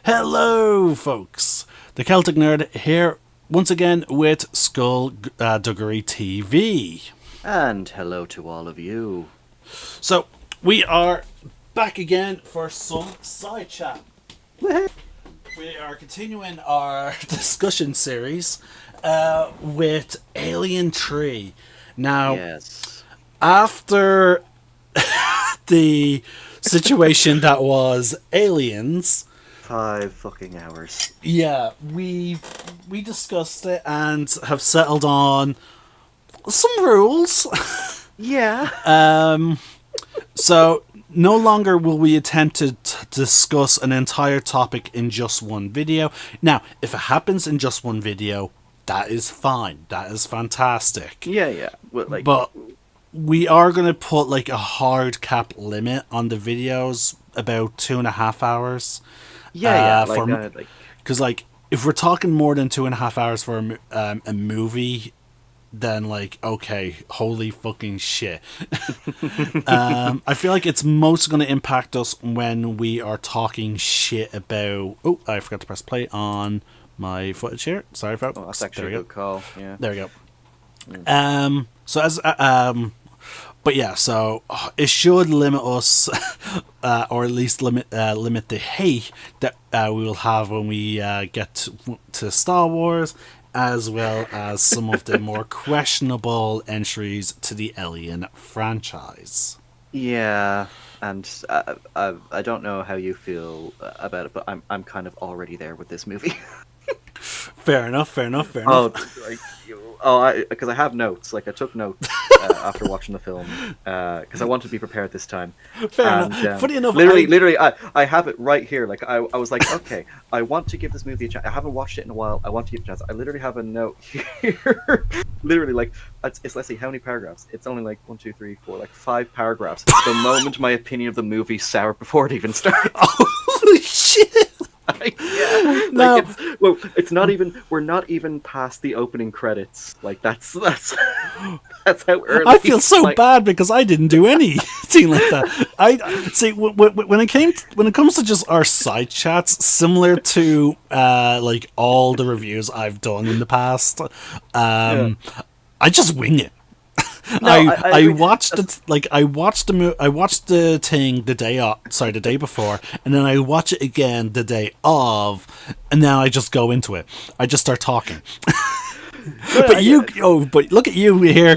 Hello, folks. The Celtic Nerd here once again with SkullDuggeryTV. And hello to all of you. So, we are back again for some side chat. We are continuing our discussion series with Alien 3. Now, Yes. after the situation that was Aliens... 5 fucking hours. Yeah, we discussed it and have settled on some rules. Yeah. So no longer will we attempt to discuss an entire topic in just one video. Now, if it happens in just one video, that is fine. That is fantastic. Yeah. But we are going to put like a hard cap limit on the videos, about 2.5 hours. Because if we're talking more than 2.5 hours for a movie, then okay, holy fucking shit. I feel like it's most going to impact us when we are talking shit about... Oh, I forgot to press play on my footage here. Sorry, folks. That's actually a good call. Yeah. There we go. But yeah, so it should limit us, or at least limit the hate that we will have when we get to Star Wars, as well as some of the more questionable entries to the Alien franchise. Yeah, and I don't know how you feel about it, but I'm kind of already there with this movie. Fair enough. Because I have notes. I took notes after watching the film because I wanted to be prepared this time. Fair enough. Funny enough, literally, I have it right here. I was like, okay, I want to give this movie a chance. I haven't watched it in a while. I want to give it a chance. I literally have a note here. Literally, it's let's see how many paragraphs. It's only 1, 2, 3, 4, 5 paragraphs. The moment my opinion of the movie soured before it even starts. Holy shit! Yeah, no. It's not even. We're not even past the opening credits. That's how early. I feel so bad because I didn't do anything like that. I see when it comes to just our side chats, similar to all the reviews I've done in the past. I just wing it. No, I watched it. I watched the thing the day before, and then I watch it again the day of, and now I just go into it. I just start talking. But look at you here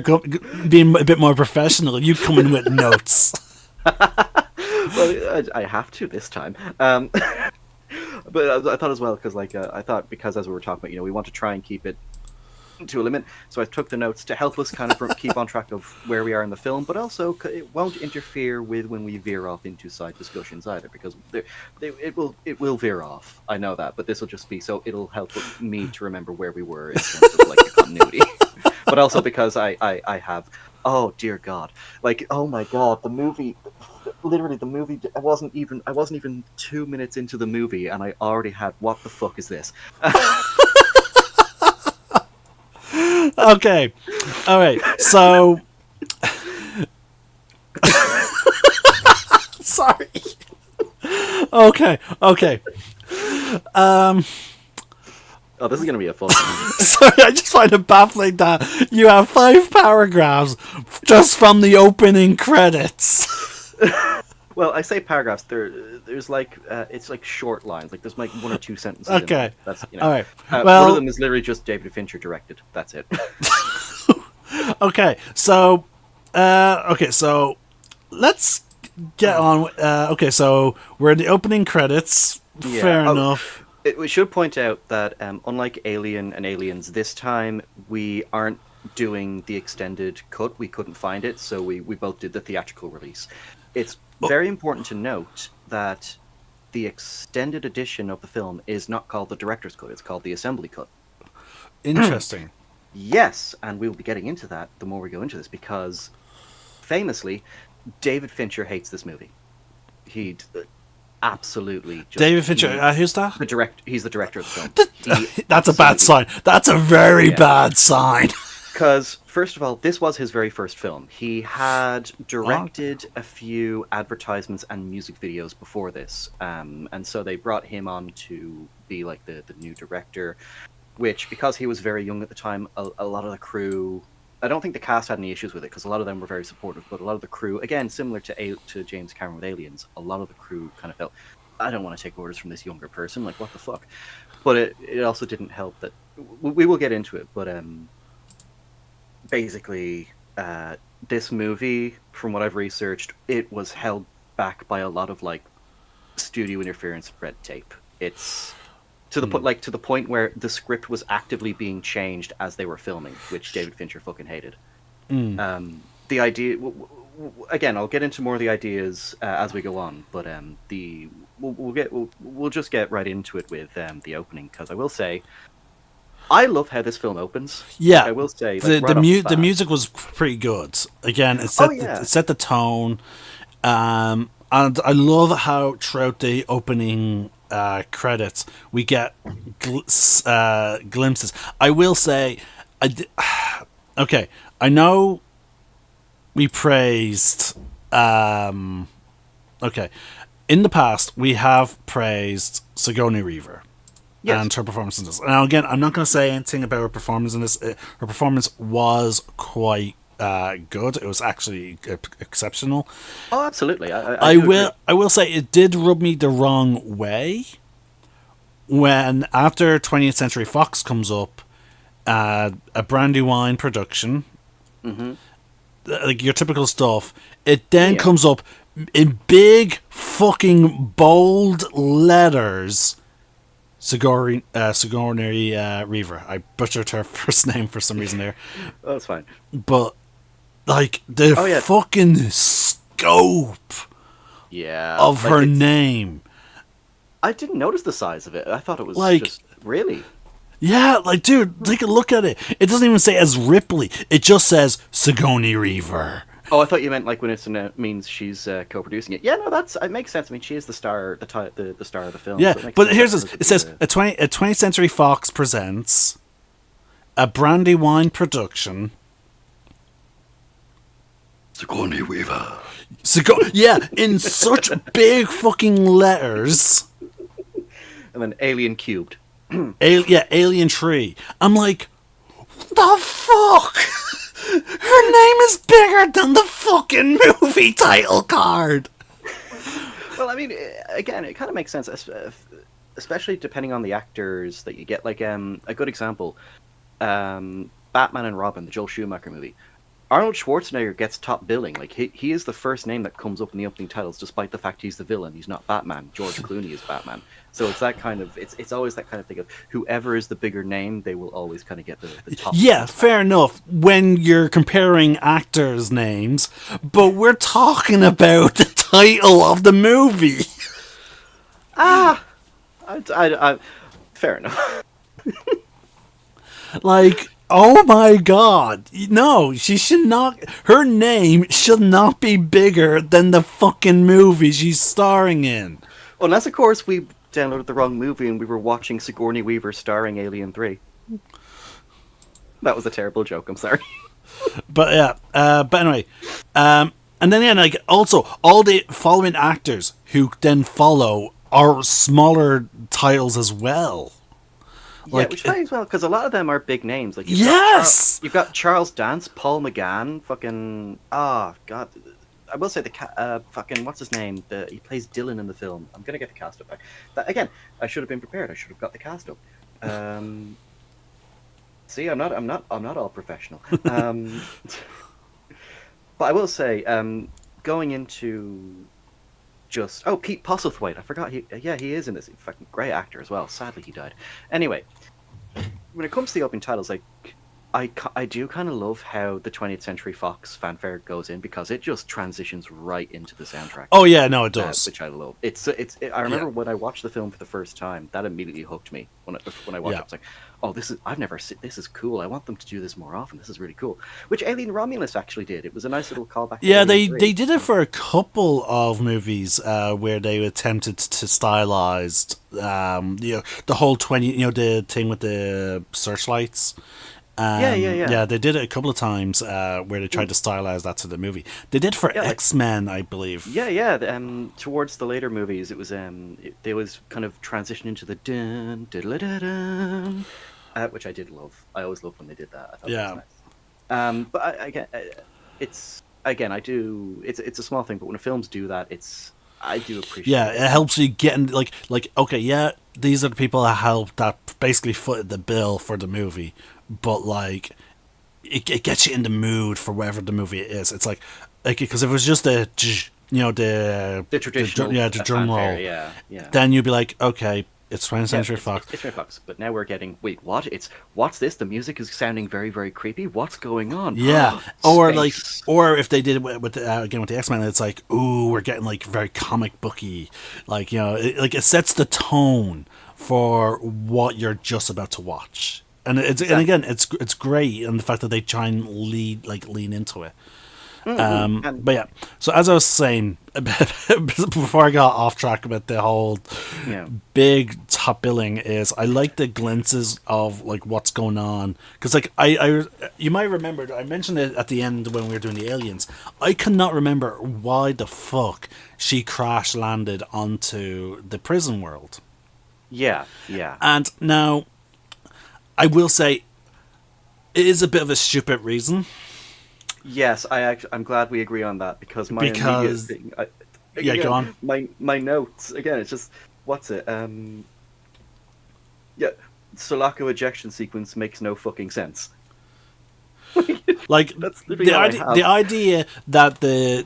being a bit more professional. You come in with notes. Well, I have to this time. But I thought as well because because as we were talking about, we want to try and keep it to a limit, so I took the notes to help us kind of keep on track of where we are in the film, but also it won't interfere with when we veer off into side discussions either, because it will veer off. I know that, but this will just be so it'll help me to remember where we were in terms of the continuity. But also because I have, oh dear God, oh my God, the movie. Literally, the movie. I wasn't even 2 minutes into the movie, and I already had. What the fuck is this? Okay. All right. So. Sorry. Okay. Oh, this is gonna be a fun one. Sorry, I just find it baffling that you have 5 paragraphs just from the opening credits. Well, I say paragraphs. There's it's short lines. There's 1 or 2 sentences. Okay. That's all right. One of them is literally just David Fincher directed. That's it. Okay. So let's get on. Okay. So we're in the opening credits. Yeah. Fair enough. We should point out that unlike Alien and Aliens, this time we aren't doing the extended cut. We couldn't find it, so we both did the theatrical release. It's very important to note that the extended edition of the film is not called the director's cut, it's called the assembly cut. Interesting. Yes, and we'll be getting into that the more we go into this, because famously, David Fincher hates this movie. He absolutely... David Fincher, who's that? He's the director of the film. That's a bad sign. That's a very bad sign. Because, first of all, this was his very first film. He had directed a few advertisements and music videos before this. And so they brought him on to be like the new director, which, because he was very young at the time, a lot of the crew... I don't think the cast had any issues with it, because a lot of them were very supportive, but a lot of the crew, again, similar to James Cameron with Aliens, a lot of the crew kind of felt, I don't want to take orders from this younger person, like, what the fuck? But it also didn't help that... We will get into it, but... basically, this movie, from what I've researched, it was held back by a lot of like studio interference, red tape. It's to the to the point where the script was actively being changed as they were filming, which David Fincher fucking hated. The idea, again, I'll get into more of the ideas as we go on, but we'll just get right into it with the opening, because I will say, I love how this film opens. Yeah, I will say the music was pretty good. Again, it set the tone, and I love how throughout the opening credits we get glimpses. I will say, okay, I know we praised. Okay, in the past we have praised Sigourney Weaver. Yes. And her performance in this. Now, again, I'm not going to say anything about her performance in this. Her performance was quite good. It was actually exceptional. Oh, absolutely. I will say it did rub me the wrong way when, after 20th Century Fox comes up, a Brandywine production, like your typical stuff, it then comes up in big fucking bold letters. Sigourney Weaver. I butchered her first name for some reason there. Oh, that's fine. But like the fucking scope of her name. I didn't notice the size of it. I thought it was like, just really. Yeah, like, dude, take a look at it. It doesn't even say as Ripley. It just says Sigourney Weaver. Oh, I thought you meant like when it means she's co-producing it. Yeah, no, it makes sense. I mean, she is the star, the star of the film. Yeah, so but here's this. It says a 20th Century Fox presents a Brandywine production. Sigourney Weaver. In such big fucking letters. And then Alien cubed. Alien Tree. I'm like, the fuck? Her name is bigger than the fucking movie title card. Well, I mean, again, it kind of makes sense, especially depending on the actors that you get. Like, a good example, Batman and Robin, the Joel Schumacher movie. Arnold Schwarzenegger gets top billing. Like, he is the first name that comes up in the opening titles, despite the fact he's the villain. He's not Batman. George Clooney is Batman. So it's that kind of, it's always that kind of thing of whoever is the bigger name, they will always kind of get the top. Yeah, fair enough when you're comparing actors' names, but we're talking about the title of the movie. Fair enough. Like, oh my god. No, she should not, her name should not be bigger than the fucking movie she's starring in. Well, unless, of course, we downloaded the wrong movie and we were watching Sigourney Weaver starring Alien 3. That was a terrible joke, I'm sorry. But yeah, but anyway, and then like also all the following actors who then follow are smaller titles as well. Yeah, which funny as well, because a lot of them are big names. Like you've got Charles Dance, Paul McGann, fucking god. I will say the fucking what's his name? He plays Dylan in the film. I'm gonna get the cast up. Again, I should have been prepared. I should have got the cast up. See, I'm not all professional. But I will say, going into just Pete Postlethwaite. I forgot. He is in this. Fucking great actor as well. Sadly, he died. Anyway, when it comes to the opening titles, like. I do kind of love how the 20th Century Fox fanfare goes in, because it just transitions right into the soundtrack. Oh yeah, no, it does. Which I love. I remember when I watched the film for the first time, that immediately hooked me. When I watched it, I was like, oh, this is cool. I want them to do this more often. This is really cool. Which Alien Romulus actually did. It was a nice little callback. Yeah, they did it for a couple of movies where they attempted to stylize, the whole the thing with the searchlights. Yeah. They did it a couple of times where they tried to stylize that to the movie. They did for X-Men, I believe. Yeah. Towards the later movies, it was they was kind of transition into the dun diddle dun, which I did love. I always loved when they did that. I thought that was nice. But it's again, I do. It's a small thing, but when films do that, I do appreciate. Yeah, it helps you get in, like okay, yeah, these are the people that basically footed the bill for the movie, but like it gets you in the mood for whatever the movie is. It's like because if it was just the traditional the drum roll, yeah, then you'd be like, okay, it's 20th Century Fox. It's 20th Fox, but now we're getting what? What's this? The music is sounding very, very creepy. What's going on? Yeah, or if they did it with the X-Men, it's like, ooh, we're getting like very comic booky, like it sets the tone for what you're just about to watch, and and again, it's great, and the fact that they try and lean into it. But yeah, so as I was saying before I got off track about the whole big top billing, is I like the glimpses of like what's going on, because like I you might remember I mentioned it at the end when we were doing the aliens. I cannot remember why the fuck she crash landed onto the prison world. Yeah. And now I will say it is a bit of a stupid reason. Yes, I'm glad we agree on that, because immediate thing, go on. My notes again. It's just what's it? Sulaco ejection sequence makes no fucking sense. Like that's the idea that the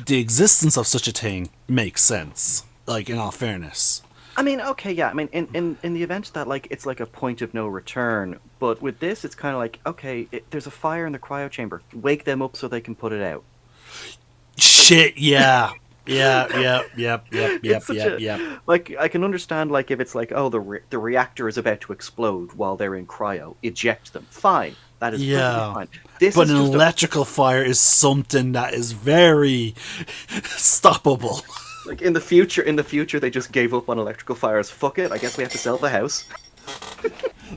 existence of such a thing makes sense. Like, in all fairness. I mean, okay, yeah. I mean, in the event that like it's like a point of no return, but with this, it's kind of like, okay, there's a fire in the cryo chamber. Wake them up so they can put it out. Shit, yeah. Yep. Like, I can understand, like, if it's like, oh, the reactor is about to explode while they're in cryo, eject them. Fine, that is fine. But an electrical fire is something that is very stoppable. Like, in the future, they just gave up on electrical fires. Fuck it, I guess we have to sell the house.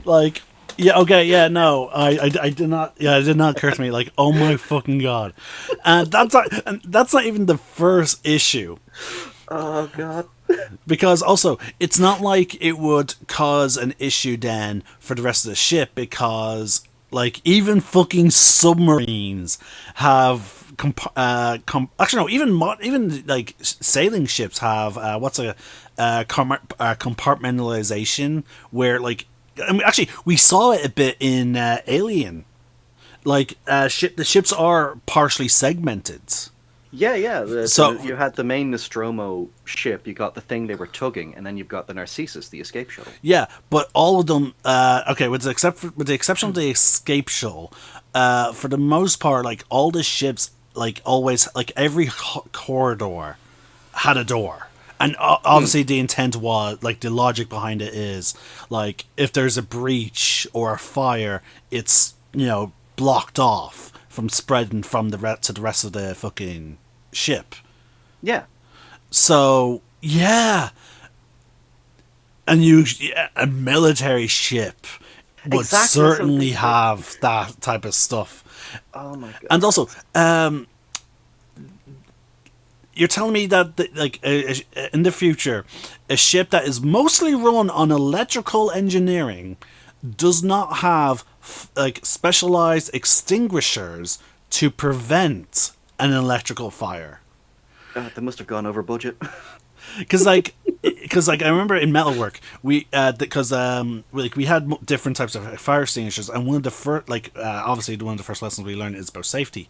Like, yeah, okay, yeah, no, I did not, yeah, it did not occur to me, like, oh my fucking god. And that's not even the first issue. Oh god. Because also, it's not like it would cause an issue then for the rest of the ship, because, like, even fucking submarines have actually no, even like sailing ships have compartmentalization, where like, I mean, actually we saw it a bit in Alien, like the ships are partially segmented. Yeah. So you had the main Nostromo ship, you got the thing they were tugging, and then you've got the Narcissus, the escape shuttle. Yeah, but all of them, okay, with the exception of the escape shuttle, for the most part, like all the ships, like always, like every corridor had a door, and obviously the intent was, like, the logic behind it is, like, if there's a breach or a fire, it's, blocked off from spreading from to the rest of the fucking ship. Yeah. So yeah, and a military ship would certainly have that type of stuff. Oh my god! And also, you're telling me that in the future, a ship that is mostly run on electrical engineering does not have like specialized extinguishers to prevent an electrical fire. God, they must have gone over budget. Because I remember in Metalwork we had different types of fire extinguishers, and one of the first, obviously one of the first lessons we learned is about safety,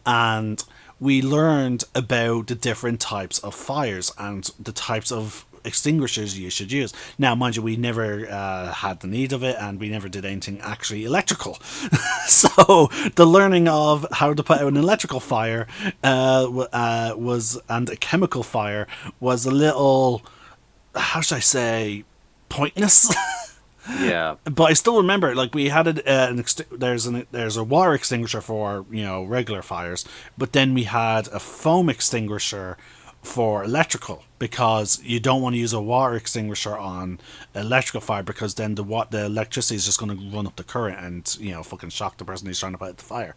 and we learned about the different types of fires and the types of extinguishers you should use. Now, mind you, we never had the need of it, and we never did anything actually electrical. So the learning of how to put out an electrical fire and a chemical fire was a little, how should I say, pointless. Yeah. But I still remember, like, we had there's a water extinguisher for regular fires, but then we had a foam extinguisher for electrical, because you don't want to use a water extinguisher on electrical fire, because then the electricity is just going to run up the current and, you know, fucking shock the person who's trying to put out the fire.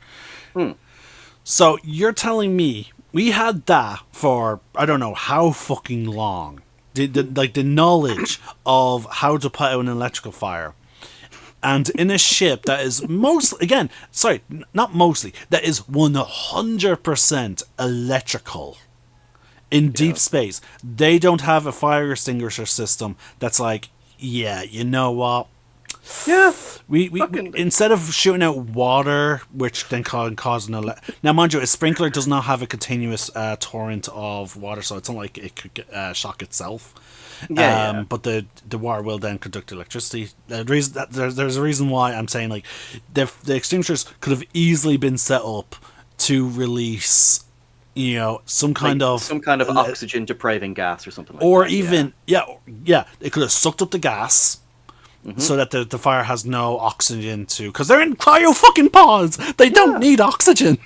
So you're telling me we had that for I don't know how fucking long. The knowledge of how to put out an electrical fire. And in a ship that is that is 100% electrical. In deep space, they don't have a fire extinguisher system that's like, yeah, you know what? Yeah. We instead of shooting out water, which then can cause now, mind you, a sprinkler does not have a continuous torrent of water, so it's not like it could shock itself. But the water will then conduct electricity. There's a reason why I'm saying like the extinguishers could have easily been set up to release, you know, some kind of oxygen depriving gas or something like that. Or even it could have sucked up the gas. So that the fire has no oxygen because they're in cryo fucking pods. They don't need oxygen.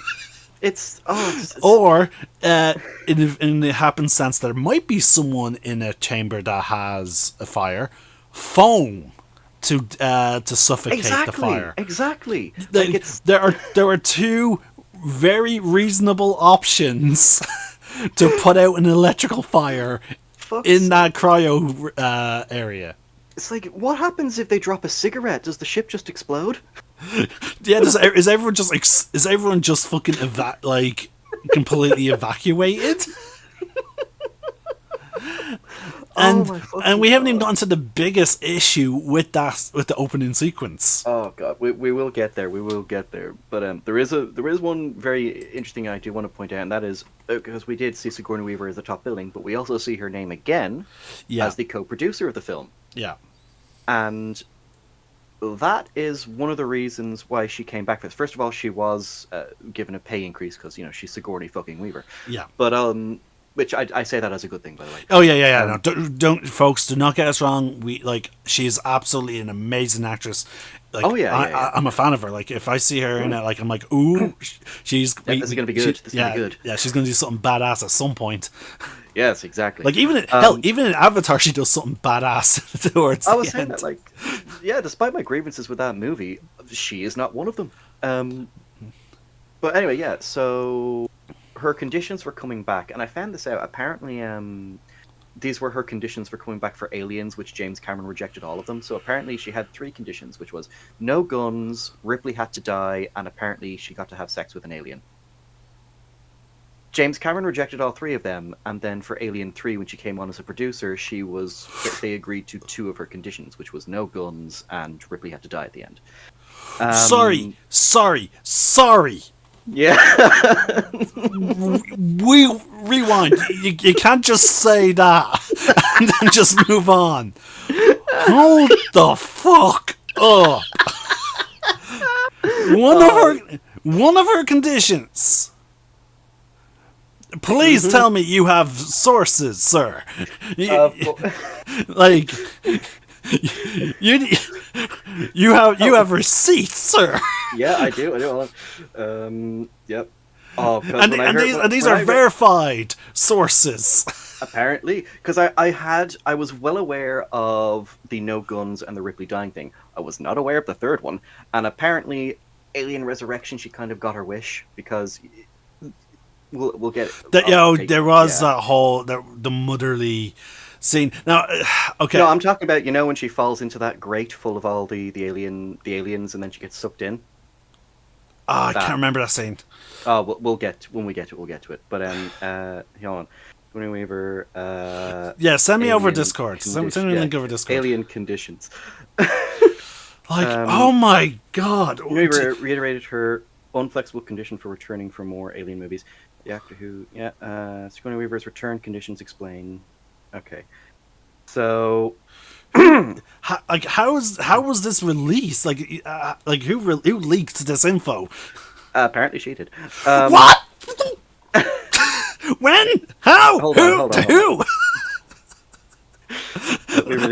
Or in the happenstance there might be someone in a chamber that has a fire, foam to suffocate the fire. Exactly. There are two very reasonable options to put out an electrical fire in that cryo area. It's like, what happens if they drop a cigarette? Does the ship just explode? Yeah, is everyone just fucking completely evacuated? And we haven't even gotten to the biggest issue with the opening sequence. Oh god, we will get there. But there is one very interesting I do want to point out, and that is because we did see Sigourney Weaver as the top billing, but we also see her name again as the co-producer of the film. Yeah. And that is one of the reasons why she came back for this. First of all, she was given a pay increase because, you know, she's Sigourney fucking Weaver. Yeah. But which I say that as a good thing, by the way. Oh yeah. No, don't folks, do not get us wrong. She's absolutely an amazing actress. Like, I'm a fan of her. Like, if I see her in it, like, I'm like, ooh, she's. This is gonna be good. This is gonna be good. Yeah, she's gonna do something badass at some point. Yes, exactly. Like even in Avatar, she does something badass towards the end. I was saying that, like, despite my grievances with that movie, she is not one of them. But anyway, so her conditions for coming back, and I found this out. Apparently, these were her conditions for coming back for Aliens, which James Cameron rejected all of them. So apparently, she had 3 conditions, which was no guns, Ripley had to die, and apparently she got to have sex with an alien. James Cameron rejected all 3 of them, and then for Alien 3, when she came on as a producer, they agreed to 2 of her conditions, which was no guns and Ripley had to die at the end. Sorry. Yeah. We rewind. You can't just say that and then just move on. Hold the fuck up. One of her conditions. Please tell me you have sources, sir. Like you have receipts, sir. Yeah, I do. Yep. Oh, and these are verified sources. Apparently, because I was well aware of the no guns and the Ripley dying thing. I was not aware of the third one, and apparently, Alien Resurrection, she kind of got her wish because. We'll get it. There was that whole the motherly scene. Now, okay. No, I'm talking about, you know, when she falls into that grate full of all the aliens, and then she gets sucked in. I can't remember that scene. Oh, we'll get to it. But hold on. Sigourney Weaver. Send me over Discord. Send me a link over Discord. Alien conditions. Oh my god. Weaver reiterated her unflexible condition for returning for more Alien movies. The actor who, Sigourney Weaver's return conditions explain. Okay, so, how was this released? Who leaked this info? Apparently, she did. What? When? How? Hold on. Who?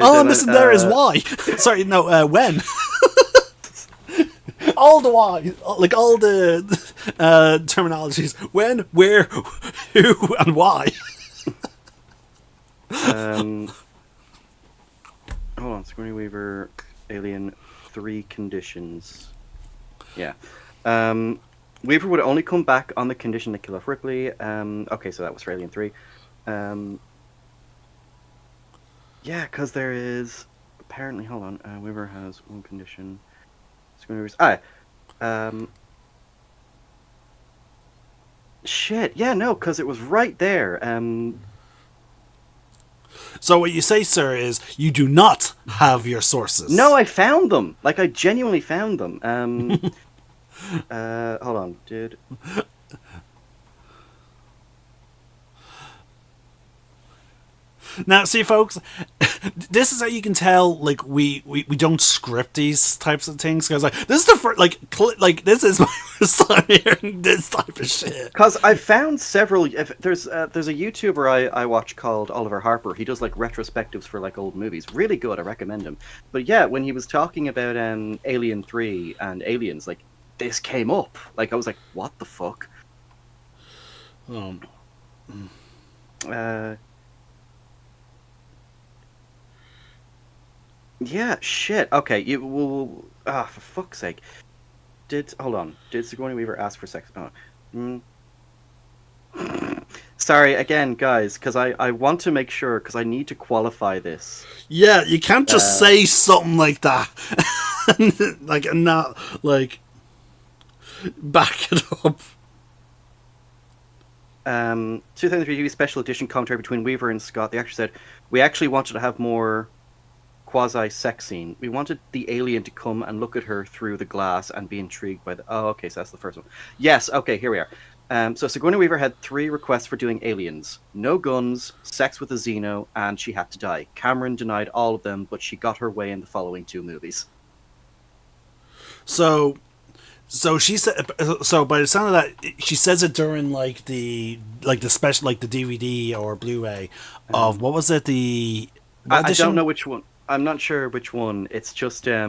All I'm missing there is why. Sorry, no. When? All the why, like all the terminologies. When, where, who, and why. Hold on, Sigourney Weaver, Alien, 3 conditions. Yeah. Weaver would only come back on the condition to kill off Ripley. Okay, so that was for Alien 3. Yeah, because there is... Apparently, hold on. Weaver has one condition. Sigourney Weaver's... Shit, yeah, no, because it was right there. So what you say, sir, is you do not have your sources. No, I found them. Like, I genuinely found them. Hold on, dude. Now, see, folks, this is how you can tell, like, we don't script these types of things, because, like, this is the first, like, this is my first time hearing this type of shit. Because I found several, there's a YouTuber I watch called Oliver Harper. He does, like, retrospectives for, like, old movies. Really good, I recommend him. But yeah, when he was talking about Alien 3 and Aliens, like, this came up. Like, I was like, what the fuck? Yeah, shit. Okay, you will. For fuck's sake. Hold on. Did Sigourney Weaver ask for sex? Oh. Sorry, again, guys, because I want to make sure, because I need to qualify this. Yeah, you can't just say something like that. Like, and not, like, back it up. 2003 TV special edition commentary between Weaver and Scott. The actor said, "We actually wanted to have more quasi-sex scene. We wanted the alien to come and look at her through the glass and be intrigued by the..." Oh, okay, so that's the first one. Yes, okay, here we are. So Sigourney Weaver had 3 requests for doing aliens. No guns, sex with a Xeno, and she had to die. Cameron denied all of them, but she got her way in the following 2 movies. So she said. So by the sound of that, she says it during like the special, like the DVD or Blu-ray of what was it? I don't know which one. I'm not sure which one. It's just I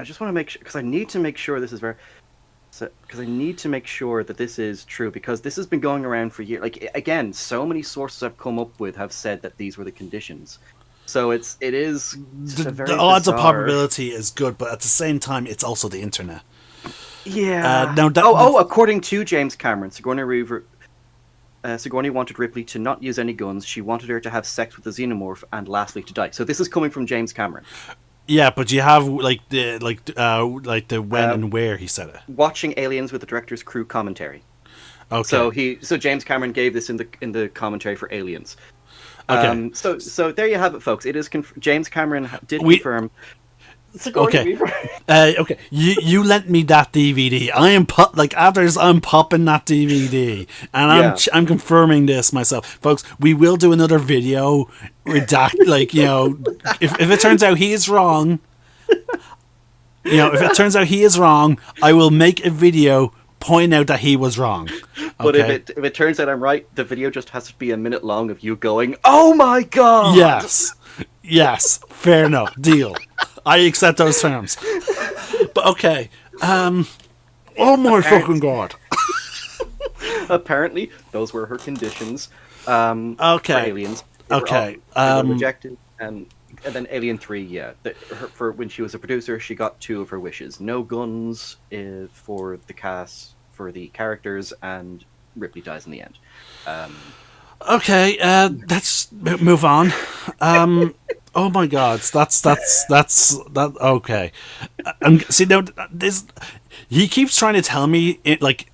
just want to make sure, because I need to make sure this is because I need to make sure that this is true, because this has been going around for years. Like, again, so many sources I've come up with have said that these were the conditions. So it is the odds of probability is good, but at the same time, it's also the internet. Yeah. According to James Cameron, Sigourney wanted Ripley to not use any guns. She wanted her to have sex with the xenomorph, and lastly to die. So this is coming from James Cameron. Yeah, but you have the when and where he said it. Watching Aliens with the director's crew commentary. Okay. So James Cameron gave this in the commentary for Aliens. Okay. So there you have it, folks. It is James Cameron did confirm. Okay. Okay. You lent me that DVD. I am after this, I'm popping that DVD, and I'm confirming this myself, folks. We will do another video. If it turns out he is wrong, if it turns out he is wrong, I will make a video pointing out that he was wrong. Okay? But if it turns out I'm right, the video just has to be a minute long of you going, "Oh my god!" Yes, fair enough. Deal. I accept those terms. But okay. Oh my fucking god. Apparently, those were her conditions. Okay. For Aliens. They were rejected, and then Alien 3. For when she was a producer, she got 2 of her wishes: no guns for the cast, for the characters, and Ripley dies in the end. Okay. Let's move on. Oh my god, that's that. Okay, see now this. He keeps trying to tell me it like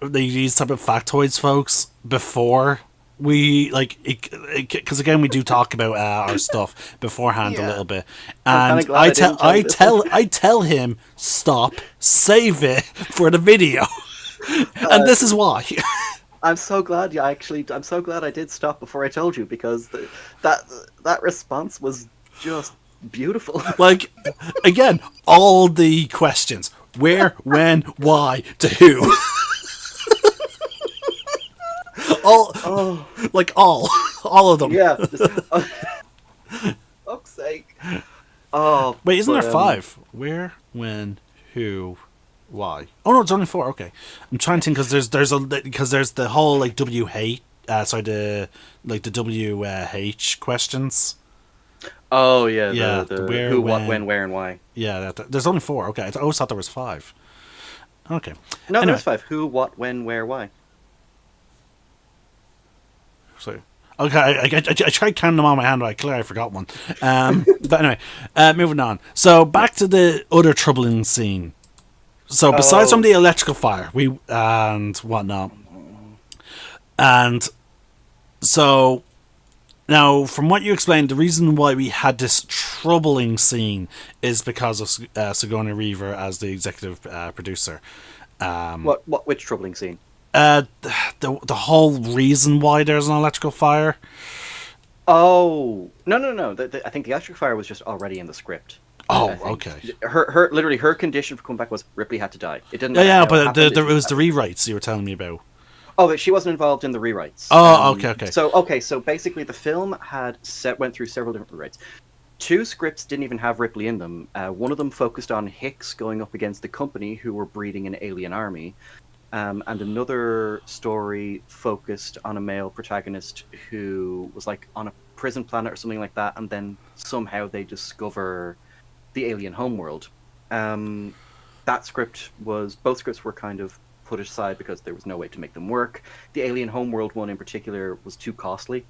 these type of factoids, folks. Before we because again we do talk about our stuff beforehand a little bit, and I tell him stop, save it for the video, and this is why. I'm so glad I'm so glad I did stop before I told you, because that response was just beautiful. Like, again, all the questions: where, when, why, to who. all of them. Yeah. Fuck's sake. Oh, wait, isn't there 5? Where, when, who, why? Oh no, it's only 4. Okay, I'm trying to think, because there's the whole like W hate the WH questions. Oh yeah, Yeah, the the where, who, what, when. when, where, and why. Yeah, there's only 4. Okay, I always thought there was 5. Okay. No, Anyway, there's 5. Who, what, when, where, why. so okay, I tried counting them on my hand, but clearly I forgot one. But anyway, moving on. So back to the other troubling scene. So besides from Oh. the electrical fire, we and whatnot, and so now from what you explained, the reason why we had this troubling scene is because of Sigourney Weaver as the executive producer. Which troubling scene? Uh, the whole reason why there's an electrical fire. Oh no. I think the electric fire was just already in the script. Oh, I think. okay. Her condition for coming back was Ripley had to die. It didn't matter Yeah, how it but happened, it was the rewrites you were telling me about. Oh, but she wasn't involved in the rewrites. Oh, okay. So basically, the film went through several different rewrites. 2 scripts didn't even have Ripley in them. One of them focused on Hicks going up against the company who were breeding an alien army, and another story focused on a male protagonist who was like on a prison planet or something like that, and then somehow they discover the alien homeworld. That script was both scripts were kind of put aside because there was no way to make them work. The alien homeworld one in particular was too costly,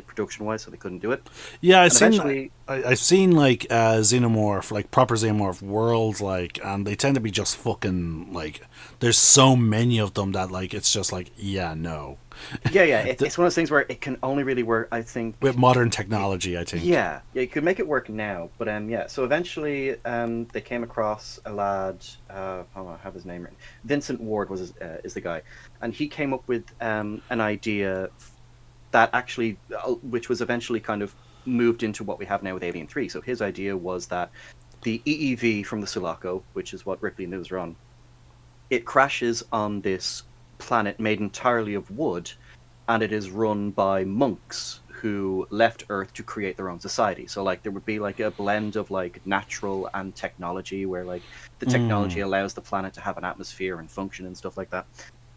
production wise, so they couldn't do it. Yeah, Eventually, I've seen like xenomorph, like proper xenomorph worlds, like, and they tend to be just fucking like. There's so many of them that like it's just like no. Yeah. It's one of those things where it can only really work, I think, With modern technology, I think. Yeah, you could make it work now, but yeah. So eventually, they came across a lad. Hold on, I have his name written. Vincent Ward is the guy, and he came up with an idea that actually, which was eventually kind of moved into what we have now with Alien 3. So his idea was that the EEV from the Sulaco, which is what Ripley and Liz are on, it crashes on this planet made entirely of wood, and it is run by monks who left Earth to create their own society. So like there would be like a blend of like natural and technology, where like the technology allows the planet to have an atmosphere and function and stuff like that.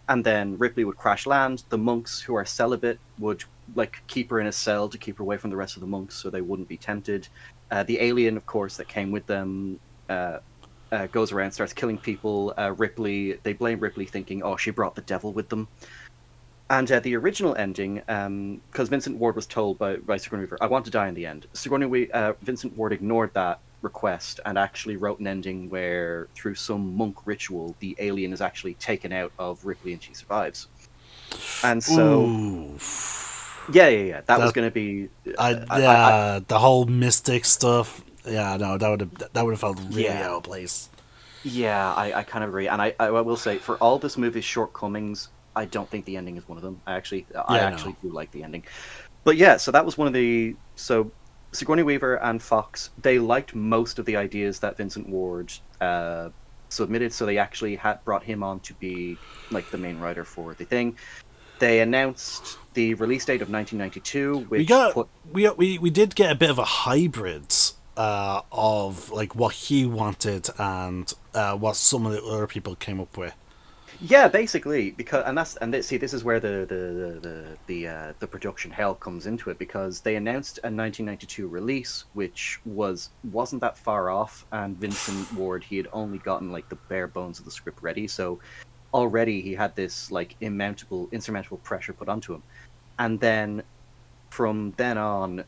And then Ripley would crash land. The monks who are celibate would like keep her in a cell to keep her away from the rest of the monks, so they wouldn't be tempted. The alien, of course, that came with them goes around, starts killing people. They blame Ripley, thinking, "Oh, she brought the devil with them." And the original ending, because Vincent Ward was told by Sigourney Weaver, "I want to die in the end." Vincent Ward ignored that request and actually wrote an ending where, through some monk ritual, the alien is actually taken out of Ripley and she survives. And so, Ooh. yeah, that was going to be. The whole mystic stuff. Yeah, no, that would have felt really out of place. Yeah, I kind of agree, and I will say, for all this movie's shortcomings, I don't think the ending is one of them. I actually do like the ending. But yeah, so that was one of the Sigourney Weaver and Fox, they liked most of the ideas that Vincent Ward submitted, so they actually had brought him on to be like the main writer for the thing. They announced the release date of 1992, which we did get a bit of a hybrid of like what he wanted and what some of the other people came up with. Yeah, basically, because this is where the production hell comes into it, because they announced a 1992 release, which wasn't that far off, and Vincent Ward, he had only gotten like the bare bones of the script ready, so already he had this like insurmountable pressure put onto him, and then from then on,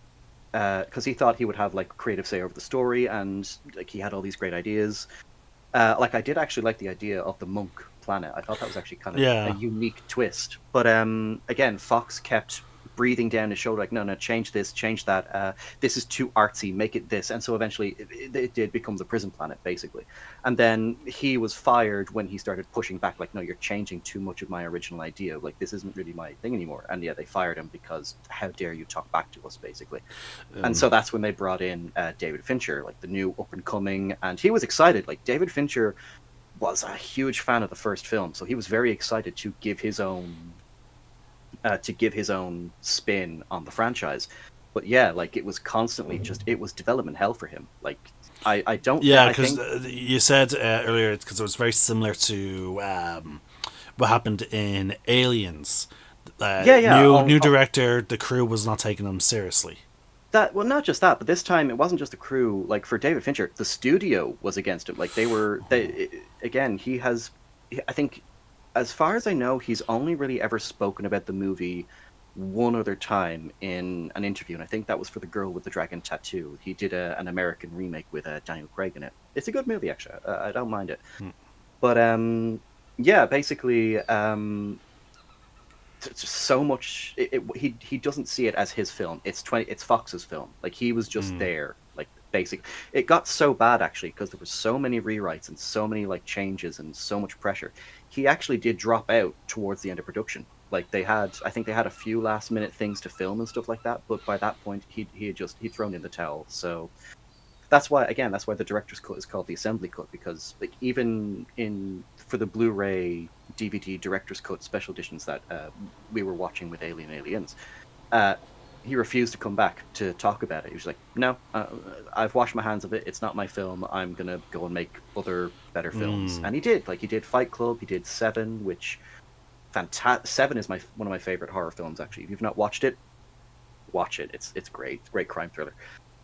because he thought he would have like creative say over the story, and like he had all these great ideas. Like I did actually like the idea of the monk planet. I thought that was actually kind of a unique twist. But again, Fox kept breathing down his shoulder, like, no, change this, change that. This is too artsy, make it this. And so eventually it did become the prison planet, basically. And then he was fired when he started pushing back, like, no, you're changing too much of my original idea. Like, this isn't really my thing anymore. And yeah, they fired him because how dare you talk back to us, basically. And so that's when they brought in David Fincher, like the new up and coming. And he was excited. Like, David Fincher was a huge fan of the first film, so he was very excited to give his own spin on the franchise. But yeah, like, it was constantly it was development hell for him. Like, I don't. Yeah, because you said earlier, because it was very similar to what happened in Aliens. New director, the crew was not taking them seriously. Well, not just that, but this time it wasn't just the crew. Like for David Fincher, the studio was against him. Like again, I think, as far as I know, he's only really ever spoken about the movie one other time in an interview, and I think that was for The Girl with the Dragon Tattoo. He did an American remake with Daniel Craig in it. It's a good movie, actually. I don't mind it. But yeah, basically, just so much. He doesn't see it as his film. It's Fox's film. Like he was just there. Like basic. It got so bad actually because there were so many rewrites and so many like changes and so much pressure. He actually did drop out towards the end of production. Like I think they had a few last minute things to film and stuff like that. But by that point, he'd thrown in the towel. So that's why the director's cut is called the assembly cut, because like even for the Blu-ray DVD director's cut special editions that we were watching with Aliens, he refused to come back to talk about it. He was like, no, I've washed my hands of it. It's not my film. I'm gonna go and make other better films. And he did. Like he did Fight Club. He did Seven, which Seven is one of my favorite horror films. Actually, if you've not watched it, watch it. It's great. It's a great crime thriller.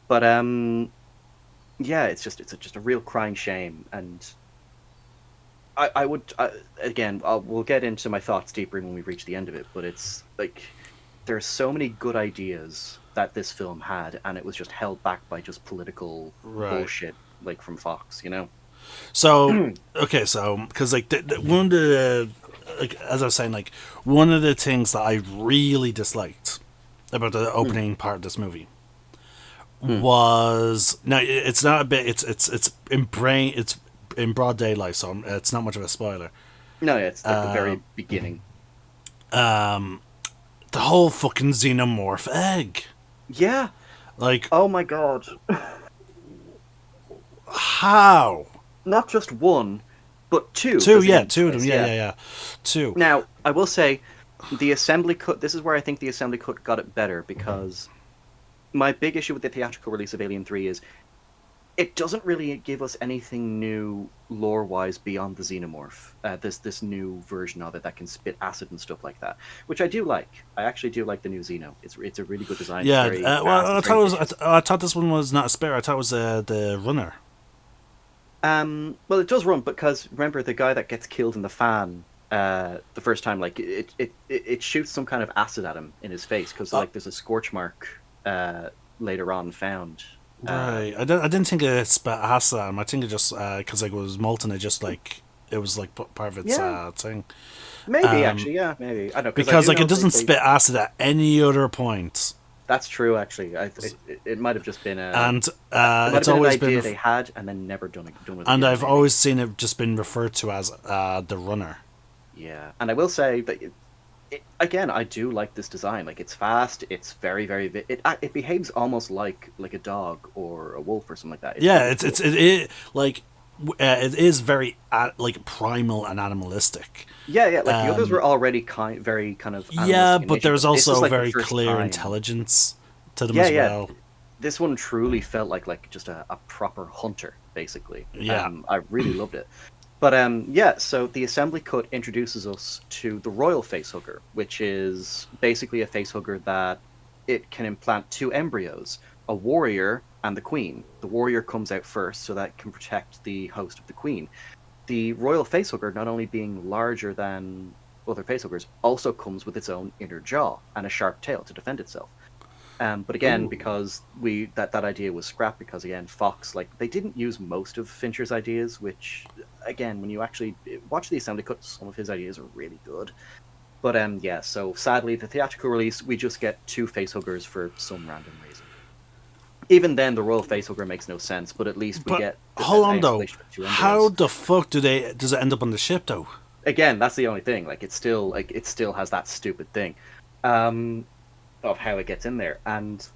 But yeah, it's just a real crying shame. And we'll get into my thoughts deeper when we reach the end of it. But it's like there's so many good ideas that this film had, and it was just held back by just political bullshit, like from Fox, you know. So okay, so because like one of the like, as I was saying, like one of the things that I really disliked about the opening part of this movie was it's not a bit. It's in broad daylight, so it's not much of a spoiler. No, it's like the very beginning. The whole fucking xenomorph egg. Yeah. Like, oh my god. How? Not just one, but two. Two of them. Yeah. Two. Now, I will say, the assembly cut. This is where I think the assembly cut got it better, because my big issue with the theatrical release of Alien 3 is it doesn't really give us anything new lore-wise beyond the xenomorph. This new version of it that can spit acid and stuff like that, which I do like. I actually do like the new Xeno. It's a really good design. Yeah. I thought this one was not a spare. I thought it was the runner. Well, it does run because remember the guy that gets killed in the fan the first time, like it shoots some kind of acid at him in his face because like there's a scorch mark later on found. Right. I didn't think it spat acid at him. I think it just because like it was molten. It just like it was like part of its thing. Maybe actually, yeah, maybe. I don't know because like it doesn't spit acid at any other point. That's true, actually. It might have just been it's always been an idea they had and then never done with it. And I've always seen it just been referred to as the runner. Yeah, and I will say that again, I do like this design. Like it's fast. It's very, very. It behaves almost like a dog or a wolf or something like that. It is very like primal and animalistic. Yeah. Like the others were already very kind of. Yeah, but there's also like very clear intelligence to them as well. This one truly felt like just a proper hunter, basically. Yeah, I really loved it. But so the assembly cut introduces us to the royal facehugger, which is basically a facehugger that it can implant two embryos, a warrior and the queen. The warrior comes out first, so that can protect the host of the queen. The royal facehugger, not only being larger than other facehuggers, also comes with its own inner jaw and a sharp tail to defend itself. But again, because that idea was scrapped, because again, Fox, like, they didn't use most of Fincher's ideas, which again, when you actually watch the assembly cut, some of his ideas are really good. But so sadly, the theatrical release, we just get two facehuggers for some random reason. Even then, the royal facehugger makes no sense, but at least we get. Hold on though, how the fuck does it end up on the ship though? Again, that's the only thing. Like, it still has that stupid thing. Of how it gets in there, and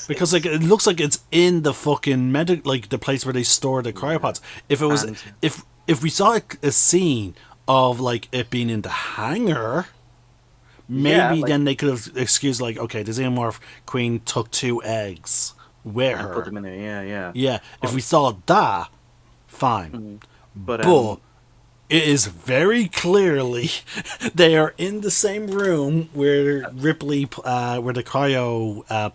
because it looks like it's in the fucking like the place where they store the cryopods. If it was, if we saw a scene of like it being in the hangar, maybe then they could have excused like, okay, the xenomorph queen took two eggs with her, put them in there. Yeah. If we saw that, fine, but It is very clearly they are in the same room where Ripley, where the cryo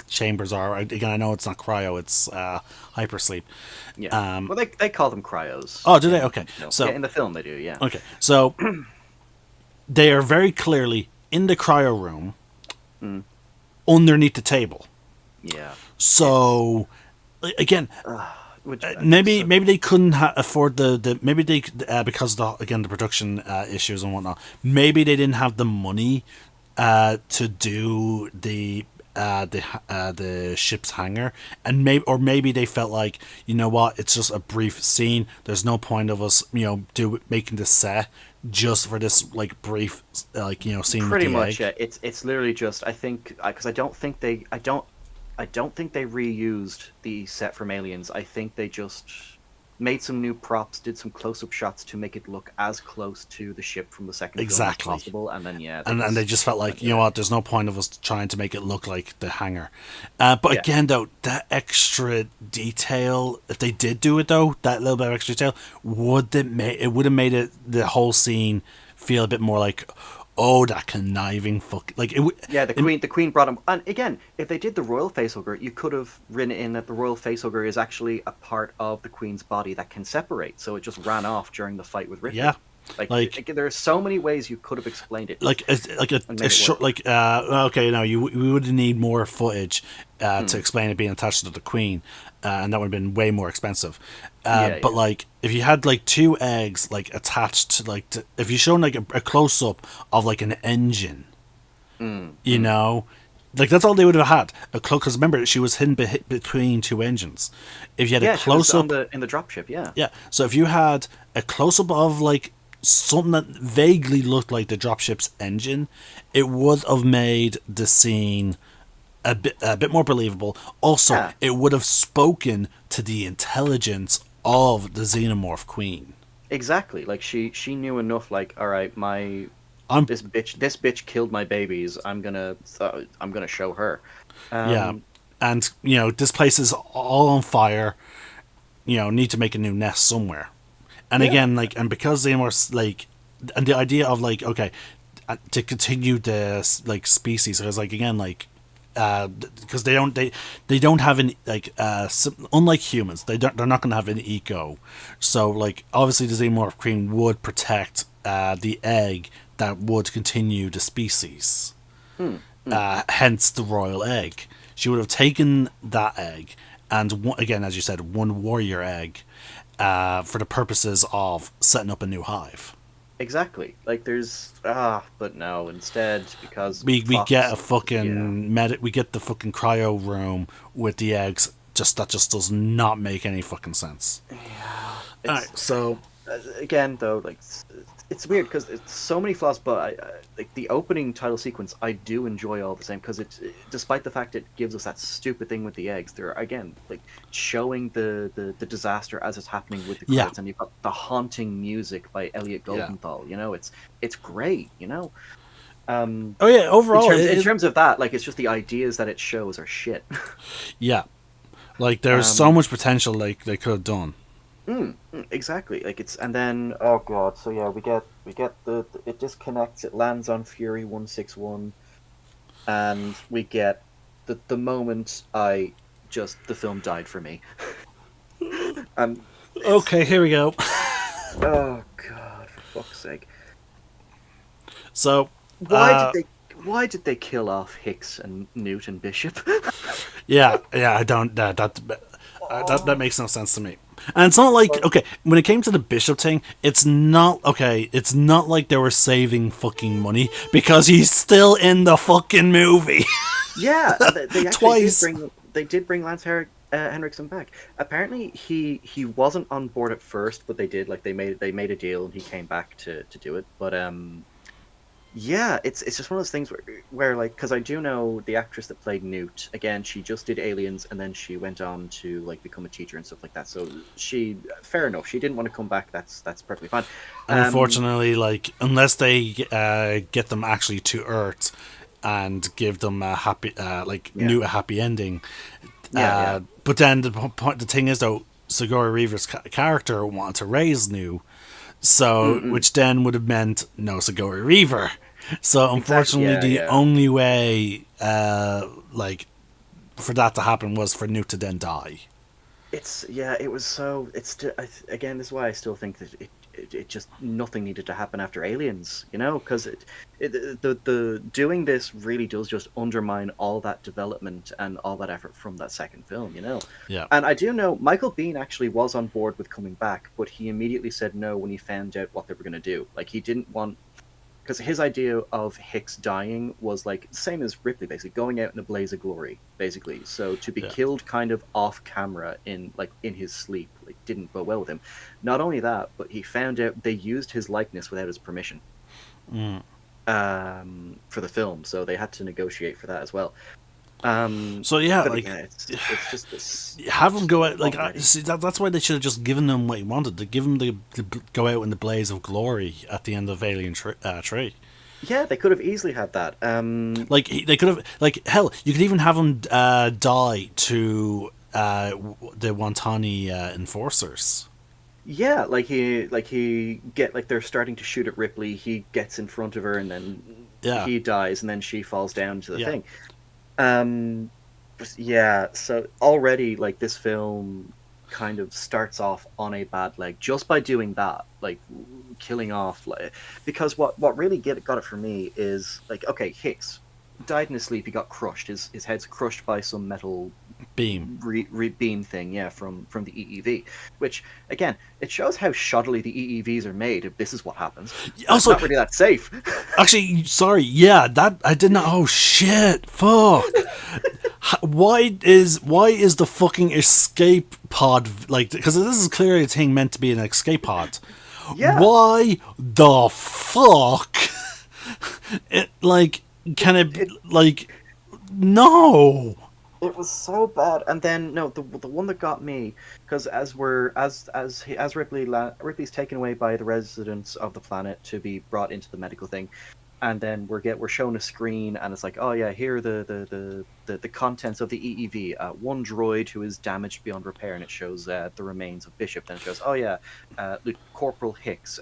chambers are. Again, I know it's not cryo; it's hypersleep. Yeah. Well, they call them cryos. Oh, do they? Okay, so in the film they do. Yeah. Okay, so they are very clearly in the cryo room, underneath the table. Yeah. So again. Maybe they couldn't afford the maybe they because of the production issues and whatnot. Maybe they didn't have the money to do the ship's hangar, and maybe they felt like, you know what, it's just a brief scene. There's no point of us making this set just for this like brief scene. Pretty with the much, egg. yeah. It's literally just, I think, because I don't think they reused the set from Aliens. I think they just made some new props, did some close-up shots to make it look as close to the ship from the second film as possible, and then they just felt like, you know what, there's no point of us trying to make it look like the hangar. But again, though, that extra detail, if they did do it though, that little bit of extra detail would have made it the whole scene feel a bit more like, oh, that conniving fuck! Like it. The Queen brought him. And again, if they did the royal facehugger, you could have written in that the royal facehugger is actually a part of the Queen's body that can separate. So it just ran off during the fight with Ripley. Yeah. Like there are so many ways you could have explained it. A short, okay, no, we would need more footage to explain it being attached to the Queen, and that would have been way more expensive. But like, if you had like two eggs like attached to if you shown like a close up of like an engine, you know, like that's all they would have had. Because remember, she was hidden between two engines. If you had a close up in the dropship, yeah. So if you had a close up of like something that vaguely looked like the dropship's engine, it would have made the scene a bit more believable. Also, it would have spoken to the intelligence of the xenomorph Queen. Exactly. Like she knew enough. Like, all right, this bitch killed my babies. I'm gonna show her. And this place is all on fire. Need to make a new nest somewhere. And again, and because they were and the idea of okay, to continue the species, because again, because they don't have an unlike humans, they're not going to have an ego. So obviously the xenomorph queen would protect the egg that would continue the species. Hence the royal egg. She would have taken that egg and again, as you said, one warrior egg. For the purposes of setting up a new hive. Exactly. There's but no. Instead, because we get a fucking we get the fucking cryo room with the eggs. That just does not make any fucking sense. Yeah. Alright, so again, though, it's weird because it's so many flaws, but the opening title sequence I do enjoy all the same, because despite the fact it gives us that stupid thing with the eggs, they're again showing the disaster as it's happening with the credits, and you've got the haunting music by Elliot Goldenthal. It's great. Overall, in terms of that, it's just the ideas that it shows are shit. Yeah, there's so much potential they could have done. Exactly. And then oh god, so yeah, we get the it disconnects, it lands on Fury 161, and we get the moment the film died for me. Okay, here we go. Oh god, for fuck's sake. So why did they kill off Hicks and Newt and Bishop? yeah, I don't that makes no sense to me. And it's not when it came to the Bishop thing, it's not like they were saving fucking money, because he's still in the fucking movie. Yeah, they Twice. They did bring Lance Henriksen back. Apparently he wasn't on board at first, but they did they made a deal and he came back to do it. But yeah, it's just one of those things where because I do know the actress that played Newt. Again, she just did Aliens, and then she went on to become a teacher and stuff like that. So fair enough, she didn't want to come back. That's perfectly fine. And unfortunately, unless they get them actually to Earth and give them a happy Newt a happy ending. But then the thing is though, Sigourney Weaver's character wanted to raise Newt. So, which then would have meant no Sigourney Weaver. So, unfortunately, the only way, like, for that to happen was for Newt to then die. It was so. Again, this is why I still think that it just nothing needed to happen after Aliens, because the doing this really does just undermine all that development and all that effort from that second film, Yeah. And I do know Michael Biehn actually was on board with coming back, but he immediately said no when he found out what they were going to do. Like, he didn't want, because his idea of Hicks dying was like same as Ripley, basically going out in a blaze of glory, basically. So to be killed kind of off camera in his sleep, like, didn't go well with him. Not only that, but he found out they used his likeness without his permission for the film, so they had to negotiate for that as well. So yeah, like, again, it's just this. Have him go out. Like, see, that's why they should have just given him what he wanted. To give him to go out in the blaze of glory at the end of Alien 3. Yeah, they could have easily had that. Like, they could have. Like, hell, you could even have him die to the Wantani enforcers. Yeah, they're starting to shoot at Ripley. He gets in front of her, and then he dies, and then she falls down to the thing. So already, like, this film kind of starts off on a bad leg just by doing that, like, killing off, like, because what really got it for me is, like, okay, Hicks died in his sleep. He got crushed. His head's crushed by some metal beam beam thing, from the EEV, which, again, it shows how shoddily the EEVs are made if this is what happens. Also, it's not really that safe. Actually, sorry, that I did not. Oh shit! Fuck. Why is the fucking escape pod, like, because this is clearly a thing meant to be an escape pod? Yeah. Why the fuck? No. It was so bad, and then the one that got me, because as Ripley's taken away by the residents of the planet to be brought into the medical thing, and then we're shown a screen, and it's like, oh yeah, here are the contents of the EEV. One droid who is damaged beyond repair, and it shows the remains of Bishop. Then it shows, oh yeah, Corporal Hicks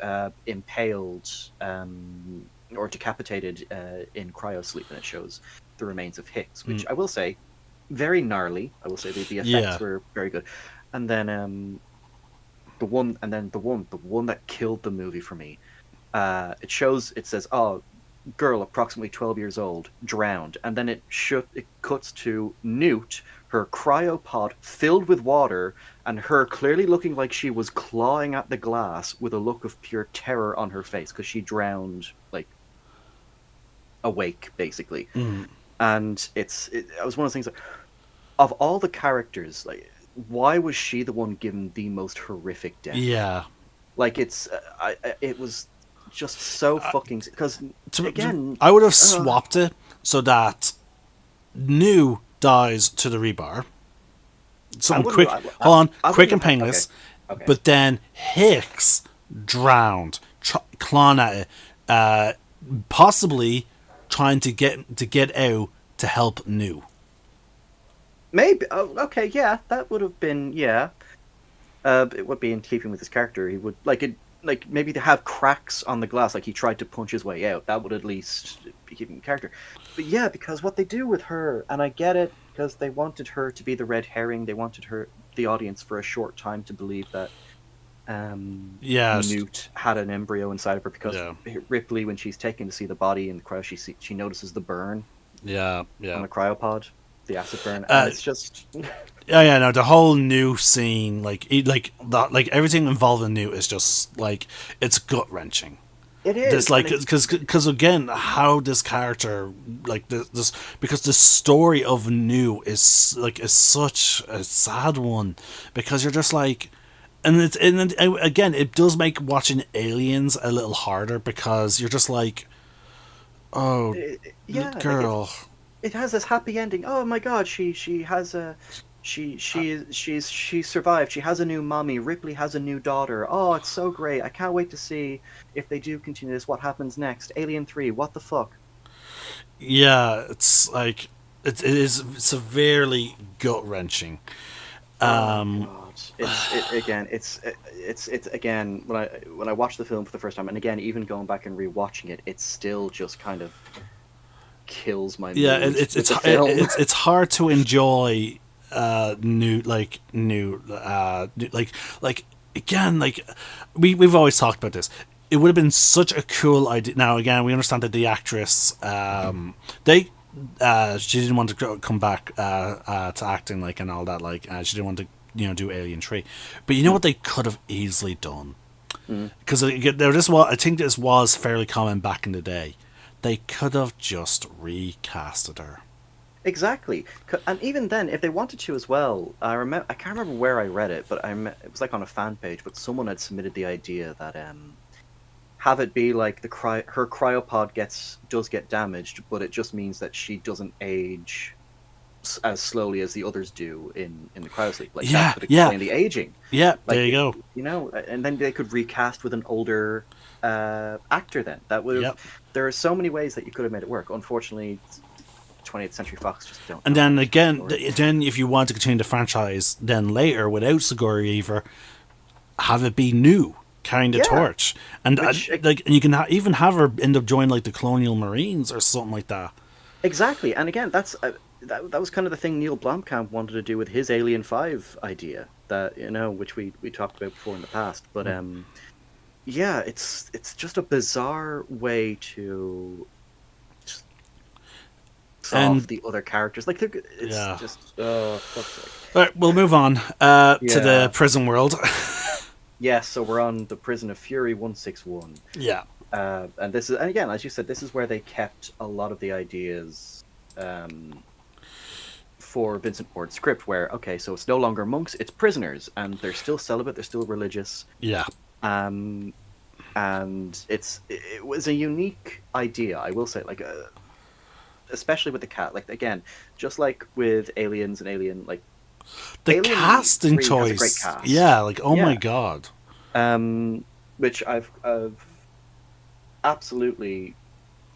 impaled or decapitated in cryosleep, and it shows the remains of Hicks, which I will say, very gnarly. I will say the effects were very good. And then the one that killed the movie for me. It says, oh, girl approximately 12 years old drowned, and then it cuts to Newt, her cryopod filled with water, and her clearly looking like she was clawing at the glass with a look of pure terror on her face because she drowned, like, awake, basically. And it was one of those things, like, of all the characters, like, why was she the one given the most horrific death? Yeah, like, it was just so fucking, because again, I would have swapped it so that New dies to the rebar. Something quick. Hold on, quick and painless. Okay. But then Hicks drowned, clawing at it, possibly trying to get out to help New. Maybe. Oh, okay. Yeah, that would have been. Yeah, it would be in keeping with his character. He would maybe to have cracks on the glass, like he tried to punch his way out. That would at least be keeping character. But yeah, because what they do with her, and I get it, because they wanted her to be the red herring. They wanted the audience, for a short time to believe that Newt had an embryo inside of her, because Ripley, when she's taken to see the body in the cryo, she notices the burn. On the cryopod, the acid burn, and it's just. No, the whole New scene, like everything involving New is just like, it's gut wrenching. It is. It's like, because again, how this character, like this, because the story of New is such a sad one, because you're just like, and again, it does make watching Aliens a little harder, because you're just like, oh, girl. It has this happy ending. Oh my God, she has a. She survived. She has a new mommy. Ripley has a new daughter. Oh, it's so great. I can't wait to see if they do continue this. What happens next? Alien 3. What the fuck? Yeah, it's like it is severely gut wrenching. God. It's again when I watched the film for the first time, and again even going back and rewatching it, it still just kind of kills my Yeah, mood with the film. it's hard to enjoy like again, like we've always talked about this. It would have been such a cool idea. Now again, we understand that the actress they she didn't want to come back to acting like and all that, like she didn't want to do Alien 3, but you know what they could have easily done, because I think this was fairly common back in the day. They could have just recasted her. Exactly, and even then, if they wanted to as well, I can't remember where I read it, but it was like on a fan page. But someone had submitted the idea that have it be like her cryopod does get damaged, but it just means that she doesn't age as slowly as the others do in the cryosleep. Like that could explain the aging. Yeah, like, there you go. And then they could recast with an older actor. Then that would. There are so many ways that you could have made it work. Unfortunately, 20th Century Fox just don't. And then again, if you want to continue the franchise, then later without Sigourney Weaver, have it be new, carrying the torch, and you can even have her end up joining like the Colonial Marines or something like that. Exactly, and again, that's that was kind of the thing Neil Blomkamp wanted to do with his Alien 5 idea, that which we talked about before in the past, but yeah, it's just a bizarre way to solve the other characters. Like it's just fuck's sake. All right, we'll move on to the prison world. Yes, so we're on the Prison of Fury 161. Yeah. And again, as you said, this is where they kept a lot of the ideas for Vincent Ward's script, where, okay, so it's no longer monks, it's prisoners, and they're still celibate, they're still religious. Yeah. And it was a unique idea, I will say, like, especially with the cat. Like, again, just like with Aliens and Alien, like, the Alien casting 3 choice, has a great cast. yeah, like my god, which I've absolutely,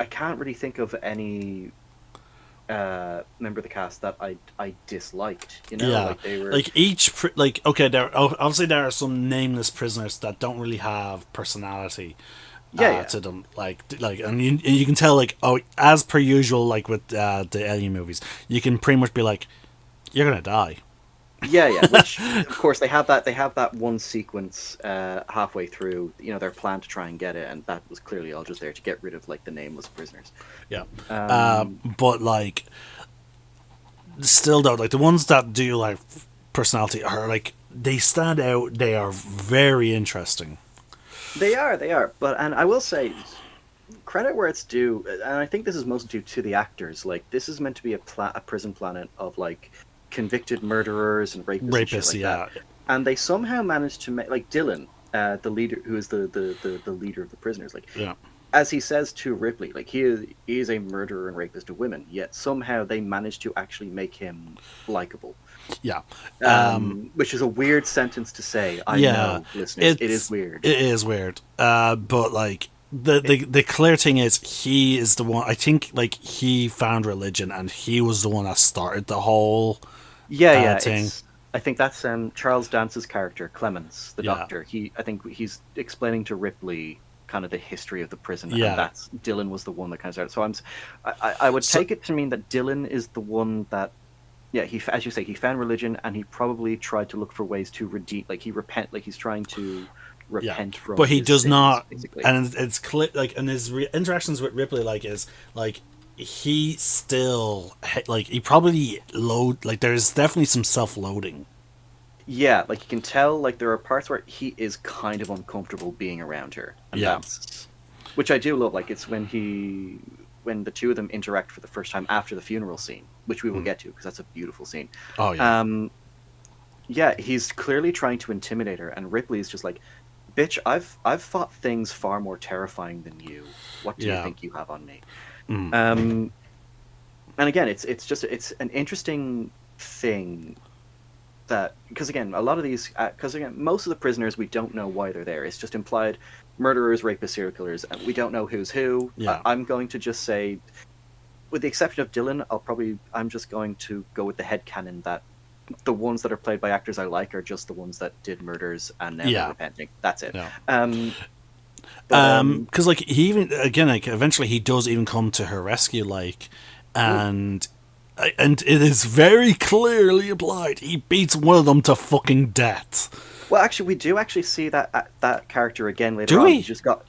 I can't really think of any member of the cast that I disliked. Like they were like okay, there obviously there are some nameless prisoners that don't really have personality. To them, like, and you can tell, like, as per usual, like with the Alien movies, you can pretty much be like, you're gonna die. Yeah. Which, of course, they have that one sequence halfway through, their plan to try and get it, and that was clearly all just there to get rid of, like, the nameless prisoners. Yeah. But, like, still though, like, the ones that do, like, personality are, like, they stand out. They are very interesting. They are. But, and I will say, credit where it's due, and I think this is mostly due to the actors. Like, this is meant to be a prison planet of, like, convicted murderers and rapists and that. And they somehow managed to make, like, Dylan, the leader, who is the leader of the prisoners, like, as he says to Ripley, like, he is a murderer and rapist of women, yet somehow they managed to actually make him likable. Yeah. Which is a weird sentence to say. I know, listeners, it is weird. It is weird. But, like, the clear thing is, he is the one, I think, like, he found religion and he was the one that started the whole thing. I think that's Charles Dance's character, Clemens, the doctor. I think he's explaining to Ripley kind of the history of the prison, and that's Dylan was the one that kind of started. So I would take it to mean that Dylan is the one that, he, as you say, he found religion, and he probably tried to look for ways to redeem, like, he's trying to repent from, but he does sins, not, basically. and it's clear, like, and his interactions with Ripley, like, is like, he still, like, he probably there's definitely some self-loading. Yeah, like, you can tell, like, there are parts where he is kind of uncomfortable being around her, and that's, which I do love. Like, it's when the two of them interact for the first time after the funeral scene, which we will get to, because that's a beautiful scene. Oh yeah. Yeah, he's clearly trying to intimidate her, and Ripley's just like, bitch, I've fought things far more terrifying than you. What do you think you have on me? And again, it's an interesting thing that, because again, a lot of these, most of the prisoners, we don't know why they're there. It's just implied murderers, rapists, serial killers, and we don't know who's who. I'm going to just say, with the exception of Dylan, I'm just going to go with the headcanon that the ones that are played by actors I like are just the ones that did murders and now they're repenting. That's it. Yeah. Because like he even again like eventually he does even come to her rescue, like, and it is very clearly implied he beats one of them to fucking death. Well, actually, we do actually see that character again later do on. we? He's just got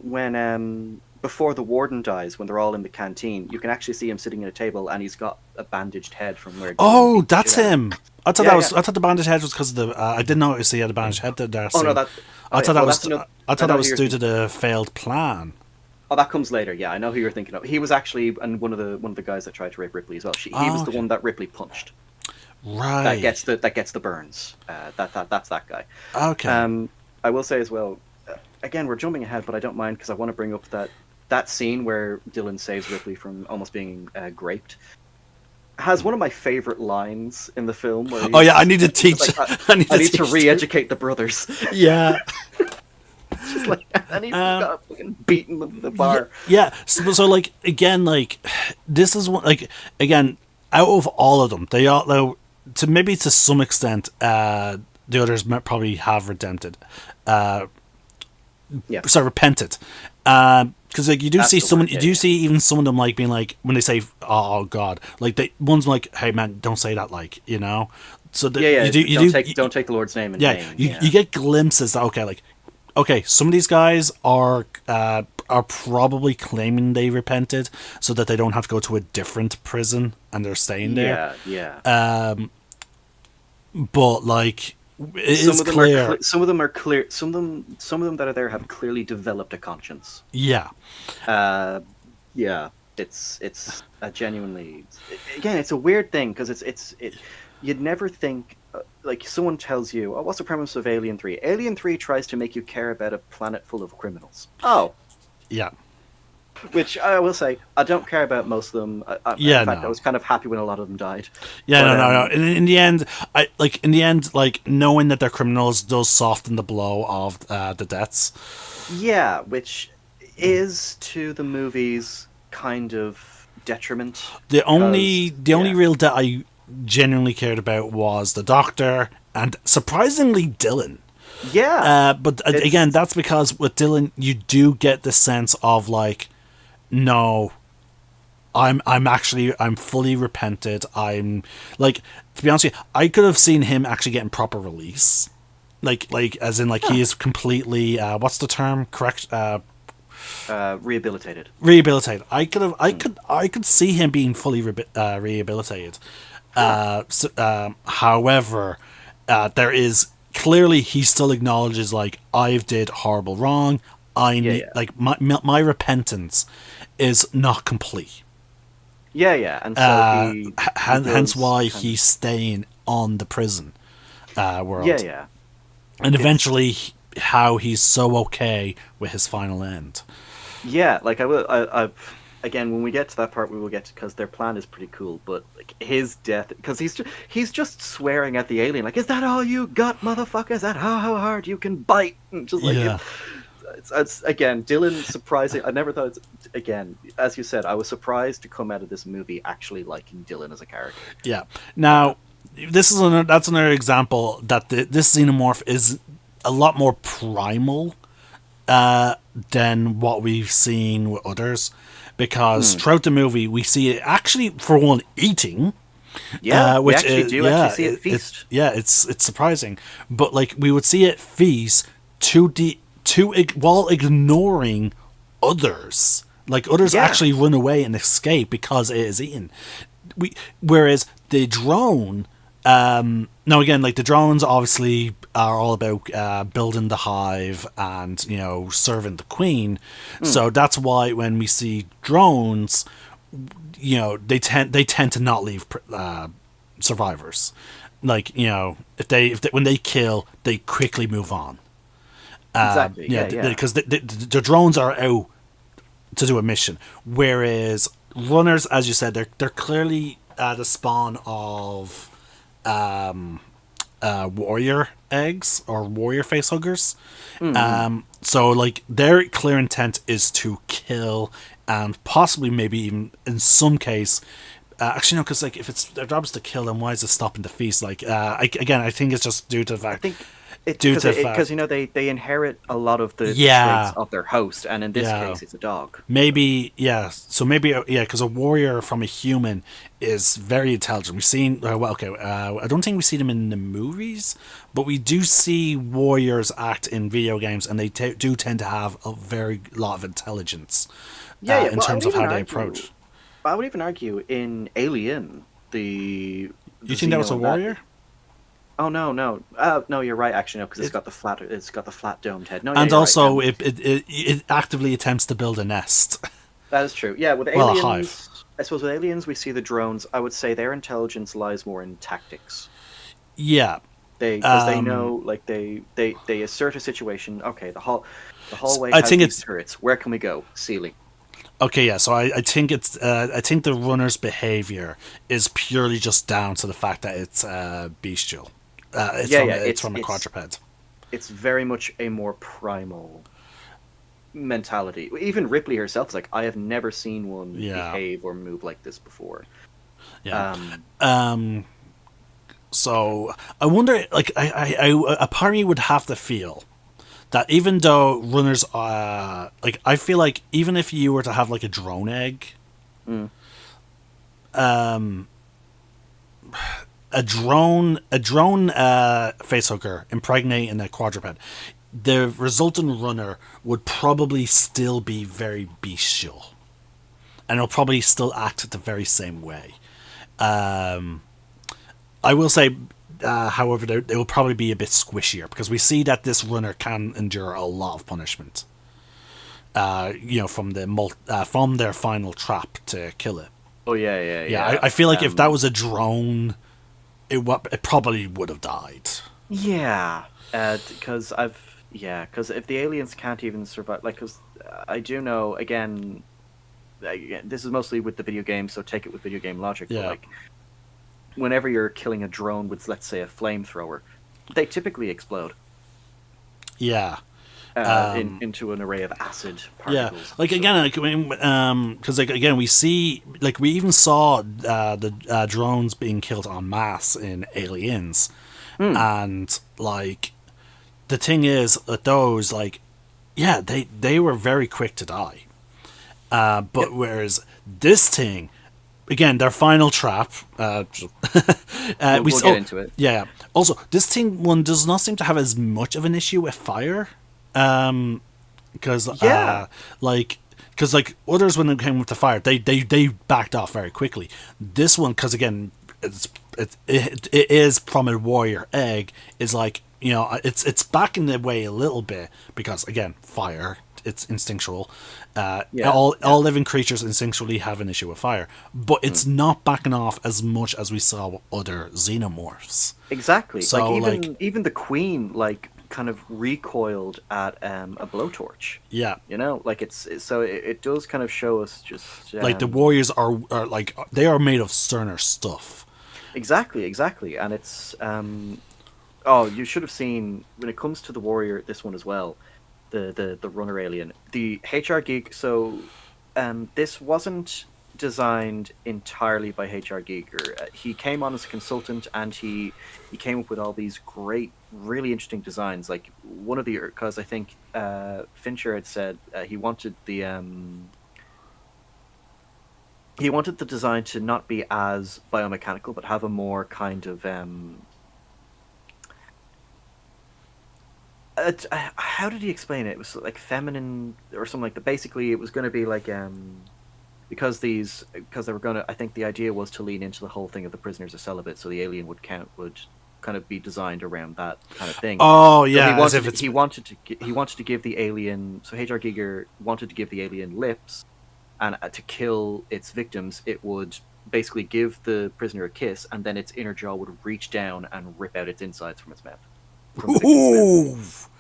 when before the warden dies, when they're all in the canteen, you can actually see him sitting at a table, and he's got a bandaged head from where. Oh, that's him. I thought I thought the bandaged head was because of the. I didn't notice he had a bandaged head there. Oh no, that. I thought that was due to the failed plan. Oh, that comes later. Yeah, I know who you're thinking of. He was actually one of the guys that tried to rape Ripley as well. He was the one that Ripley punched. Right. That gets the burns. That's that guy. Okay. I will say as well. Again, we're jumping ahead, but I don't mind because I want to bring up that scene where Dylan saves Ripley from almost being graped. Has one of my favorite lines in the film. Where I need to teach. Like, I need to re-educate the brothers. Yeah. Just like, and he's got fucking beaten the bar. Yeah. So like again, like this is one like again out of all of them, they all though to some extent the others probably have repented. Repented. Because like you do see someone, you do see even some of them like being like when they say, "Oh God," like one's like, "Hey man, don't say that," like you know. So don't take the Lord's name in vain. You get glimpses that okay, some of these guys are probably claiming they repented so that they don't have to go to a different prison and they're staying there. Yeah. But like. Some of them are clear. Some of them that are there have clearly developed a conscience. Yeah. Yeah. It's a genuinely. Again, it's a weird thing because it's you'd never think. Like someone tells you, "Oh, what's the premise of Alien 3?" Alien 3 tries to make you care about a planet full of criminals. Oh. Yeah. Which I will say, I don't care about most of them. In fact, I was kind of happy when a lot of them died. Yeah, but, no. In the end, like knowing that they're criminals does soften the blow of the deaths. Yeah, which is to the movie's kind of detriment. The only real death I genuinely cared about was the Doctor and surprisingly Dylan. Yeah, but again, that's because with Dylan, you do get the sense of like. No, I'm fully repented. I'm like, to be honest with you, I could have seen him actually getting proper release, like as in like he is completely what's the term? Correct? Rehabilitated. Rehabilitated. I could see him being fully rehabilitated. However, there is clearly he still acknowledges like I've did horrible wrong. Like my repentance is not complete. Yeah, and so hence why he's staying on the prison world. Yeah. And eventually, how he's so okay with his final end. Yeah, like I again, when we get to that part, we will get to because their plan is pretty cool. But like his death, because he's just swearing at the alien, like, "Is that all you got, motherfucker? Is that how hard you can bite?" And just like. It's again, Dylan surprising. I never thought. Again, as you said, I was surprised to come out of this movie actually liking Dylan as a character. Yeah. Now, that's another example that this xenomorph is a lot more primal than what we've seen with others, because throughout the movie we see it actually for one eating. Yeah, which we actually actually see it feast. It's surprising, but like we would see it feast while ignoring others. Like others actually run away and escape because it is eaten. Whereas the drone, now again, like the drones obviously are all about building the hive and serving the queen. So that's why when we see drones, they tend to not leave survivors. Like if when they kill, they quickly move on. Exactly. Because the drones are out to do a mission, whereas runners, as you said, they're clearly the spawn of warrior eggs or warrior facehuggers. So like their clear intent is to kill and possibly maybe even in some case Actually, no, because like if it's their job is to kill, then why is it stopping the feast? Like, again, I think it's just due to the I fact. think it's Due to the because fact. you know they inherit a lot of the traits Yeah, of their host, and in this yeah. case, it's a dog. Maybe, yeah. So maybe, yeah, because a warrior from a human is very intelligent. We've seen, well, okay, I don't think we see them in the movies, but we do see warriors act in video games, and they do tend to have a very lot of intelligence Yeah, yeah. in Well, terms of how they approach. I would even argue in Alien, You the think that was Xeno a in that. warrior? Oh no, no, no, you're right. Actually, no, because it's got the flat domed head. No, yeah, And you're right. also, it actively attempts to build a nest. That is true. Yeah, with Well, a hive. aliens, I suppose with aliens we see the drones. I would say their intelligence lies more in tactics. Yeah. Because they know, like they assert a situation. Okay, the hallway I has think these it's turrets. Where can we go? Ceiling. okay. Yeah. So I think I think the runner's behavior is purely just down to the fact that it's bestial. Yeah, yeah. It's from a quadruped. It's very much a more primal mentality. Even Ripley herself is like, I have never seen one Yeah. behave or move like this before. Yeah. So I wonder, like, a part of me would have to feel that even though runners are like, I feel like even if you were to have like a drone egg, Mm. a drone facehugger impregnating a quadruped, the resultant runner would probably still be very bestial, and it'll probably still act the very same way. I will say, however, they will probably be a bit squishier because we see that this runner can endure a lot of punishment. From from their final trap to kill it. Oh yeah, yeah, Yeah, yeah. I feel like if that was a drone, it probably would have died. Yeah, because if the aliens can't even survive, like, because I do know again, this is mostly with the video game, so take it with video game logic. Yeah. But like, whenever you're killing a drone with, let's say, a flamethrower, they typically explode Yeah. into an array of acid Yeah, particles. like again, because like again, we see like we even saw the drones being killed en masse in Aliens, and like the thing is that those like, yeah, they were very quick to die, but whereas this thing, again, their final trap, We'll get into it. Yeah. Also, this thing one does not seem to have as much of an issue with fire. Because Yeah. because like others when it came with the fire, they backed off very quickly. This one, because again, it is from a warrior egg, is like, it's backing the way a little bit because again, fire, it's instinctual. All living creatures instinctually have an issue with fire, but it's not backing off as much as we saw with other xenomorphs. Exactly. So, even the queen, like, kind of recoiled at a blowtorch. Yeah. Like it does kind of show us just Like the warriors are like, they are made of sterner stuff. exactly, and it's oh, you should have seen when it comes to the warrior, this one as well, the runner alien, the HR Geek. So this wasn't designed entirely by HR Giger. He came on as a consultant, and he came up with all these great, really interesting designs. Like one of the, because I think Fincher had said he wanted the design to not be as biomechanical, but have a more kind of how did he explain it? It was like feminine or something like that. Basically, it was going to be like because they were going to, I think the idea was to lean into the whole thing of the prisoners are celibate, so the alien would kind of be designed around that kind of thing. Oh yeah, so he wanted to give the alien. So H.R. Giger wanted to give the alien lips, and to kill its victims, it would basically give the prisoner a kiss, and then its inner jaw would reach down and rip out its insides from its mouth.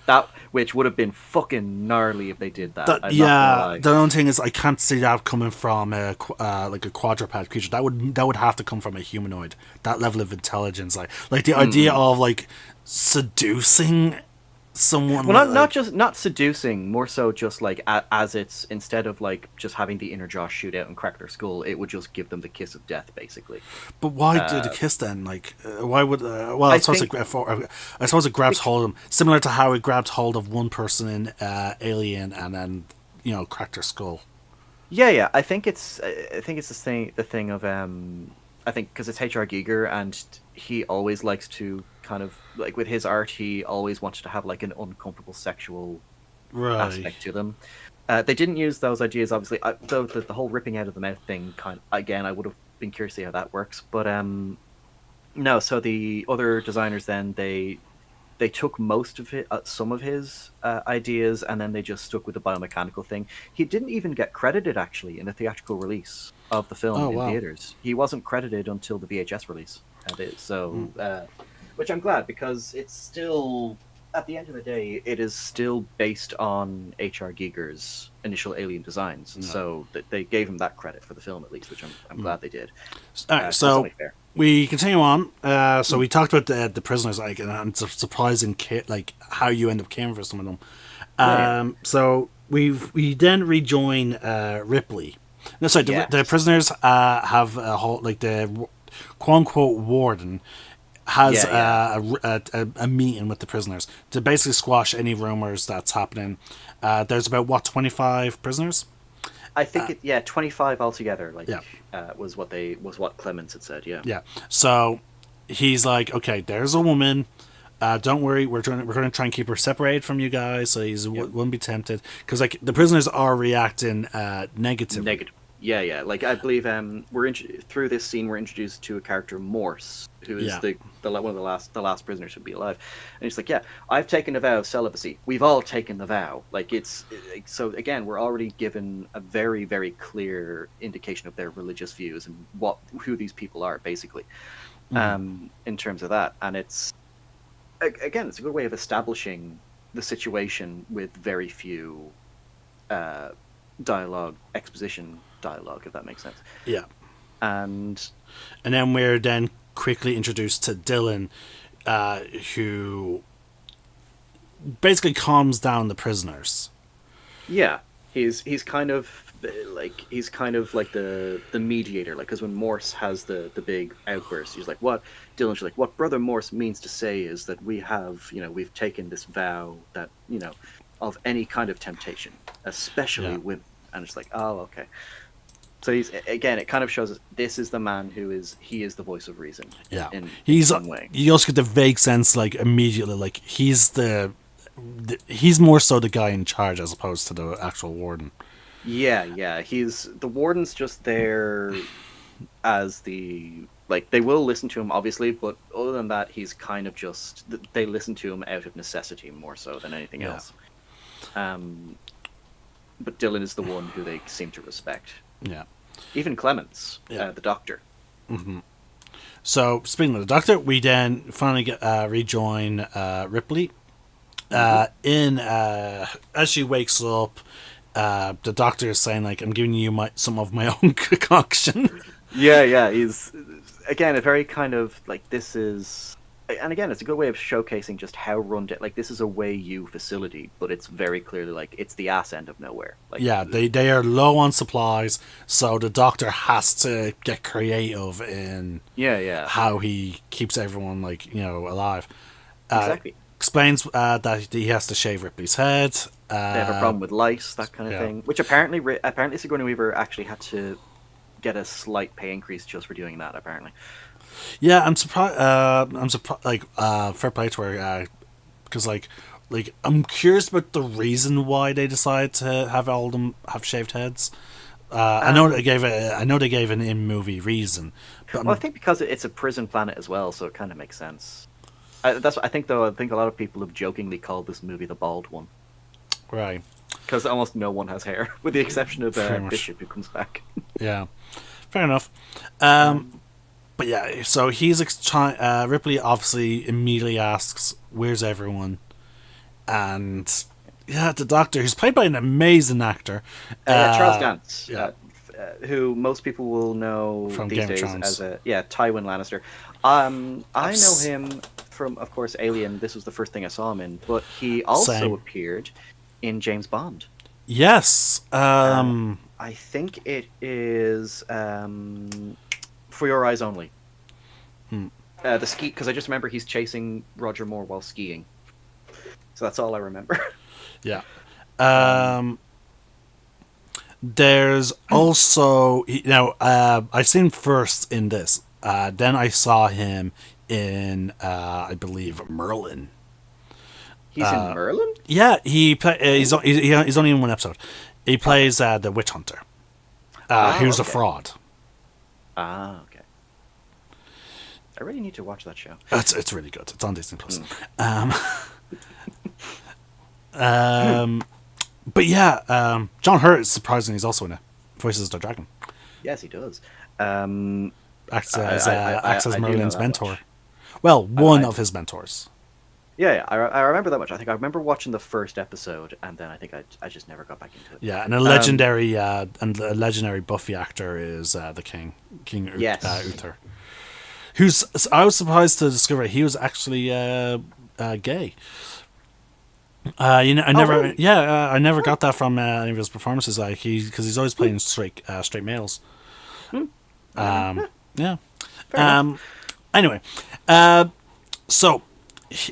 That, which would have been fucking gnarly if they did that. The only thing is I can't see that coming from like a quadruped creature. That would have to come from a humanoid. That level of intelligence, like the idea of like seducing someone Well, like, not just not seducing, more so just like as it's instead of like just having the inner Josh shoot out and crack their skull, it would just give them the kiss of death, basically. but why do the kiss then? Like, why would? Well, I I suppose it grabs hold of them, similar to how it grabbed hold of one person in Alien, and then cracked their skull. Yeah. I think it's the thing of I think because it's H.R. Giger and he always likes to kind of like with his art, he always wanted to have like an uncomfortable sexual aspect to them. They didn't use those ideas, obviously. Though the whole ripping out of the mouth thing, again, I would have been curious to see how that works. But no. So the other designers then they took most of it, some of his ideas, and then they just stuck with the biomechanical thing. He didn't even get credited actually in the theatrical release of the film in theaters. He wasn't credited until the VHS release. Which I'm glad because it's still, at the end of the day, it is still based on H.R. Giger's initial Alien designs. No. So they gave him that credit for the film at least, which I'm glad they did. All right, so we continue on. So we talked about the prisoners, like, and it's a surprising like how you end up caring for some of them. So we then rejoin Ripley. No, sorry, the prisoners have a whole, like, the quote unquote warden has a meeting with the prisoners to basically squash any rumors that's happening. There's about 25 prisoners. I think 25 altogether. Was what Clemens had said. Yeah. Yeah. So he's like, okay, there's a woman. Don't worry, we're going to try and keep her separated from you guys, so he wouldn't be tempted, because like the prisoners are reacting negatively. Negative. Yeah. Like I believe through this scene we're introduced to a character, Morse, who is the one of the last prisoners to be alive, and he's like, I've taken a vow of celibacy. We've all taken the vow. Like so again, we're already given a very, very clear indication of their religious views and who these people are basically, in terms of that, and it's a good way of establishing the situation with very few exposition dialogue, if that makes sense. Yeah. And then we're then quickly introduced to Dylan, who basically calms down the prisoners. Yeah, he's kind of like the mediator, like, because when Morse has the big outburst, he's like, what? Dylan's like, what Brother Morse means to say is that we've taken this vow that of any kind of temptation, especially women. And it's like, oh, okay. So it kind of shows us this is the man who is the voice of reason. Yeah, in some way. You also get the vague sense, like, immediately, like he's he's more so the guy in charge as opposed to the actual warden. Yeah. The warden's just there as they will listen to him, obviously, but other than that, he's kind of just, they listen to him out of necessity more so than anything else. But Dylan is the one who they seem to respect. Yeah. Even Clemens, the doctor. Mm-hmm. So, speaking of the doctor, we then finally rejoin Ripley. As she wakes up, the doctor is saying, like, I'm giving you some of my own concoction. Yeah. He's, again, a very kind of, like, this is... And again, it's a good way of showcasing just how like, this is a Way-U facility, but it's very clearly like it's the ass end of nowhere. Like, they are low on supplies, so the doctor has to get creative in how he keeps everyone, like, alive. Exactly. Explains that he has to shave Ripley's head. They have a problem with lice, that kind of thing. Which apparently Sigourney Weaver actually had to get a slight pay increase just for doing that. Apparently. Yeah, I'm surprised. Like, fair play to her, because like I'm curious about the reason why they decided to have all of them have shaved heads. I know they gave an in-movie reason. But I think because it's a prison planet as well, so it kind of makes sense. That's what I think, though. I think a lot of people have jokingly called this movie the bald one, right? Because almost no one has hair, with the exception of Bishop, who comes back. Yeah, fair enough. But yeah, so he's Ripley obviously immediately asks, "Where's everyone?" And the doctor, who's played by an amazing actor, Charles Dance, who most people will know from these Game days of Thrones as Tywin Lannister. I know him from, of course, Alien. This was the first thing I saw him in, but he also Same. appeared in James Bond. Yes. I think it is For Your Eyes Only. The ski, because I just remember he's chasing Roger Moore while skiing. So that's all I remember. Yeah. There's also I've seen him first in this. Then I saw him in I believe Merlin. He's in Merlin? Yeah, he's only in one episode. He plays the witch hunter, who's a fraud. Ah, okay. I really need to watch that show. It's really good. It's on Disney Plus. But yeah, John Hurt is surprisingly he's also in it. Voices the dragon. Yes, he does. Acts as Merlin's mentor. Much. Well, one of his mentors. Yeah, I remember that much. I think I remember watching the first episode, and then I think I just never got back into it. Yeah, and a legendary Buffy actor is the King Uther. I was surprised to discover he was actually gay. I never got that from any of his performances. Because he's always playing straight males. Yeah. Anyway, so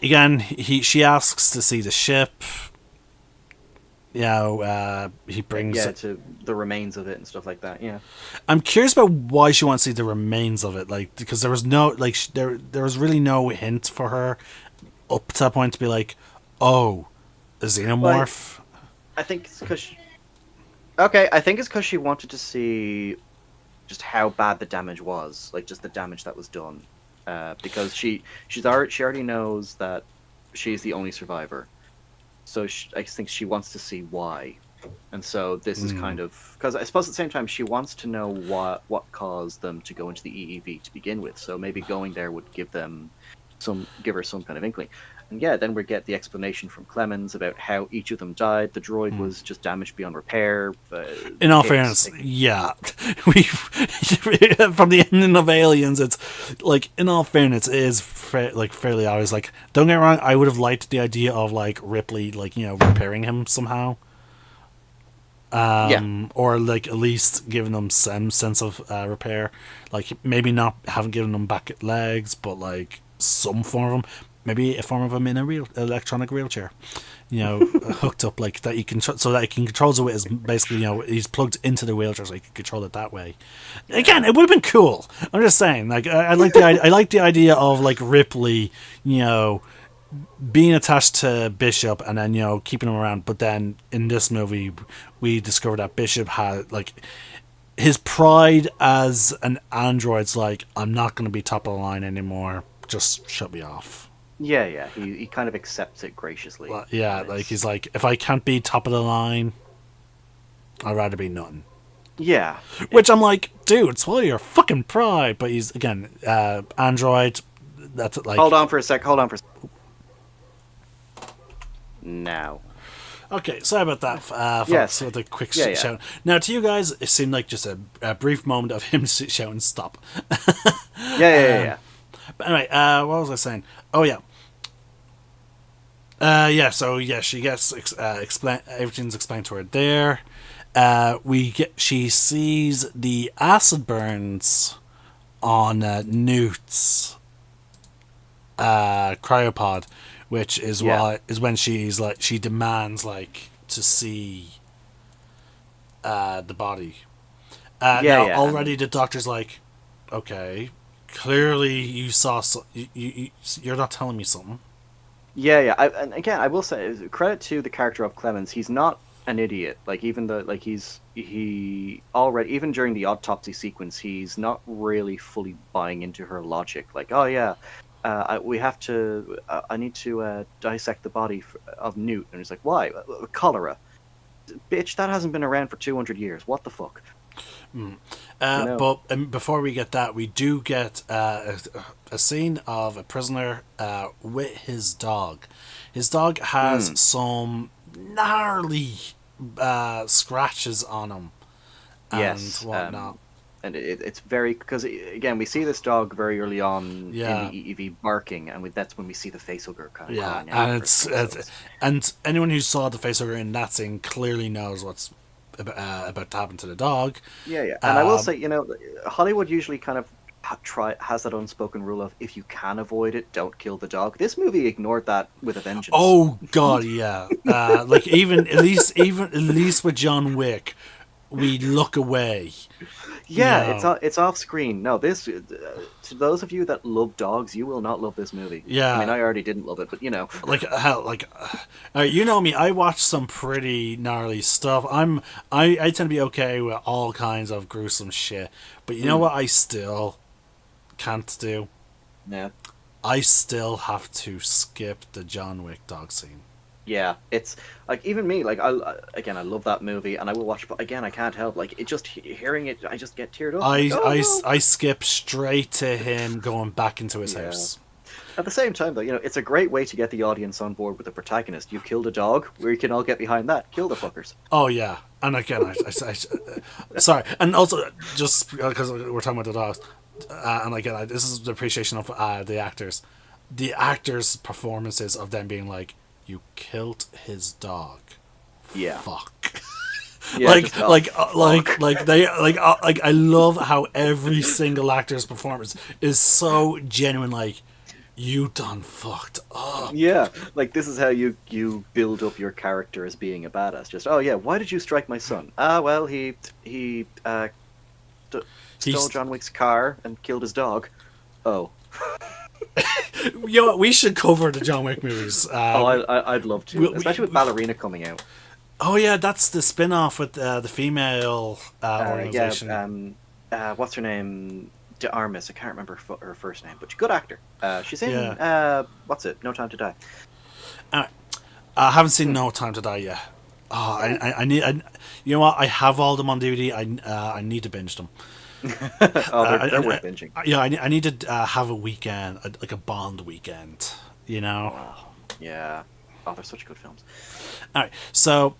again, she asks to see the ship. He brings to the remains of it and stuff like that. Yeah, I'm curious about why she wants to see the remains of it. Like, because there was no there was really no hint for her up to that point to be like, oh, a xenomorph. I think it's because. I think it's because she wanted to see just how bad the damage was, like just the damage that was done, because she already knows that she's the only survivor, so I think she wants to see why, and so this is kind of because I suppose at the same time she wants to know what caused them to go into the EEV to begin with, so maybe going there would give her some kind of inkling. And yeah, then we get the explanation from Clemens about how each of them died. The droid was just damaged beyond repair. In all fairness, yeah, from the ending of Aliens, it's like, in all fairness, it is fairly obvious. Like, don't get me wrong, I would have liked the idea of like Ripley, repairing him somehow. Or like at least giving them some sense of repair. Like maybe not having given them back legs, but like some form of them. Maybe a form of him in a real electronic wheelchair, hooked up like that. You can so that he can control it as basically, he's plugged into the wheelchair, so he can control it that way. Again, it would have been cool. I'm just saying, like I like the idea of like Ripley, being attached to Bishop and then keeping him around. But then in this movie, we discovered that Bishop had like his pride as an android's like, I'm not going to be top of the line anymore. Just shut me off. Yeah. He kind of accepts it graciously. Well, yeah, like he's like, if I can't be top of the line, I'd rather be nothing. Yeah. Which I'm like, dude, swallow your fucking pride. But he's again, android. That's like. Hold on for a sec. Now. Okay, sorry about that. Yes. With a quick shout. Now, to you guys, it seemed like just a brief moment of him shouting "stop." Yeah. But anyway, what was I saying? Oh yeah. So she gets everything's explained to her there. She sees the acid burns on Newt's cryopod, which is when she demands to see the body. Already the doctor's like, okay, clearly you saw you're not telling me something. Yeah. And again, I will say credit to the character of Clemens. He's not an idiot. Like even he already, even during the autopsy sequence, he's not really fully buying into her logic. Like, oh yeah, I need to dissect the body of Newt, and he's like, why? Cholera, bitch. That hasn't been around for 200 years. What the fuck? But before we get that, we do get a scene of a prisoner with his dog. His dog has some gnarly scratches on him and whatnot. and it's very because again we see this dog very early on in the EEV barking, and that's when we see the facehugger kind of calling out. And and anyone who saw the facehugger in that scene clearly knows what's about to happen to the dog. And I will say, Hollywood usually kind of has that unspoken rule of if you can avoid it, don't kill the dog. This movie ignored that with a vengeance. Oh God, yeah. Like even at least with John Wick, we look away. Yeah, it's off screen. No, this to those of you that love dogs, you will not love this movie. Yeah, I mean, I already didn't love it, but like hell, you know me. I watch some pretty gnarly stuff. I tend to be okay with all kinds of gruesome shit, but you know what? I still can't do. Yeah, I still have to skip the John Wick dog scene. Yeah, it's like even me. Like I love that movie, and I will watch. But again, I can't help. Like it just hearing it, I just get teared up. I skip straight to him going back into his house. At the same time, though, it's a great way to get the audience on board with the protagonist. You killed a dog, we can all get behind that. Kill the fuckers. Oh yeah, and again, I sorry, and also just because we're talking about the dogs, and again, this is the appreciation of the actors. The actors' performances of them being like, "You killed his dog." Yeah. Fuck. Yeah, I love how every single actor's performance is so genuine. Like, you done fucked up. Yeah, like this is how you build up your character as being a badass. Just why did you strike my son? Well, he stole John Wick's car and killed his dog. Oh. You know what? We should cover the John Wick movies. I'd love to, especially with Ballerina coming out. Oh yeah, that's the spin-off with the female organization. What's her name? De Armas. I can't remember her first name, but she's a good actor. She's in what's it? No Time to Die. I haven't seen No Time to Die yet. Oh, I need. You know what? I have all them on DVD. I need to binge them. They're worth binging. I need to have a weekend, like a Bond weekend. Wow. Yeah. Oh, they're such good films. All right, so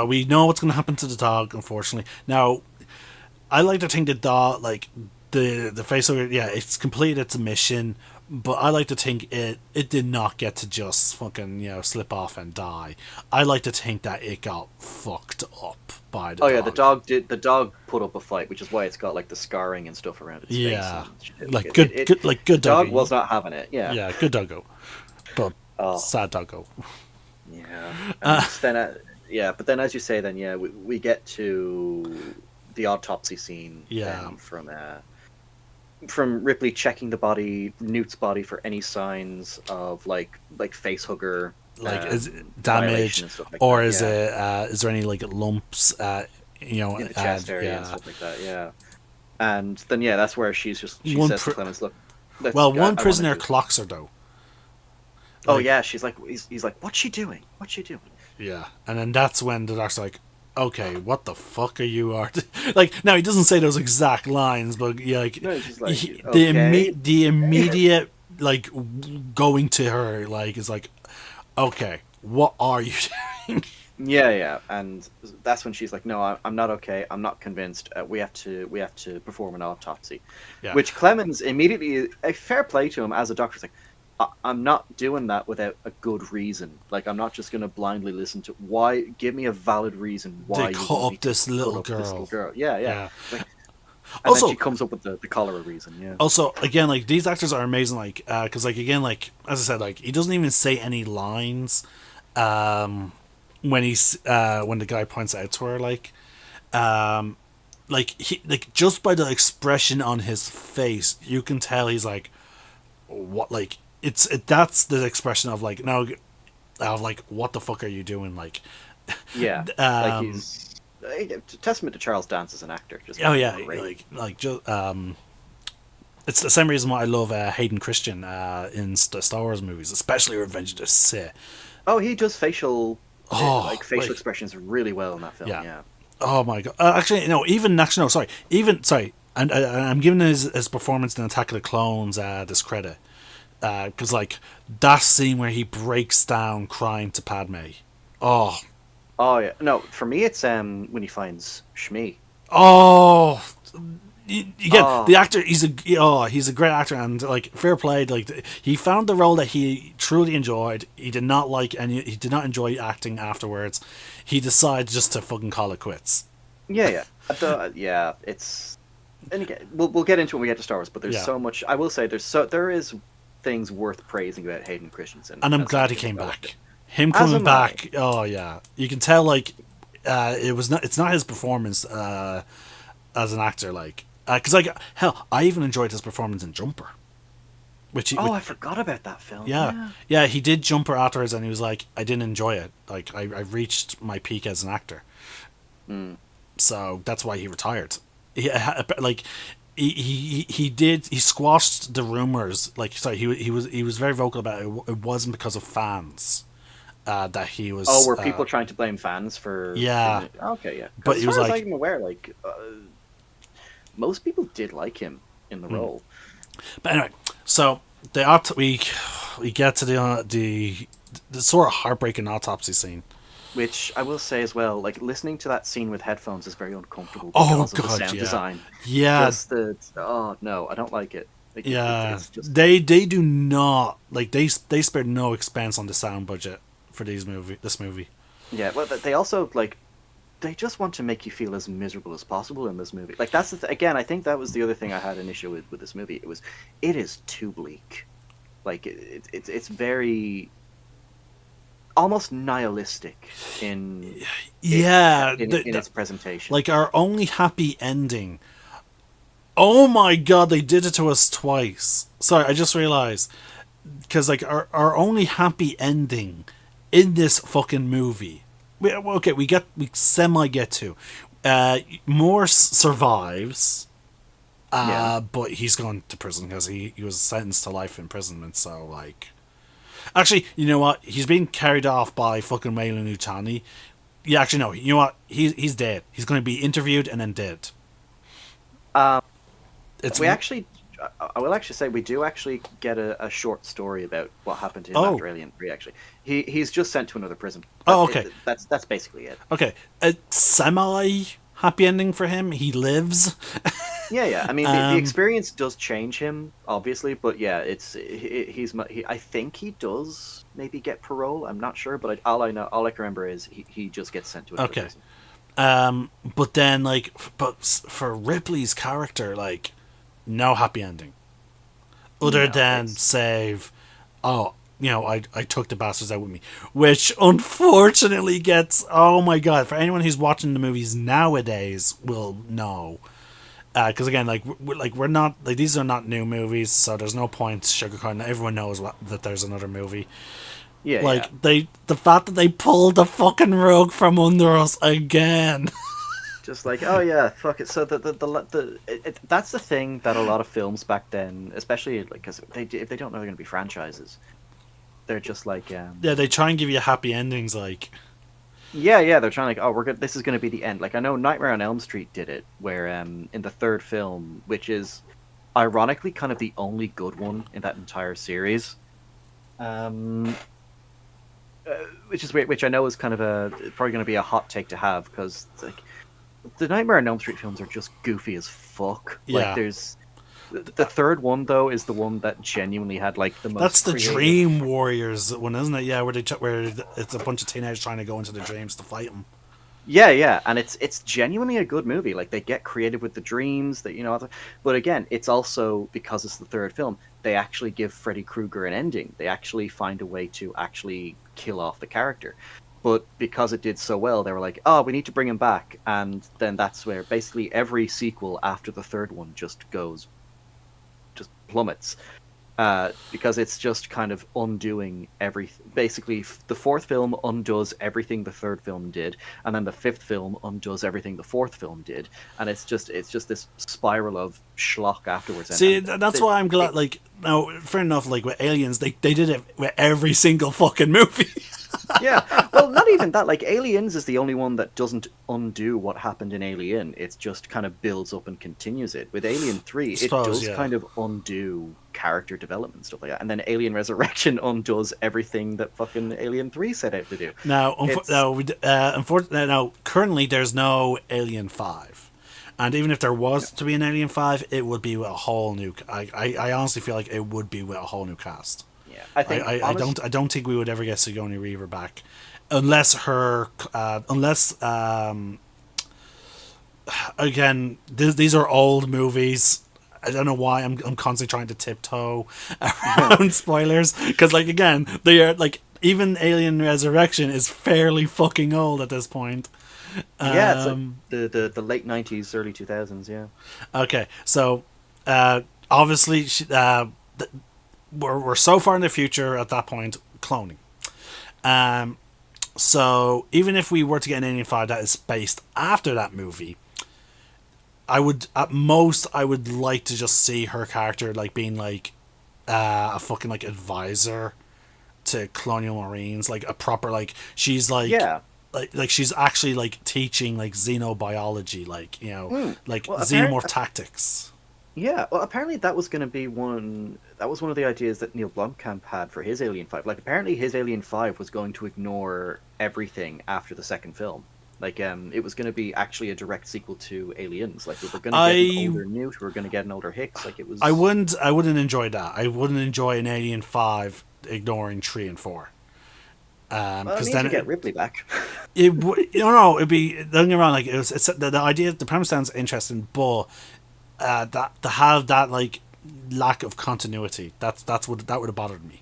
we know what's going to happen to the dog. Unfortunately, now I like to think the dog, like the facehugger, it's completed its mission, but I like to think it did not get to just fucking slip off and die. I like to think that it got fucked up by the dog. Yeah, the dog put up a fight, which is why it's got like the scarring and stuff around its face. Yeah, like good dog was not having it. Yeah, good doggo, but sad doggo. Yeah, but then as you say, then we get to the autopsy scene. From Ripley checking the body, Newt's body, for any signs of like facehugger, is it damage, like or that. Is there any like lumps, in the chest area and stuff like that? Yeah, and then that's where she says to Clemens, "Look, one prisoner clocks her though." She's like, he's like, "What's she doing? What's she doing?" Yeah, and then that's when the doctor's like, "Okay, what the fuck are you like?" Now he doesn't say those exact lines, but the immediate like going to her is like, "Okay, what are you doing?" Yeah, and that's when she's like, "No, I'm not okay. I'm not convinced. We have to perform an autopsy." Yeah. Which Clemens immediately, a fair play to him as a doctor, is like, I'm not doing that without a good reason. Like, I'm not just going to blindly listen to why. Give me a valid reason why they cut up this little girl. Yeah. And also, then she comes up with the cholera reason. Yeah. Also, again, like these actors are amazing. Like, because again, like as I said, like he doesn't even say any lines. When the guy points out to her, just by the expression on his face, you can tell he's like, what, like. That's the expression of like now, of like, what the fuck are you doing? Like, like he's a testament to Charles Dance as an actor. Just it's the same reason why I love Hayden Christensen in the Star Wars movies, especially Revenge of the Sith. Oh, he does facial expressions really well in that film. Yeah. Oh my god. And I'm giving his performance in Attack of the Clones discredit. Because that scene where he breaks down crying to Padme. Oh yeah. No, for me it's when he finds Shmi. Oh, Again, the actor, he's a great actor, and like fair play. Like he found the role that he truly enjoyed. He did not enjoy acting afterwards. He decided just to fucking call it quits. Yeah. It's, and again, we'll get into it when we get to Star Wars. But there's so much. I will say there is things worth praising about Hayden Christensen, and I'm glad he came back. Him coming back, you can tell like it's not his performance as an actor, like. Because hell, I even enjoyed his performance in Jumper. I forgot about that film. Yeah, he did Jumper afterwards, and he was like, I didn't enjoy it. Like, I reached my peak as an actor. So that's why he retired. He squashed the rumors. Like, sorry, he was very vocal about it. It wasn't because of fans that he was. Oh, were people trying to blame fans for? Yeah. Okay, yeah. But he was like, I'm aware, like. Most people did like him in the role. But anyway, so we get to the sort of heartbreaking autopsy scene. Which I will say as well, like listening to that scene with headphones is very uncomfortable because of the sound design. Yeah. No, I don't like it. Like, it's just... They do not like they spared no expense on the sound budget for this movie. Yeah, well, they also like. They just want to make you feel as miserable as possible in this movie. Like that's again, I think that was the other thing I had an issue with this movie. It is too bleak. Like it's very almost nihilistic in its presentation. Like our only happy ending. Oh my god, they did it to us twice. Sorry, I just realized because like our only happy ending in this fucking movie. We semi get to. Morse survives, but he's gone to prison because he was sentenced to life imprisonment. So like, actually, you know what? He's being carried off by fucking Weyland Yutani. Yeah, actually no. You know what? He's dead. He's going to be interviewed and then dead. I will actually say we do actually get a short story about what happened to him after Alien 3, actually. He's just sent to another prison. Okay. That's basically it. Okay. A semi-happy ending for him. He lives. Yeah. I mean, the experience does change him, obviously, but yeah, I think he does maybe get parole. I'm not sure, but all I can remember is he just gets sent to another prison. But then, like, for Ripley's character, like, no happy ending. Other than save, I took the bastards out with me. Which unfortunately gets, oh my god, for anyone who's watching the movies nowadays will know. Because again, we're not, like, these are not new movies, so there's no point sugarcoating. Everyone knows that there's another movie. Yeah, the fact that they pulled the fucking rug from under us again. Just like, oh yeah, fuck it. So that's the thing that a lot of films back then, especially like, because if they don't know they're going to be franchises, they're just like, they try and give you happy endings, like. Yeah, they're trying like, oh, we're good. This is going to be the end. Like I know Nightmare on Elm Street did it, where in the third film, which is ironically kind of the only good one in that entire series, which I know is kind of probably going to be a hot take to have because like. The Nightmare on Elm Street films are just goofy as fuck. Yeah. Like, there's the third one though is the one that genuinely had like the most. That's the creative... Dream Warriors one, isn't it? Yeah, where it's a bunch of teenagers trying to go into the dreams to fight them. Yeah, and it's genuinely a good movie. Like they get creative with the dreams that but again, it's also because it's the third film. They actually give Freddy Krueger an ending. They actually find a way to actually kill off the character. But because it did so well, they were like, oh, we need to bring him back. And then that's where basically every sequel after the third one just plummets. Because it's just kind of undoing everything. Basically, the fourth film undoes everything the third film did. And then the fifth film undoes everything the fourth film did. And it's just this spiral of schlock afterwards. See, that's why I'm glad, like, now, fair enough, like, with Aliens, they did it with every single fucking movie. Yeah, well, not even that. Like, Aliens is the only one that doesn't undo what happened in Alien. It just kind of builds up and continues it. With Alien 3, it does kind of undo character development, stuff like that. And then Alien Resurrection undoes everything that fucking Alien 3 set out to do. Now, unfortunately, currently there's no Alien 5. And even if there was to be an Alien 5, it would be with a whole new. I honestly feel like it would be with a whole new cast. Yeah, I think I don't think we would ever get Sigourney Weaver back, unless again, these are old movies. I don't know why I'm constantly trying to tiptoe around spoilers, because like again, they are like, even Alien Resurrection is fairly fucking old at this point. Yeah, it's like the late 90s, early 2000s. Yeah. Okay, so obviously we're so far in the future at that point, cloning. So even if we were to get an Alien 5 that is based after that movie, I would like to just see her character like being like a fucking like advisor to colonial marines, like a proper, like she's like, yeah, like she's actually like teaching like xenobiology, like, you know, like xenomorph tactics. Yeah, well, apparently that was going to be one of the ideas that Neil Blomkamp had for his Alien 5. Like, apparently his Alien 5 was going to ignore everything after the second film. Like, it was going to be actually a direct sequel to Aliens. Like, we were going to get an older Newt, we were going to get an older Hicks. Like, it was. I wouldn't enjoy that. I wouldn't enjoy an Alien 5 ignoring 3 and 4. Because then get Ripley back. It'd be, don't get me wrong. Like, it's the idea, the premise sounds interesting, but that to have that like lack of continuity, that would have bothered me.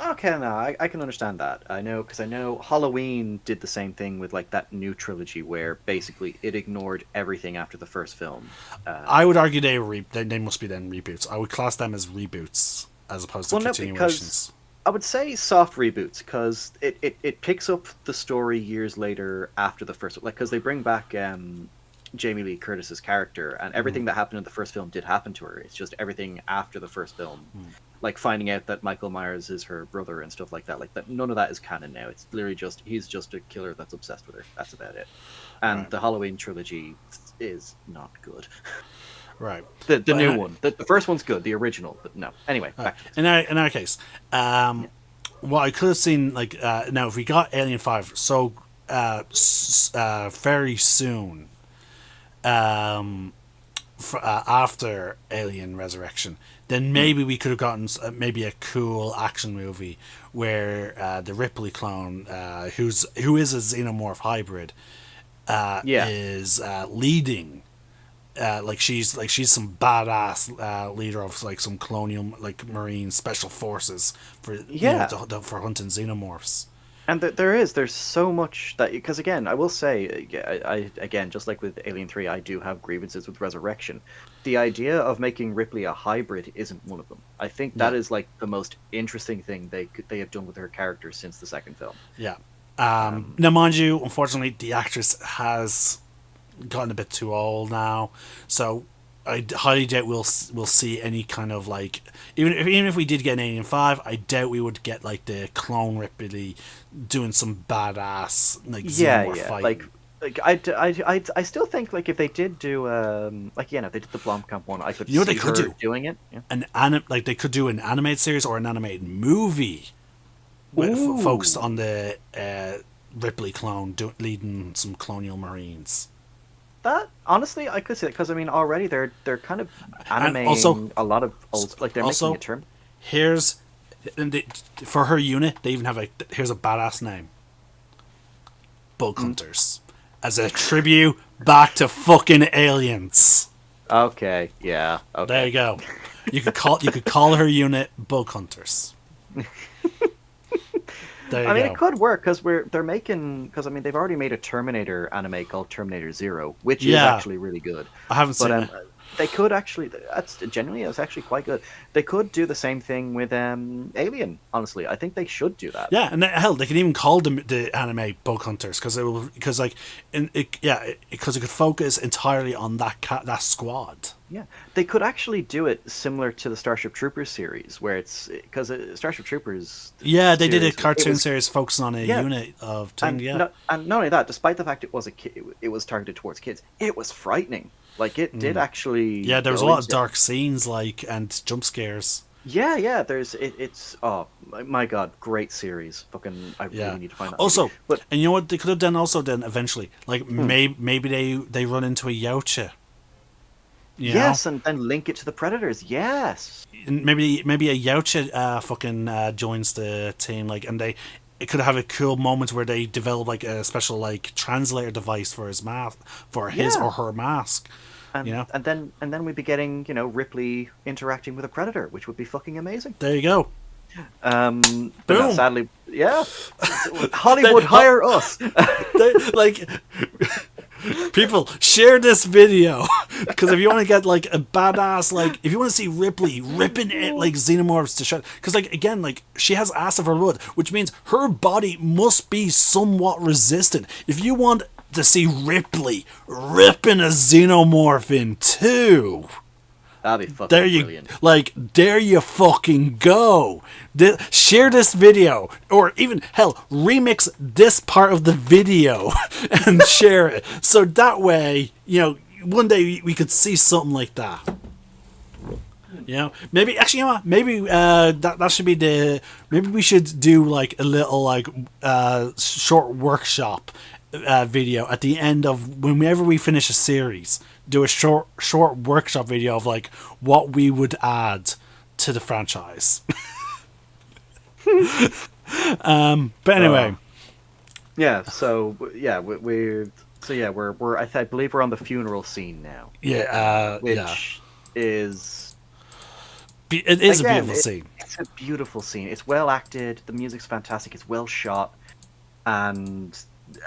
Okay, no, I can understand that. I know, because I know Halloween did the same thing with like that new trilogy where basically it ignored everything after the first film. I would argue they must be then reboots. I would class them as reboots as opposed to continuations. I would say soft reboots, because it picks up the story years later after the first, like, because they bring back Jamie Lee Curtis's character, and everything that happened in the first film did happen to her. It's just everything after the first film, like finding out that Michael Myers is her brother and stuff like that. Like that, none of that is canon now. It's literally just he's just a killer that's obsessed with her. That's about it. And the Halloween trilogy is not good. Right. The new one. The first one's good. The original, but no. Anyway, back to this. In our case, what I could have seen, like, now if we got Alien 5 so very soon after Alien Resurrection, then maybe we could have gotten maybe a cool action movie where the Ripley clone, who is a xenomorph hybrid, is leading. Like she's some badass leader of like some colonial like marine special forces for for hunting xenomorphs. And there's so much that, because again, I will say, I again, just like with Alien 3, I do have grievances with Resurrection. The idea of making Ripley a hybrid isn't one of them. I think that is like the most interesting thing they have done with her character since the second film. Yeah. Now, mind you, unfortunately, the actress has gotten a bit too old now, so I highly doubt we'll see any kind of like, even if we did get an Alien 5, I doubt we would get like the clone Ripley doing some badass like xenomorph fighting. Like I still think like if they did do if they did the Blomkamp one, I could see they could do doing it. Yeah. They could do an animated series or an animated movie focused on the Ripley clone leading some colonial marines. That honestly, I could see that, because I mean already they're kind of animating also, a lot of old, like they're making a term. Here's for her unit, they even have here's a badass name, Bug Hunters, as a tribute back to fucking aliens. Okay, yeah. Okay. There you go. You could call her unit Bug Hunters. I mean, it could work, because they're making, because I mean they've already made a Terminator anime called Terminator Zero, which is actually really good. I haven't seen it. They could actually, that's actually quite good. They could do the same thing with Alien. Honestly, I think they should do that. Yeah, and hell, they can even call them the anime Bug Hunters, because it could focus entirely on that squad. Yeah, they could actually do it similar to the Starship Troopers series, where it's because Starship Troopers. Yeah, they did a cartoon series focusing on a unit of things. And not only that, despite the fact it was targeted towards kids, it was frightening. Like it did actually. Yeah, there was a lot of dark scenes, and jump scares. Yeah. It's oh my god, great series. Fucking, I really need to find that. Also, and you know what they could have done? Also, then eventually, like maybe they run into a Yautja You know? Yes, and then link it to the Predators. Yes. And maybe a Yautja fucking joins the team, like, and it could have a cool moment where they develop like a special like translator device for his mask, for his Yeah. or her mask. You know? And then we'd be getting, Ripley interacting with a Predator, which would be fucking amazing. There you go. But no, Boom. sadly, yeah, Hollywood hire us. Like, people, share this video because if you want to get like a badass, like if you want to see Ripley ripping it like xenomorphs to shit, because like again, like she has acid for blood, which means her body must be somewhat resistant. If you want to see Ripley ripping a xenomorph in two, That'd be fucking there you brilliant. like there you fucking go. Share this video, or even hell, remix this part of the video and share it, so that way one day we could see something like that. Maybe actually, maybe that should be maybe we should do like a little like short workshop video at the end of whenever we finish a series. Do a short workshop video of like what we would add to the franchise. But anyway, yeah. So yeah, we're I believe we're on the funeral scene now. Which is it is again, a beautiful scene. It's a beautiful scene. It's well acted. The music's fantastic. It's well shot, and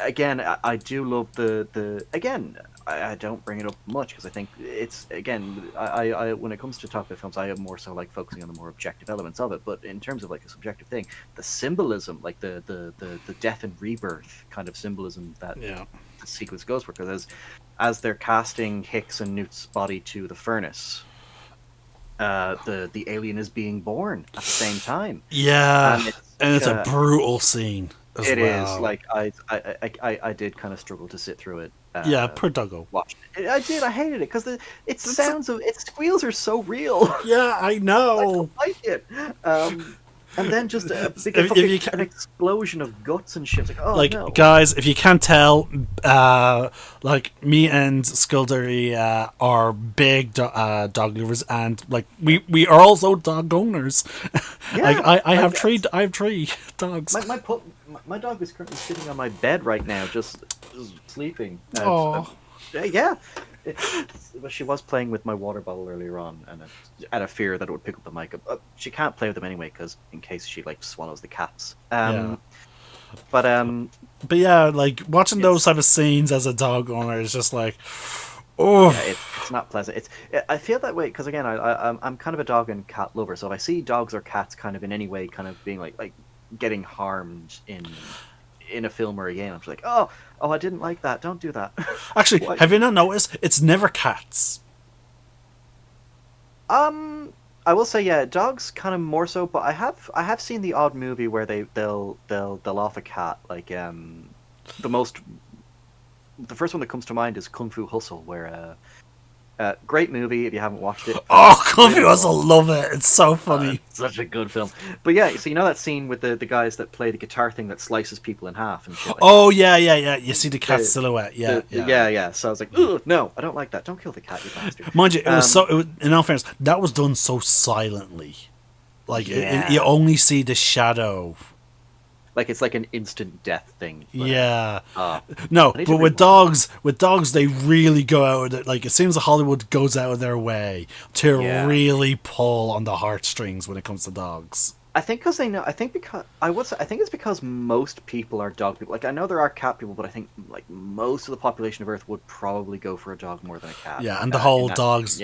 again, I do love the again. I don't bring it up much because I think it's again. I when it comes to talk about films, I am more so like focusing on the more objective elements of it. But in terms of like a subjective thing, the symbolism, like the death and rebirth kind of symbolism that the sequence goes for, because as they're casting Hicks and Newt's body to the furnace, the alien is being born at the same time. Yeah, and it's a brutal scene. It is like I did kind of struggle to sit through it. Yeah, poor Duggo. Watch it. I did. I hated it because its squeals are so real. Yeah, I know. I don't like it. And then just an explosion of guts and shit. Like, oh like, no. Guys, if you can't tell, like me and Skullduggery are big dog lovers, and like we are also dog owners. Yeah, like I have three dogs. My dog is currently sitting on my bed right now, just sleeping. Oh, yeah. She was playing with my water bottle earlier on, and out of fear that it would pick up the mic. She can't play with them anyway, because in case she like swallows the cats. But yeah, like watching those type of scenes as a dog owner is just like, oh, yeah, it's not pleasant. I feel that way because again, I'm kind of a dog and cat lover. So if I see dogs or cats kind of in any way kind of being like getting harmed in a film or a game, I'm just like, oh, I didn't like that. Don't do that. Actually, have you not noticed? It's never cats. I will say, yeah, dogs kind of more so, but I have seen the odd movie where they'll off a cat. Like the first one that comes to mind is Kung Fu Hustle, where great movie if you haven't watched it. Oh, Kung Fu Hustle, love it. It's so funny. It's such a good film. But yeah, so you know that scene with the guys that play the guitar thing that slices people in half and shit like oh, yeah. You see the cat silhouette. Yeah. So I was like, ugh, no, I don't like that. Don't kill the cat, you bastard. Mind you, in all fairness, that was done so silently. Like, you only see the shadow. Like it's like an instant death thing. But, no, but with dogs, they really go out. Like it seems that Hollywood goes out of their way to really pull on the heartstrings when it comes to dogs. I think because they know. I think it's because most people are dog people. Like I know there are cat people, but I think like most of the population of Earth would probably go for a dog more than a cat. Yeah, and the whole dog's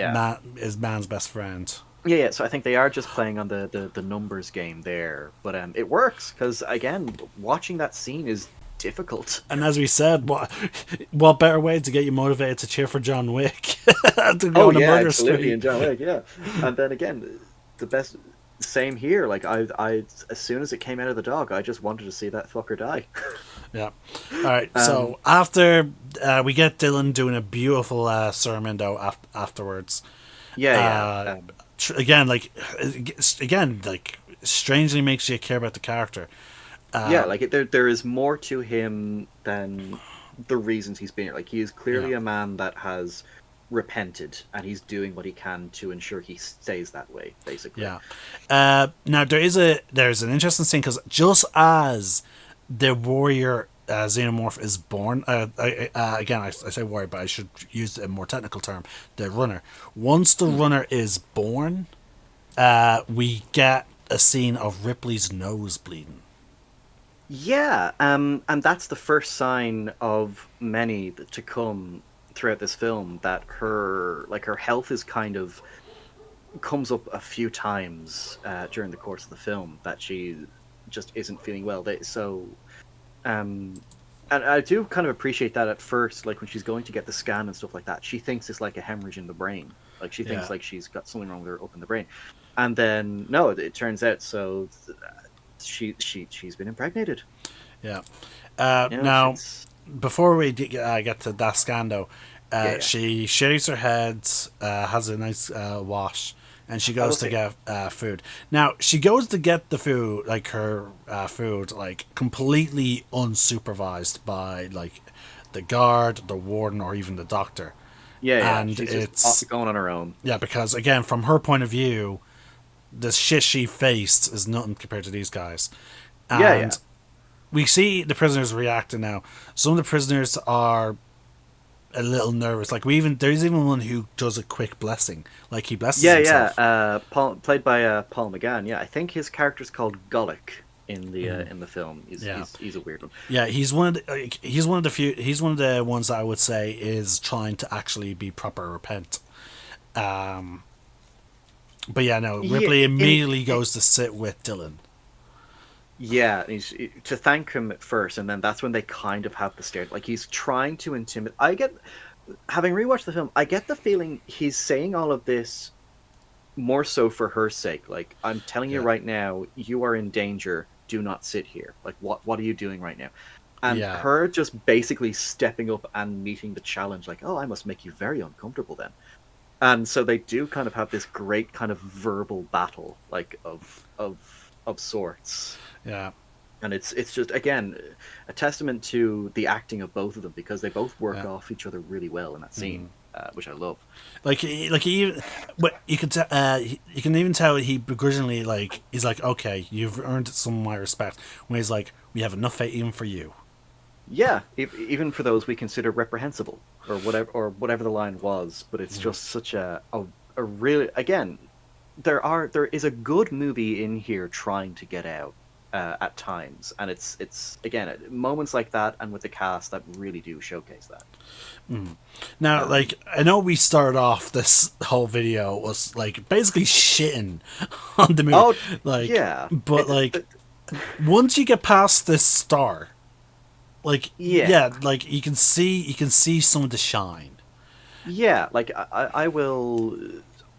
is man's best friend. Yeah. So I think they are just playing on the numbers game there, but it works because again, watching that scene is difficult. And as we said, what better way to get you motivated to cheer for John Wick to go on a murder spree? And John Wick, yeah. And then again, the best. Same here. Like I, as soon as it came out of the dog, I just wanted to see that fucker die. Yeah. All right. So after we get Dylan doing a beautiful sermon though afterwards. Yeah. Again, strangely makes you care about the character. There is more to him than the reasons he's being. Like he is clearly a man that has repented, and he's doing what he can to ensure he stays that way, basically. Yeah. Now there's an interesting scene because just as the warrior xenomorph is born, again I say warrior, but I should use a more technical term, the runner. Once the runner is born, we get a scene of Ripley's nose bleeding. Yeah, and that's the first sign of many to come throughout this film, that her health is kind of comes up a few times during the course of the film, that she just isn't feeling well. And I do kind of appreciate that at first, like when she's going to get the scan and stuff like that, she thinks it's like a hemorrhage in the brain. Like she thinks like she's got something wrong with her up in the brain, and then no, it turns out she's been impregnated. Yeah. Now, before we get to that scan though, she shaves her head, has a nice wash, and she goes to get food. Now she goes to get the food, like her food, like completely unsupervised by like the guard, the warden, or even the doctor. Yeah, and she's it's just going on her own. Yeah, because again, from her point of view, the shit she faced is nothing compared to these guys. And we see the prisoners reacting now. Some of the prisoners are a little nervous. Like there's even one who does a quick blessing. Like he blesses himself. Played by Paul McGann. Yeah, I think his character's called Gullick in the film. He's a weird one. Yeah, he's one of the ones that I would say is trying to actually be proper repent. But yeah, no. Ripley immediately goes to sit with Dylan. Yeah, he's to thank him at first, and then that's when they kind of have the stare. Like he's trying to intimidate. Having rewatched the film, I get the feeling he's saying all of this more so for her sake. Like, I'm telling you right now, you are in danger. Do not sit here. Like, what are you doing right now? And her just basically stepping up and meeting the challenge. Like, oh, I must make you very uncomfortable then. And so they do kind of have this great kind of verbal battle, like of sorts. Yeah. And it's just, again, a testament to the acting of both of them, because they both work off each other really well in that scene, which I love. You can even tell he begrudgingly, he's like, okay, you've earned some of my respect. When he's like, we have enough faith even for you. Yeah, even for those we consider reprehensible, or whatever the line was. But it's just such a really, again, there is a good movie in here trying to get out. At times, and it's again moments like that, and with the cast that really do showcase that. Now, I know we started off this whole video was basically shitting on the movie. Once you get past this star, you can see some of the shine. Yeah,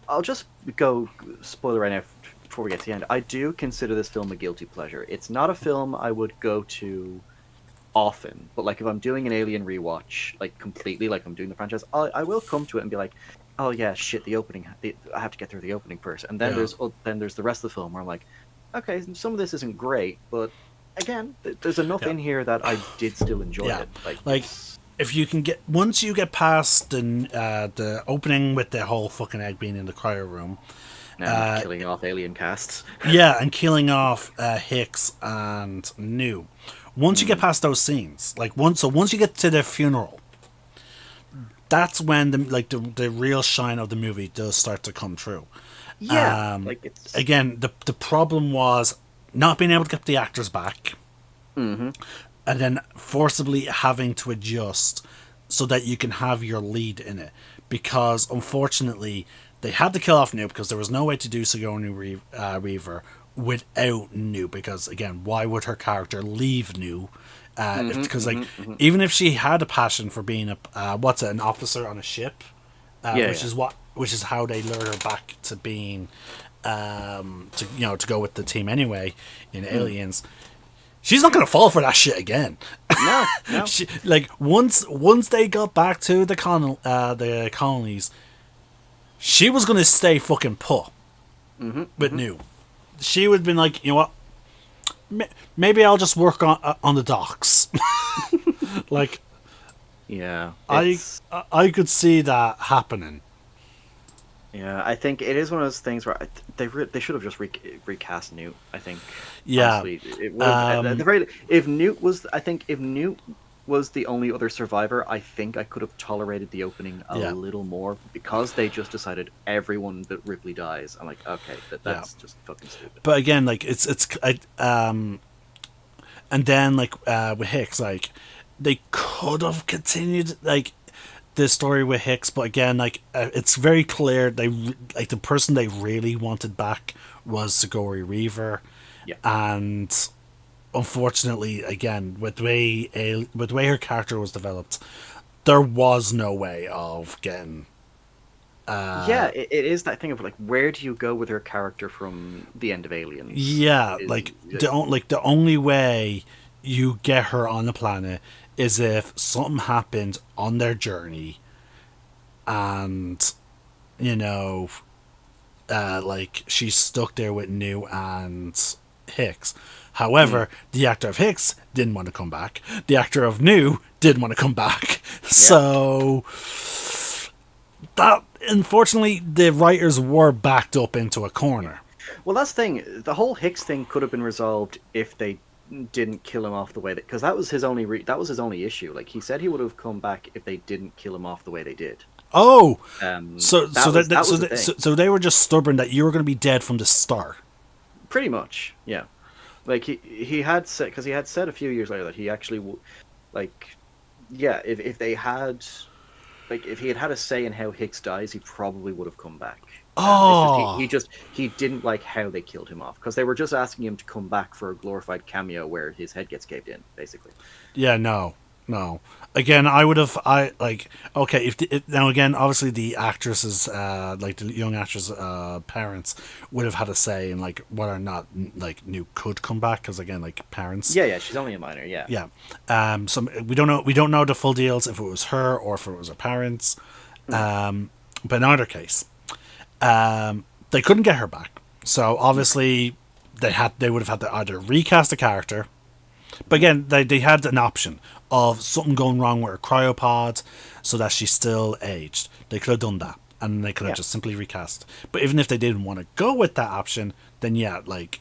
I'll just go spoiler right now. Before we get to the end, I do consider this film a guilty pleasure. It's not a film I would go to often, but if I'm doing an Alien rewatch, completely, I'm doing the franchise, I will come to it and be like, oh yeah, shit, the opening, I have to get through the opening first, and then there's the rest of the film where I'm like, okay, some of this isn't great, but again, there's enough in here that I did still enjoy it. If you can once you get past the opening with the whole fucking egg being in the cryo room. Killing off alien casts. And killing off Hicks and New. Once you get past those scenes, once you get to the funeral, that's when the real shine of the movie does start to come true. Yeah, again, the problem was not being able to get the actors back, and then forcibly having to adjust so that you can have your lead in it, because unfortunately. They had to kill off New because there was no way to do Sigourney Weaver without New. Because again, why would her character leave New? Because even if she had a passion for being an officer on a ship, which is how they lure her back to being to go with the team anyway in Aliens. She's not gonna fall for that shit again. No. once they got back to the colonies. She was going to stay fucking put with New. She would have been like, you know what? Maybe I'll just work on the docks. Yeah, I it's I could see that happening. yeah. I think it is one of those things where they should have just recast Newt. I think Yeah. honestly, it would have at the Um, very if Newt was. I think if Newt was the only other survivor, I think I could have tolerated the opening a yeah. little more because they just decided everyone but Ripley dies. I'm like, okay, Yeah. that's just fucking stupid. But again, like and then like with Hicks, like they could have continued like the story with Hicks, but again, like it's very clear like the person they really wanted back was Sigourney Weaver, Yeah. and unfortunately, again with the way her character was developed, there was no way of getting. Yeah, it is that thing of like, where do you go with her character from the end of Aliens? Yeah, Is like the only way you get her on the planet is if something happened on their journey, and you know, like she's stuck there with New and Hicks. However, the actor of Hicks didn't want to come back. The actor of New did want to come back. yeah. So that unfortunately the writers were backed up into a corner. Well, that's the thing. The whole Hicks thing could have been resolved if they didn't kill him off the way that, because that was his only that was his only issue. Like he said, he would have come back if they didn't kill him off the way they did. Oh, That was the thing. so they were just stubborn that you were going to be dead from the start. Pretty much, yeah. Like he had said, because he had said a few years later that he actually like, yeah, if they had, like, if he had had a say in how Hicks dies, he probably would have come back. It's just Oh, he didn't like how they killed him off, because they were just asking him to come back for a glorified cameo where his head gets caved in, basically. yeah, no. Again, I would have. I like okay. Now again, obviously the actresses, like the young actress' parents, would have had a say in like whether or not like New could come back because again, like parents. Yeah, yeah, she's only a minor. Yeah, Yeah. So we don't know. We don't know the full deals if it was her or if it was her parents. But in either case, they couldn't get her back. So obviously, they would have had to either recast the character. But again, they had an option of something going wrong with her cryopod, so that she's still aged. They could have done that, and they could have yeah, just simply recast. But even if they didn't want to go with that option, then yeah, like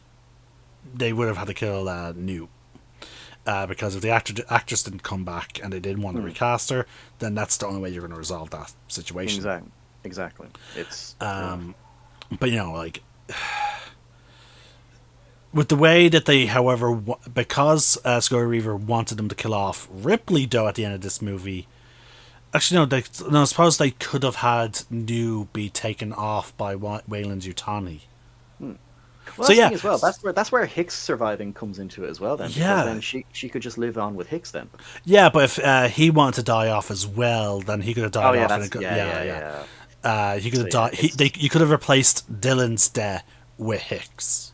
they would have had to kill New. Because if the actress didn't come back and they didn't want to recast her, then that's the only way you're going to resolve that situation. exactly. It's But you know, like with the way that they, however, because Sigourney Weaver wanted them to kill off Ripley, though, at the end of this movie. Actually, no. I suppose they could have had New be taken off by Wayland Yutani. well, So that's the yeah, thing as well. That's where Hicks surviving comes into it as well. Then, because yeah, then she could just live on with Hicks then. yeah. But if he wanted to die off as well, then he could have Oh died yeah, off. that's yeah. He could So have yeah, died. You could have replaced Dylan's death with Hicks.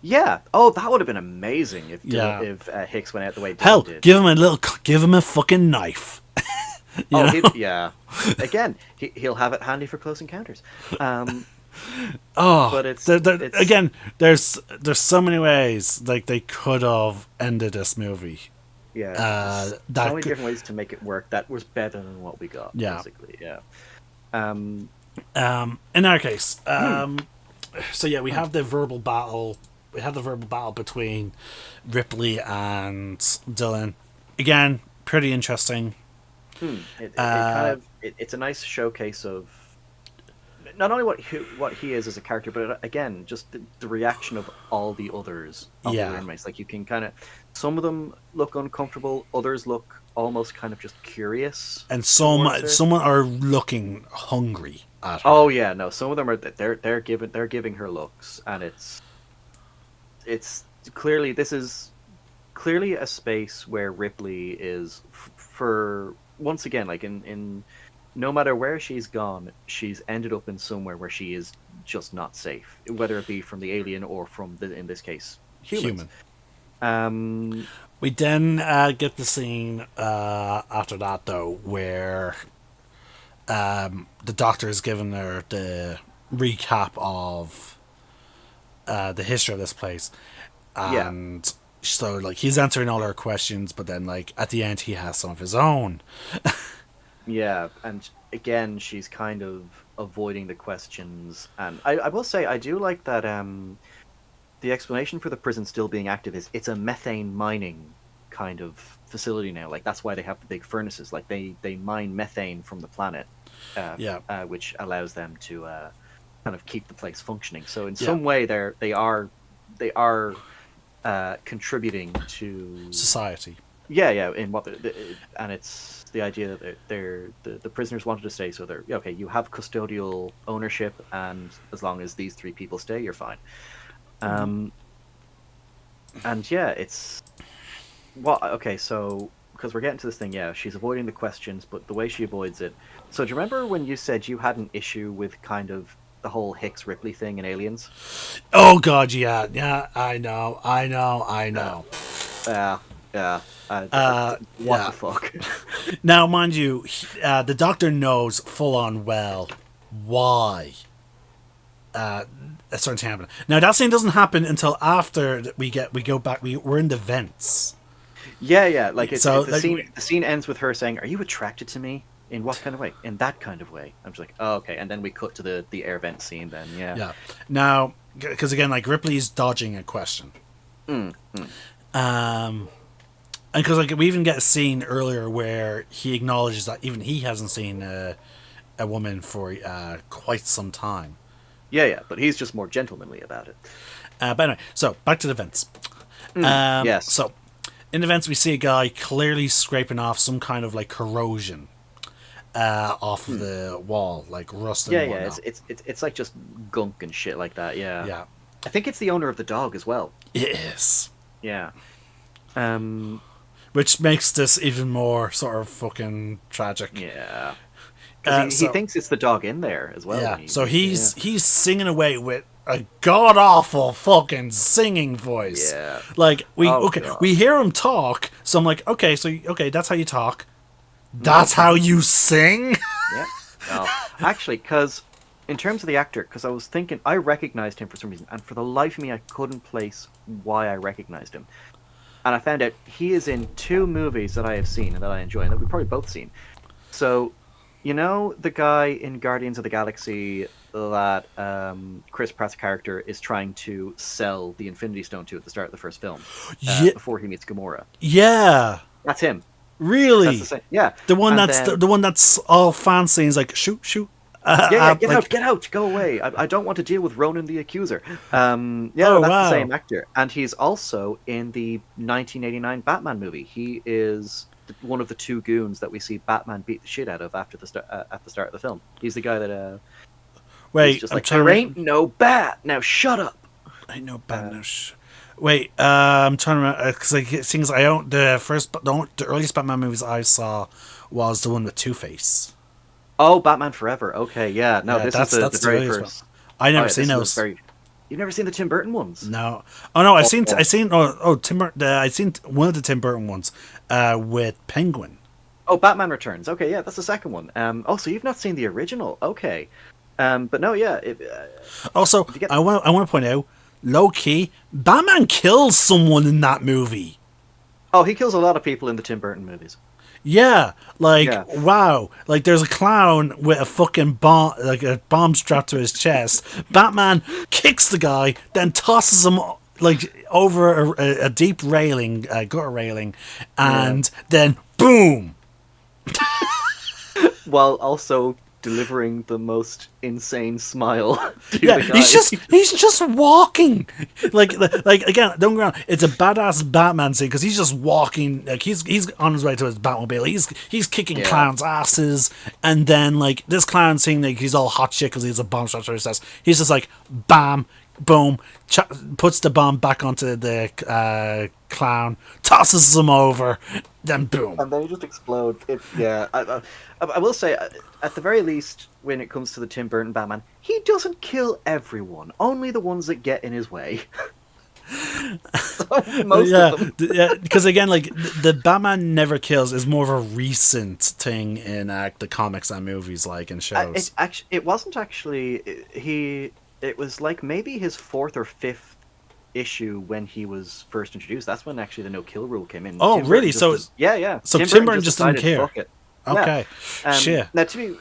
yeah. Oh, that would have been amazing if Yeah. if Hicks went out the way Hell, Dylan did. give him a fucking knife. Oh, know? yeah. Again, he'll have it handy for close encounters. Oh, But it's again, there's so many ways like they could have ended this movie. yeah. That So many could- different ways to make it work. That was better than what we got. Yeah. Basically, yeah. In our case, so yeah, we have the verbal battle. We have the verbal battle between Ripley and Dylan. Again, pretty interesting. It kind of it's a nice showcase of not only what he is as a character, but again, just the reaction of all the others of the Yeah. other inmates. Like you can kind of, some of them look uncomfortable, others look almost kind of just curious, And towards her. some are looking hungry at her. Oh yeah, no, some of them are they're giving her looks, and it's clearly, this is clearly a space where Ripley is for once again, like in no matter where she's gone, she's ended up in somewhere where she is just not safe, whether it be from the alien or from in this case humans. Human. We then get the scene after that though, where the doctor is giving her the recap of the history of this place, Yeah. and So like he's answering all her questions, but then like at the end he has some of his own. Yeah, and again, she's kind of avoiding the questions. And I will say, I do like that the explanation for the prison still being active is it's a methane mining kind of facility now. Like, that's why they have the big furnaces. Like, they mine methane from the planet, which allows them to kind of keep the place functioning. So in some way, they are contributing to Society. Yeah, in what and it's the idea that the prisoners wanted to stay, so they're okay. You have custodial ownership, and as long as these three people stay, you're fine. And yeah, it's okay. So because we're getting to this thing, yeah, she's avoiding the questions, but the way she avoids it. So do you remember when you said you had an issue with kind of the whole Hicks Ripley thing in Aliens? Oh God, yeah, I know. Yeah. What the fuck? Now, mind you, the Doctor knows full on well why that's starting to happen. Now, that scene doesn't happen until after we go back. We're in the vents. Yeah. Like the scene ends with her saying, "Are you attracted to me? In what kind of way? In that kind of way." I'm just like, oh, okay. And then we cut to the air vent scene. Then yeah. Now, because again, like Ripley's dodging a question. And because like we even get a scene earlier where he acknowledges that even he hasn't seen a woman for quite some time. Yeah, but he's just more gentlemanly about it. But anyway, so back to the vents. Yes. So in the vents, we see a guy clearly scraping off some kind of like corrosion off of the wall, like rust. And whatnot. It's like just gunk and shit like that. Yeah. I think it's the owner of the dog as well. It is. Yeah. Which makes this even more sort of fucking tragic. Yeah. Because he thinks it's the dog in there as well. Yeah. So he's singing away with a god awful fucking singing voice. Yeah. Like we hear him talk, so I'm like, okay, that's how you talk. That's how you sing. Yeah. Oh. Actually, because in terms of the actor, because I was thinking I recognized him for some reason, and for the life of me, I couldn't place why I recognized him. And I found out he is in 2 movies that I have seen and that I enjoy, and that we've probably both seen. So, you know the guy in Guardians of the Galaxy that Chris Pratt's character is trying to sell the Infinity Stone to at the start of the first film, before he meets Gamora. Yeah, that's him. Really? That's the same. Yeah, the one the one that's all fancy. He's like, shoot. Get out, go away. I don't want to deal with Ronan the Accuser. The same actor. And he's also in the 1989 Batman movie. He is one of the 2 goons that we see Batman beat the shit out of at the start of the film. He's the guy that wait, just like, there ain't no bat. Now shut up. Ain't no bat. Wait, I'm trying to remember, because like, things I don't. The earliest Batman movies I saw was the one with Two-Face. Oh, Batman Forever. Okay, yeah. No, this is the very first. I never seen those. You've never seen the Tim Burton ones? No. Oh no, I seen Tim Burton. I seen one of the Tim Burton ones with Penguin. Oh, Batman Returns. Okay, yeah, that's the second one. So you've not seen the original? Okay. But no, yeah. Also, I want to point out, low key, Batman kills someone in that movie. Oh, he kills a lot of people in the Tim Burton movies. Yeah, wow. Like, there's a clown with a fucking bomb, like a bomb strapped to his chest. Batman kicks the guy, then tosses him, like, over a deep railing, gutter railing, and then boom! While also delivering the most insane smile to the guy. He's just walking. Like again, don't get me wrong, it's a badass Batman scene because he's just walking, like he's on his way to his Batmobile. He's kicking clowns' asses, and then like this clown scene, like he's all hot shit because he's a bomb shot to his chest. He's just like bam, boom, puts the bomb back onto the clown, tosses him over, then boom, and then he just explodes. I will say, at the very least, when it comes to the Tim Burton Batman, he doesn't kill everyone, only the ones that get in his way. Most of them. Yeah, because again, like the Batman never kills is more of a recent thing in the comics and movies, like and shows. It wasn't actually it was like maybe his 4th or 5th issue when he was first introduced. That's when actually the no-kill rule came in. Oh, Tim Burton really? just So, So Tim Burton just didn't decided, care. fuck it. Okay. Yeah. Shit. Now, to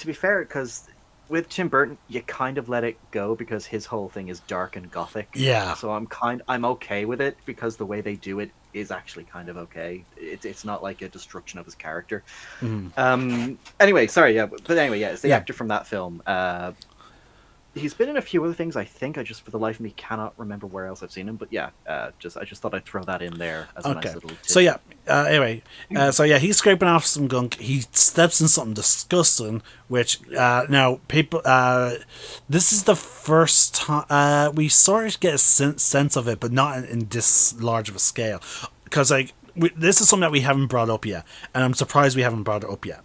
be fair, because with Tim Burton, you kind of let it go because his whole thing is dark and gothic. Yeah. So I'm okay with it because the way they do it is actually kind of okay. It's not like a destruction of his character. Anyway, sorry, yeah, but anyway, yeah, it's the actor from that film. He's been in a few other things, I think. I just, for the life of me, cannot remember where else I've seen him. But yeah, I just thought I'd throw that in there as a nice little tip. So yeah, anyway, he's scraping off some gunk. He steps in something disgusting, which now people. This is the first time we sort of get a sense of it, but not in this large of a scale, because like this is something that we haven't brought up yet, and I'm surprised we haven't brought it up yet.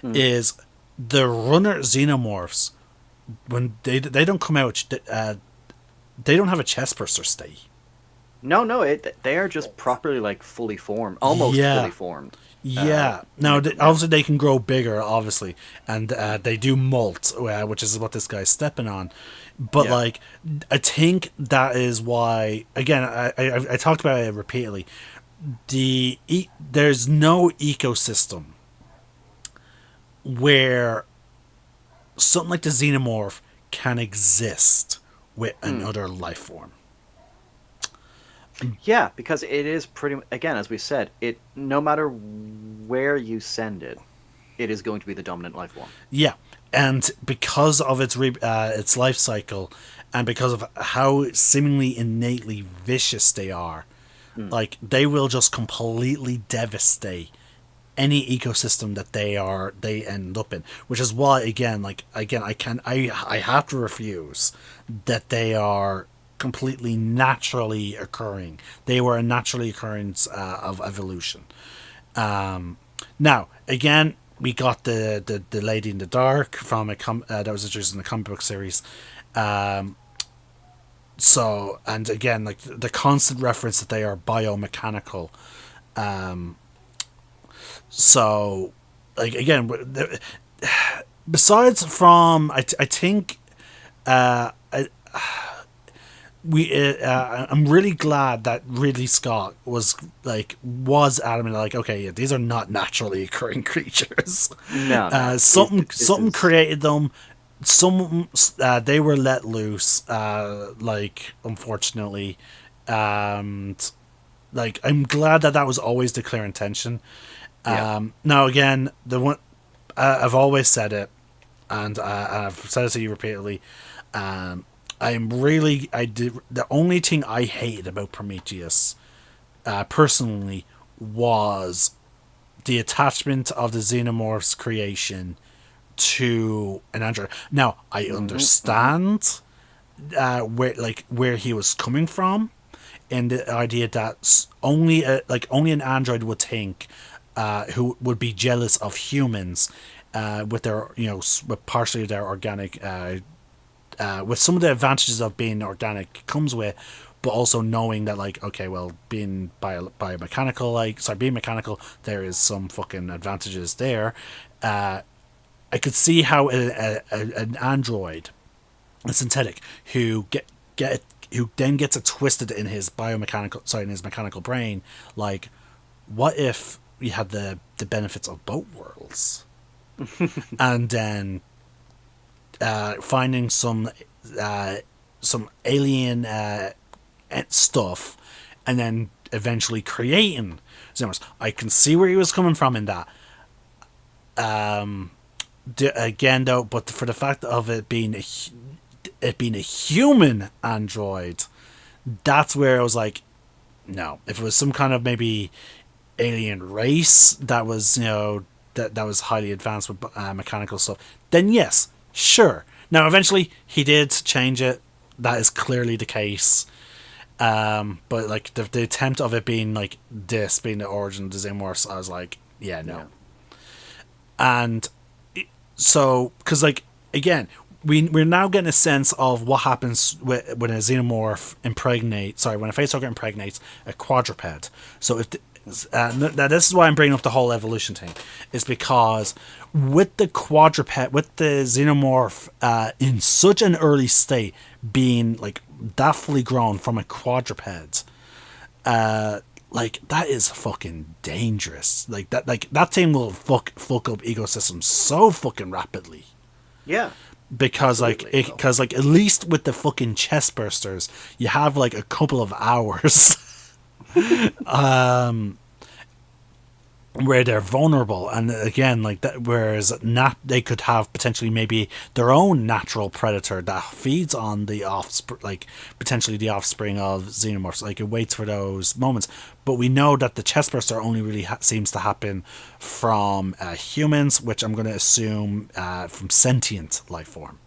Is the runner xenomorphs, when they don't come out, they don't have a chest burster stay. No, they are just properly like fully formed, almost fully formed. Yeah. Now, obviously, they can grow bigger, obviously, and they do molt, which is what this guy's stepping on. But like, I think that is why. Again, I talked about it repeatedly. There's no ecosystem where something like the xenomorph can exist with another life form. Yeah, because it is pretty, again, as we said, it, no matter where you send it, it is going to be the dominant life form. Yeah, and because of its life cycle, and because of how seemingly innately vicious they are, like they will just completely devastate any ecosystem that they end up in, which is why I have to refuse that they are completely naturally occurring. They were a naturally occurrence of evolution. Now again, we got the Lady in the Dark from that was introduced in the comic book series. So, and again, like the constant reference that they are biomechanical. So, like again, besides from I think I'm really glad that Ridley Scott was adamant, like, okay, yeah, these are not naturally occurring creatures. No, something created them. Some they were let loose, unfortunately, and like I'm glad that was always the clear intention. Now again, the one I've always said it, and I've said it to you repeatedly. The only thing I hated about Prometheus, personally, was the attachment of the xenomorph's creation to an android. Now I understand where he was coming from, in the idea that only an android would think, who would be jealous of humans, with their with partially their organic. With some of the advantages of being organic comes with, but also knowing that, like, okay, well, being being mechanical, there is some fucking advantages there. I could see how an android, a synthetic, who then gets it twisted in his mechanical brain. Like, what if we had the benefits of both worlds, and then finding some alien stuff, and then eventually creating xenomorphs. I can see where he was coming from in that. Again, though, but for the fact of it being a human android, that's where I was like, no. If it was some kind of maybe alien race that was that was highly advanced with mechanical stuff, then yes. Sure. Now, eventually, he did change it. That is clearly the case. But like the attempt of it being like this being the origin of the Xenomorphs, I was like, yeah, no. Yeah. And so, because like again, we're now getting a sense of what happens when a xenomorph when a facehugger impregnates a quadruped. So if now this is why I'm bringing up the whole evolution thing, is because with the quadruped, with the xenomorph in such an early state, being like that fully grown from a quadruped, like that is fucking dangerous. Like that thing will fuck up ecosystems so fucking rapidly. Yeah. Because Absolutely. like at least with the fucking chest bursters, you have like a couple of hours where they're vulnerable, and again, like that, whereas they could have potentially maybe their own natural predator that feeds on the offspring, like potentially the offspring of xenomorphs. Like it waits for those moments, but we know that the chestburster only really seems to happen from humans, which I'm going to assume from sentient life form.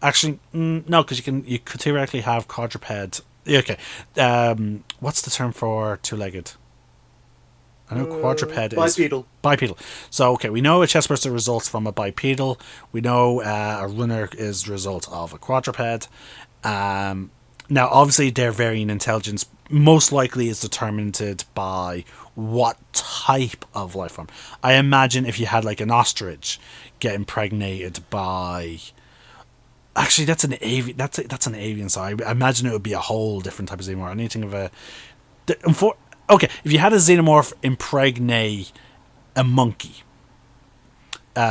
Actually, no, because you could theoretically have quadruped. Yeah, okay, what's the term for two-legged? I know quadruped is Bipedal. bipedal. So, okay, we know a chestburster results from a bipedal. We know a runner is the result of a quadruped. Now, obviously, their varying intelligence most likely is determined by what type of life form. I imagine if you had like an ostrich get impregnated by. Actually, that's an avian. That's an avian. So I imagine it would be a whole different type of xenomorph. Anything of a. Okay, if you had a xenomorph impregnate a monkey,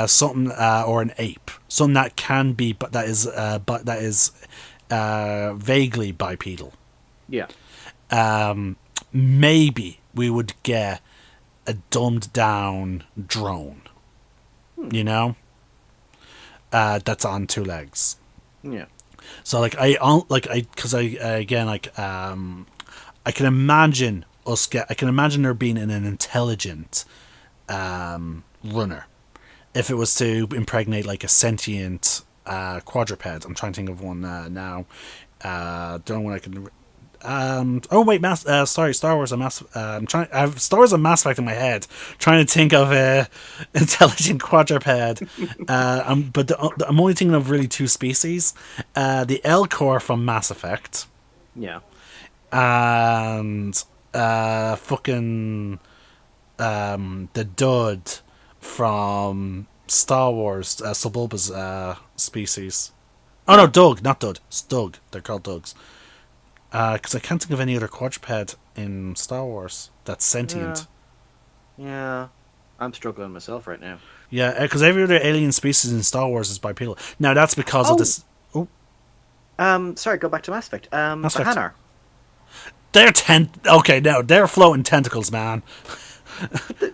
something or an ape, something that can be, but that is vaguely bipedal. Yeah. Maybe we would get a dumbed down drone. You know, that's on two legs. Yeah. So because I again I can imagine I can imagine there being an intelligent runner if it was to impregnate like a sentient quadruped. I'm trying to think of one now. Don't know when I can. Oh wait, sorry, Star Wars. I'm trying. I have Star Wars and Mass Effect in my head. Trying to think of a intelligent quadruped. But I'm only thinking of really two species. The Elcor from Mass Effect. Yeah. And fucking the Dud from Star Wars, Sebulba's species. Oh no, Doug, not Dud. It's Doug. They're called Dugs. Because I can't think of any other quadruped in Star Wars that's sentient. Yeah. I'm struggling myself right now. Yeah, because every other alien species in Star Wars is bipedal. Now that's because of this. Oh, Sorry, go back to Mass Effect. Mass The Effect. Hanar. They're okay. Now they're floating tentacles, man.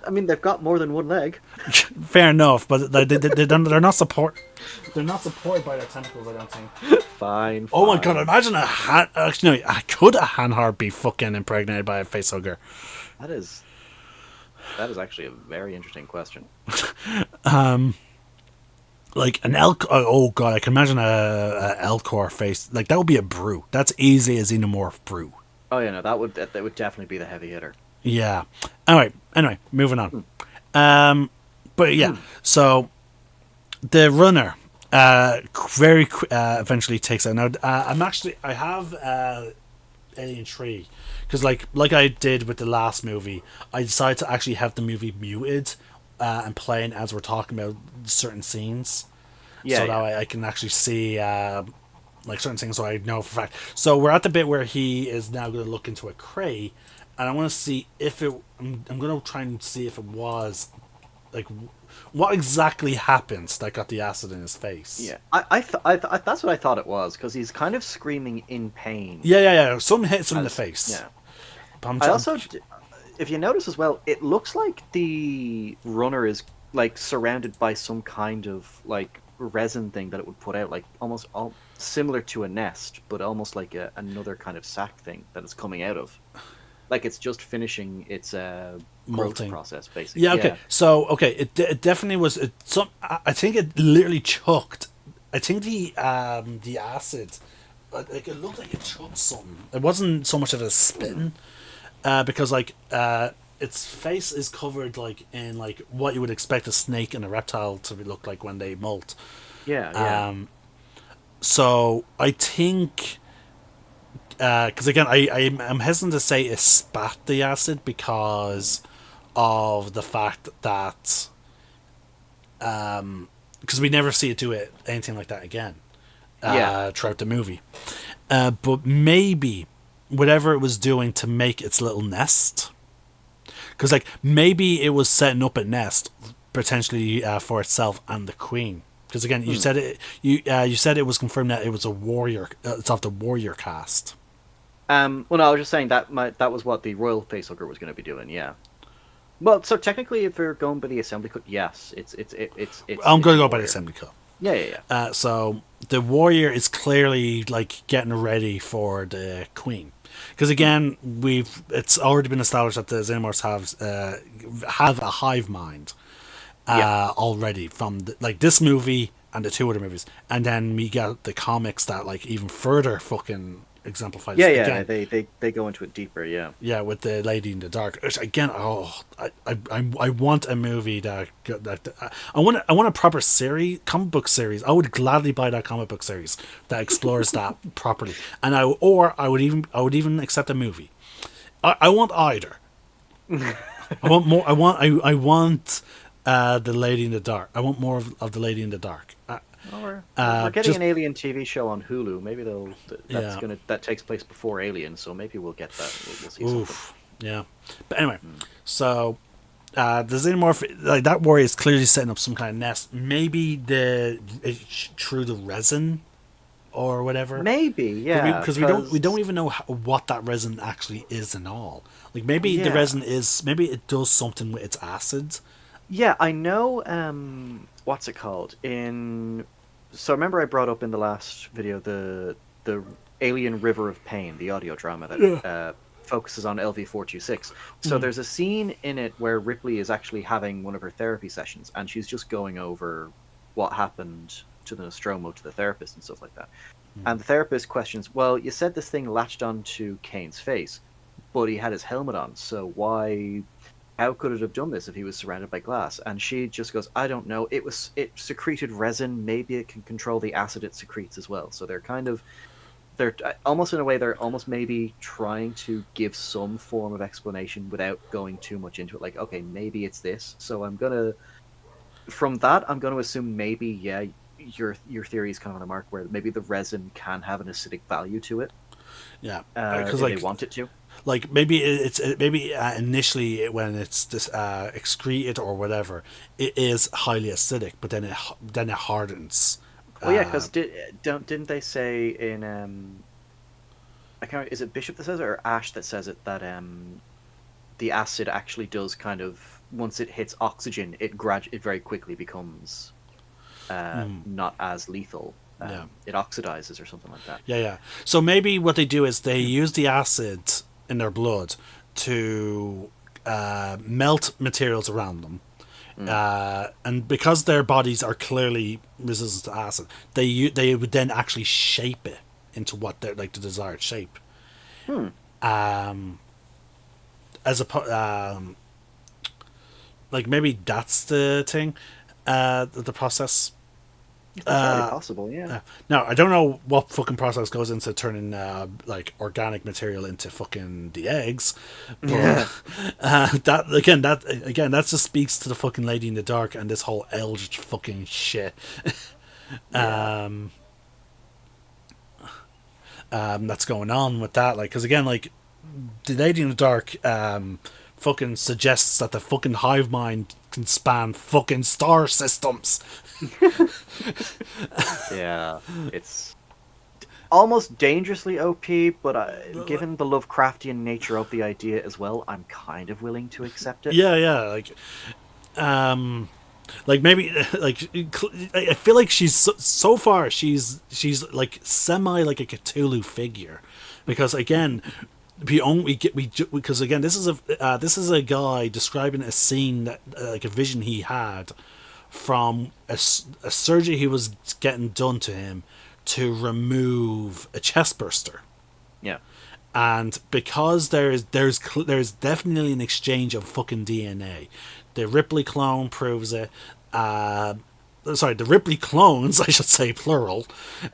I mean, they've got more than one leg. Fair enough, but they're not support. They're not supported by their tentacles, I don't think. Fine. Oh my god! Imagine a actually, no, could a Hanhar be fucking impregnated by a facehugger? That is actually a very interesting question. Like an elk. Oh god, I can imagine a Elcor face. Like that would be a brew. That's easy as xenomorph brew. Oh yeah, no, that would definitely be the heavy hitter. Yeah. Anyway, moving on. But yeah, so the runner eventually takes out. Now, I have Alien 3 because like I did with the last movie, I decided to actually have the movie muted and playing as we're talking about certain scenes. Yeah. So that way I can actually see like certain things, so I know for a fact. So we're at the bit where he is now going to look into a cray, and I want to see if it. I'm going to try and see if it was like what exactly happened that got the acid in his face. Yeah, that's what I thought it was, because he's kind of screaming in pain. Yeah. Something hits him in the face. Yeah. But I also, if you notice as well, it looks like the runner is like surrounded by some kind of like resin thing that it would put out, like almost all similar to a nest, but almost like another kind of sac thing that it's coming out of. Like it's just finishing its growth process, basically. Yeah. Okay. Yeah. So it definitely was. I think it literally chucked. I think the acid, like it looked like it chucked something. It wasn't so much of a spin, because like its face is covered like in like what you would expect a snake and a reptile to look like when they molt. Yeah. So I think. Because again, I'm hesitant to say it spat the acid because of the fact that because we never see it do anything like that again throughout the movie. But maybe whatever it was doing to make its little nest, because like maybe it was setting up a nest potentially for itself and the queen. Because again, you said it. You said it was confirmed that it was a warrior. It's off the warrior cast. Well, no, I was just saying that was what the royal facehugger was going to be doing. Yeah. Well, so technically, if we're going by the assembly cut, yes, it's. I'm going to go by the assembly cut. Yeah. So the warrior is clearly like getting ready for the queen, because again, it's already been established that the xenomorphs have a hive mind. Already from like this movie and the two other movies, and then we get the comics that like even further fucking exemplify this. Again, they go into it deeper. Yeah, with the Lady in the Dark, which again, I want a movie that I want a proper series, comic book series. I would gladly buy that comic book series that explores that properly, and I would even accept a movie. I want either. I want more. I want the Lady in the Dark. I want more of the Lady in the Dark. We're getting an Alien TV show on Hulu. Maybe that takes place before Alien, so maybe we'll get that. We'll see something. Yeah. But anyway, so the xenomorph, like that warrior, is clearly setting up some kind of nest. Maybe through the resin or whatever. Maybe, yeah. Because we don't even know what that resin actually is and all. Like maybe the resin maybe it does something with its acid. Yeah, I know. What's it called? So remember I brought up in the last video the Alien River of Pain, the audio drama that focuses on LV-426. So there's a scene in it where Ripley is actually having one of her therapy sessions, and she's just going over what happened to the Nostromo, to the therapist and stuff like that. And the therapist questions, well, you said this thing latched onto Kane's face, but he had his helmet on, so how could it have done this if he was surrounded by glass? And she just goes, I don't know. It secreted resin. Maybe it can control the acid it secretes as well. So they're almost in a way, they're almost maybe trying to give some form of explanation without going too much into it. Like, okay, maybe it's this. So from that, I'm going to assume maybe, your theory is kind of on the mark where maybe the resin can have an acidic value to it. Yeah. Because they want it to. Like maybe initially when it's this excreted or whatever, it is highly acidic, but then it hardens. Well, yeah, because didn't they say in I can't. Is it Bishop that says it or Ash that says it that the acid actually does kind of, once it hits oxygen, it very quickly becomes not as lethal. It oxidizes or something like that. Yeah. So maybe what they do is they use the acid in their blood to melt materials around them, and because their bodies are clearly resistant to acid, they would then actually shape it into what they're like the desired shape. Like maybe that's the thing, the process. That's really possible, yeah. Now, I don't know what fucking process goes into turning like organic material into fucking the eggs, but that just speaks to the fucking Lady in the Dark and this whole eldritch fucking shit. That's going on with that, like, because again, like the Lady in the Dark fucking suggests that the fucking hive mind can span fucking star systems. Yeah, it's almost dangerously OP, but given the Lovecraftian nature of the idea as well, I'm kind of willing to accept it. Yeah, like maybe like I feel like she's so far she's like semi like a Cthulhu figure, because again because again this is a guy describing a scene that like a vision he had from a surgery he was getting done to him to remove a chest burster. Yeah. And because there's definitely an exchange of fucking DNA. The Ripley clone proves it. Sorry, the Ripley clones, I should say plural.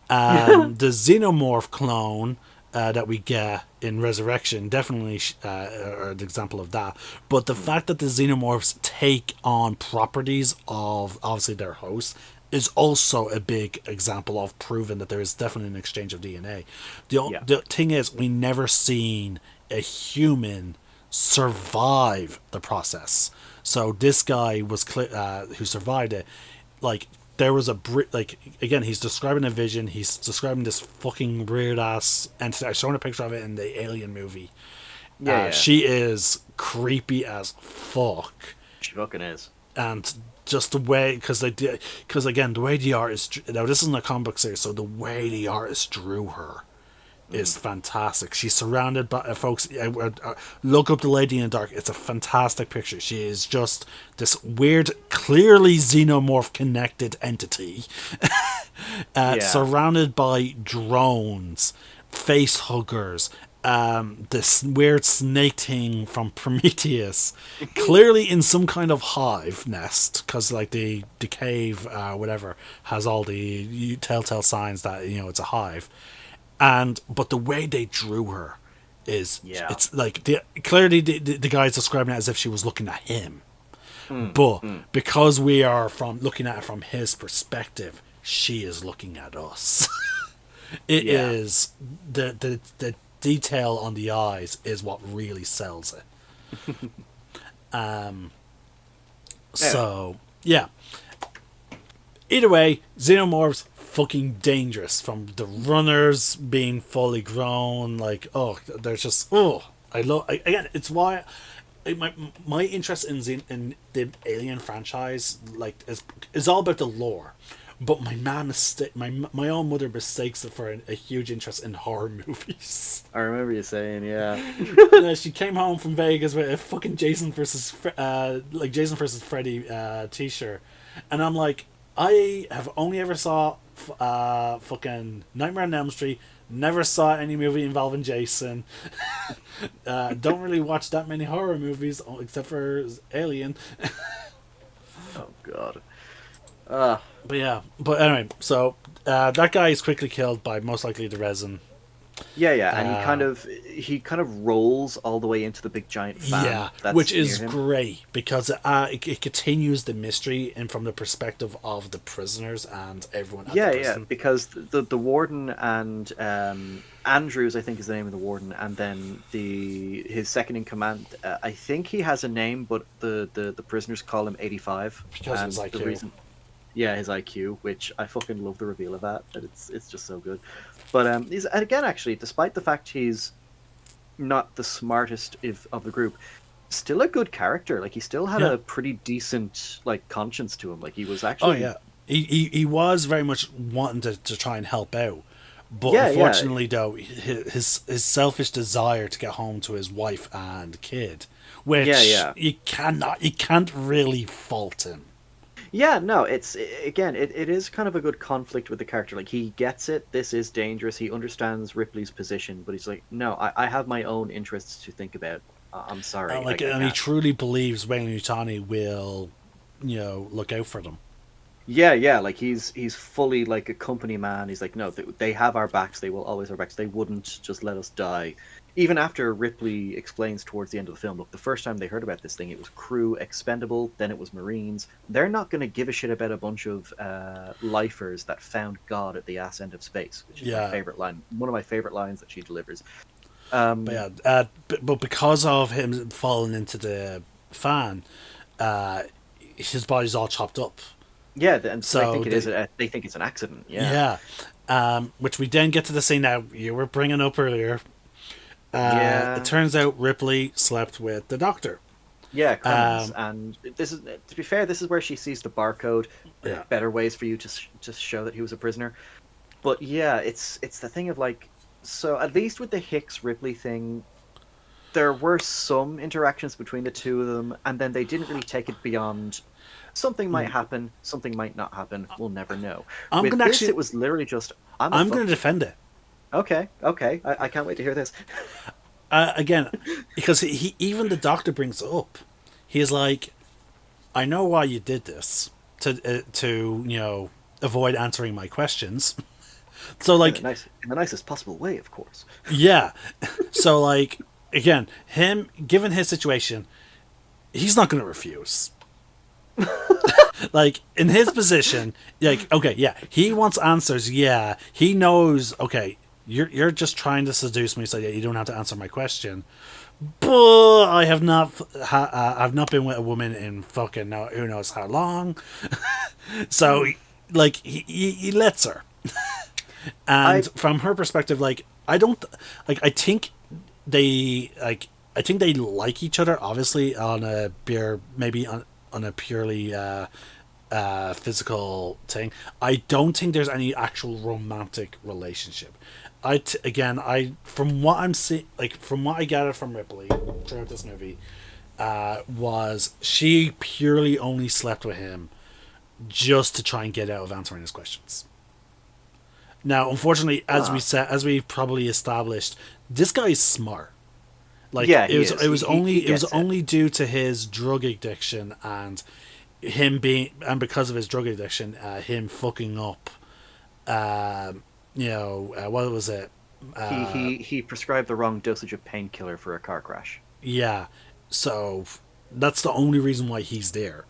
The xenomorph clone that we get in Resurrection definitely are an example of that. But the fact that the xenomorphs take on properties of obviously their host is also a big example of proving that there is definitely an exchange of DNA. The thing is, we never seen a human survive the process. So this guy was who survived it. Like there was like again, he's describing a vision. He's describing this fucking weird ass entity. I showed a picture of it in the Alien movie. She is creepy as fuck. She fucking is. And just the way, because again, the way the artist, now this isn't a comic book series, so the way the artist drew her is fantastic. She's surrounded by folks. Look up The Lady in the Dark. It's a fantastic picture. She is just this weird, clearly xenomorph connected entity, surrounded by drones, face huggers. This weird snake thing from Prometheus, clearly in some kind of hive nest, because like the cave, whatever, has all the telltale signs that it's a hive. But the way they drew her is, it's like clearly the guy's describing it as if she was looking at him, because we are looking at it from his perspective, she is looking at us. It is the detail on the eyes is what really sells it. So yeah. Either way, xenomorphs fucking dangerous. From the runners being fully grown, like there's just again. It's why my interest in the Alien franchise is all about the lore. But my own mother mistakes it for a huge interest in horror movies. I remember you saying, yeah. She came home from Vegas with a fucking Jason versus Freddy t-shirt, and I'm like, I have only ever saw fucking Nightmare on Elm Street. Never saw any movie involving Jason. Don't really watch that many horror movies except for Alien. Oh God. But anyway, so that guy is quickly killed by most likely the resin. And he kind of rolls all the way into the big giant fan. Which is great because it continues the mystery and from the perspective of the prisoners and everyone at the prison. Because the warden and Andrews, I think is the name of the warden, and then his second in command, I think he has a name, but the prisoners call him 85 because of his IQ. His IQ, which I fucking love the reveal of that. It's just so good. But he's, and again, actually, despite the fact he's not the smartest of the group, still a good character. Like he still had a pretty decent conscience to him. Like he was actually. Oh yeah, he was very much wanting to try and help out, but unfortunately, though, his selfish desire to get home to his wife and kid, which you can't really fault him. Yeah, no, it is kind of a good conflict with the character. Like, he gets it, this is dangerous, he understands Ripley's position, but he's like, no, I have my own interests to think about. I'm sorry. And he truly believes Weyland-Yutani will, look out for them. Yeah, like, he's fully, like, a company man. He's like, no, they have our backs, they will always have our backs, they wouldn't just let us die. Even after Ripley explains towards the end of the film, look, the first time they heard about this thing, it was crew expendable, then it was Marines. They're not going to give a shit about a bunch of lifers that found God at the ass end of space, which is my favorite line. One of my favorite lines that she delivers. But because of him falling into the fan, his body's all chopped up. Yeah, and so they think it's an accident. Yeah. Which we then get to the scene now you were bringing up earlier. It turns out Ripley slept with the doctor. Yeah, Clemens. And this is, to be fair, this is where she sees the barcode. Better ways for you to show that he was a prisoner. But yeah, it's the thing of like, so at least with the Hicks Ripley thing, there were some interactions between the two of them, and then they didn't really take it beyond. Something might happen, something might not happen. We'll never know. It was literally just. I'm going to defend it. Okay. I can't wait to hear this. Again, because he even the doctor brings it up. He's like, I know why you did this to avoid answering my questions. So like in the nicest possible way, of course. Yeah. So like again, him given his situation, he's not going to refuse. Like, in his position, like, okay, yeah, he wants answers. Yeah, he knows. Okay, you're just trying to seduce me, so yeah, you don't have to answer my question. But I have not I've not been with a woman in fucking who knows how long. So, like, he lets her, I and from her perspective, like, I don't like. I think they like each other. Obviously, on a beer, maybe on a purely physical thing. I don't think there's any actual romantic relationship. I from what I'm seeing, like from what I gathered from Ripley throughout this movie, was she purely only slept with him just to try and get out of answering his questions. Now, unfortunately, as we probably established, this guy is smart. Like, yeah, it was only he gets it. only due to his drug addiction and him being, and because of his drug addiction, him fucking up. What was it? He prescribed the wrong dosage of painkiller for a car crash. Yeah, so that's the only reason why he's there.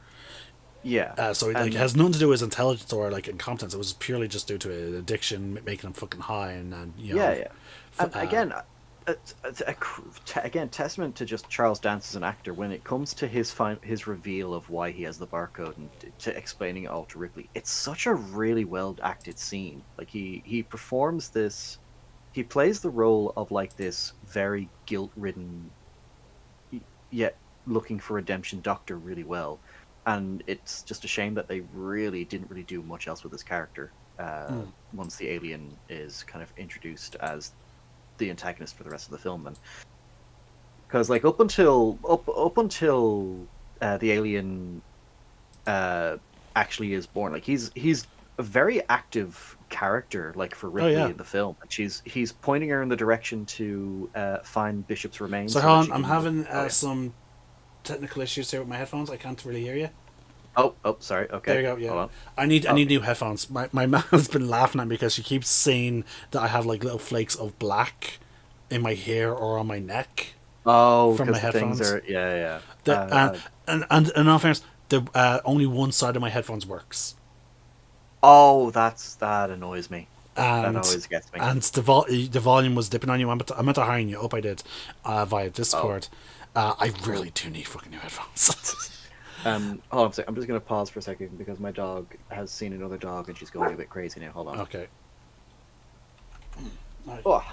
Yeah, So like, it and has nothing to do with his intelligence or like incompetence. It was purely just due to an addiction making him fucking high, and yeah, yeah. And again, again, testament to just Charles Dance as an actor when it comes to his reveal of why he has the barcode and to explaining it all to Ripley. It's such a really well acted scene. Like he performs this, he plays the role of like this very guilt ridden, yet looking for redemption doctor really well. And it's just a shame that they really didn't really do much else with this character once the alien is kind of introduced as the antagonist for the rest of the film. Then, because like up until the alien actually is born, like he's a very active character, like for Ripley in the film. And he's pointing her in the direction to find Bishop's remains. So hold on, I'm having some technical issues here with my headphones. I can't really hear you. Oh, sorry. Okay. There you go. Yeah, I need new headphones. My mom has been laughing at me because she keeps saying that I have like little flakes of black in my hair or on my neck. Oh, from my headphones. Yeah. And in all fairness, only one side of my headphones works. Oh, that annoys me. That always gets me. And the volume was dipping on you. I meant to hire you up. I did via Discord. I really do need fucking new headphones. Hold on a second. I'm just going to pause for a second because my dog has seen another dog and she's going a bit crazy now. Hold on. Okay. Right. Oh.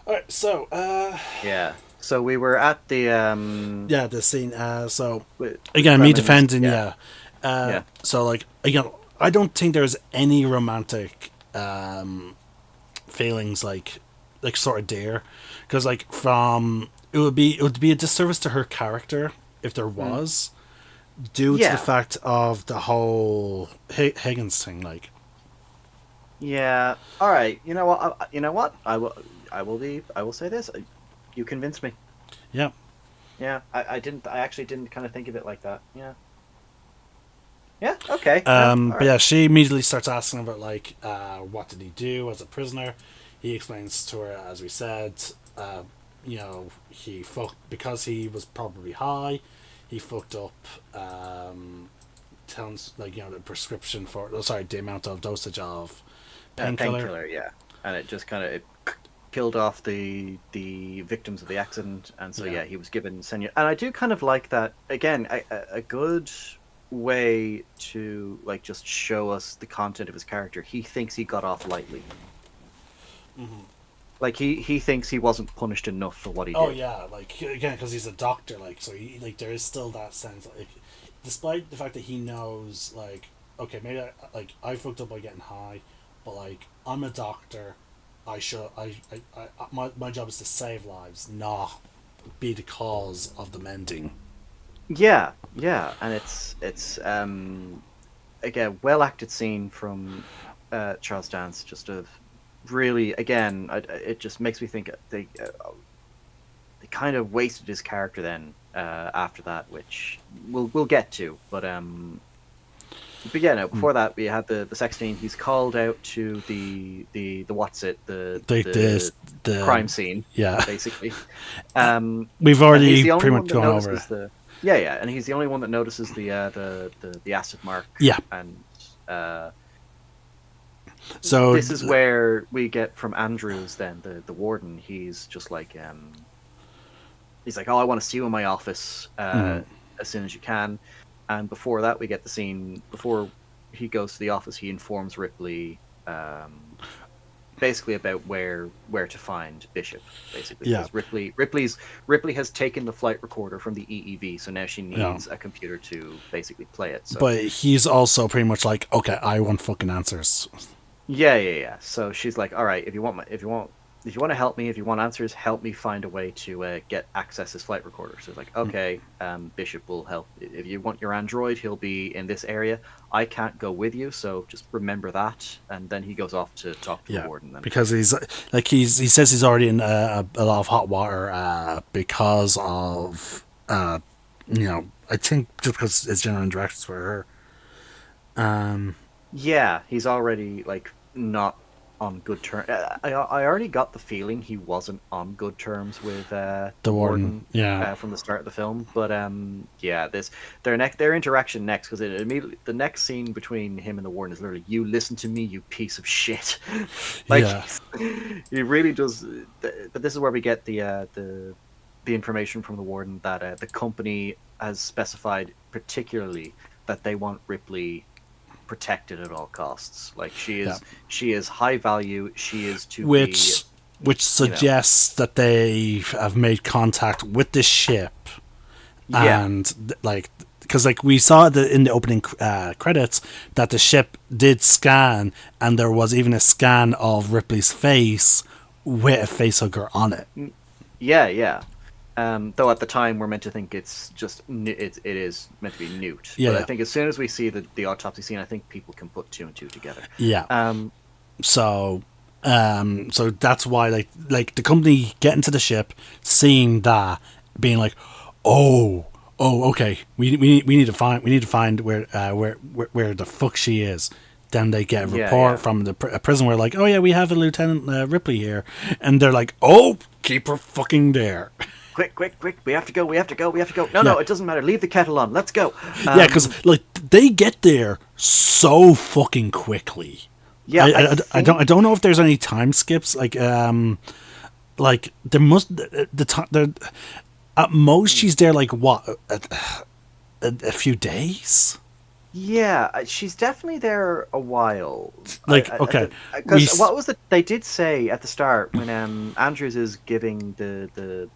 Alright, so yeah. So we were at the the scene. So again, me defending. So like, again, I don't think there's any romantic feelings like sort of there, because like it would be a disservice to her character if there was, due to the fact of the whole Higgins thing. Like, yeah, all right. You know what? I will say this. You convinced me. Yeah. Yeah. I actually didn't kind of think of it like that. Yeah. Yeah. Okay. But yeah, she immediately starts asking about like, what did he do as a prisoner? He explains to her, as we said, he fucked because he was probably high. He fucked up, tells the prescription for the amount of dosage of painkiller. Painkiller, yeah, and it just kind of killed off the victims of the accident, and so he was given senior. And I do kind of like that again, a good way to like just show us the content of his character. He thinks he got off lightly. Mm-hmm. Like he thinks he wasn't punished enough for what he did. Oh yeah, like again because he's a doctor, like so he like there is still that sense, like despite the fact that he knows like okay maybe I fucked up by getting high, but like I'm a doctor, my job is to save lives, not be the cause of the mending. Yeah, and it's again well acted scene from Charles Dance, just of. Really, again, it just makes me think they kind of wasted his character then after that, which we'll get to. But yeah, no. Before that, we had the sex scene. He's called out to the crime scene. Yeah, basically. We've already pretty much gone over it. Yeah, and he's the only one that notices the acid mark. Yeah. And So this is where we get from Andrews then the warden. He's just like he's like, oh, I want to see you in my office as soon as you can. And before that, we get the scene before he goes to the office. He informs Ripley basically about where to find Bishop. Basically, yeah, because Ripley has taken the flight recorder from the EEV, so now she needs a computer to basically play it. So. But he's also pretty much like, okay, I want fucking answers. Yeah. So she's like, all right, if you want to help me, if you want answers, help me find a way to get access to this flight recorder. So it's like, okay, Bishop will help. If you want your android, he'll be in this area. I can't go with you, so just remember that. And then he goes off to talk to the warden. Then. Because he says he's already in a lot of hot water because of I think just because his general interactions with her. Yeah, he's already like not on good terms. I already got the feeling he wasn't on good terms with the warden. from the start of the film. But their interaction next, because it immediately the next scene between him and the warden is literally, "You listen to me, you piece of shit." He really does. But this is where we get the information from the warden that the company has specified particularly that they want Ripley protected at all costs. Like she is high value. She is to which suggests that they have made contact with the ship, and because we saw in the opening credits that the ship did scan, and there was even a scan of Ripley's face with a facehugger on it. Yeah. Though at the time we're meant to think it's just it is meant to be newt. But I think as soon as we see the autopsy scene, I think people can put two and two together. Yeah. So that's why like the company getting to the ship, seeing that, being like, oh, okay, we need to find where the fuck she is. Then they get a report from the prison where like, oh yeah, we have a Lieutenant Ripley here, and they're like, oh, keep her fucking there. Quick, we have to go. No, it doesn't matter. Leave the kettle on. Let's go. Yeah, because they get there so fucking quickly. Yeah, I don't know if there's any time skips. Like there must at most she's there like what a few days. Yeah, she's definitely there a while. Okay, because what was they did say at the start when Andrews is giving the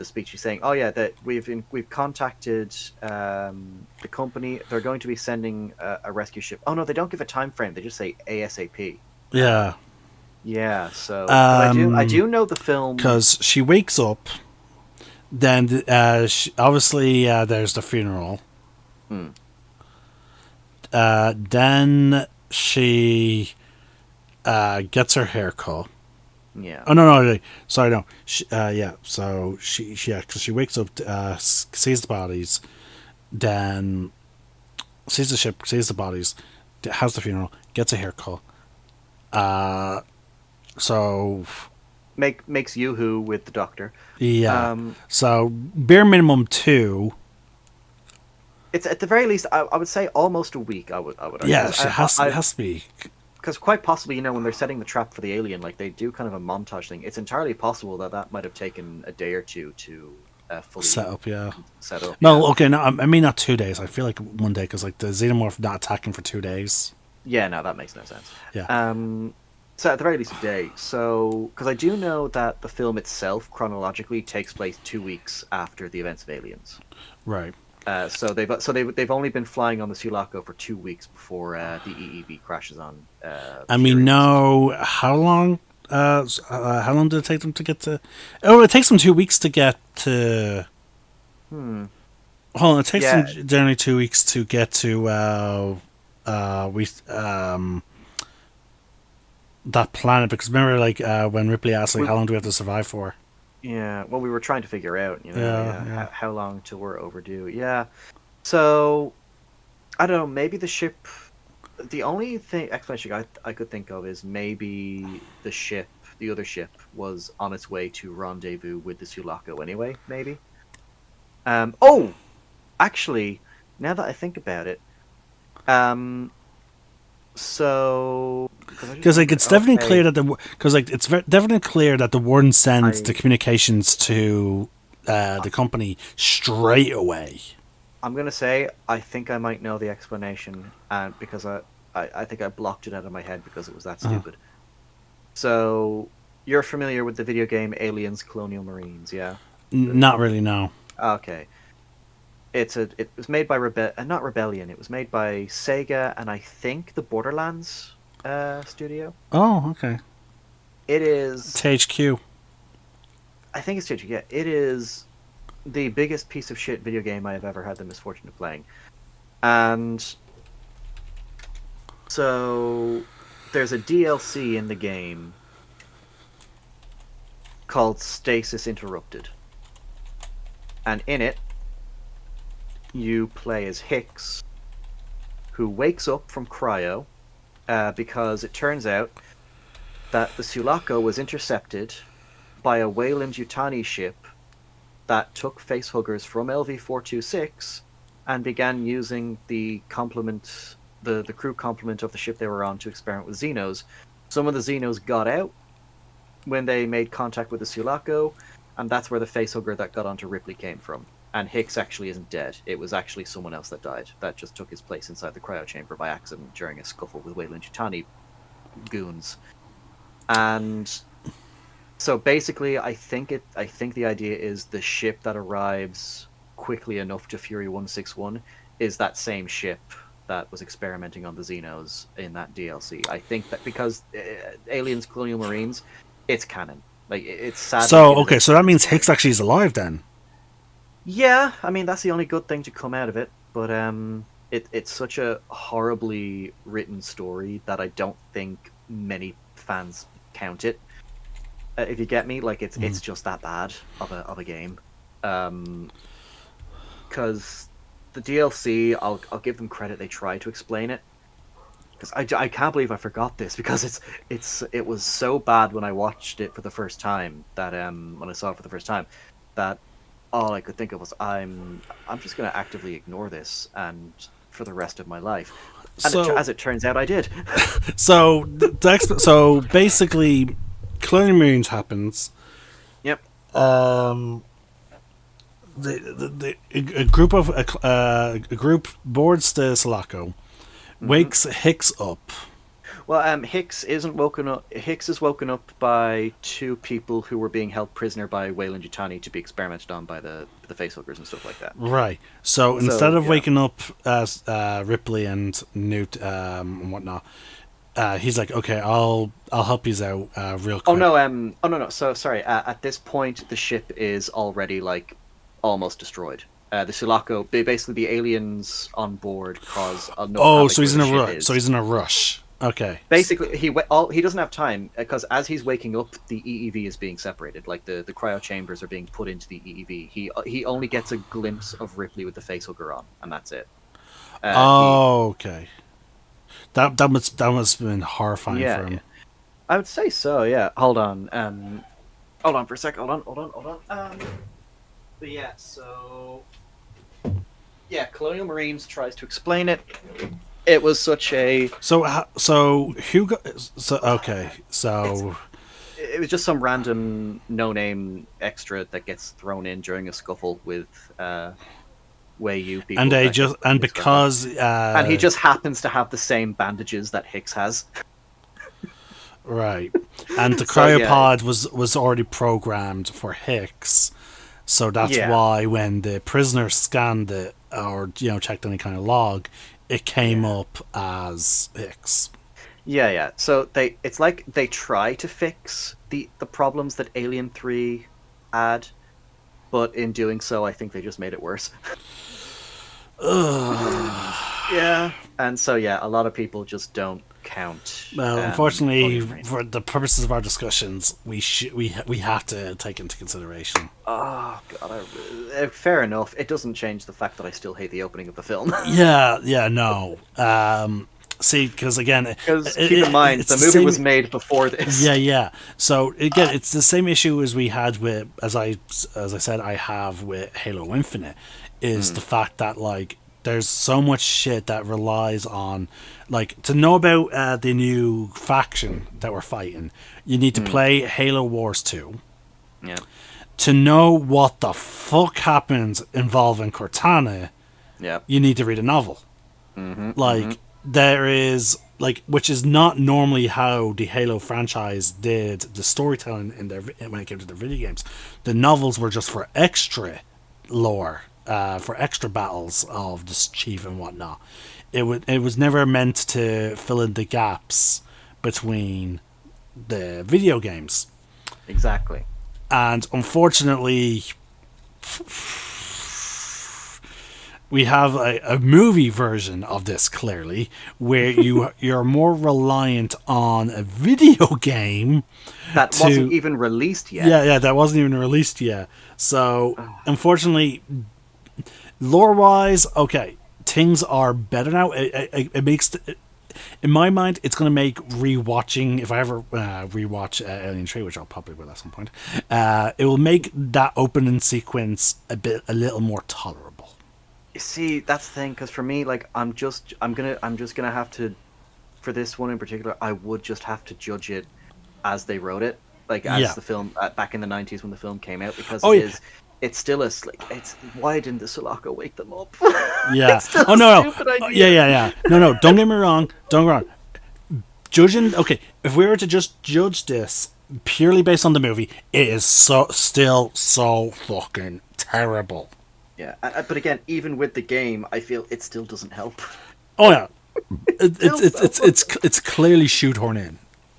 speech. He's saying, "Oh yeah, that we've contacted the company. They're going to be sending a rescue ship." Oh no, they don't give a time frame. They just say ASAP. Yeah. Yeah. So I do know the film because she wakes up. Then obviously there's the funeral. Then she gets her hair cut. Yeah. Oh no! Sorry, no. So because she wakes up, sees the bodies, then sees the ship, sees the bodies, has the funeral, gets a haircut. So makes Yoo-hoo with the doctor. Yeah. So bare minimum 2. It's at the very least, I would say almost a week. I would. Yeah, it has to be. Because quite possibly, when they're setting the trap for the alien, like they do kind of a montage thing. It's entirely possible that might have taken a day or two to fully set up. Yeah. Set up. No, okay, no, I mean not 2 days. I feel like 1 day because like the xenomorph not attacking for 2 days. Yeah, no, that makes no sense. Yeah. So at the very least a day. So because I do know that the film itself chronologically takes place 2 weeks after the events of Aliens. Right. So they've only been flying on the Sulaco for 2 weeks before the EEV crashes on. And we know how long. How long did it take them to get to? Oh, it takes them 2 weeks to get to. Hold on, it takes them generally 2 weeks to get to. That planet, because remember, like when Ripley asked, like, how long do we have to survive for? Yeah, well, we were trying to figure out, how long till we're overdue. Yeah, so I don't know. Maybe the ship. The only explanation I could think of is maybe the other ship, was on its way to rendezvous with the Sulaco anyway. Maybe. Oh, actually, now that I think about it, um, so because I just Because like remembered, it's definitely okay, clear that definitely clear that the warden sends the I communications to the company straight away. I'm gonna say I think I might know the explanation, and because I think I blocked it out of my head because it was that Uh, stupid. So you're familiar with the video game Aliens: Colonial Marines, yeah? The not company. really, no. Okay. It was made by not Rebellion. It was made by Sega and I think the Borderlands studio. Oh, okay. It is THQ. I think it's Sega. Yeah, it is the biggest piece of shit video game I have ever had the misfortune of playing. And so there's a DLC in the game called Stasis Interrupted. And in it you play as Hicks, who wakes up from cryo because it turns out that the Sulaco was intercepted by a Weyland-Yutani ship that took facehuggers from LV-426 and began using the complement, the crew complement of the ship they were on to experiment with Xenos. Some of the Xenos got out when they made contact with the Sulaco, and that's where the facehugger that got onto Ripley came from. And Hicks actually isn't dead. It was actually someone else that died. That just took his place inside the cryo chamber by accident during a scuffle with Weyland-Yutani goons. And so basically, I think the idea is the ship that arrives quickly enough to Fury 161 is that same ship that was experimenting on the Xenos in that DLC. I think that because Aliens Colonial Marines, it's canon. Like it's sadly So it is a okay, so that canon means story. Hicks actually is alive then. Yeah, I mean that's the only good thing to come out of it. But it's such a horribly written story that I don't think many fans count it. If you get me, like it's just that bad of a game. Because the DLC, I'll give them credit. They try to explain it. Because I can't believe I forgot this because it was so bad when I watched it for the first time that when I saw it for the first time that all I could think of was I'm just going to actively ignore this and for the rest of my life. And So as it turns out, I did. so basically, Colonial Marines happens. Yep. A group of a group boards the Sulaco, Hmm. wakes Hicks up. Well, Hicks isn't woken up. Hicks is woken up by two people who were being held prisoner by Weyland-Yutani to be experimented on by the facehuggers and stuff like that. Right. So instead So of yeah. waking up as Ripley and Newt and whatnot, he's like, okay, I'll help you out real Oh quick. no. Oh no. So sorry. At this point, the ship is already like almost destroyed. The Sulaco, basically the aliens on board, cause enough Oh, so havoc where he's the in a ship rush. So is. he's in a rush. Okay. Basically, he doesn't have time because as he's waking up, the EEV is being separated. Like the cryo chambers are being put into the EEV. He only gets a glimpse of Ripley with the facehugger on, and that's it. He Oh, okay. That must have been horrifying Yeah, for yeah. him. I would say so. Yeah. Hold on. Hold on for a sec. Hold on. But yeah. So yeah, Colonial Marines tries to explain it. It was such a. So who got? So okay. It's So it was just some random no-name extra that gets thrown in during a scuffle with Wei Yu and people they that gets just put in and the experimental. because And he just happens to have the same bandages that Hicks has. right, and the So yeah, cryopod was already programmed for Hicks. So that's yeah, why when the prisoner scanned it or checked any kind of log, it came yeah. up as Hicks. Yeah. So it's like they try to fix the problems that Alien 3 had, but in doing so, I think they just made it worse. Yeah. And so yeah, a lot of people just don't count Well, unfortunately, Colonial Marines. for the purposes of our discussions, we have to take into consideration. Oh god, fair enough. It doesn't change the fact that I still hate the opening of the film. Yeah, no. See, because again, Because keep in mind, the movie was made before this. Yeah. So again, it's the same issue as we had with, as I said, I have with Halo Infinite, is the fact that like there's so much shit that relies on, like, to know about the new faction that we're fighting, you need to play Halo Wars 2. Yeah. To know what the fuck happens involving Cortana, you need to read a novel. There is, like, which is not normally how the Halo franchise did the storytelling in their, when it came to the video games. The novels were just for extra lore, for extra battles of the chief and whatnot. It was never meant to fill in the gaps between the video games. Exactly. And unfortunately, we have a movie version of this, clearly, where you're more reliant on a video game that wasn't even released yet. Yeah, that wasn't even released yet. So, unfortunately, lore-wise, okay, things are better now. It makes... in my mind, it's going to make rewatching, if I ever rewatch Alien 3, which I'll probably will at some point, it will make that opening sequence a little more tolerable. See, that's the thing, because for me, like, I'm just gonna have to, for this one in particular, I would just have to judge it as they wrote it, like as the film back in the 90s when the film came out, because it's still a why didn't the Sulaco wake them up? Yeah. No. Yeah. No. Don't get me wrong. Judging, okay, if we were to just judge this purely based on the movie, it is still so fucking terrible. Yeah, but again, even with the game, I feel it still doesn't help. Oh yeah, it's clearly shoehorned in.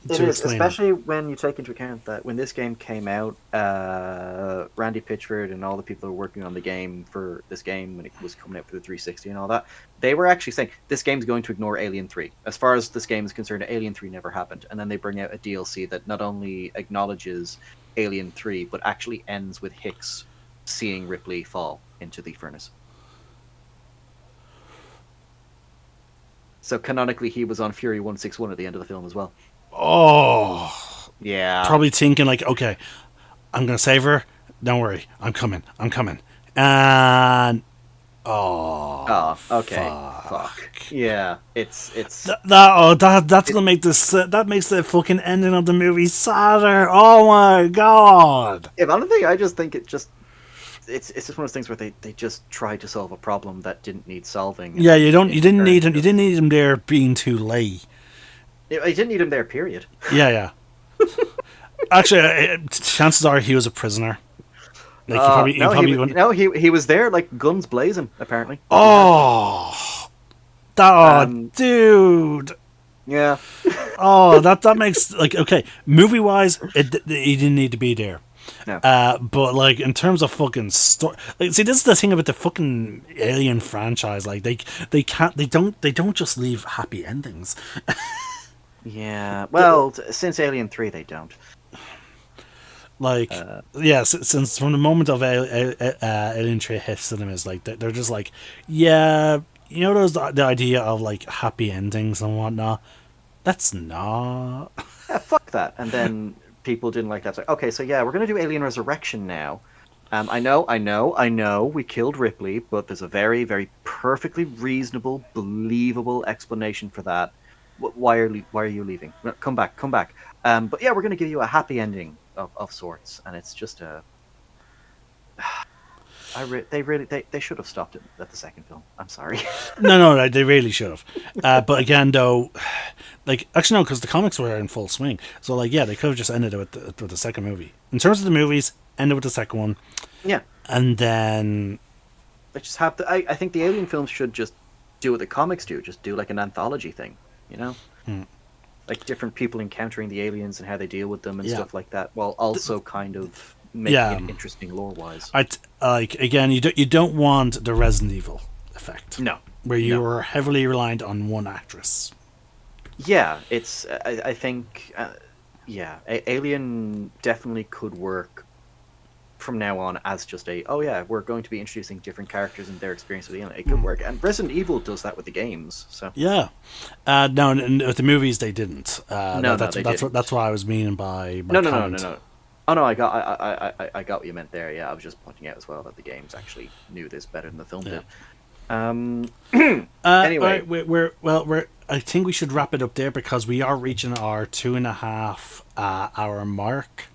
It is, especially when you take into account that when this game came out, Randy Pitchford and all the people who were working on the game for this game when it was coming out for the 360 and all that, they were actually saying this game's going to ignore Alien 3. As far as this game is concerned, Alien 3 never happened. And then they bring out a DLC that not only acknowledges Alien 3, but actually ends with Hicks seeing Ripley fall into the furnace. So canonically, he was on Fury 161 at the end of the film as well. Oh, yeah. Probably thinking like, okay, I'm gonna save her. Don't worry, I'm coming. And okay, fuck. Yeah, it's that's gonna make this. That makes the fucking ending of the movie sadder. Oh my god. If anything, I just think it's just one of those things where they just tried to solve a problem that didn't need solving. Yeah, you didn't need him there being too late. I didn't need him there, period. Yeah. Actually, chances are he was a prisoner. Like he was there, like, guns blazing, apparently. Dude. Yeah. That makes, like, okay, movie-wise, he didn't need to be there. No. But, like, in terms of fucking story, like, see, this is the thing about the fucking Alien franchise. Like, they don't just leave happy endings. Yeah, well, since Alien 3, they don't. Like, since from the moment of Alien 3 hit cinemas, like, they're just like, yeah, you know, there's the idea of, like, happy endings and whatnot. That's not. Yeah, fuck that. And then people didn't like that. So, okay, so yeah, we're going to do Alien Resurrection now. I know, we killed Ripley, but there's a very, very perfectly reasonable, believable explanation for that. Why are you leaving? Come back. But yeah, we're going to give you a happy ending of sorts, and it's just a. They should have stopped it at the second film. I'm sorry. No, they really should have. But again, though, like, actually no, because the comics were in full swing. So, like, yeah, they could have just ended it with the second movie. In terms of the movies, ended with the second one. Yeah. And then they just have to. I think the Alien films should just do what the comics do. Just do like an anthology thing. You know, like different people encountering the aliens and how they deal with them and stuff like that, while also kind of making it interesting lore-wise. Like, again, you don't want the Resident Evil effect. No, where you are heavily reliant on one actress. Yeah, it's. I think. Alien definitely could work from now on as just we're going to be introducing different characters and their experience with Alien. It could work, and Resident Evil does that with the games. So yeah, no, with the movies they didn't. That's didn't. That's what I was meaning by no. comment. Oh no, I got what you meant there. Yeah, I was just pointing out as well that the games actually knew this better than the film did. Anyway, we're. I think we should wrap it up there because we are reaching our 2.5 hour mark.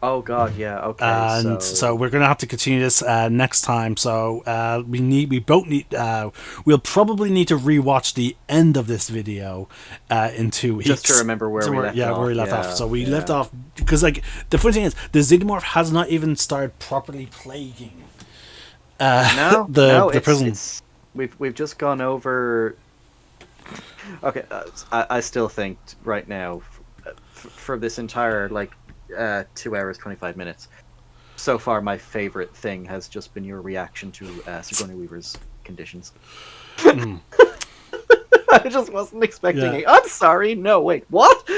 Oh God, yeah. Okay, and so we're gonna have to continue this next time. So we'll probably need to rewatch the end of this video in 2 weeks just to remember where we left off. Where we left off. So we left off because the funny thing is the Xenomorph has not even started properly plaguing. The prison. We've just gone over. Okay, I still think right now for this entire 2 hours 25 minutes so far, my favorite thing has just been your reaction to Sigourney Weaver's conditions. I just wasn't expecting it. I'm sorry. No, wait, what?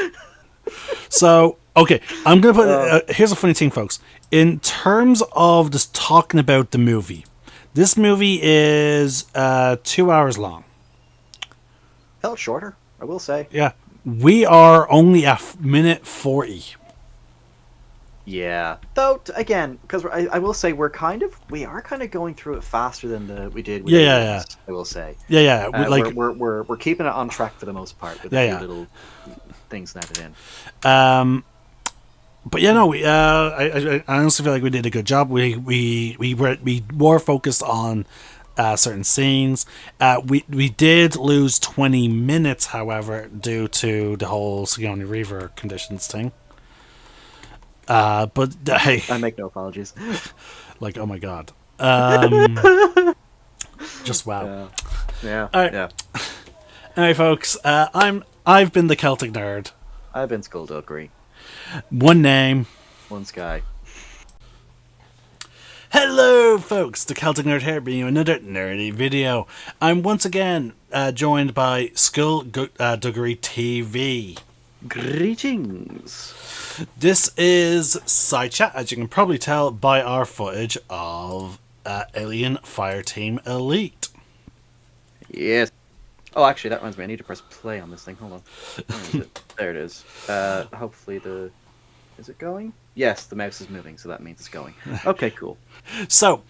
So okay, I'm gonna put. Here's a funny thing, folks. In terms of just talking about the movie, this movie is 2 hours long. Felt shorter, I will say. Yeah, we are only at minute 40. Yeah, though again, because I will say we are kind of going through it faster than we did. With yeah. I will say. Yeah. We're keeping it on track for the most part with a few little things added in. But yeah, no, I honestly feel like we did a good job. We were focused on certain scenes. We did lose 20 minutes, however, due to the whole Sigourney Weaver conditions thing. But hey, I make no apologies. Like, oh my God. Just wow. Yeah. All right. Yeah. Anyway, folks, I've been the Celtic Nerd. I've been SkullDuggery. One name, one sky. Hello, folks. The Celtic Nerd here, bringing you another nerdy video. I'm once again joined by SkullDuggeryTV. Greetings. This is SideChat, as you can probably tell by our footage of Alien Fireteam Elite. Yes. Oh, actually, that reminds me. I need to press play on this thing. Hold on. Where is it? There it is. Hopefully Is it going? Yes, the mouse is moving, so that means it's going. Okay, cool. So,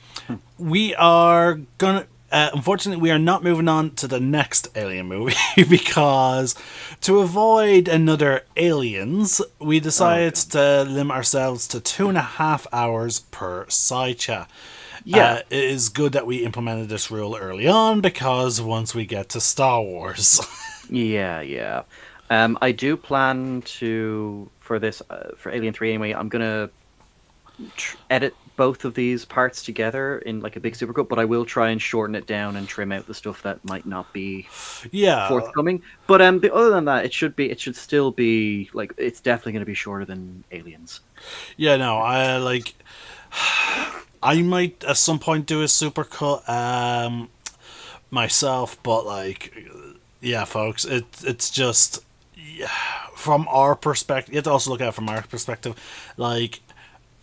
we are gonna... unfortunately, we are not moving on to the next Alien movie because to avoid another Aliens, we decided to limit ourselves to 2.5 hours per side chat. Yeah. It is good that we implemented this rule early on because once we get to Star Wars... Yeah. I do plan to, for this, for Alien 3 anyway, I'm going to edit both of these parts together in like a big supercut, but I will try and shorten it down and trim out the stuff that might not be forthcoming. But other than that, it should still be like, it's definitely going to be shorter than Aliens. Yeah, no, I might at some point do a supercut myself, but like, yeah, folks, it's just from our perspective. You have to also look at it from our perspective, like.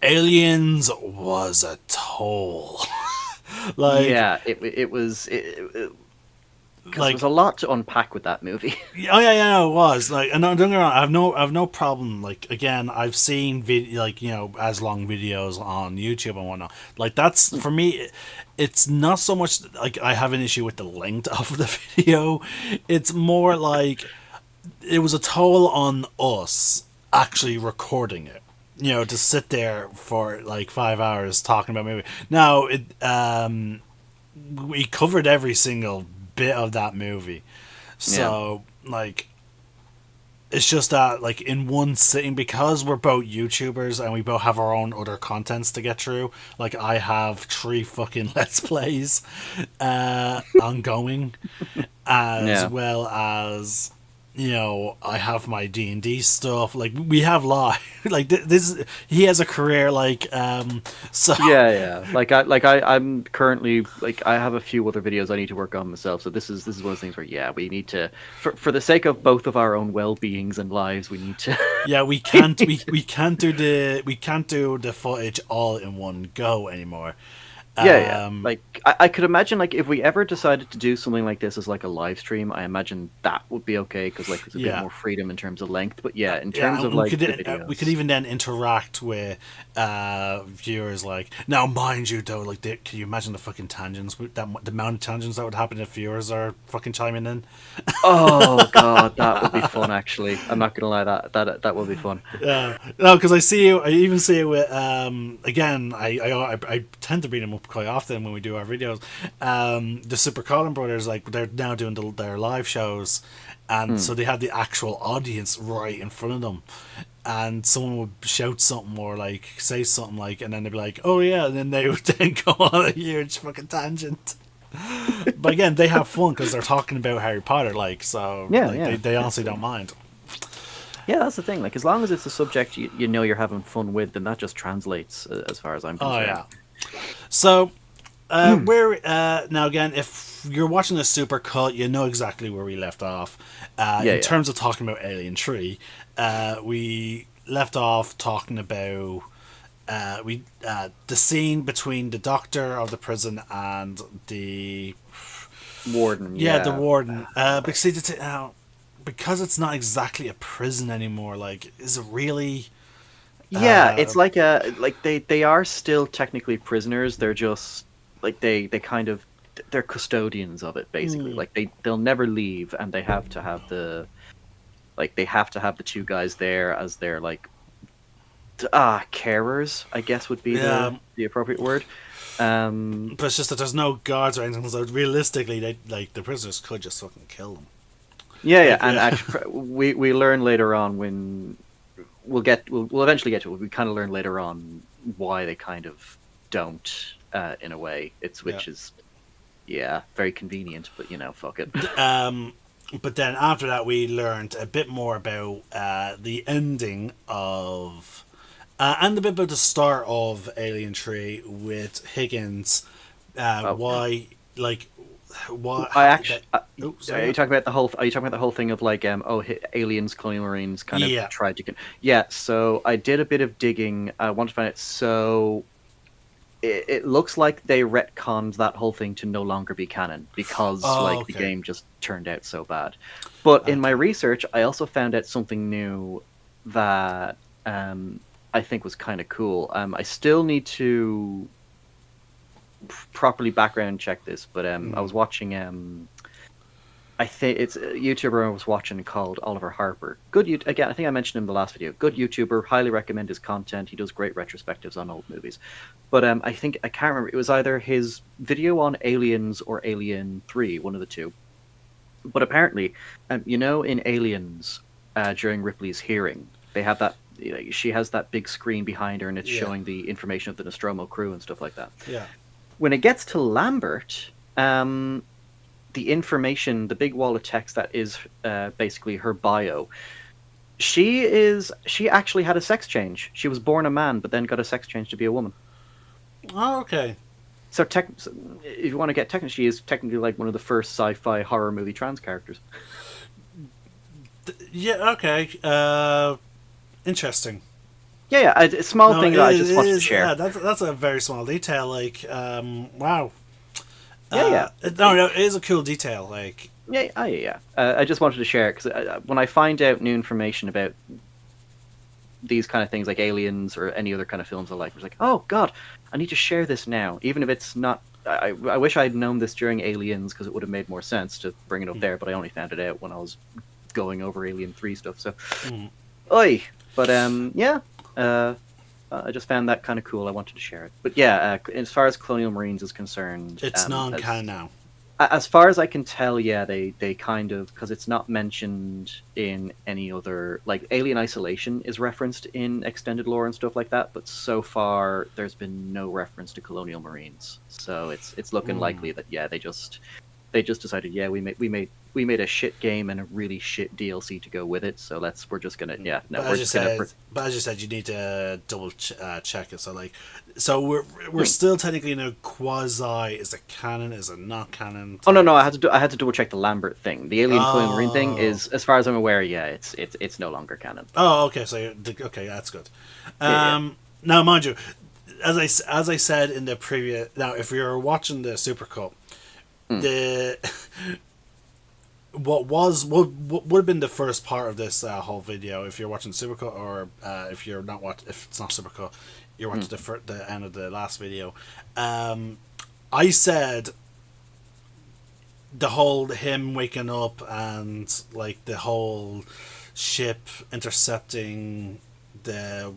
Aliens was a toll. Like, yeah, it was. Like, there was a lot to unpack with that movie. Oh yeah, it was. Like, and don't get me wrong, I have no problem. Like, again, I've seen as long videos on YouTube and whatnot. Like, that's for me. It's not so much like I have an issue with the length of the video. It's more like it was a toll on us actually recording it. To sit there for like 5 hours talking about movie. Now, we covered every single bit of that movie. So, like, it's just that, like, in one sitting, because we're both YouTubers and we both have our own other contents to get through. Like, I have 3 fucking Let's Plays ongoing, as well as I have my D&D stuff. Like, we have live. Like, this, he has a career. Like, so Yeah. I'm currently like I have a few other videos I need to work on myself. So this is one of those things where we need to, for the sake of both of our own well beings and lives, we need to. yeah, we can't do the footage all in one go anymore. Yeah. Um, Like I could imagine like if we ever decided to do something like this as like a live stream, I imagine that would be okay because like there's a bit yeah. more freedom in terms of length. But yeah, in Yeah, terms and of we like could the we could videos. even then interact with viewers. Like, now, mind you, though, like, can you imagine the fucking tangents? The amount of tangents that would happen if viewers are fucking chiming in. Oh god, that would be fun. Actually, I'm not gonna lie, that will be fun. Yeah, no, because I see you. I even see it with again. I tend to bring them up quite often when we do our videos. The Super Colin brothers, like, they're now doing their live shows, and Hmm. so they have the actual audience right in front of them, and someone would shout something or like say something, like, and then they'd be like, "Oh yeah," and then they would then go on a huge fucking tangent. But again, they have fun because they're talking about Harry Potter, like, so, Yeah, like, yeah. they honestly don't mind. Yeah, that's the thing. Like, as long as it's a subject you know you're having fun with, then that just translates as far as I'm Oh concerned. yeah. So, we're now again, if you're watching the Supercut, you know exactly where we left off. Yeah, In yeah. terms of talking about Alien 3, we left off talking about the scene between the doctor of the prison and the Warden, the yeah. warden. Because see, because it's not exactly a prison anymore. Like, is it really? Yeah, it's like they are still technically prisoners. They're just like they kind of they're custodians of it basically. Hmm, Like they'll never leave, and they have to have the two guys there as their like carers, I guess would be yeah, the appropriate word. but it's just that there's no guards or anything. So realistically, the prisoners could just fucking kill them. Yeah, Like, and yeah, actually, we learn later on when we'll eventually get to it. We kind of learn later on why they kind of don't, in a way. It's yeah. which is very convenient, but fuck it. But then after that, we learned a bit more about the ending of, and a bit about the start of Alien 3 with Higgins. Oh, Why, like, what? I actually. Oh, Are sorry. you talking about the whole? Are you talking about the whole thing of like, aliens, colonial marines, kind of Yeah. tried to? Yeah. So I did a bit of digging. I want to find it. So it looks like they retconned that whole thing to no longer be canon because Oh, like the okay. game just turned out so bad. But in my Okay. research, I also found out something new that I think was kind of cool. I still need to properly background check this, but I was watching. I think it's a YouTuber I was watching called Oliver Harper. Again, I think I mentioned him in the last video. Good YouTuber, highly recommend his content. He does great retrospectives on old movies. But I think I can't remember. It was either his video on Aliens or Alien 3, one of the two. But apparently, in Aliens, during Ripley's hearing, they have that. She has that big screen behind her, and it's Yeah. showing the information of the Nostromo crew and stuff like that. Yeah. When it gets to Lambert, the information, the big wall of text that is basically her bio. She actually had a sex change. She was born a man, but then got a sex change to be a woman. Oh, okay. So, if you want to get technical, she is technically like one of the first sci-fi horror movie trans characters. Yeah. Okay. Interesting. Yeah, a small No, thing that I just wanted to share. Yeah, that's a very small detail. Like, wow. Yeah. No, it is a cool detail. Like, Yeah. I just wanted to share it because when I find out new information about these kind of things, like Aliens or any other kind of films I like, it's like, oh god, I need to share this now, even if it's not. I wish I'd known this during Aliens because it would have made more sense to bring it up there, but I only found it out when I was going over Alien 3 stuff. So, oi, but yeah. I just found that kind of cool. I wanted to share it. But yeah, as far as Colonial Marines is concerned, it's non-canon now. as far as I can tell, yeah, they kind of, because it's not mentioned in any other, like Alien Isolation is referenced in extended lore and stuff like that, but so far there's been no reference to Colonial Marines. So it's looking likely that they just they just decided, yeah, we made a shit game and a really shit DLC to go with it. So we're just gonna But as you said, you need to double check it. So like, so we're still technically in a quasi. Is it canon? Is it not canon? Oh no, I had to double check the Lambert thing. The Alien killing Marine thing is, as far as I'm aware, yeah, it's no longer canon. Oh, okay. So okay, that's good. Now, mind you, as I said in the previous, now if you're watching the Supercut, the what would have been the first part of this whole video, if you're watching Supercut, or if it's not Supercut, you're watching the end of the last video. I said the whole him waking up and like the whole ship intercepting the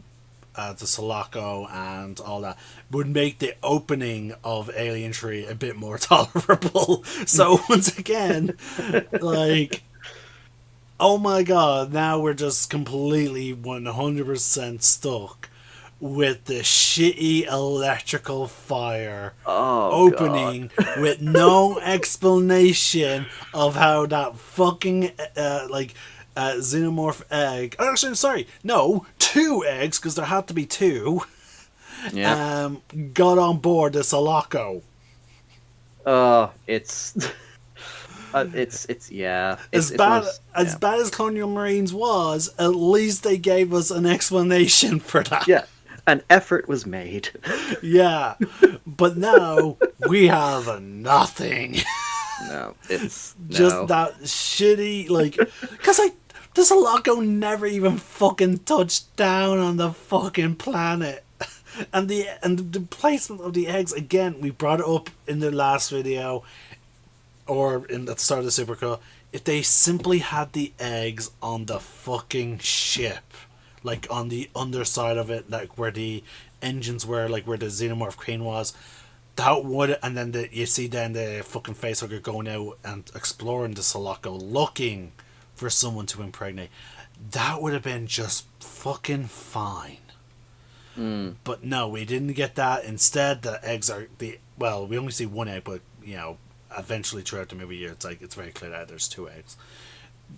Sulaco and all that would make the opening of Alien 3 a bit more tolerable. So once again, like, oh my god, now we're just completely 100% stuck with the shitty electrical fire opening with no explanation of how that fucking xenomorph egg. Actually, sorry, no, 2 eggs, because there had to be 2. Yeah. Got on board the Sulaco. It's as bad as Colonial Marines was, at least they gave us an explanation for that. Yeah, an effort was made. Yeah, but now we have nothing. No, it's just that shitty, like, because the Sulaco never even fucking touched down on the fucking planet. And the placement of the eggs, again, we brought it up in the last video, or at the start of the Supercut. If they simply had the eggs on the fucking ship, like on the underside of it, like where the engines were, like where the xenomorph crane was, that would, and then you see then the fucking facehugger going out and exploring the Sulaco, looking for someone to impregnate. That would have been just fucking fine. But no, we didn't get that. Instead, the eggs are we only see 1 egg, but eventually throughout the movie, it's very clear that there's 2 eggs.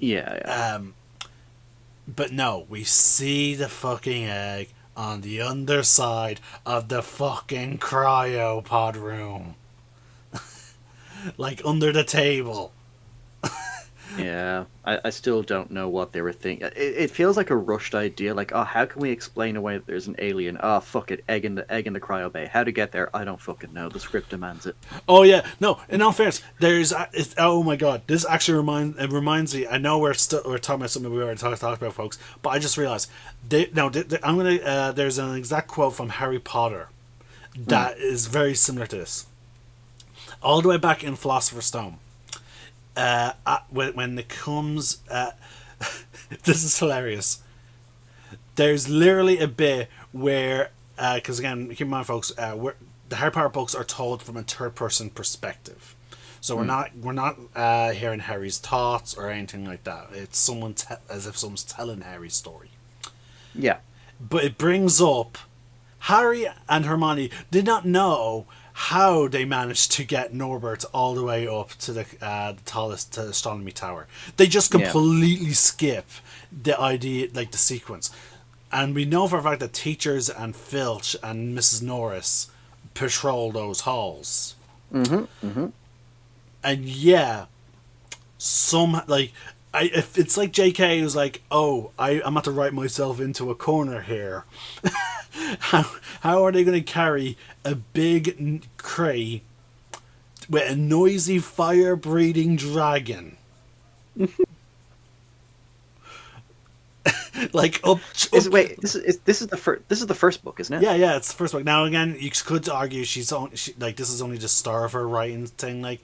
Yeah. But no, we see the fucking egg on the underside of the fucking cryopod room. Like under the table. Yeah, I still don't know what they were thinking. It feels like a rushed idea. Like, oh, how can we explain away that there's an alien? Oh, fuck it, egg in the cryo bay. How to get there? I don't fucking know. The script demands it. Oh yeah, no. In all fairness, oh my god, this actually reminds me. I know we're talking about something we already talked about, folks, but I just realized. There's an exact quote from Harry Potter that is very similar to this. All the way back in Philosopher's Stone. When it comes, this is hilarious. There's literally a bit where, because again, keep in mind, folks, the Harry Potter books are told from a third-person perspective, so we're not hearing Harry's thoughts or anything like that. It's as if someone's telling Harry's story. Yeah, but it brings up Harry and Hermione did not know how they managed to get Norbert all the way up to the tallest astronomy tower. They just completely skip the idea, like the sequence. And we know for a fact that teachers and Filch and Mrs. Norris patrol those halls. And yeah, it's like JK was like, oh, I'm about to write myself into a corner here. How are they going to carry a big crate with a noisy fire-breathing dragon? Like up. Wait, this is the first book, isn't it? Yeah, it's the first book. Now again, you could argue this is only the start of her writing thing. Like,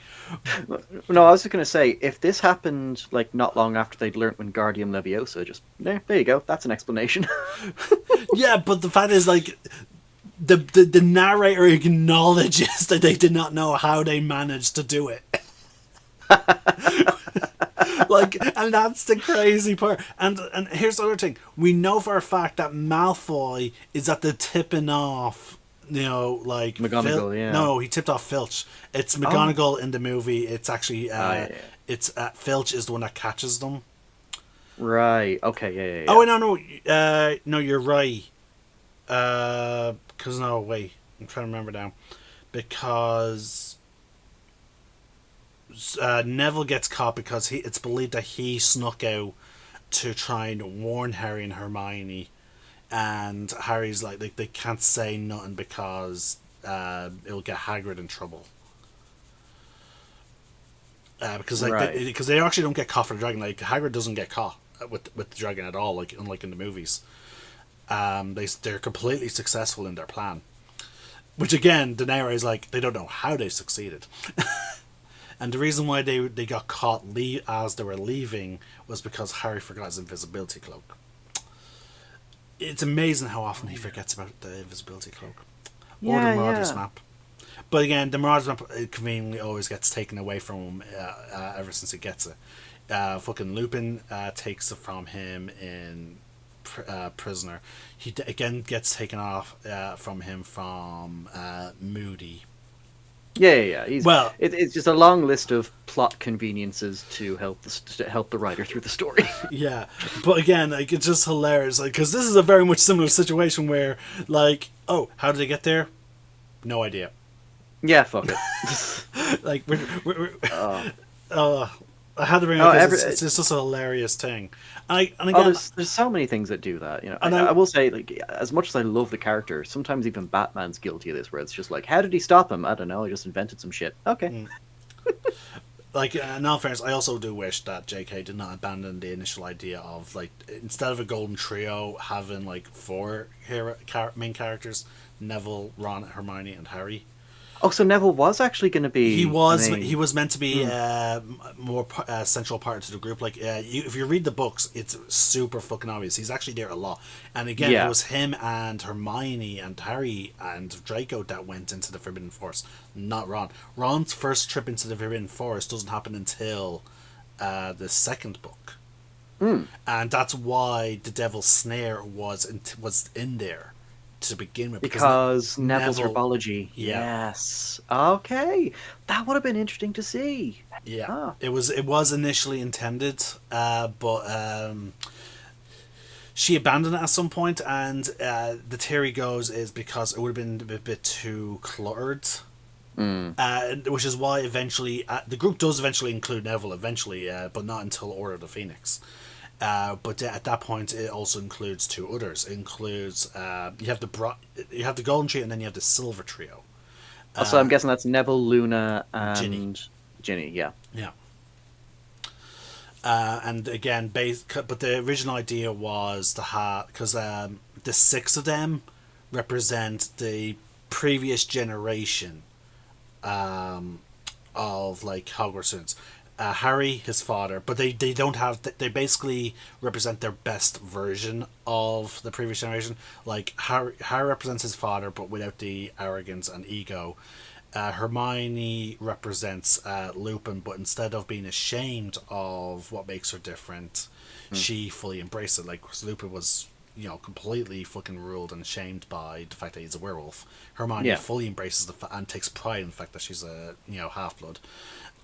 no, I was just gonna say, if this happened like not long after they'd learnt Wingardium Leviosa, just there you go. That's an explanation. Yeah, but the fact is, like, the narrator acknowledges that they did not know how they managed to do it. Like, and that's the crazy part. And here's the other thing: we know for a fact that Malfoy is at the tipping off like McGonagall, yeah. No, he tipped off Filch. It's McGonagall in the movie. It's actually yeah. it's Filch is the one that catches them. Right. Okay. Yeah. Oh wait, no, you're right. Because no, wait, I'm trying to remember now. Because Neville gets caught because it's believed that he snuck out to try and warn Harry and Hermione, and Harry's like they can't say nothing because it'll get Hagrid in trouble. Because they actually don't get caught for the dragon. Like Hagrid doesn't get caught with the dragon at all. Like unlike in the movies, they're completely successful in their plan. Which again, the narrator is like they don't know how they succeeded. And the reason why they got caught as they were leaving was because Harry forgot his invisibility cloak. It's amazing how often he forgets about the invisibility cloak. Or the Marauders map. But again, the Marauders map conveniently always gets taken away from him ever since he gets it. Fucking Lupin takes it from him in Prisoner. He again gets taken off from him from Moody. Yeah. It's just a long list of plot conveniences to help the writer through the story. Yeah, but again, like it's just hilarious, like because this is a very much similar situation where, like, oh, how did they get there? No idea. Yeah, fuck it. Like I had to bring it up because it's just a hilarious thing. And again, there's so many things that do that. I will say, like, as much as I love the character, sometimes even Batman's guilty of this, where it's just like, how did he stop him? I don't know. I just invented some shit. Okay. Like, in all fairness, I also do wish that J.K. did not abandon the initial idea of, like, instead of a golden trio, having like 4 main characters: Neville, Ron, Hermione, and Harry. Oh, so Neville was actually going to be... He was meant to be more central part to the group. Like, if you read the books, it's super fucking obvious. He's actually there a lot. And again, it was him and Hermione and Harry and Draco that went into the Forbidden Forest, not Ron. Ron's first trip into the Forbidden Forest doesn't happen until the second book. And that's why the Devil's Snare was in there to begin with, because Neville's herbology. Yeah. Yes. Okay, that would have been interesting to see. Yeah. It was initially intended, but she abandoned it at some point, and the theory goes is because it would have been a bit too cluttered. Which is why eventually the group does eventually include Neville eventually, but not until Order of the Phoenix. But at that point, it also includes 2 others. It includes you have the Golden Trio, and then you have the Silver Trio. So I'm guessing that's Neville, Luna, and Ginny. Yeah. And again, but the original idea was to have, because the 6 of them represent the previous generation of like Hogwarts students. Harry, his father, but they don't have. They basically represent their best version of the previous generation. Like Harry represents his father, but without the arrogance and ego. Hermione represents Lupin, but instead of being ashamed of what makes her different, she fully embraced it. Like, 'cause Lupin was, completely fucking ruled and shamed by the fact that he's a werewolf. Hermione fully embraces and takes pride in the fact that she's a half-blood.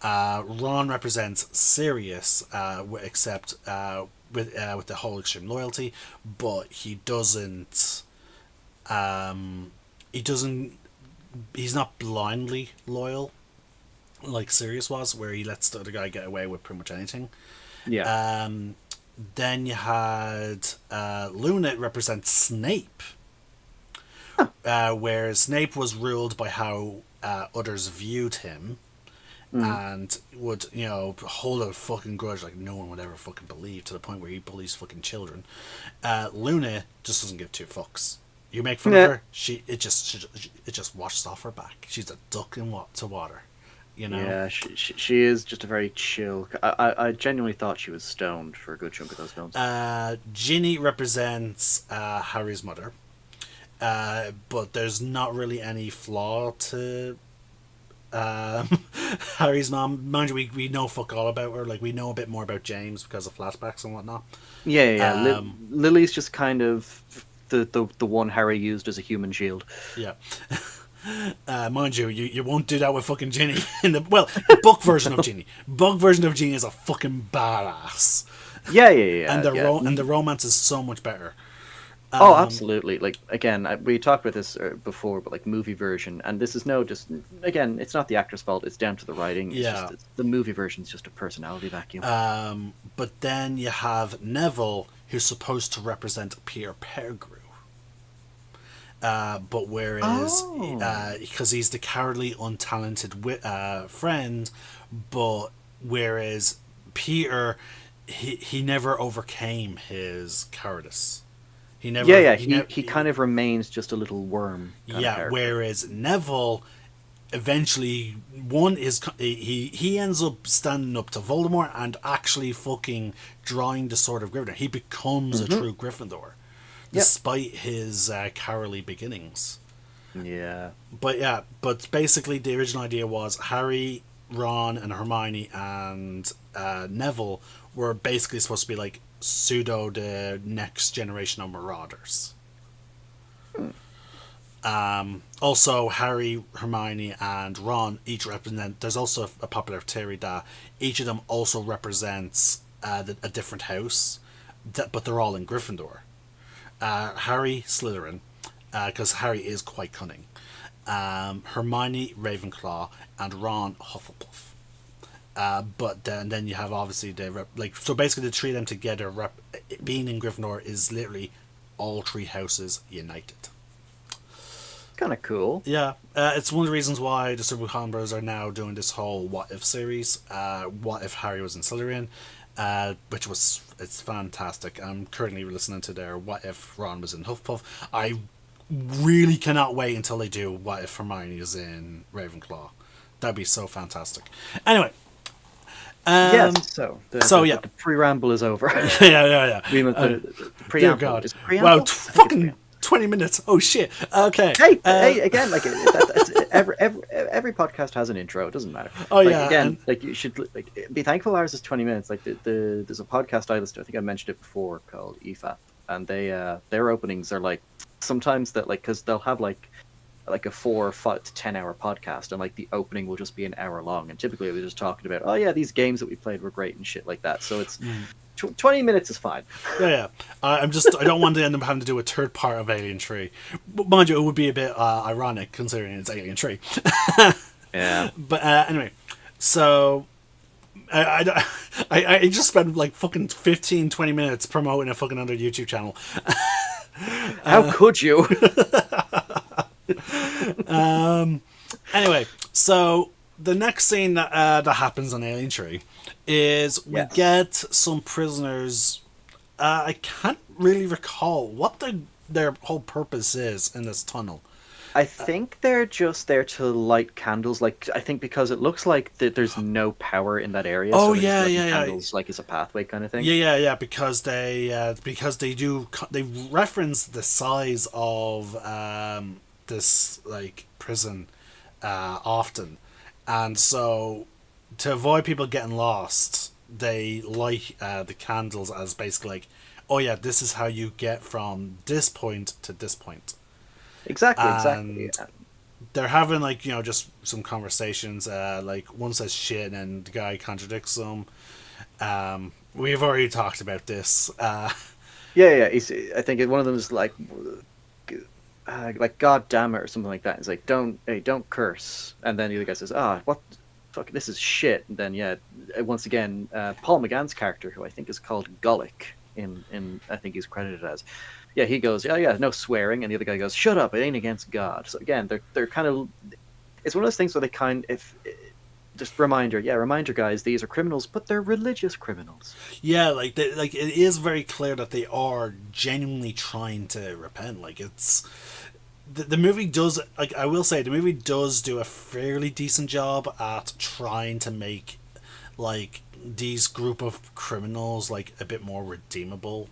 Ron represents Sirius, except with the whole extreme loyalty, but he doesn't. He's not blindly loyal, like Sirius was, where he lets the other guy get away with pretty much anything. Yeah. Then you had Luna represents Snape, where Snape was ruled by how others viewed him. And would, hold a fucking grudge like no one would ever fucking believe, to the point where he bullies fucking children. Luna just doesn't give 2 fucks. You make fun of her, it just washes off her back. She's a duck to water, Yeah, she is just a very chill. I genuinely thought she was stoned for a good chunk of those films. Ginny represents Harry's mother, but there's not really any flaw to Harry's mom. Mind you, we know fuck all about her. Like, we know a bit more about James because of flashbacks and whatnot. Yeah. Lily's just kind of the one Harry used as a human shield. Yeah. Mind you, you won't do that with fucking Ginny in the book version of Ginny. Book version of Ginny is a fucking badass. Yeah. And the romance is so much better. Oh, absolutely. Like, again, we talked about this before, but like movie version, and this is again, it's not the actor's fault. It's down to the writing. The movie version is just a personality vacuum. But then you have Neville, who's supposed to represent Peter Pettigrew. But whereas, because he's the cowardly, untalented friend, but whereas Peter, he never overcame his cowardice. He never. He kind of remains just a little worm. Whereas Neville, eventually, he ends up standing up to Voldemort and actually fucking drawing the sword of Gryffindor. He becomes a true Gryffindor. Despite his cowardly beginnings. Yeah. But basically the original idea was Harry, Ron, and Hermione and Neville were basically supposed to be like the next generation of Marauders. Also, Harry, Hermione, and Ron each represent... There's also a popular theory that each of them also represents a different house, but they're all in Gryffindor. Harry, Slytherin, because Harry is quite cunning. Hermione, Ravenclaw, and Ron, Hufflepuff. But then you have obviously so basically the three of them together being in Gryffindor is literally all three houses united. Kind of cool. Yeah, it's one of the reasons why the Supercut brothers are now doing this whole What If series. What if Harry was in Slytherin? It's fantastic. I'm currently listening to their What If Ron was in Hufflepuff. I really cannot wait until they do What If Hermione is in Ravenclaw. That'd be so fantastic. Anyway. Yes, the pre-ramble is over. Yeah. The preamble. Dear God. Is preamble? Wow, fucking 20 minutes. Oh, shit. Okay. Hey, again, like, every podcast has an intro. It doesn't matter. Oh, yeah. Again, you should be thankful ours is 20 minutes. Like, there's a podcast I listen to, I think I mentioned it before, called EFAP. And their openings are, like, sometimes that, like, because they'll have, like a 4 or 5 to 10 hour podcast, and like the opening will just be an hour long, and typically they're just talking about these games that we played were great and shit like that. So it's 20 minutes is fine. I don't want to end up having to do a third part of Alien 3. But mind you, it would be a bit ironic considering it's Alien 3. Yeah. But anyway, so I just spent like fucking 15-20 minutes promoting a fucking other YouTube channel. How could you? Anyway, so the next scene that happens on Alien 3 is we get some prisoners. I can't really recall what their whole purpose is in this tunnel. I think they're just there to light candles. Like, I think because it looks like there's no power in that area. Oh, so yeah. Candles, like, is a pathway kind of thing. Yeah. Because they reference the size of this like prison often, and so to avoid people getting lost, they light the candles as basically like, oh yeah, this is how you get from this point to this point. Exactly. They're having like, just some conversations. Like one says shit and the guy contradicts them. We've already talked about this. Yeah. I think one of them is like God damn it or something like that. It's like, don't curse. And then the other guy says, what fuck, this is shit. And then once again, Paul McGann's character, who I think is called Gullick in I think he's credited as. Yeah, he goes, no swearing, and the other guy goes, shut up, it ain't against God. So again, they're kind of, it's one of those things where they just reminder guys, these are criminals, but they're religious criminals. Yeah, like it is very clear that they are genuinely trying to repent. Like it's the movie does, like I will say, the movie does do a fairly decent job at trying to make like these group of criminals like a bit more redeemable.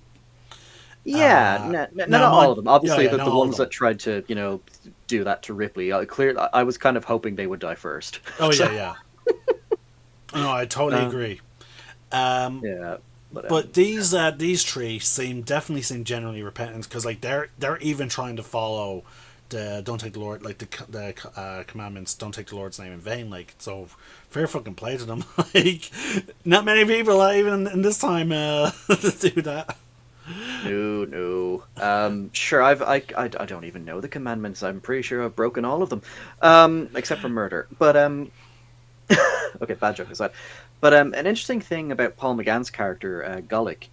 Yeah, not all of them. Obviously, the ones that tried to, do that to Ripley, I was kind of hoping they would die first. Oh, yeah. No, I totally agree. Yeah. But these three definitely seem genuinely repentant, because like they're even trying to follow the don't take the Lord, like the commandments, don't take the Lord's name in vain. Like, so fair fucking play to them. Like, not many people even in this time do that. No. Sure, I don't even know the commandments. I'm pretty sure I've broken all of them, except for murder. But okay, bad joke aside. But an interesting thing about Paul McGann's character, Gullick,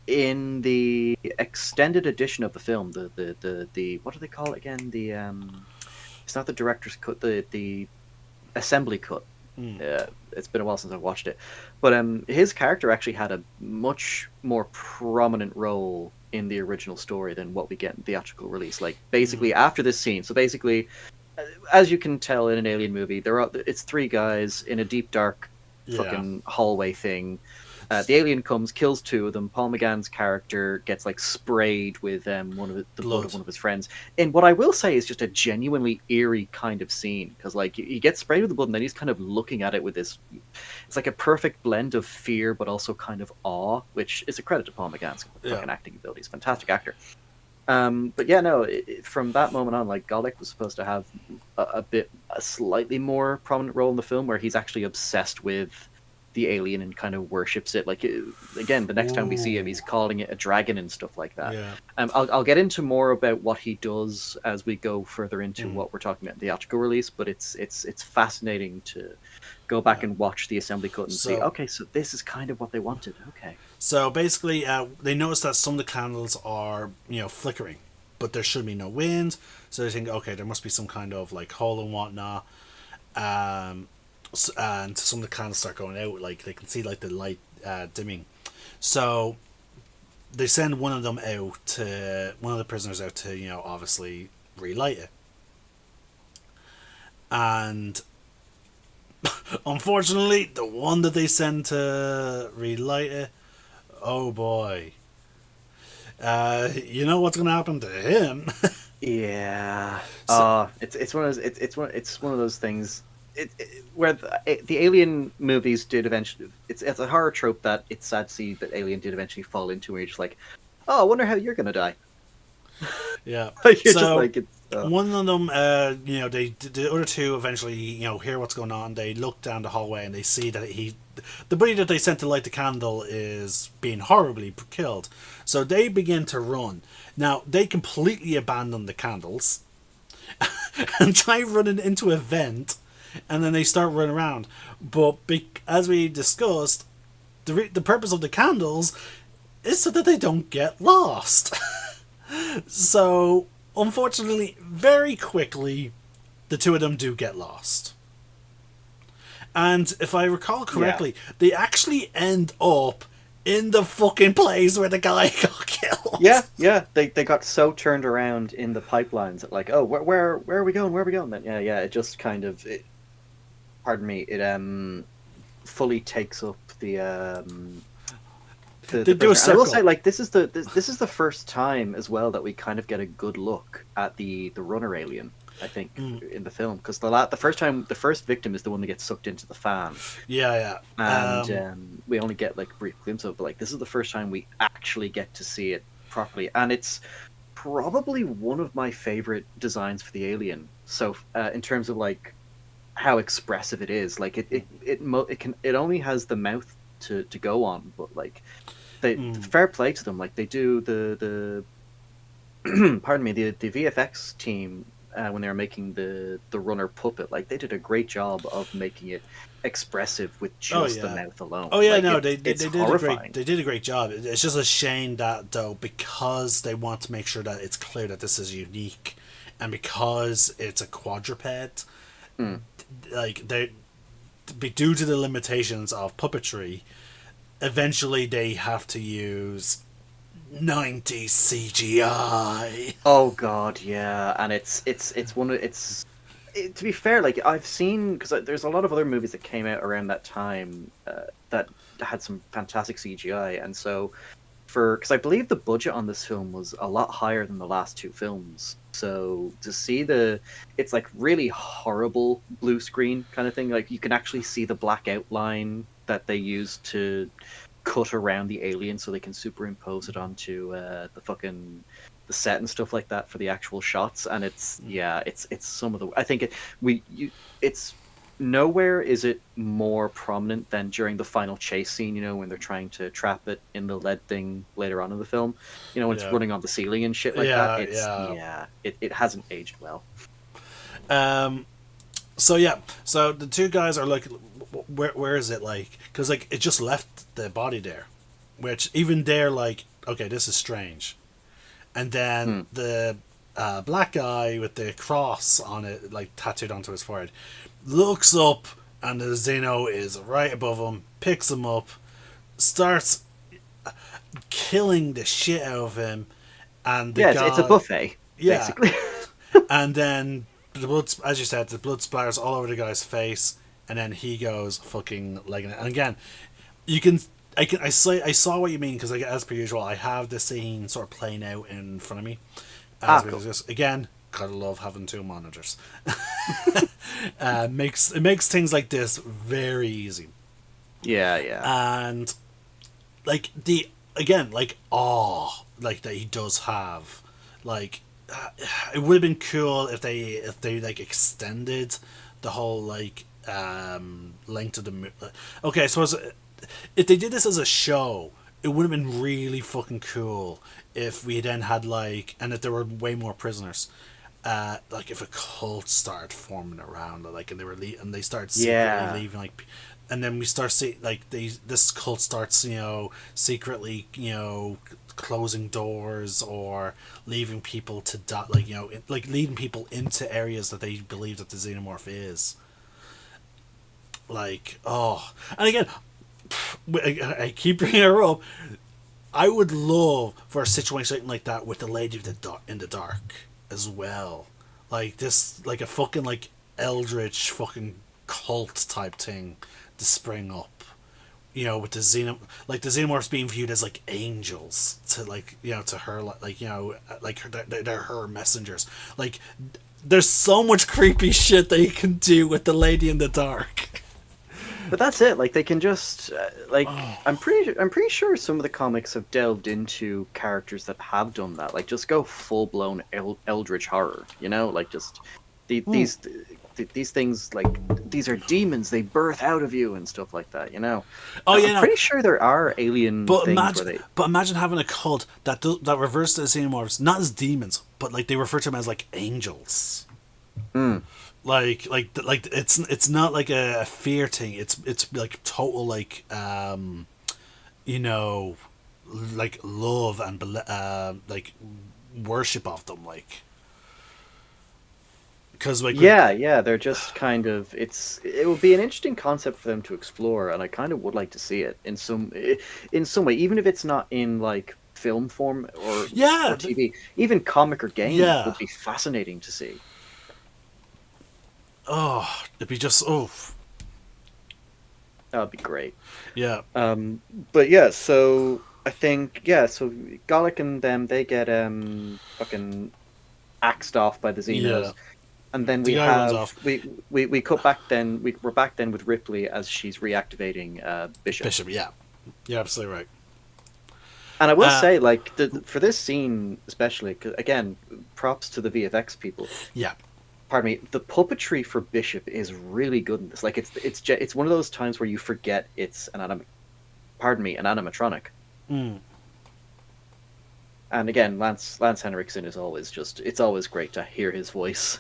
in the extended edition of the film, the what do they call it again? It's not the director's cut, the assembly cut. It's been a while since I've watched it, but his character actually had a much more prominent role in the original story than what we get in theatrical release. Like, basically after this scene, so basically, as you can tell in an Alien movie, it's three guys in a deep dark fucking hallway thing. The alien comes, kills two of them. Paul McGann's character gets like sprayed with the blood of one of his friends. And what I will say is just a genuinely eerie kind of scene, because like he gets sprayed with the blood, and then he's kind of looking at it with this. It's like a perfect blend of fear, but also kind of awe, which is a credit to Paul McGann's fucking acting abilities. Fantastic actor. But yeah, no. From that moment on, like, Golic was supposed to have a slightly more prominent role in the film, where he's actually obsessed with the alien and kind of worships it. Like, again, the next time we see him, he's calling it a dragon and stuff like that. Yeah. I'll get into more about what he does as we go further into what we're talking about in the theatrical release. But it's fascinating to go back and watch the assembly cut and see. Okay, so this is kind of what they wanted. Okay. So basically, they notice that some of the candles are flickering, but there should be no wind. So they think, okay, there must be some kind of like hole and whatnot. And some of the candles start going out, like they can see like the light dimming. So they send one of the prisoners out to obviously relight it. And unfortunately, the one that they send to relight it, oh boy, you know what's gonna happen to him? Yeah. It's one of those things. Where the Alien movies did eventually, it's a horror trope that it's sad to see that Alien did eventually fall into, where you're just like, oh, I wonder how you're gonna die. Yeah. You're just like, one of them, the other two eventually, hear what's going on. They look down the hallway and they see that the buddy that they sent to light the candle is being horribly killed. So they begin to run. Now, they completely abandon the candles and try running into a vent. And then they start running around. But as we discussed, the purpose of the candles is so that they don't get lost. So, unfortunately, very quickly, the two of them do get lost. And if I recall correctly, they actually end up in the fucking place where the guy got killed. Yeah. They got so turned around in the pipelines that, like, oh, where are we going? Where are we going? Then, it just kind of... pardon me, it fully takes up the they do a circle. I will say, like, this is the first time as well that we kind of get a good look at the runner alien, I think, in the film, because the first victim is the one that gets sucked into the fan. Yeah. And we only get like a brief glimpse of it, but like this is the first time we actually get to see it properly, and it's probably one of my favorite designs for the alien. So in terms of like how expressive it is, like it only has the mouth to go on, but like fair play to them, like they do the pardon me, the VFX team when they were making the runner puppet, like they did a great job of making it expressive with just the mouth alone. Oh yeah, like, they did a great job. It's just a shame that though, because they want to make sure that it's clear that this is unique, and because it's a quadruped, like due to the limitations of puppetry, eventually they have to use 90s CGI. Oh god, yeah, and to be fair, like I've seen, because there's a lot of other movies that came out around that time that had some fantastic CGI, and so because I believe the budget on this film was a lot higher than the last two films. So to see it's like really horrible blue screen kind of thing. Like you can actually see the black outline that they used to cut around the alien so they can superimpose it onto the set and stuff like that for the actual shots. And it's some of the it's nowhere is it more prominent than during the final chase scene, when they're trying to trap it in the lead thing later on in the film, when it's running on the ceiling and shit like that. It hasn't aged well. So the two guys are like, where is it, like, because like it just left the body there, which even they're like, okay, this is strange. And then the black guy with the cross on it, like tattooed onto his forehead, looks up, and the Xeno is right above him, picks him up, starts killing the shit out of him, and the guy, it's a buffet, basically. And then the blood, as you said, the blood splatters all over the guy's face, and then he goes fucking legging it. And again, I saw what you mean, because as per usual, I have the scene sort of playing out in front of me. Cool. Again, gotta love having two monitors. It makes things like this very easy. And like like that he does have, like, it would have been cool if they like extended the whole like length of the movie. Okay, so if they did this as a show, it would have been really fucking cool if we then had like, and if there were way more prisoners, like if a cult started forming around, like, and they started secretly leaving, like, and then we start seeing like this cult starts secretly closing doors or leaving people to die, like like leading people into areas that they believe that the xenomorph is. Like, and again, I keep bringing her up. I would love for a situation like that with the lady in the dark as well. Like this, like a fucking like eldritch fucking cult type thing to spring up. With the xenomorphs being viewed as like angels to like to her, like they're her messengers. Like, there's so much creepy shit that you can do with the lady in the dark. But that's it. Like, they can just I'm pretty sure some of the comics have delved into characters that have done that. Like, just go full blown eldritch horror. Like just these things, like, these are demons. They birth out of you and stuff like that. I'm pretty sure there are alien things. But imagine having a cult that reverses the xenomorphs not as demons, but like they refer to them as like angels. Like it's not like a fear thing. It's like total like like love and like worship of them, like, because like they're just kind of, it would be an interesting concept for them to explore, and I kind of would like to see it in some way, even if it's not in like film form or TV, even comic or game would be fascinating to see. It'd be just that would be great. But so I think so Golic and them, they get fucking axed off by the Xenos. And then we cut back then. We're back then with Ripley as she's reactivating Bishop. You're absolutely right. And I will say, like, for this scene especially, 'cause, again, props to the VFX people. Pardon me. The puppetry for Bishop is really good in this. Like, it's one of those times where you forget it's an animatronic. And again, Lance Henriksen is always it's always great to hear his voice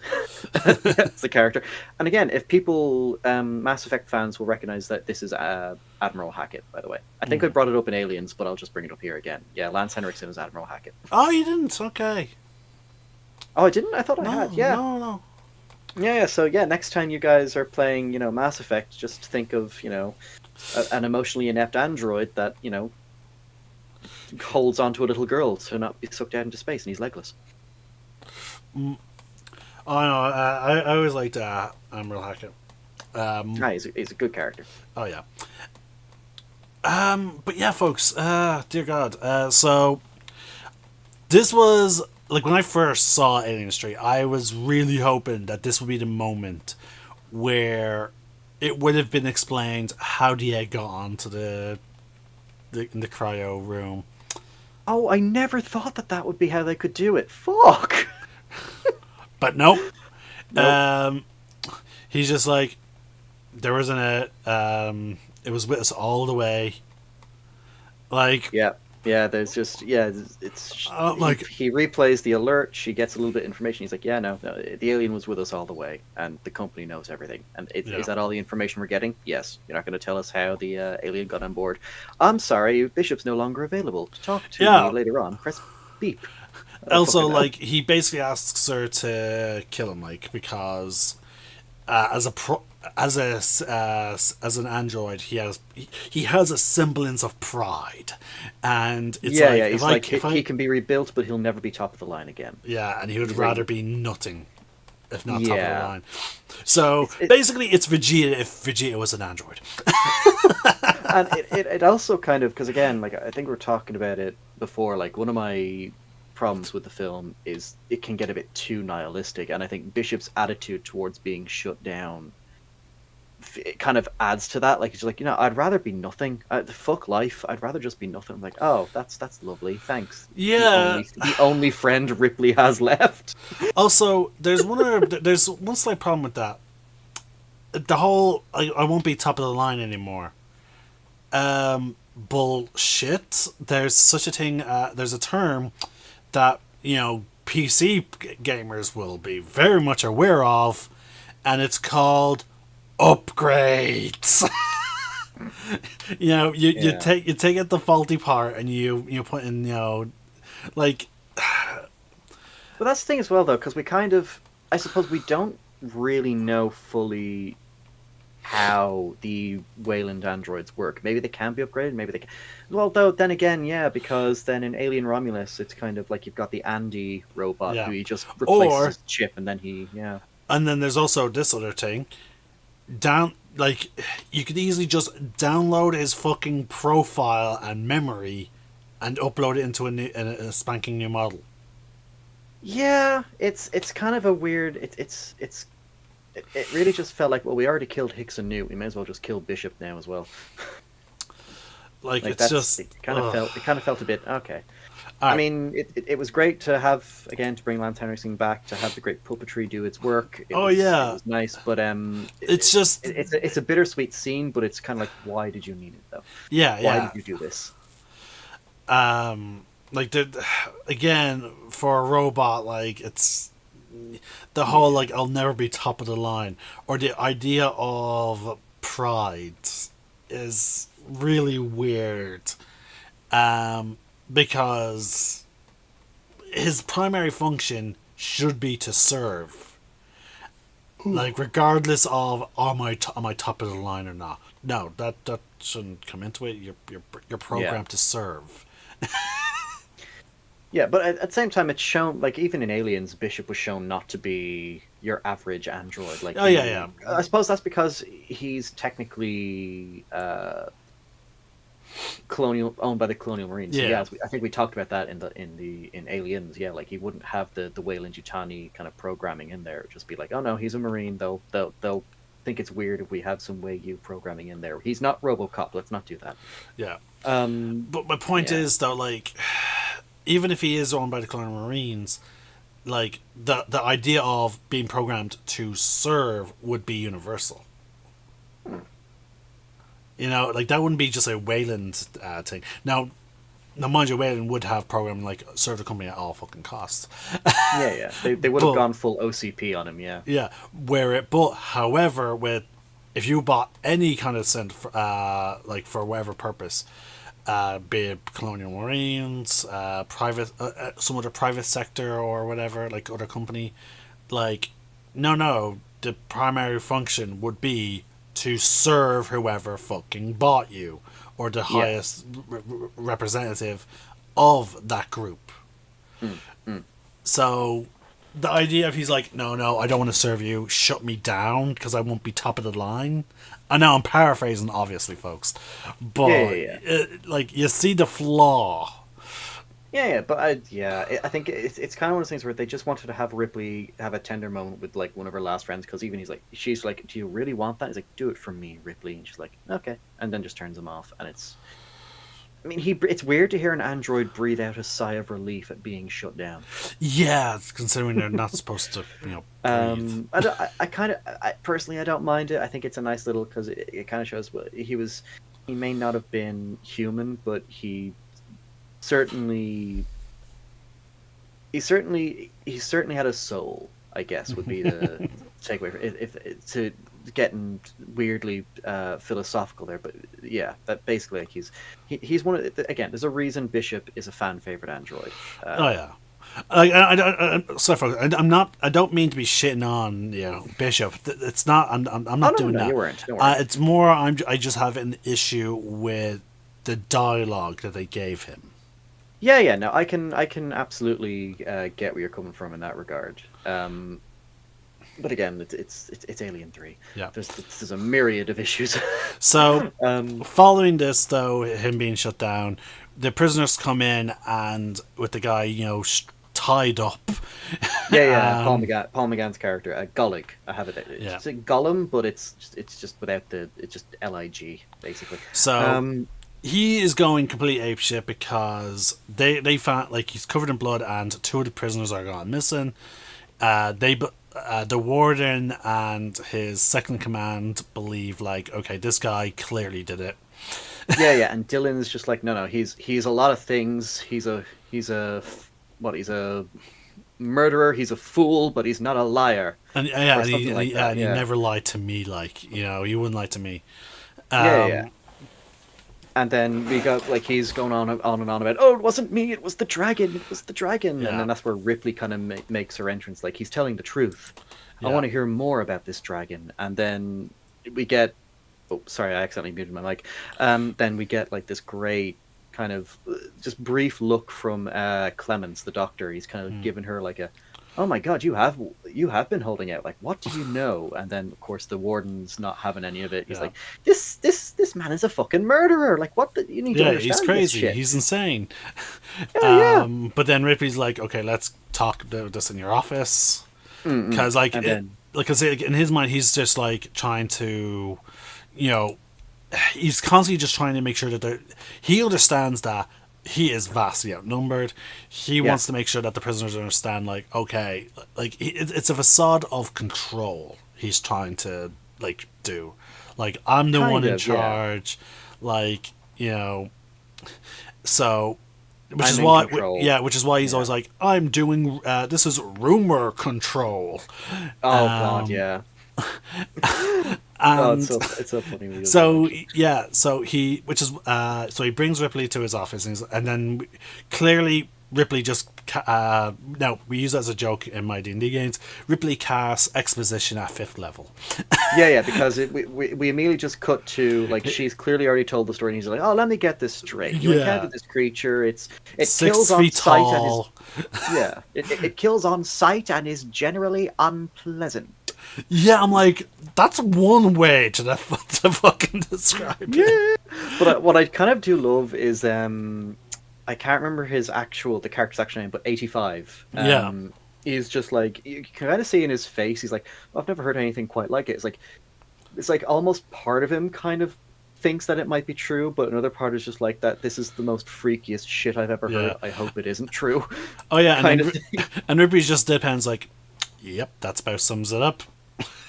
as the character. And again, if people, Mass Effect fans will recognize that this is Admiral Hackett, by the way. I think I brought it up in Aliens, but I'll just bring it up here again. Yeah, Lance Henriksen is Admiral Hackett. Oh, you didn't? Okay. Oh, I didn't? I thought I had. Yeah. No. Yeah, so next time you guys are playing, Mass Effect, just think of, an emotionally inept android that, holds onto a little girl to not be sucked out into space, and he's legless. Oh no, I always liked Admiral Hackett. He's a good character. Oh yeah. But yeah, folks. Dear God. So this was like when I first saw Alien Street, I was really hoping that this would be the moment where it would have been explained how the egg got onto the in the cryo room. Oh, I never thought that would be how they could do it. Fuck. But nope. Nope. He's just like, there wasn't it was with us all the way. Like, Yeah. Yeah, there's just like, he replays the alert. She gets a little bit of information. He's like, yeah, no, the alien was with us all the way, and the company knows everything. And is that all the information we're getting? Yes. You're not going to tell us how the alien got on board. I'm sorry, Bishop's no longer available. To talk to me later on. Press beep. Also, like, he basically asks her to kill him, like, because as an android, he has a semblance of pride, and it's he can be rebuilt, but he'll never be top of the line again. Yeah, and he would rather be nothing, if not top of the line. So basically, it's Vegeta if Vegeta was an android. And it also kind of, because again, like I think we were talking about it before, like one of my problems with the film is it can get a bit too nihilistic, and I think Bishop's attitude towards being shut down, it kind of adds to that. Like he's like, I'd rather be nothing. Fuck life. I'd rather just be nothing. I'm like, oh, that's lovely. Thanks. Yeah. The only friend Ripley has left. Also, there's one slight problem with that. The whole I won't be top of the line anymore. Bullshit. There's such a thing. There's a term that PC gamers will be very much aware of, and it's called upgrades. You take it the faulty part and you put in like. But that's the thing as well, though, because we kind of, I suppose, we don't really know fully how the Wayland androids work. Maybe they can be upgraded, maybe they can. Well, though, then again, yeah, because then in Alien Romulus, it's kind of like you've got the Andy robot who he just replaces his chip, and then And then there's also this other thing. You could easily just download his fucking profile and memory and upload it into a spanking new model. Yeah, it's kind of a weird. It really just felt like, well, we already killed Hicks and Newt. We may as well just kill Bishop now as well. It kind of felt a bit okay. Right. I mean, it was great to have, again, to bring Lance Henriksen back, to have the great puppetry do its work. It was nice, but it's a bittersweet scene, but it's kind of like, why did you need it though? Why did you do this? Again, for a robot, like, it's the whole like, I'll never be top of the line, or the idea of pride is really weird, because his primary function should be to serve. Like, regardless of am I top of the line or not. No, that shouldn't come into it. You're programmed to serve. Yeah, but at the same time, it's shown, like, even in Aliens, Bishop was shown not to be your average android. Like, I suppose that's because he's technically owned by the Colonial Marines. Yeah, I think we talked about that in Aliens. Yeah, like, he wouldn't have the Weyland-Yutani kind of programming in there. It'd just be like, oh no, he's a Marine. They'll think it's weird if we have some Wagyu programming in there. He's not RoboCop. Let's not do that. Yeah. But my point is, though, like, even if he is owned by the Colonial Marines, like, the idea of being programmed to serve would be universal. Like, that wouldn't be just a Wayland thing. Now, mind you, Wayland would have programming like serve the company at all fucking costs. Yeah. They would have gone full OCP on him. Yeah. Yeah. However, if you bought any kind of scent, like, for whatever purpose, be it Colonial Marines, private, some other private sector or whatever, like other company, like, no, the primary function would be to serve whoever fucking bought you, or the highest representative of that group. So the idea of he's like, no, I don't want to serve you, shut me down because I won't be top of the line. I know I'm paraphrasing, obviously, folks, but like, you see the flaw. But I think it's kind of one of those things where they just wanted to have Ripley have a tender moment with, like, one of her last friends, because she's like, do you really want that? He's like, do it for me, Ripley. And she's like, okay, and then just turns him off. And I mean, it's weird to hear an android breathe out a sigh of relief at being shut down. Yeah, considering they're not supposed to, breathe. I kind of, personally, I don't mind it. I think it's a nice little, because it kind of shows what he may not have been human, but certainly, he certainly had a soul, I guess, would be the takeaway. If to getting weirdly philosophical there, but yeah, that basically, like, he's one of again. There's a reason Bishop is a fan favorite android. Oh yeah. Sorry, folks. I'm not. I don't mean to be shitting on Bishop. It's not. I'm not doing that. You weren't. Don't worry. It's more. I just have an issue with the dialogue that they gave him. Yeah. No, I can absolutely get where you're coming from in that regard. But again, it's Alien 3. Yeah. There's a myriad of issues. So, following this, though, him being shut down, the prisoners come in and with the guy, tied up. Yeah. Paul McGann's character, Gullig. I have it. It's a Gollum, but it's just without it's just Lig basically. So he is going complete apeshit because they found, like, he's covered in blood and two of the prisoners are gone missing. The warden and his second command believe, like, okay, this guy clearly did it. Yeah, and Dylan is just like, no, he's a lot of things. He's a murderer. He's a fool, but he's not a liar. And he never lied to me. Like, he wouldn't lie to me. Yeah. And then we got, like, he's going on and on about, oh, it wasn't me, it was the dragon. Yeah. And then that's where Ripley kind of makes her entrance. Like, he's telling the truth. Yeah. I want to hear more about this dragon. And then we get, oh, sorry, I accidentally muted my mic. Then we get, like, this great kind of just brief look from Clemens, the doctor. He's kind of giving her like a, oh my god, you have been holding out. Like, what do you know? And then of course the warden's not having any of it. He's like, this man is a fucking murderer. Like, what? You need to understand. Yeah, he's crazy. He's insane. Yeah. But then Ripley's like, okay, let's talk about this in your office, because in his mind he's just like trying to, he's constantly just trying to make sure that he understands that he is vastly outnumbered. He wants to make sure that the prisoners understand, like, okay, like, it's a facade of control he's trying to, like, do. Like, I'm the one in charge. Like, so, which is why he's always like, I'm doing, this is rumor control. Oh, God, yeah. And it's so funny. So he brings Ripley to his office, and then clearly Ripley just now we use that as a joke in my D&D games. Ripley casts exposition at 5th level. yeah, because we immediately just cut to, like, she's clearly already told the story, and he's like, oh, let me get this straight. You encountered this creature. It 6 kills on feet sight tall. and is it kills on sight and is generally unpleasant. Yeah, I'm like, that's one way to fucking describe it. Yeah, but what I kind of do love is I can't remember the character's actual name, but 85. He's just like, you can kind of see in his face, he's like, I've never heard anything quite like it. It's like almost part of him kind of thinks that it might be true, but another part is just like, that this is the most freakiest shit I've ever heard. I hope it isn't true. Oh yeah, and Ripley's just deadpan's like, yep, that's about sums it up.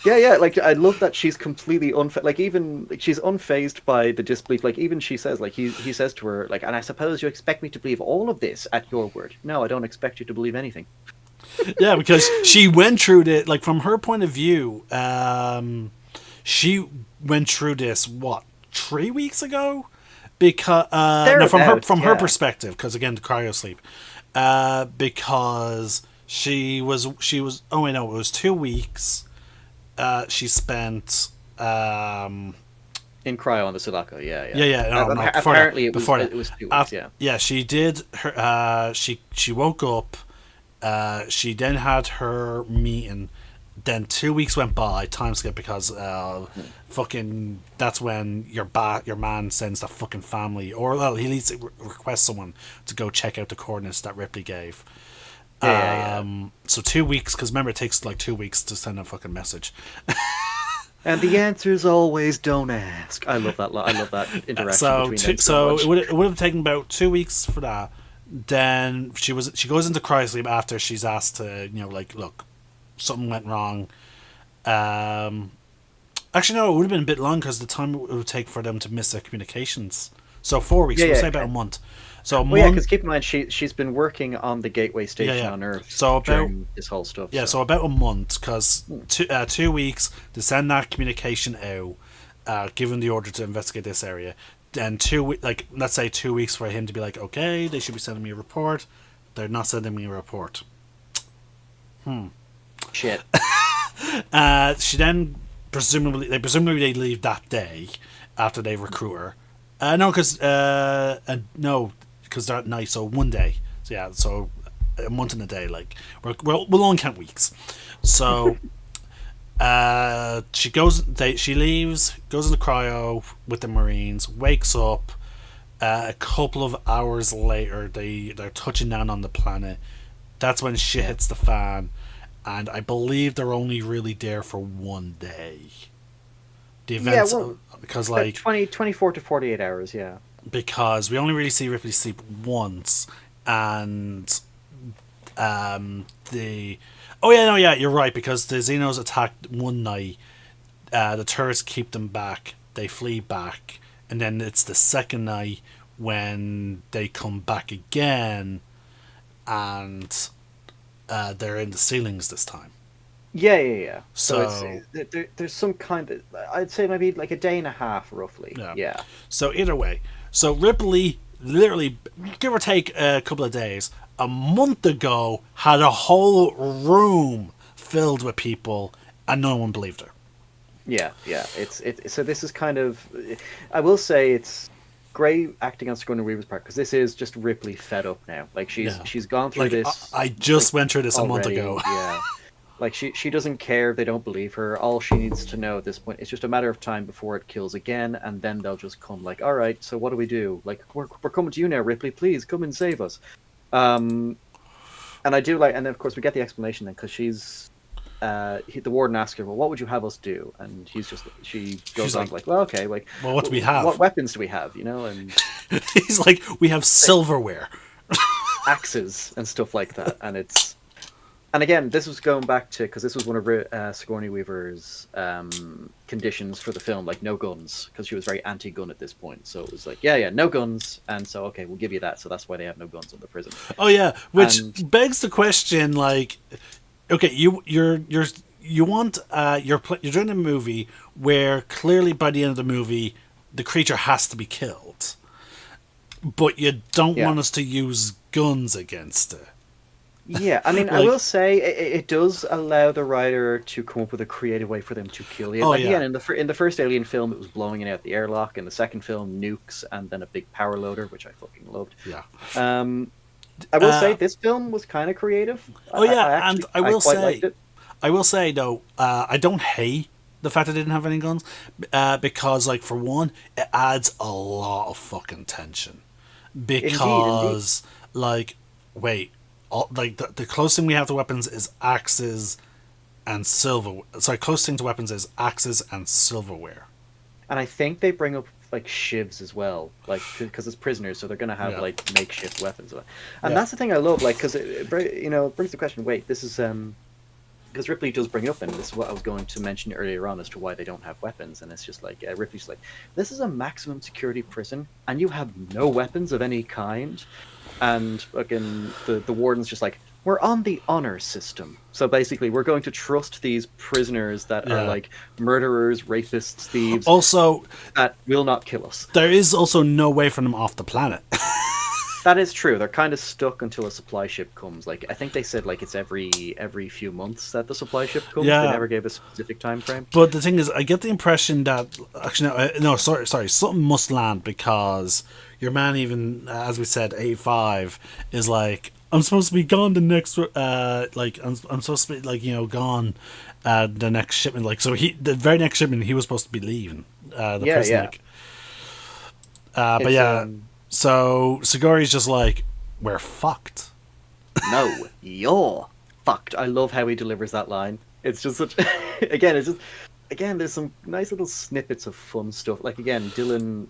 Yeah, like, I love that she's completely she's unfazed by the disbelief. Like, even she says, like, he says to her, like, and I suppose you expect me to believe all of this at your word. No, I don't expect you to believe anything. Yeah, because she went through it, like, from her point of view, she went through this, 3 weeks ago? Because from her perspective, because again, the cryo sleep, because she was oh wait, no, it was 2 weeks. She spent in cryo on the Sulaco, yeah. No, apparently it was 2 weeks. Yeah, she did her. She woke up. She then had her meeting. Then 2 weeks went by. Time skip because fucking that's when your man sends the fucking family, or he needs to request someone to go check out the coordinates that Ripley gave. Yeah. So 2 weeks, because remember, it takes like 2 weeks to send a fucking message. And the answer is always don't ask. I love that. I love that interaction between them so much. It would have taken about 2 weeks for that. Then she goes into cryosleep after she's asked to, like, look, something went wrong. Actually, no, it would have been a bit long because the time it would take for them to miss their communications. So 4 weeks. We'll say about a month. So because keep in mind she's been working on the Gateway Station on Earth. So during this whole stuff. Yeah, so about a month because 2 weeks to send that communication out, given the order to investigate this area. Then let's say 2 weeks for him to be like, okay, they should be sending me a report. They're not sending me a report. Shit. She then presumably they leave that day after they recruit her. No, because they're at night, so 1 day. So yeah, so a month and a day. Like we'll only count weeks. So she leaves, goes into cryo with the Marines, wakes up. A couple of hours later, they're touching down on the planet. That's when shit hits the fan, and I believe they're only really there for 1 day. The events, because like 24 to 48 hours, yeah. Because we only really see Ripley sleep once, and you're right, because the Xenos attacked one night, the turrets keep them back, they flee back, and then it's the second night when they come back again, and they're in the ceilings this time. Yeah. So there's some kind of, I'd say maybe like a day and a half, roughly. Yeah. So either way, so Ripley, literally, give or take a couple of days, a month ago, had a whole room filled with people, and no one believed her. Yeah. So this is kind of, I will say it's great acting on Sigourney Weaver's part, because this is just Ripley fed up now. Like she's gone through this. I just went through this already, a month ago. Yeah. Like she doesn't care if they don't believe her. All she needs to know at this point, it's just a matter of time before it kills again, and then they'll just come like, all right, so what do we do? Like, we're coming to you now, Ripley. Please come and save us. And I do like, and then of course we get the explanation then, because she's the warden asks her, well, what would you have us do? And she goes on like, well, okay, like, well, what do we have? What weapons do we have? And he's like, we have silverware, axes and stuff like that, and again, this was going back to, because this was one of Sigourney Weaver's conditions for the film, like no guns, because she was very anti-gun at this point. So it was like, yeah, no guns, and so okay, we'll give you that. So that's why they have no guns in the prison. Oh yeah, which begs the question, like, okay, you're doing a movie where clearly by the end of the movie the creature has to be killed, but you don't want us to use guns against it. Yeah, I mean, I will say it does allow the writer to come up with a creative way for them to kill you. Again, in the first Alien film, it was blowing it out the airlock. In the second film, nukes and then a big power loader, which I fucking loved. Yeah. I will say this film was kind of creative. I will say though, I don't hate the fact that they didn't have any guns, because, like, for one, it adds a lot of fucking tension. Because, indeed. Like, wait. Like the closest thing we have to weapons is axes and silver. Sorry, closest thing to weapons is axes and silverware. And I think they bring up like shivs as well, like because it's prisoners, so they're gonna have like makeshift weapons. And that's the thing I love, like, because it brings the question. Wait, this is because Ripley does bring it up, and this is what I was going to mention earlier on as to why they don't have weapons. And it's just like Ripley's like, this is a maximum security prison, and you have no weapons of any kind. And fucking the warden's just like, we're on the honor system. So basically, we're going to trust these prisoners that are like murderers, rapists, thieves. Also, that will not kill us. There is also no way for them off the planet. That is true. They're kind of stuck until a supply ship comes. Like, I think they said like it's every few months that the supply ship comes. Yeah. They never gave a specific time frame. But the thing is, I get the impression that sorry, something must land, because your man, even as we said, 85 is like, I'm supposed to be gone the next I'm supposed to be like gone the next shipment. Like, so the very next shipment he was supposed to be leaving prison. Like, so Sigourney's just like, we're fucked. No, you're fucked. I love how he delivers that line. It's just such again, it's just again, there's some nice little snippets of fun stuff. Like again, Dylan,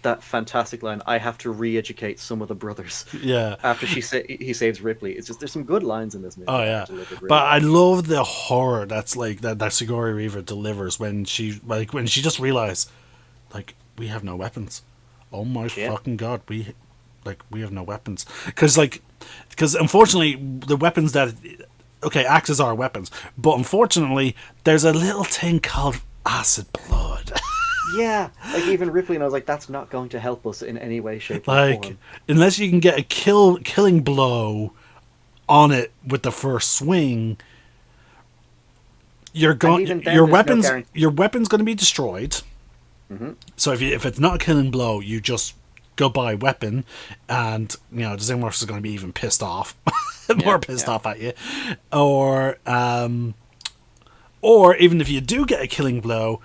that fantastic line, "I have to re-educate some of the brothers." Yeah. After he saves Ripley, it's just there's some good lines in this movie Oh that are yeah, delivered really but I well. love the horror that's like that Sigourney Weaver delivers when she just realized, like, we have no weapons. Oh my Yeah. fucking god, we have no weapons because unfortunately the weapons that okay, axes are weapons, but unfortunately there's a little thing called acid blood. Yeah, like even Ripley knows like that's not going to help us in any way, shape, or Like, form. unless you can get a killing blow on it with the first swing, And even then, there's no guarantee. your weapon's going to be destroyed. Hmm. So if it's not a killing blow, you just go buy weapon, and you know the Xenomorph is going to be even pissed off, more Yeah, pissed yeah. off at you, or or even if you do get a killing blow,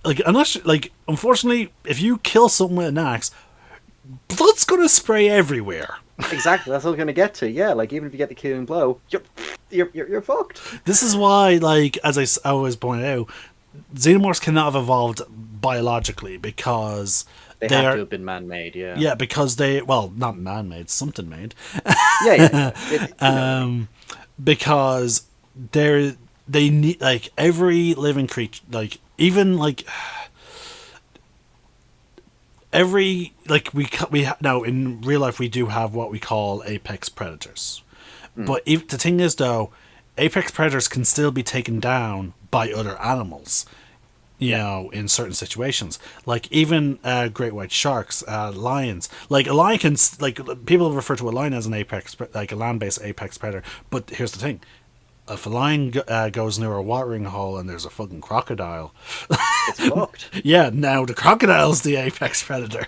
like unless like unfortunately if you kill someone with an axe, blood's going to spray everywhere. Exactly, that's what I'm gonna get to. Yeah, like even if you get the killing blow, you're fucked. This is why, like as I always point out, Xenomorphs cannot have evolved biologically because They they have to are have been man-made. Yeah. yeah because they well not man-made, something made. Yeah, yeah. You know what I mean. Because they need like every living creature, like even like every like now in real life we do have what we call apex predators, but if the thing is though, apex predators can still be taken down by other animals, you know, in certain situations. Like even great white sharks, lions. Like a lion can, like people refer to a lion as an like a land-based apex predator. But here's the thing: if a lion goes near a watering hole and there's a fucking crocodile, It's fucked. yeah, now the crocodile's the apex predator.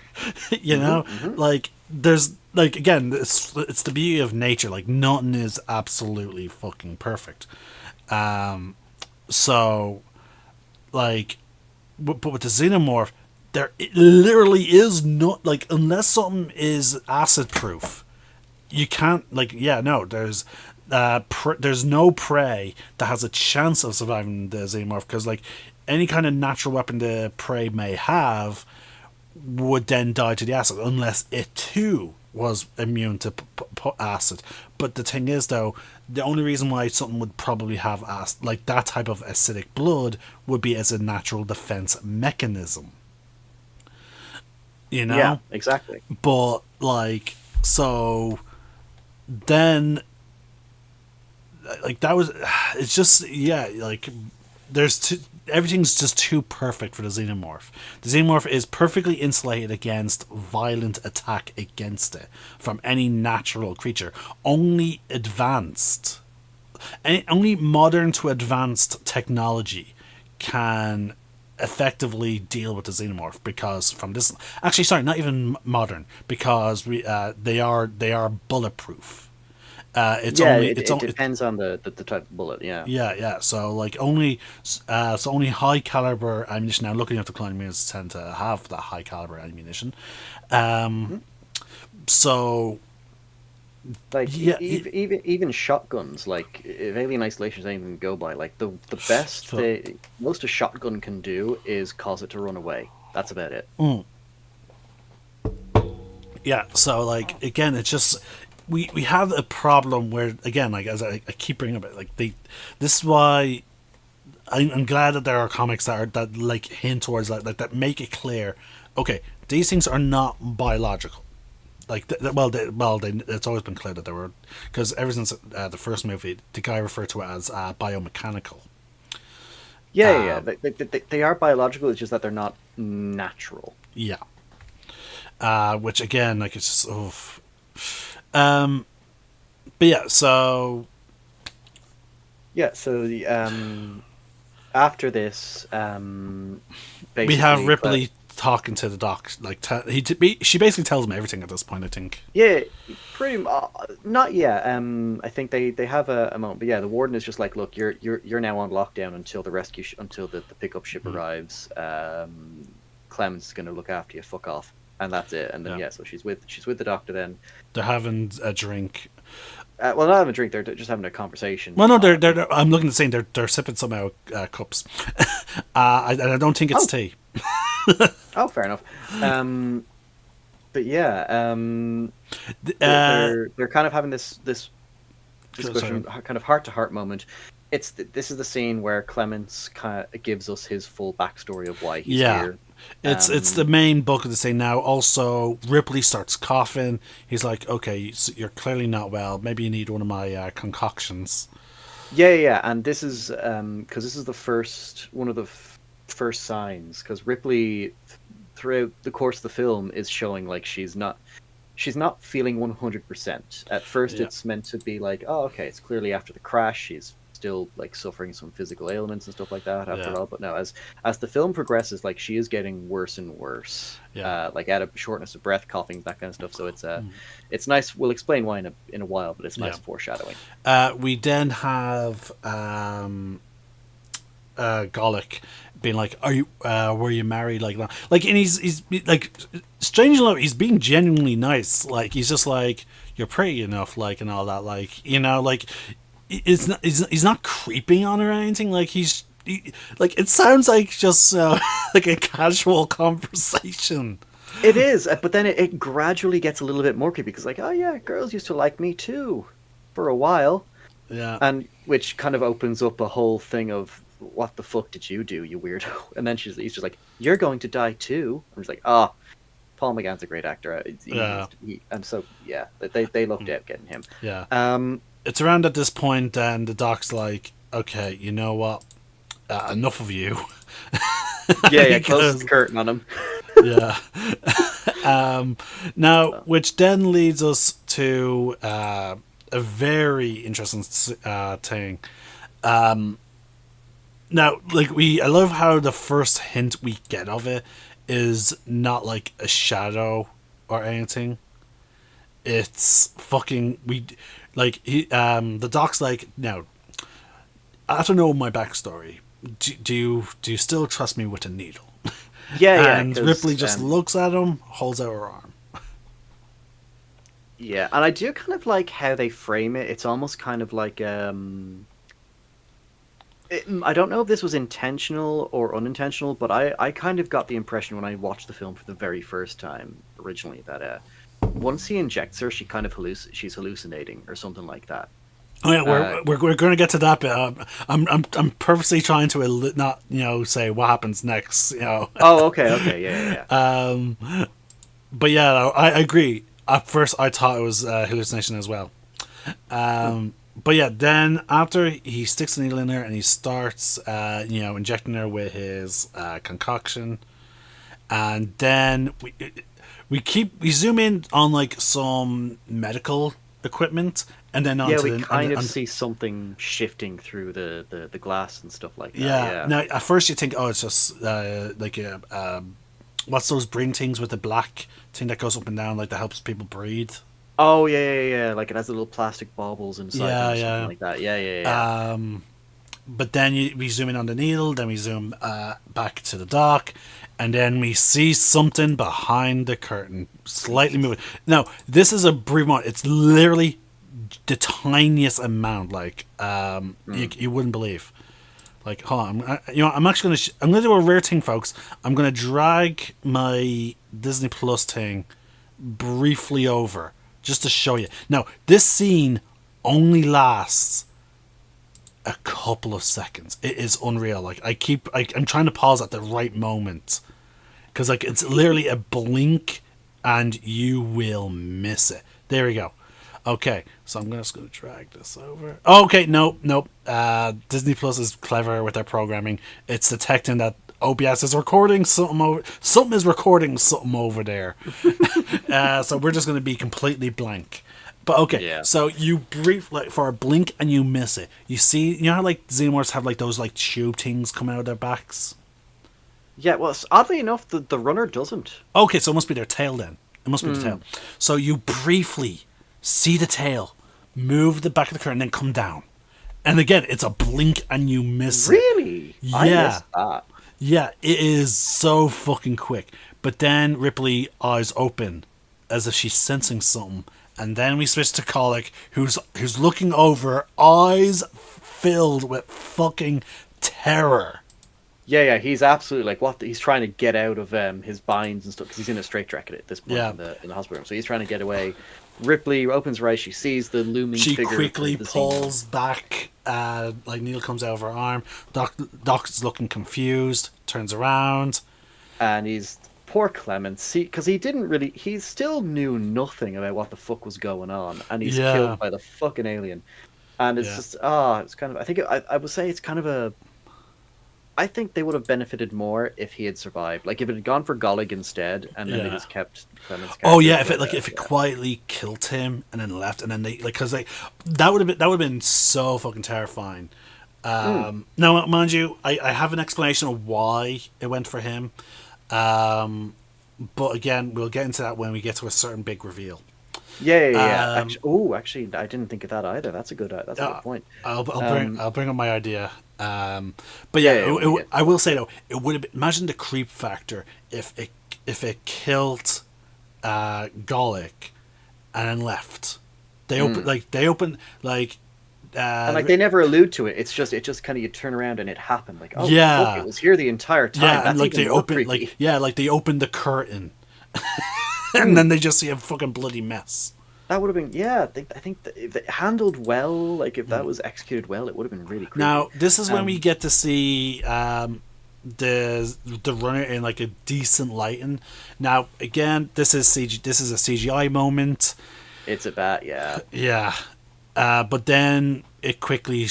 You know, like there's like again, it's the beauty of nature. Like nothing is absolutely fucking perfect. So like but with the xenomorph there it literally is not like unless something is acid proof you can't like yeah no there's no prey that has a chance of surviving the xenomorph because like any kind of natural weapon the prey may have would then die to the acid unless it too was immune to acid. But the thing is, though, the only reason why something would probably have acid, like that type of acidic blood, would be as a natural defense mechanism. You Yeah, know, exactly. but like so, then like that was it's just yeah like there's too, everything's just too perfect for the xenomorph. The xenomorph is perfectly insulated against violent attack against it from any natural creature. Only only modern to advanced technology can effectively deal with the xenomorph because from this actually sorry not even modern because they are bulletproof. It's Yeah, only it depends on the type of bullet. Yeah. yeah, yeah. So like only high caliber ammunition. Now looking at the clone units tend to have that high caliber ammunition. Mhm. So Like yeah, even shotguns, like if Alien Isolation is anything to go by, like the best so, most a shotgun can do is cause it to run away. That's about it. yeah. So like again, it's just we have a problem where again, like as I keep bringing up it, like this is why I'm glad that there are comics that like hint towards that make it clear. Okay, these things are not biological. Like it's always been clear that they were because ever since the first movie, the guy referred to it as biomechanical. Yeah, yeah, yeah. They are biological. It's just that they're not natural. Yeah, which again, like it's just um, but yeah, so Yeah. So the after this, we have basically, Ripley talking to the doc. Like she basically tells him everything at this point. I think. yeah, not yet. I think they have a moment, but yeah, the warden is just like, look, you're now on lockdown until the rescue until the pickup ship arrives. Clem's is going to look after you. Fuck off, and that's it. And then Yeah. yeah, so she's with the doctor then. They're having a drink. Well, not having a drink. They're just having a conversation. Well, no, they're I'm looking at saying they're sipping some out cups. And I don't think it's tea. Oh, fair enough. But yeah, they're kind of having this discussion, kind of heart to heart moment. This is the scene where Clements kind of gives us his full backstory of why he's here. It's the main bulk of the scene now. Also, Ripley starts coughing. He's like, "Okay, you're clearly not well. Maybe you need one of my concoctions." Yeah, and this is because this is one of the first signs, because Ripley throughout the course of the film is showing like she's not feeling 100%. At first, it's meant to be like, oh, okay, it's clearly after the crash. She's still like suffering some physical ailments and stuff like that after all. But no, as the film progresses, like she is getting worse and worse. Like out of shortness of breath, coughing, that kind of stuff. So it's nice. We'll explain why in a while, but it's nice foreshadowing. We then have Golic being like, "Are you? Were you married?" Like, and he's like, strange enough, he's being genuinely nice. Like, he's just like, "You're pretty enough," like, and all that. Like, like, he's not creeping on her or anything. Like, like, it sounds like just like a casual conversation. It is, but then it gradually gets a little bit more creepy because, like, oh yeah, girls used to like me too, for a while. Yeah, and which kind of opens up a whole thing of, what the fuck did you do, you weirdo? And then he's just like, you're going to die too. I'm just like, Paul McGann's a great actor. And so, yeah, they loved it getting him. Yeah. It's around at this point, and the doc's like, okay, you know what? Enough of you. Closes the curtain on him. Now, which then leads us to a very interesting thing. Now, like, I love how the first hint we get of it is not like a shadow or anything. It's fucking the doc's like, now, I don't know my backstory. Do you still trust me with a needle? And Ripley just looks at him, holds out her arm. Yeah, and I do kind of like how they frame it. It's almost kind of like I don't know if this was intentional or unintentional, but I kind of got the impression when I watched the film for the very first time originally that once he injects her, she's hallucinating or something like that. Oh yeah, we're going to get to that bit. I'm purposely trying to not say what happens next. Oh, okay, yeah. But yeah, I agree. At first, I thought it was hallucination as well. But yeah, then after he sticks the needle in her and he starts, injecting her with his concoction, and then we zoom in on like some medical equipment, and then we see something shifting through the glass and stuff like that. Yeah. Now at first you think, it's just like what's those breathing things with the black thing that goes up and down, like that helps people breathe. Oh yeah. Like it has little plastic baubles inside, something like that. Yeah. But then we zoom in on the needle, then we zoom back to the dock, and then we see something behind the curtain, slightly moving. Now, this is a brief moment. It's literally the tiniest amount, like you wouldn't believe. Like, hold on, I'm actually I'm gonna do a rare thing, folks. I'm gonna drag my Disney Plus thing briefly over, just to show you. Now, this scene only lasts a couple of seconds. It is unreal. Like, I'm trying to pause at the right moment, because like it's literally a blink and you will miss it. There we go. Okay, so I'm just going to drag this over. Okay, nope. Disney Plus is clever with their programming. It's detecting that OBS is recording something over. Something is recording something over there. So we're just going to be completely blank. But okay, So you brief for a blink and you miss it. You see, how like Xenomorphs have like those like tube things coming out of their backs. Yeah, well, oddly enough, the runner doesn't. Okay, so it must be their tail then. It must be the tail. So you briefly see the tail, move the back of the curtain, and then come down. And again, it's a blink and you miss it. Really? Yeah. I missed that. Yeah, it is so fucking quick. But then Ripley eyes open as if she's sensing something, And then we switch to Colic, who's looking over, eyes filled with fucking terror. Yeah, he's absolutely like what he's trying to get out of his binds and stuff because he's in a straitjacket at this point in the hospital room. So he's trying to get away. Ripley opens her eyes. She sees the looming figure. She quickly pulls back. Like needle comes out of her arm. Doc's looking confused. Turns around, and he's poor Clement. Because he still knew nothing about what the fuck was going on, and he's killed by the fucking alien. And it's just it's kind of. I would say it's kind of a. I think they would have benefited more if he had survived. Like if it had gone for Gollig instead, and then they just kept Clement's character. Oh yeah, if it quietly killed him and then left, and then that would have been so fucking terrifying. Now, mind you, I have an explanation of why it went for him, but again, we'll get into that when we get to a certain big reveal. Yeah. Actually, I didn't think of that either. That's a good point. I'll bring up my idea. But I will say though, it would have been, imagine the creep factor if it killed Gollick and then left. They open and they never allude to it. It just kind of you turn around and it happened. Like fuck, it was here the entire time. Yeah, that's and like even they more open creepy. they open the curtain. And then they just see a fucking bloody mess. That would have been I think that if it handled well, like if that was executed well, it would have been really creepy. Now this is when we get to see the runner in like a decent lighting. Now again, this is a CGI moment. It's a bad but then it quickly.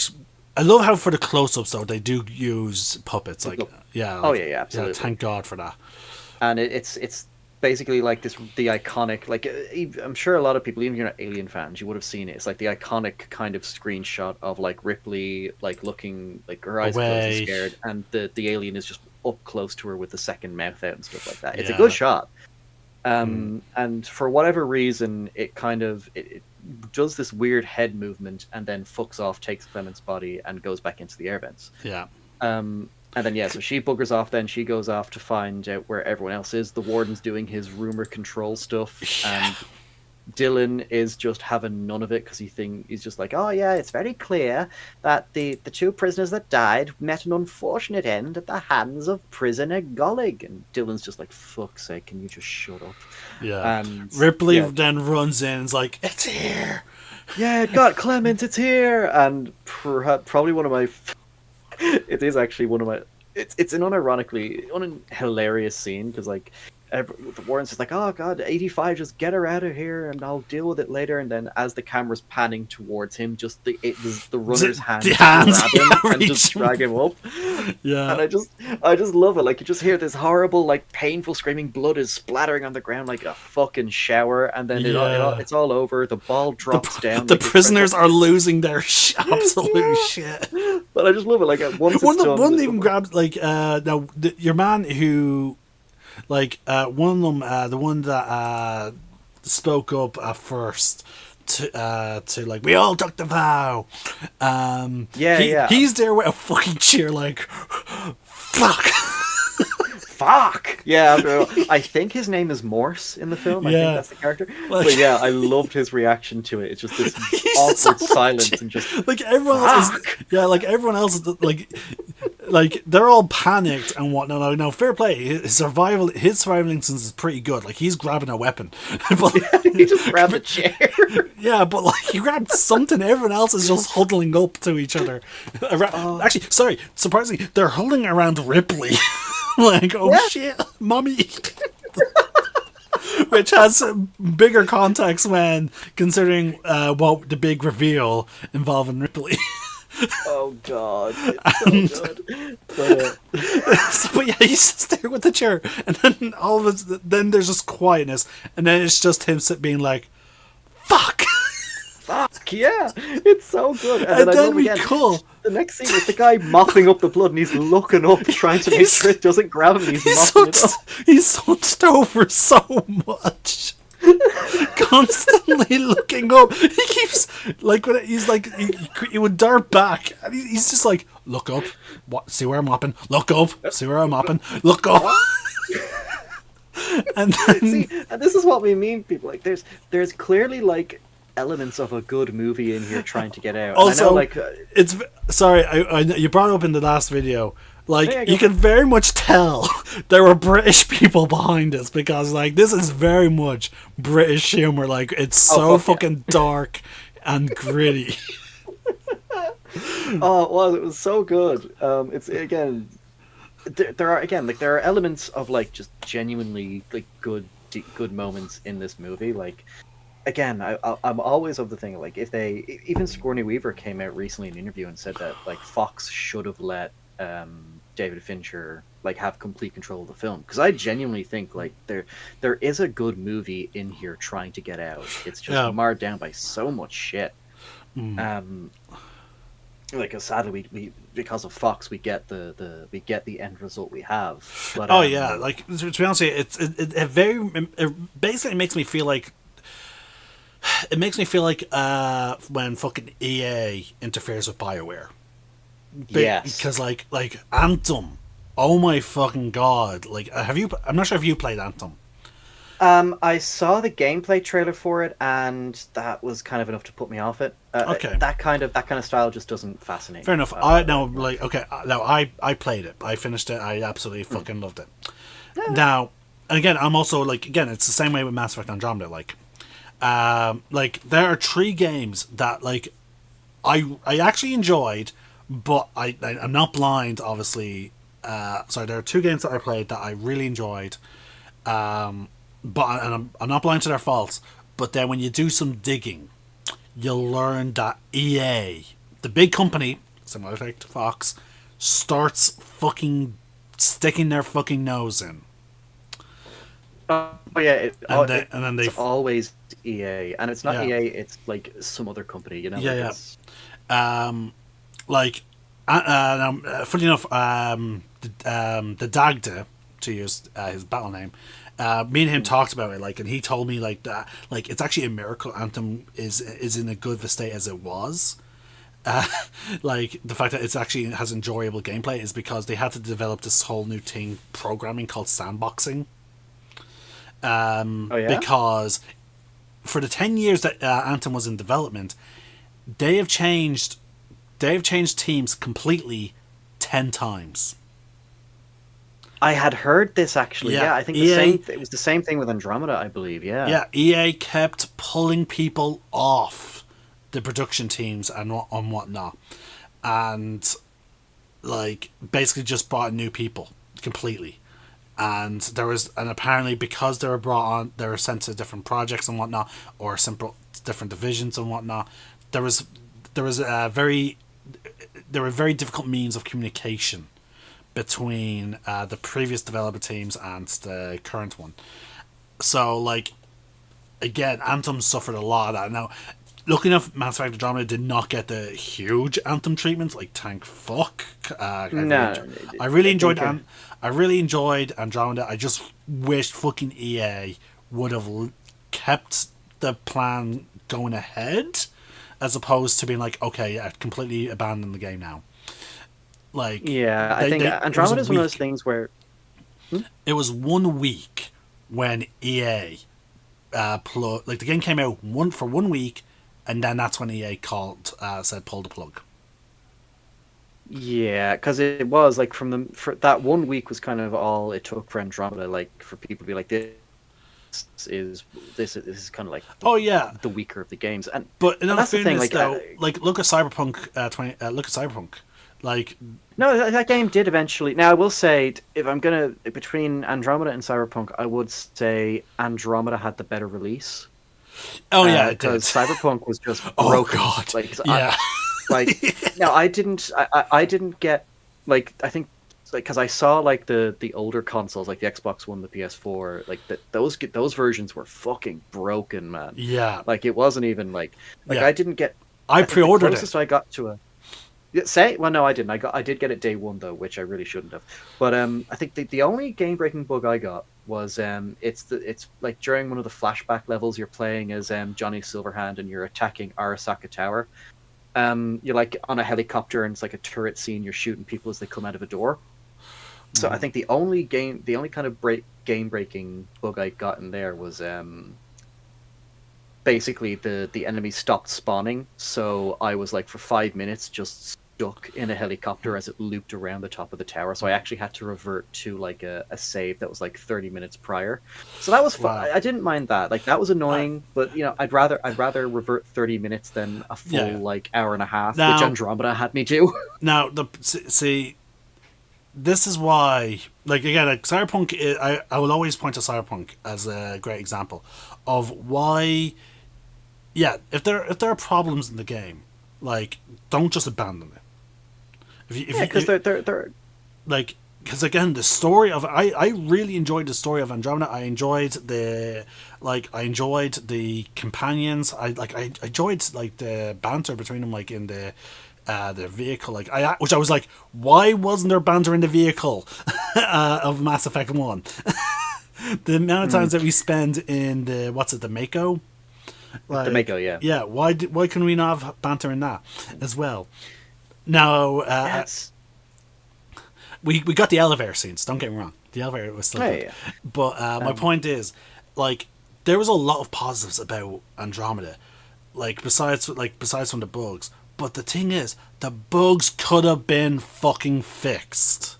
I love how for the close-ups though they do use puppets. Absolutely. Yeah, thank God for that. And it's basically like the iconic, like I'm sure a lot of people, even if you're not Alien fans, you would have seen it. It's like the iconic kind of screenshot of like Ripley like looking like her eyes closed and scared, and the alien is just up close to her with the second mouth out and stuff like that. It's a good shot. And for whatever reason, it kind of it does this weird head movement and then fucks off, takes Clement's body, and goes back into the air vents. Yeah. And then so she buggers off. Then she goes off to find out where everyone else is. The warden's doing his rumor control stuff, and Dylan is just having none of it because he's just like, oh yeah, it's very clear that the two prisoners that died met an unfortunate end at the hands of prisoner Gollig. And Dylan's just like, fuck's sake, can you just shut up? Yeah. And Ripley then runs in and is like, it's here. Yeah, it got Clement, it's here. And probably one of my. It is actually one of my. It's an hilarious scene because like the warden's just like, oh god, 85, just get her out of here and I'll deal with it later. And then as the camera's panning towards him, just the runner's hands grab him and just drag him up. Yeah, and I just love it. Like you just hear this horrible, like painful screaming, blood is splattering on the ground like a fucking shower, and then it's all over. The ball drops down. The prisoners are losing their absolute shit. But I just love it. Like once one even grabs like your man who. Like one of them, the one that spoke up at first to like we all took the vow. He's there with a fucking cheer, like fuck. Fuck! Yeah, I think his name is Morse in the film. I think that's the character. But yeah, I loved his reaction to it. It's just this awkward silence and just like everyone else is like they're all panicked and whatnot. Now, fair play. His survival instance is pretty good. Like he's grabbing a weapon, but he just grabbed a chair. Yeah, but like he grabbed something. Everyone else is just huddling up to each other. Actually, sorry, surprisingly, they're huddling around Ripley. Like, shit, mommy. Which has bigger context when considering what the big reveal involving Ripley. Oh god, it's so good. But yeah, he's just there with the chair, and then then there's just quietness, and then it's just him being like, "Fuck." Fuck yeah, it's so good. And then the next scene is the guy mopping up the blood, and he's looking up, trying to make sure it doesn't grab him. He's mopping it up. He's hunched over so much, constantly looking up. He keeps like when he's like he would dart back, and he's just like, look up, see where I'm mopping. Look up, see where I'm mopping. Look up. And then, See, and this is what we mean, people. Like, there's clearly like elements of a good movie in here trying to get out. And I know, also, like, it's sorry, you brought it up in the last video. Like, yeah, go you for can very much tell there were British people behind this, because like this is very much British humor. Like, it's so fuck yeah. fucking dark and gritty. Oh, it was. It was so good. It's again, there are again like there are elements of like just genuinely like good moments in this movie. Like again, I'm always of the thing like if they even Sigourney Weaver came out recently in an interview and said that like Fox should have let David Fincher like have complete control of the film, because I genuinely think like there is a good movie in here trying to get out. It's just Yeah. marred down by so much shit. Like sadly we because of Fox we get the end result we have. But Oh yeah, like to be honest, it basically makes me feel like when fucking EA interferes with BioWare. yes. Because like Anthem, oh my fucking god! Like, have you? I'm not sure if you played Anthem. I saw the gameplay trailer for it, and that was kind of enough to put me off it. Okay. That kind of style just doesn't fascinate Fair me. enough. I played it. I finished it. I absolutely fucking loved it. Now, and again, I'm also like, again, it's the same way with Mass Effect Andromeda. Like there are 3 games that like I actually enjoyed, but I'm not blind, obviously. Sorry, there are 2 games that I played that I really enjoyed. But I'm not blind to their faults. But then when you do some digging, you'll learn that EA, the big company, similar to Fox, starts fucking sticking their fucking nose in. Oh yeah, And then they, it's always EA, and it's not yeah. EA. It's like some other company, you know. Yeah, like yeah. it's- Like, funny enough, the Dagda, to use his battle name, me and him talked about it, like, and he told me like that, like it's actually a miracle Anthem is in a good state as it was. Like the fact that it's actually has enjoyable gameplay is because they had to develop this whole new thing programming called sandboxing. Oh yeah. Because for the 10 years that Anthem was in development, they have changed teams completely 10 times. I had heard this actually. Yeah, Yeah, I think it was the same thing with Andromeda, I believe. Yeah. Yeah, EA kept pulling people off the production teams and whatnot, and like basically just brought in new people completely. And apparently because they were brought on, they were sent to different projects and whatnot, or simple different divisions and whatnot. There was a very there were very difficult means of communication between the previous developer teams and the current one. So, like, again, Anthem suffered a lot of that. Now, lucky enough, Mass Effect Andromeda did not get the huge Anthem treatment. Like, thank fuck. I really enjoyed Andromeda. I just wished fucking EA would have kept the plan going ahead, as opposed to being like, okay, I completely abandon the game now. Like, Yeah, I think Andromeda is one of those things where it was 1 week when EA like the game came out for 1 week, and then that's when EA said pull the plug. yeah, because it was like for that 1 week was kind of all it took for Andromeda, like for people to be like this is kind of like the weaker of the games, But in and all that's the thing, fairness, like though, look at Cyberpunk 20. Look at Cyberpunk. Like, no, that game did eventually. Now I will say, if I'm gonna between Andromeda and Cyberpunk, I would say Andromeda had the better release. oh yeah, it did. Because Cyberpunk was just Oh broken. god, Like, yeah. no, I didn't get like I think like because I saw like the older consoles like the Xbox One, the PS4, like those versions were fucking broken, man. Yeah. Like it wasn't even like Yeah. I didn't get. I think pre-ordered the closest it. I got to a. Say well, no, I didn't. I did get it day one though, which I really shouldn't have. But I think the only game breaking bug I got was it's like during one of the flashback levels you're playing as Johnny Silverhand and you're attacking Arasaka Tower. You're like on a helicopter and it's like a turret scene. You're shooting people as they come out of a door. So I think the only kind of game breaking bug I got in there was basically the enemy stopped spawning. So I was like for 5 minutes just stuck in a helicopter as it looped around the top of the tower. So I actually had to revert to like a save that was like 30 minutes prior. So that was fun. Wow. I didn't mind that. Like that was annoying, but you know, I'd rather revert 30 minutes than a full like hour and a half, Now, which Andromeda had me do. Now, see, this is why, like, again, like, Cyberpunk, I will always point to Cyberpunk as a great example of why, yeah, if there are problems in the game, like, don't just abandon it. Because they're like, because again, the story of I really enjoyed the story of Andromeda. I enjoyed the companions. I enjoyed like the banter between them, like in the vehicle, like which I was like, why wasn't there banter in the vehicle of Mass Effect 1? The amount of times that we spend in the the Mako, like, the Mako, yeah. Why can we not have banter in that as well? Now, Yes. we got the elevator scenes. Don't get me wrong, the elevator was still good. Yeah. But my point is, like, there was a lot of positives about Andromeda, like besides from the bugs. But the thing is, the bugs could have been fucking fixed.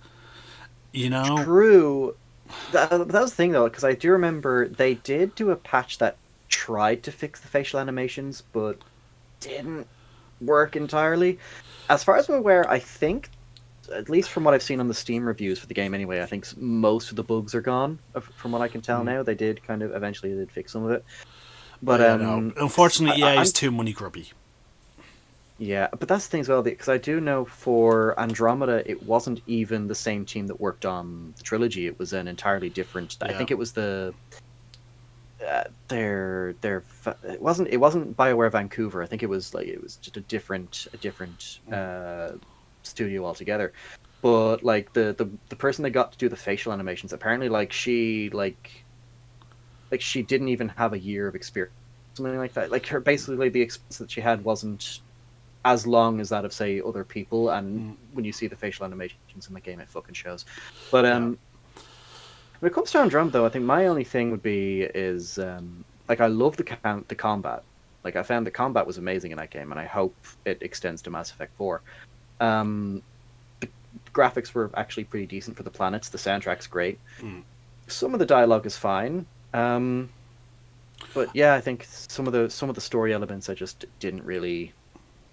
You know? True. That was the thing, though, because I do remember they did do a patch that tried to fix the facial animations, but didn't work entirely. As far as I'm aware, I think, at least from what I've seen on the Steam reviews for the game anyway, I think most of the bugs are gone, from what I can tell now. They did eventually did fix some of it. But no. Unfortunately, EA is too money grubby. Yeah, but that's the thing as well, because I do know for Andromeda, it wasn't even the same team that worked on the trilogy. It was an entirely different. I think it was it wasn't BioWare Vancouver. I think it was just a different studio altogether. But like the person that got to do the facial animations, apparently she didn't even have a year of experience, something like that. Like her basically the experience that she had wasn't as long as that of, say, other people, and when you see the facial animations in the game, it fucking shows. But when it comes to Andromeda, though, I think my only thing would be is like I love the combat. Like I found the combat was amazing in that game, and I hope it extends to Mass Effect 4. The graphics were actually pretty decent for the planets. The soundtrack's great. Some of the dialogue is fine. But yeah, I think some of the story elements I just didn't really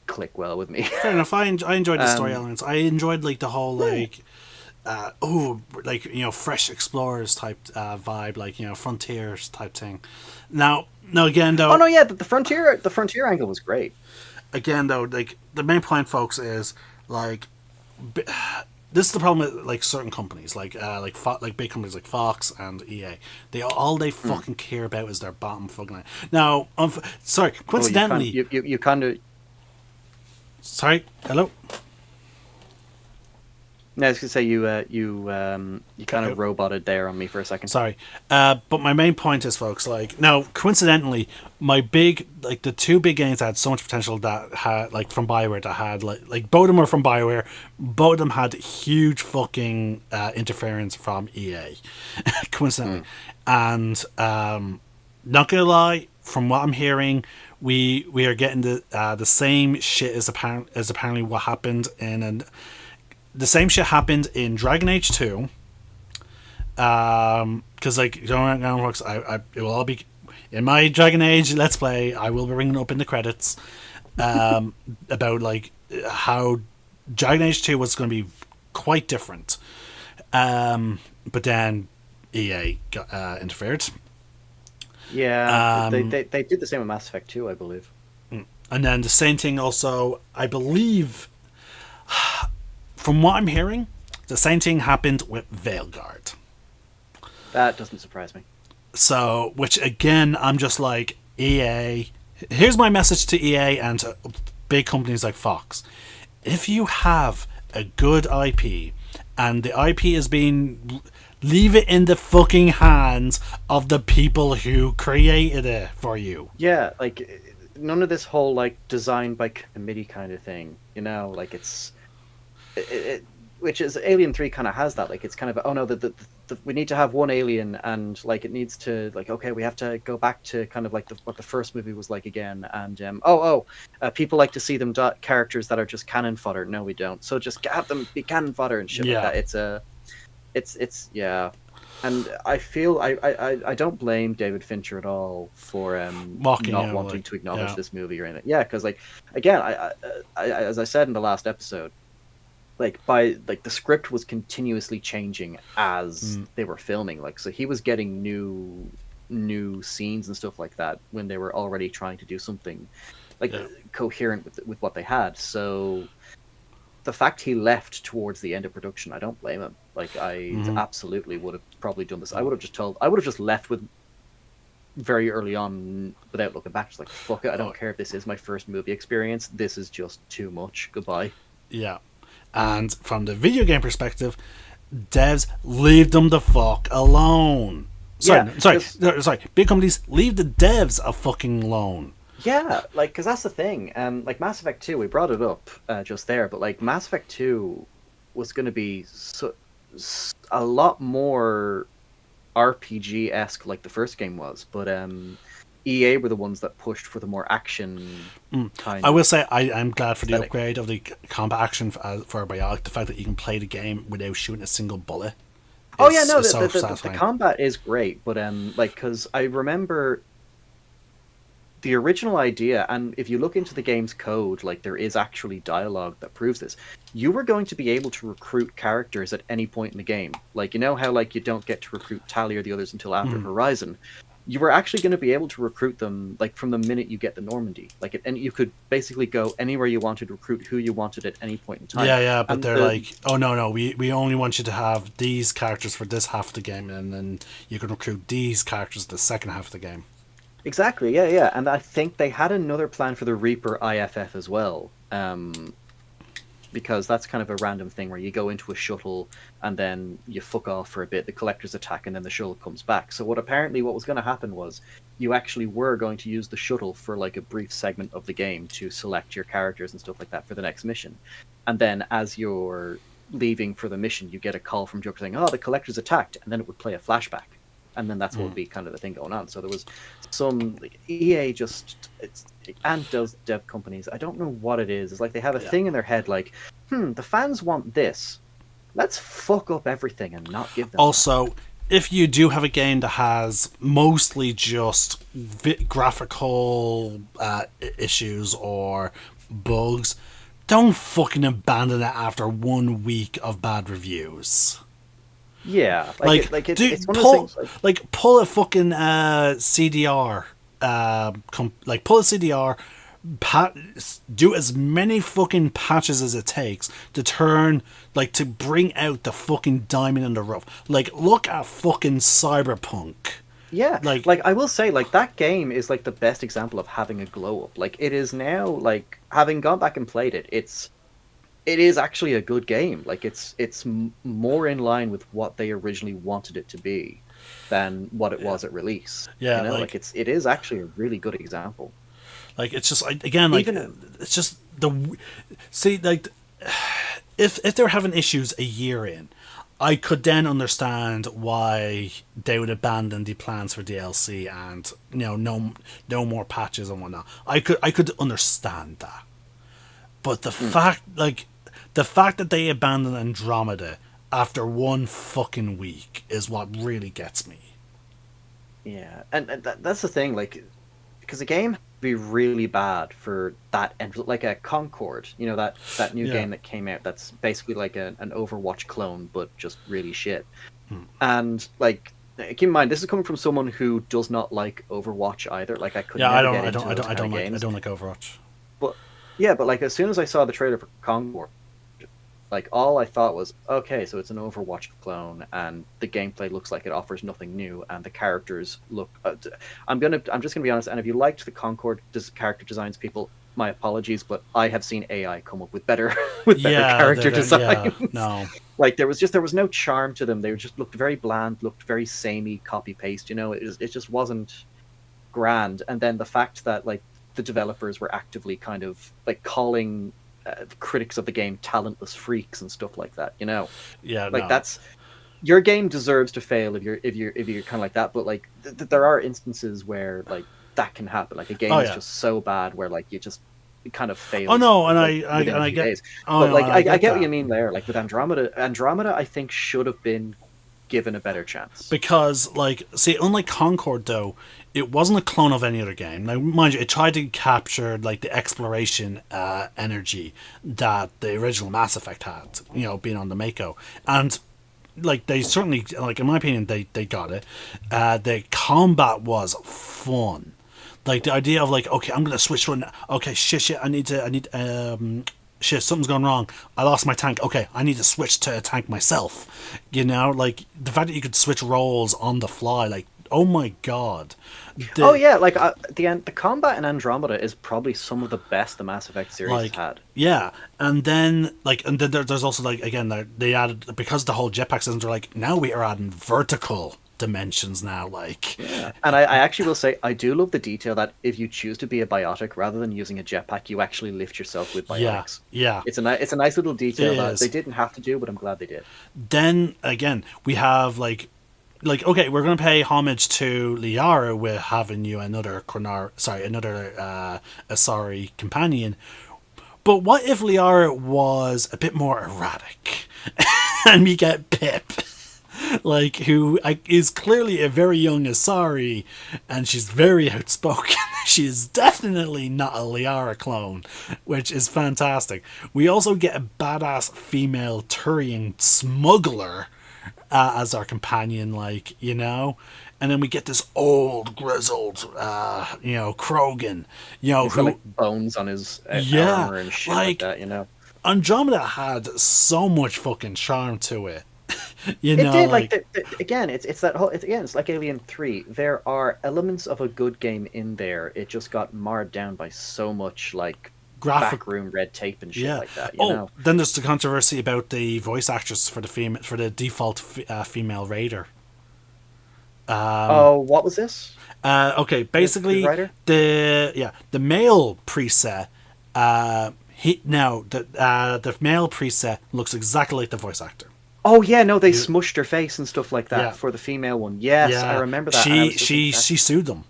click well with me. Fair enough. I enjoyed the story elements. I enjoyed like the whole fresh explorers type vibe, like frontiers type thing. Now again though. Oh no, yeah, the frontier angle was great. Again though, like the main point, folks, is like this is the problem with like certain companies, like big companies like Fox and EA. They fucking care about is their bottom fucking line. Now, sorry, coincidentally, you kind of. Sorry, hello. No, I was gonna say you kind of roboted there on me for a second. Sorry, but my main point is, folks, like now, coincidentally, the two big games that had so much potential that had from BioWare that had like both of them were from BioWare, both of them had huge fucking interference from EA, coincidentally, and not gonna lie, from what I'm hearing, we are getting the same shit as apparently what happened the same shit happened in Dragon Age 2. Because like it will all be in my Dragon Age Let's Play. I will be bringing up in the credits about like how Dragon Age 2 was going to be quite different. But then EA got interfered. Yeah, they did the same with Mass Effect 2, I believe. And then the same thing also, I believe, from what I'm hearing, the same thing happened with Veilguard. That doesn't surprise me. So, which again, I'm just like, EA, here's my message to EA and to big companies like Fox. If you have a good IP, and the IP is being... leave it in the fucking hands of the people who created it for you. Yeah, like, none of this whole, like, designed by committee kind of thing. Like, it's... which is Alien 3 kind of has that. Like, it's kind of, oh no, we need to have one alien, and like it needs to, like, okay, we have to go back to kind of like what the first movie was like again. And people like to see them characters that are just cannon fodder. No, we don't. So just have them be cannon fodder and shit like that. It's yeah. And I feel I don't blame David Fincher at all for not wanting to acknowledge this movie or anything. Yeah, because like again, I as I said in the last episode, like the script was continuously changing as they were filming. Like, so he was getting new scenes and stuff like that when they were already trying to do something like coherent with what they had. So the fact he left towards the end of production, I don't blame him. Like, I absolutely would have probably done this. I would have just left with very early on without looking back. Just like, fuck it, I don't care if this is my first movie experience. This is just too much. Goodbye. Yeah. And from the video game perspective, devs, leave them the fuck alone. Sorry. Big companies, leave the devs a fucking alone. Yeah, like, because that's the thing. Like Mass Effect 2, we brought it up just there, but like Mass Effect 2 was going to be a lot more RPG-esque like the first game was, but EA were the ones that pushed for the more action kind. I will say I'm glad for the upgrade of the combat action for Bionic. The fact that you can play the game without shooting a single bullet. The combat is great, but like, because I remember the original idea, and if you look into the game's code, like, there is actually dialogue that proves this. You were going to be able to recruit characters at any point in the game. Like, you know how, like, you don't get to recruit Tali or the others until after Horizon? You were actually going to be able to recruit them, like, from the minute you get the Normandy. Like, and you could basically go anywhere you wanted, recruit who you wanted at any point in time. Yeah, but they're like, oh, no, we only want you to have these characters for this half of the game, and then you can recruit these characters the second half of the game. Exactly, yeah. And I think they had another plan for the Reaper IFF as well. Because that's kind of a random thing where you go into a shuttle and then you fuck off for a bit, the collectors attack, and then the shuttle comes back. So what was going to happen was you actually were going to use the shuttle for like a brief segment of the game to select your characters and stuff like that for the next mission. And then as you're leaving for the mission, you get a call from Joker saying, oh, the collectors attacked, and then it would play a flashback. And then that's what would be kind of the thing going on. So there was some EA and those dev companies, I don't know what it is. It's like they have a thing in their head like, the fans want this. Let's fuck up everything and not give them Also, if you do have a game that has mostly just graphical issues or bugs, don't fucking abandon it after 1 week of bad reviews. Yeah, pull a fucking CDR, pull a CDR, do as many fucking patches as it takes to bring out the fucking diamond in the rough. Like, look at fucking Cyberpunk. Yeah, like I will say, like, that game is like the best example of having a glow up. Like, it is now, like, having gone back and played it, it is actually a good game. Like, it's more in line with what they originally wanted it to be than what it was at release. Yeah, you know? It is actually a really good example. Like, it's just again, like, it's just if they're having issues a year in, I could then understand why they would abandon the plans for DLC and no more patches and whatnot. I could understand that, but the fact that they abandoned Andromeda after 1 fucking week is what really gets me. Yeah, and that's the thing, like, because the game would be really bad for that end, like a Concord, that new game that came out that's basically like an Overwatch clone, but just really shit. And, like, keep in mind, this is coming from someone who does not like Overwatch either. Like, I couldn't. I don't like Overwatch. But yeah, but like, as soon as I saw the trailer for Concord, like, all I thought was, okay, so it's an Overwatch clone, and the gameplay looks like it offers nothing new, and the characters look. I'm just gonna be honest, and if you liked the Concord character designs, people, my apologies, but I have seen AI come up with better character designs. Yeah, no, like, there was no charm to them. They just looked very bland, looked very samey, copy paste. It just wasn't grand. And then the fact that, like, the developers were actively kind of like calling critics of the game talentless freaks and stuff like that. You know, Yeah, like no. that's your game deserves to fail if you're kind of like that. But like there are instances where like that can happen. Like a game Oh is yeah. just so bad where like it kind of Oh fails no, and like within and a I few get. days. Oh But no, like and I I get get what you that. mean there. Like with Andromeda I think should have been given a better chance. Because, like, see, unlike Concord, though, it wasn't a clone of any other game. Now, mind you, it tried to capture, like, the exploration energy that the original Mass Effect had, you know, being on the Mako. And, like, they certainly, like, in my opinion, they got it. The combat was fun. Like, the idea of, like, okay, I'm going to switch one. Okay, shit, shit, something's gone wrong. I lost my tank. Okay, I need to switch to a tank myself. You know, like the fact that you could switch roles on the fly, like, oh my god. Oh yeah, like the combat in Andromeda is probably some of the best the Mass Effect series has Like, had. yeah, and then there's also like again they added because the whole jetpack systems are like now we are adding vertical dimensions now, like Yeah, and I actually will say I do love the detail that if you choose to be a biotic rather than using a jetpack, you actually lift yourself with yeah, biotics. yeah, It's a nice little detail it that they is. didn't have to do, but I'm glad they did. Then again we have like okay, we're gonna pay homage to Liara with having you another Asari companion. But what if Liara was a bit more erratic, and we get Pip, like who is clearly a very young Asari, and she's very outspoken. She is definitely not a Liara clone, which is fantastic. We also get a badass female Turian smuggler as our companion, like, you know, and then we get this old grizzled Krogan, you know, He's who got like bones on his yeah, armor and shit like like that, you know. Andromeda had so much fucking charm to it. You It know, did like again. It's that whole. It's like Alien 3. There are elements of a good game in there. It just got marred down by so much like graphic. backroom red tape and shit Yeah. like that. You Oh, know. then there's the controversy about the voice actress for the default female raider. Oh, what was this? Okay, basically Writer? the male preset. The male preset looks exactly like the voice actor. Oh yeah, no, they smushed her face and stuff like that Yeah. for the female one. Yes, Yeah, I remember that. And I was just she like, she sued them.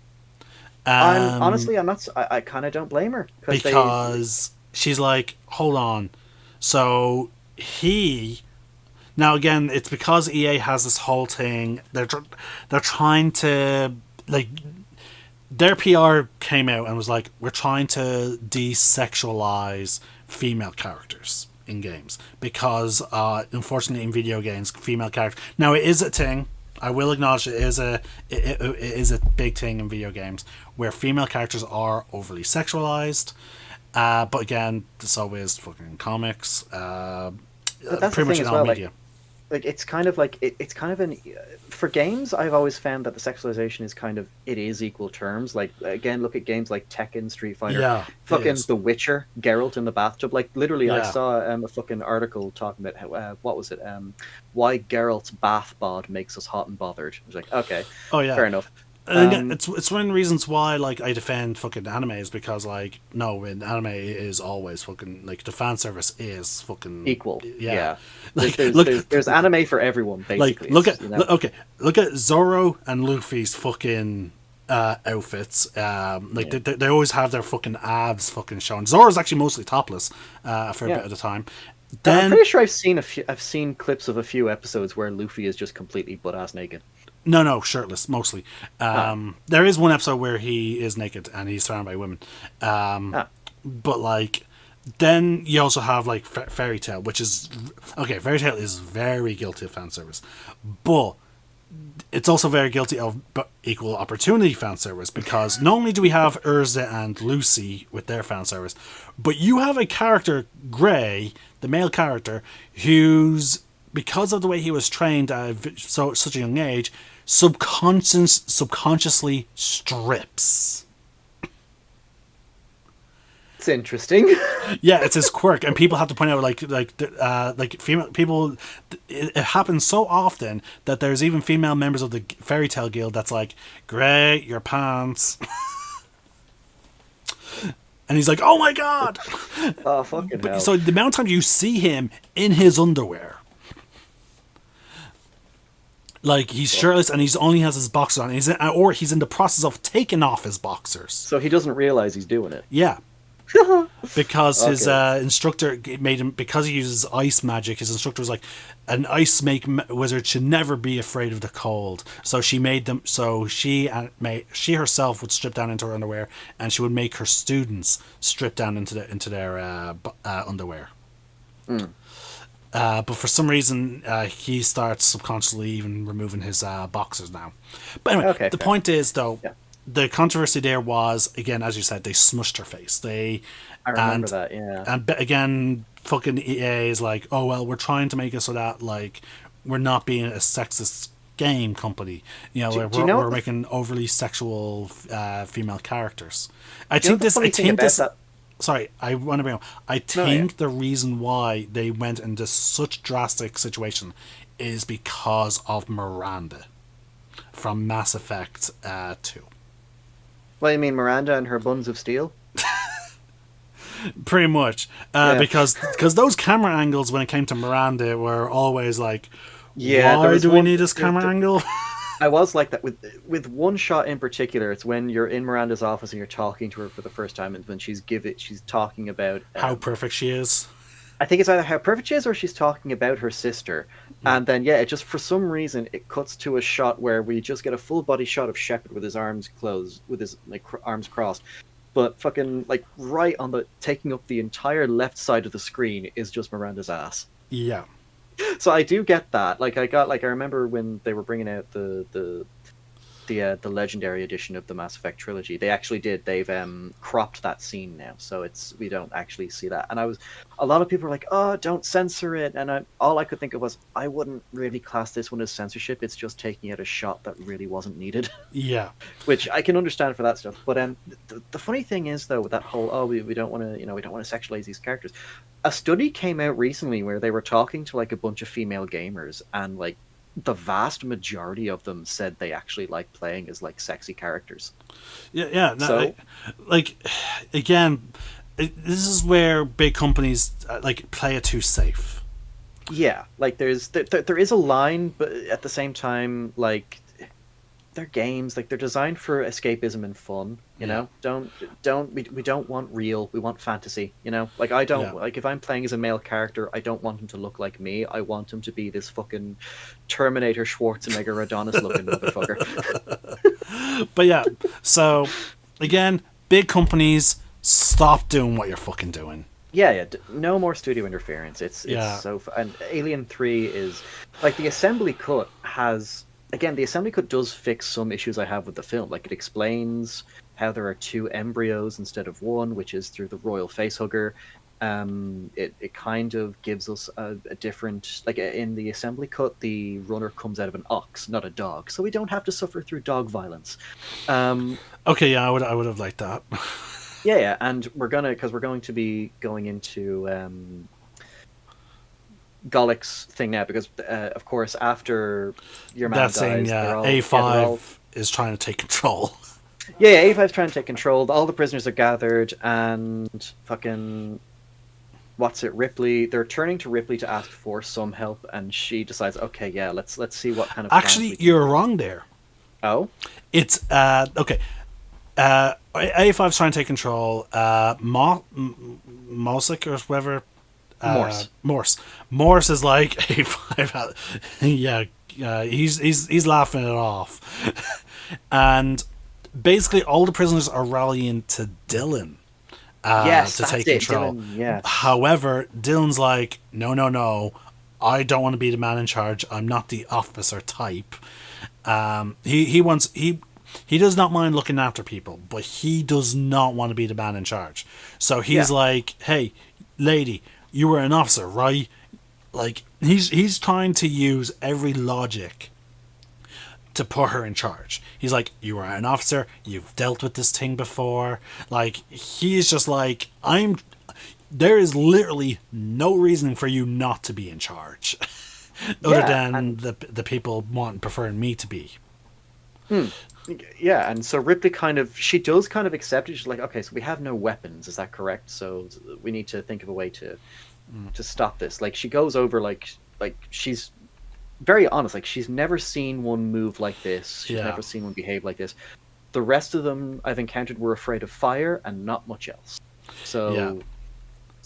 honestly, I'm not. I kind of don't blame her Because she's like, hold on. So now again, it's because EA has this whole thing. They're trying to like. Their PR came out and was like, we're trying to desexualize female characters in games because, unfortunately, in video games, female characters. Now it is a thing. I will acknowledge it is a big thing in video games where female characters are overly sexualized. But again, this always fucking comics. but that's Pretty the much thing in as all well. media. Like it's kind of like it's kind of an for games. I've always found that the sexualization is kind of it is equal terms. Like again, look at games like Tekken, Street Fighter, Yeah, it fucking is. The Witcher, Geralt in the bathtub. Like literally, I Yeah. saw a fucking article talking about how, what was it? Why Geralt's bath bod makes us hot and bothered. I was like, okay, Oh yeah. fair enough. And again, it's one of the reasons why like I defend fucking anime is because like no, in anime is always fucking like the fan service is fucking Equal, Yeah. Like, Like, there's anime for everyone, like basically. look It's, at you know? look at Zoro and Luffy's fucking outfits. They always have their fucking abs fucking shown. Zoro's actually mostly topless for a bit of the time. I'm Then pretty sure I've seen clips of a few episodes where Luffy is just completely butt ass naked. no, shirtless mostly. There is one episode where he is naked and he's surrounded by women. But like, then you also have like Fairy Tail, which is okay. Fairy Tail is very guilty of fan service, but it's also very guilty of equal opportunity fan service because not only do we have Urza and Lucy with their fan service, but you have a character, Gray, the male character, who's because of the way he was trained at such a young age, subconsciously strips. It's interesting. Yeah, it's his quirk, and people have to point out like female people. It happens so often that there's even female members of the Fairy Tale Guild that's like, "Great, your pants." And he's like, "Oh my god!" Oh, fucking But hell. so the amount of times you see him in his underwear, like he's shirtless and he's only has his boxers on, or he's in the process of taking off his boxers. So he doesn't realize he's doing it. Yeah, because his Okay. instructor made him, because he uses ice magic. His instructor was like, an ice make wizard should never be afraid of the cold. So she made them. So she herself would strip down into her underwear, and she would make her students strip down into their underwear. But for some reason, he starts subconsciously even removing his boxers now. But anyway, Okay, the fair. point is, though, Yeah. the controversy there was, again, as you said, they smushed her face. I remember that, yeah. And again, fucking EA is like, oh well, we're trying to make it so that like we're not being a sexist game company. You know, Do you know we're what making overly sexual female characters. do you know what the funny thing about that? Sorry, I want to bring up. I No, yeah. think the reason why they went into such drastic situation is because of Miranda from Mass Effect 2. Well, you mean Miranda and her buns of steel? Pretty much, Yeah. because those camera angles when it came to Miranda were always like, Yeah, there why was do we one- need this camera angle? I was like that with one shot in particular. It's when you're in Miranda's office and you're talking to her for the first time, and when she's talking about How perfect she is. I think it's either how perfect she is or she's talking about her sister. And then it just for some reason it cuts to a shot where we just get a full body shot of Shepard with his arms closed, with his arms crossed. But fucking like right on the taking up the entire left side of the screen is just Miranda's ass. Yeah. So I do get that. Like I remember when they were bringing out the legendary edition of the Mass Effect trilogy. They actually did. They've cropped that scene now, so we don't actually see that. And a lot of people are like, "Oh, don't censor it." And all I could think of was, I wouldn't really class this one as censorship. It's just taking out a shot that really wasn't needed, Yeah. which I can understand for that stuff. But the funny thing is though, with that whole we don't want to we don't want to sexualize these characters. A study came out recently where they were talking to like a bunch of female gamers, and like the vast majority of them said they actually like playing as like sexy characters. Yeah. Yeah. No, So- again, this is where big companies like play it too safe. Yeah, like there is a line, but at the same time, like they're games, like they're designed for escapism and fun. You know, we don't want real, we want fantasy. You know, like I don't like if I'm playing as a male character, I don't want him to look like me. I want him to be this fucking Terminator Schwarzenegger Adonis looking motherfucker. But yeah, so again, big companies, stop doing what you're fucking doing. Yeah, no more studio interference. It's Yeah. and Alien 3 is like the assembly cut has again the assembly cut does fix some issues I have with the film. Like it explains how there are two embryos instead of one, which is through the royal facehugger. It kind of gives us a different like in the assembly cut the runner comes out of an ox, not a dog, so we don't have to suffer through dog violence. Okay, yeah, I would have liked that. Yeah, and we're going to be going into Golik's thing now because, of course, after your man That dies, saying, they're all- A5 they're all- is trying to take control. Yeah, A5's trying to take control. All the prisoners are gathered, and fucking what's it, Ripley? They're turning to Ripley to ask for some help, and she decides, okay, yeah, let's see what kind of plans Actually, we can- you're wrong there. Oh, It's okay. A5's trying to take control. Mosick or whatever. Morse is like A5. Yeah, he's laughing it off, and basically all the prisoners are rallying to Dylan. yes, to that's take it, control. Dylan, yes. However, Dylan's like, no. I don't want to be the man in charge. I'm not the officer type. He does not mind looking after people, but he does not want to be the man in charge. So he's like, hey, lady, you were an officer, right? Like he's trying to use every logic to put her in charge. He's like, you are an officer, you've dealt with this thing before. Like he's just like, there is literally no reason for you not to be in charge. Other than the people preferring me to be. Yeah, and so Ripley she does kind of accept it. She's like, okay, so we have no weapons, is that correct? So we need to think of a way to stop this. Like she goes over like she's very honest. Like she's never seen one move like this. She's never seen one behave like this. The rest of them I've encountered were afraid of fire and not much else. So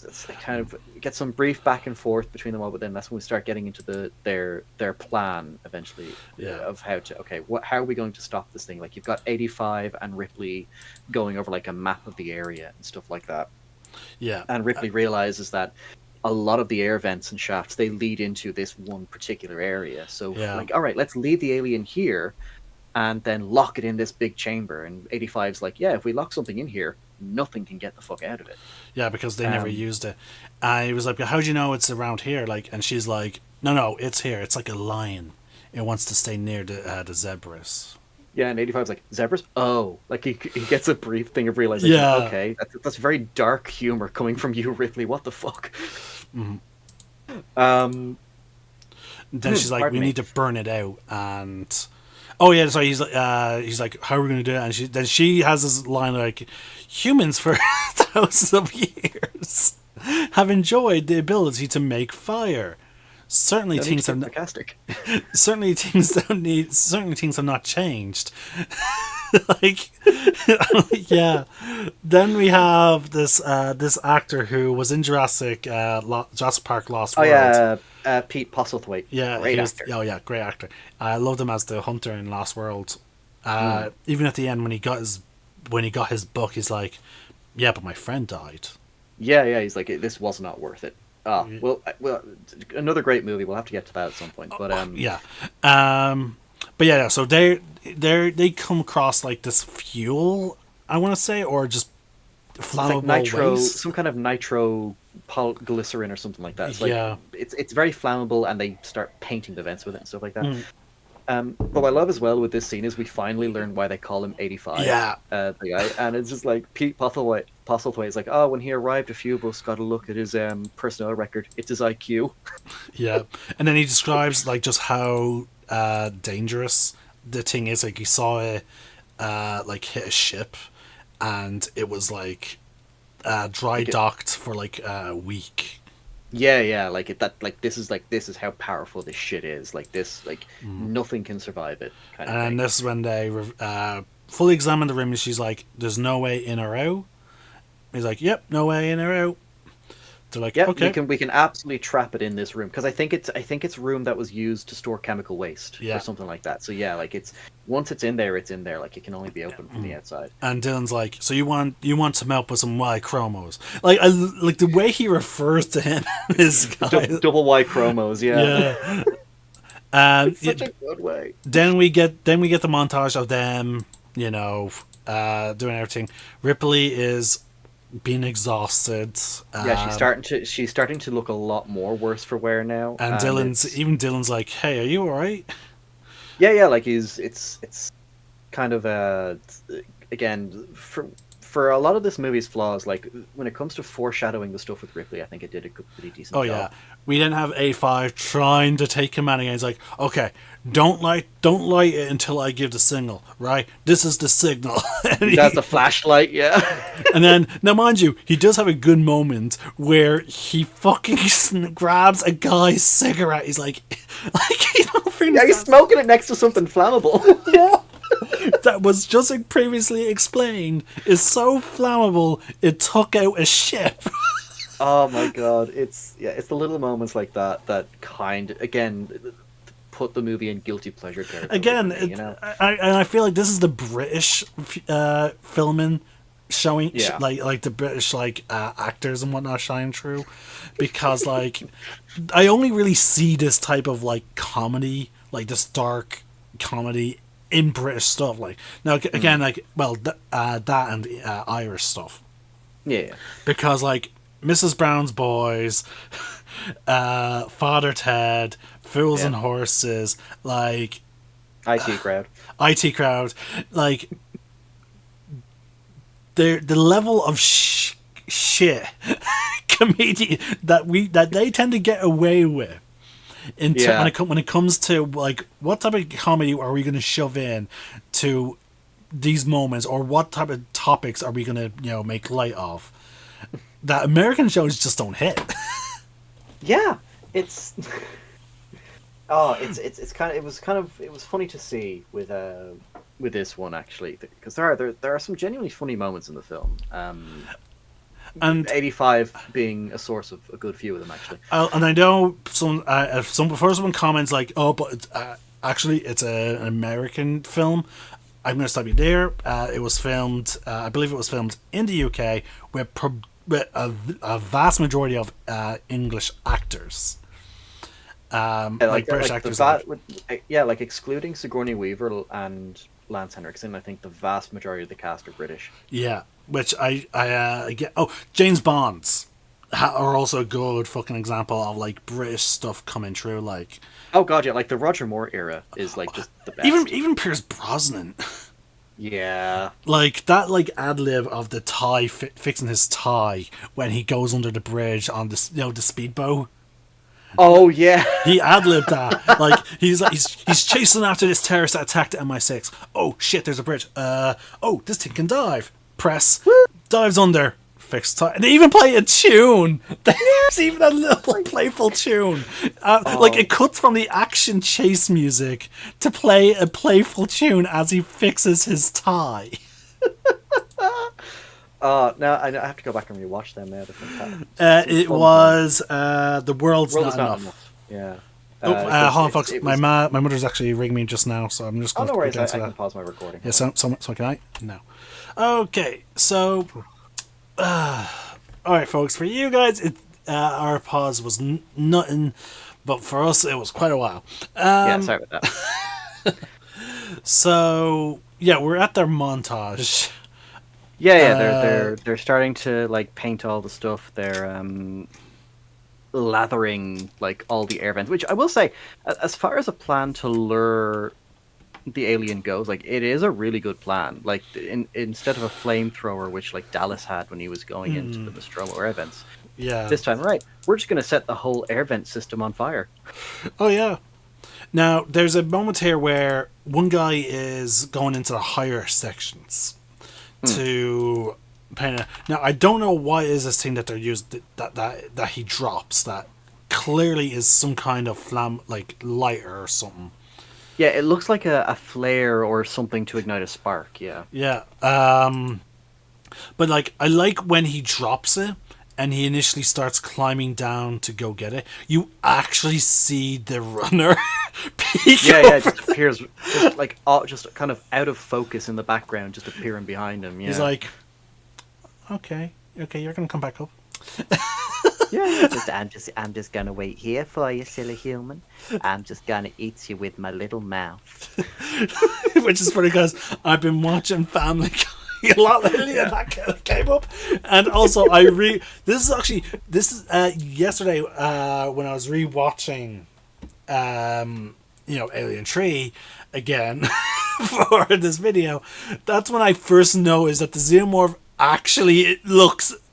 it's like kind of get some brief back and forth between them all, but then that's when we start getting into their plan eventually of how are we going to stop this thing? Like you've got 85 and Ripley going over like a map of the area and stuff like that. Yeah. And Ripley realizes that a lot of the air vents and shafts, they lead into this one particular area. So like, all right, let's leave the alien here and then lock it in this big chamber. And 85's like, yeah, if we lock something in here, nothing can get the fuck out of it. Yeah, because they never used it. He was like, how do you know it's around here? Like, and she's like, no, it's here. It's like a lion. It wants to stay near the zebras. Yeah, and 85's like, zebras? Oh. Like, he gets a brief thing of realization. Yeah. Okay, that's very dark humor coming from you, Ripley. What the fuck? Mm-hmm. Then she's like, we need to burn it out. And... oh, yeah, sorry, he's like, how are we going to do it? And she has this line like, humans for thousands of years have enjoyed the ability to make fire. Certainly things have certainly things have not changed. Like, yeah. Then we have this actor who was in Jurassic Park Lost World. Pete Postlethwaite. Yeah, great actor. Great actor. I loved him as the hunter in Lost World. Even at the end when he got his book, he's like, yeah, but my friend died. Yeah, he's like, this was not worth it. Well, another great movie. We'll have to get to that at some point. But but yeah, so they come across like this fuel, I want to say, or just flammable nitro, waste. Some kind of nitro glycerin or something like that. It's like, it's very flammable, and they start painting the vents with it and stuff like that. But what I love as well with this scene is we finally learn why they call him 85. Yeah. The guy, and it's just like Pete Postlethwaite is like, oh, when he arrived, a few of us got a look at his personnel record. It's his IQ. Yeah, and then he describes like just how dangerous the thing is. Like he saw it like hit a ship, and it was like dry docked for like a week. Yeah, this is how powerful this shit is. Like this, nothing can survive it. Kind of and thing. This is when they fully examine the room, and she's like, "There's no way in or out." He's like, "Yep, no way in or out." They're like, "Okay, we can absolutely trap it in this room," because I think it's room that was used to store chemical waste or something like that. So yeah, like it's once it's in there. Like it can only be opened from the outside. And Dylan's like, "So you want to melt with some Y chromos?" Like I like the way he refers to him is double Y chromos. Yeah. And it's such a good way. Then we get the montage of them, doing everything. Ripley is being exhausted. She's starting to look a lot more worse for wear now. And Dylan's like, "Hey, are you all right?" Yeah, like it's kind of again for a lot of this movie's flaws, like when it comes to foreshadowing the stuff with Ripley, I think it did a pretty decent job. Yeah. We then have A5 trying to take command again. He's like, "Okay, don't light it until I give the signal, right? This is the signal." That's the flashlight, yeah. And then, now mind you, he does have a good moment where he fucking grabs a guy's cigarette. He's like he's smoking it next to something flammable. Yeah. That was just previously explained is so flammable it took out a ship. Oh my god, it's the little moments like that kind again put the movie in guilty pleasure territory. Again, I feel like this is the British filming showing like the British actors and whatnot shine through, because like I only really see this type of like comedy, like this dark comedy in British stuff. Like now again, that and Irish stuff. Yeah, because like Mrs. Brown's Boys, Father Ted, Fools and Horses, like IT Crowd, like the level of shit comedian that they tend to get away with. When it comes to like what type of comedy are we going to shove in to these moments, or what type of topics are we gonna make light of, that American shows just don't hit. Yeah, it's it's kind of it was funny to see with this one actually, because there are some genuinely funny moments in the film. And 85 being a source of a good few of them actually. And I know before someone comments like, "Oh, but actually it's an American film," I'm going to stop you there. It was filmed, I believe it was filmed in the UK with a vast majority of English actors. Like British actors. Like excluding Sigourney Weaver and Lance Henriksen, I think the vast majority of the cast are British. Yeah, which I get. Oh, James Bonds are also a good fucking example of like British stuff coming through. Like, oh god, yeah, like the Roger Moore era is like just the best. Even Pierce Brosnan. Yeah, like that, like ad lib of the tie fixing his tie when he goes under the bridge on the the speedboat. Oh yeah, he ad-libbed that. Like he's chasing after this terrorist that attacked MI6. Oh shit, there's a bridge. Oh, this thing can dive. Press. Dives under. Fixed time. And they even play a tune. There's even a little playful tune. Like it cuts from the action chase music to play a playful tune as he fixes his tie. now I have to go back and rewatch them now. It was The World's Not Enough. Yeah. Hold on, folks. My mother's actually ringing me just now, so I'm just going to worry, I can pause my recording. Yeah, so can I? No. Okay, so... Alright, folks, for you guys, our pause was nothing, but for us, it was quite a while. Yeah, sorry about that. So, yeah, we're at their montage. Yeah, they're starting to like paint all the stuff. They're lathering like all the air vents, which I will say, as far as a plan to lure the alien goes, like it is a really good plan. Like instead of a flamethrower, which like Dallas had when he was going into the Nostromo air vents, this time, right, we're just gonna set the whole air vent system on fire. Oh yeah. Now there's a moment here where one guy is going into the higher sections to paint. Now I don't know what is this thing that they're using that he drops that clearly is some kind of like lighter or something. Yeah, it looks like a flare or something to ignite a spark. Yeah. Yeah. But like I like when he drops it and he initially starts climbing down to go get it. You actually see the runner peek over. Yeah, it just appears just kind of out of focus in the background, just appearing behind him. Yeah. He's like, okay, you're gonna come back up. Yeah. I'm just gonna wait here for you, silly human. I'm just gonna eat you with my little mouth. Which is funny because I've been watching Family Guy a lot lately, and that kind of came up. And also, this is yesterday when I was rewatching, Alien 3 again for this video. That's when I first noticed that the xenomorph actually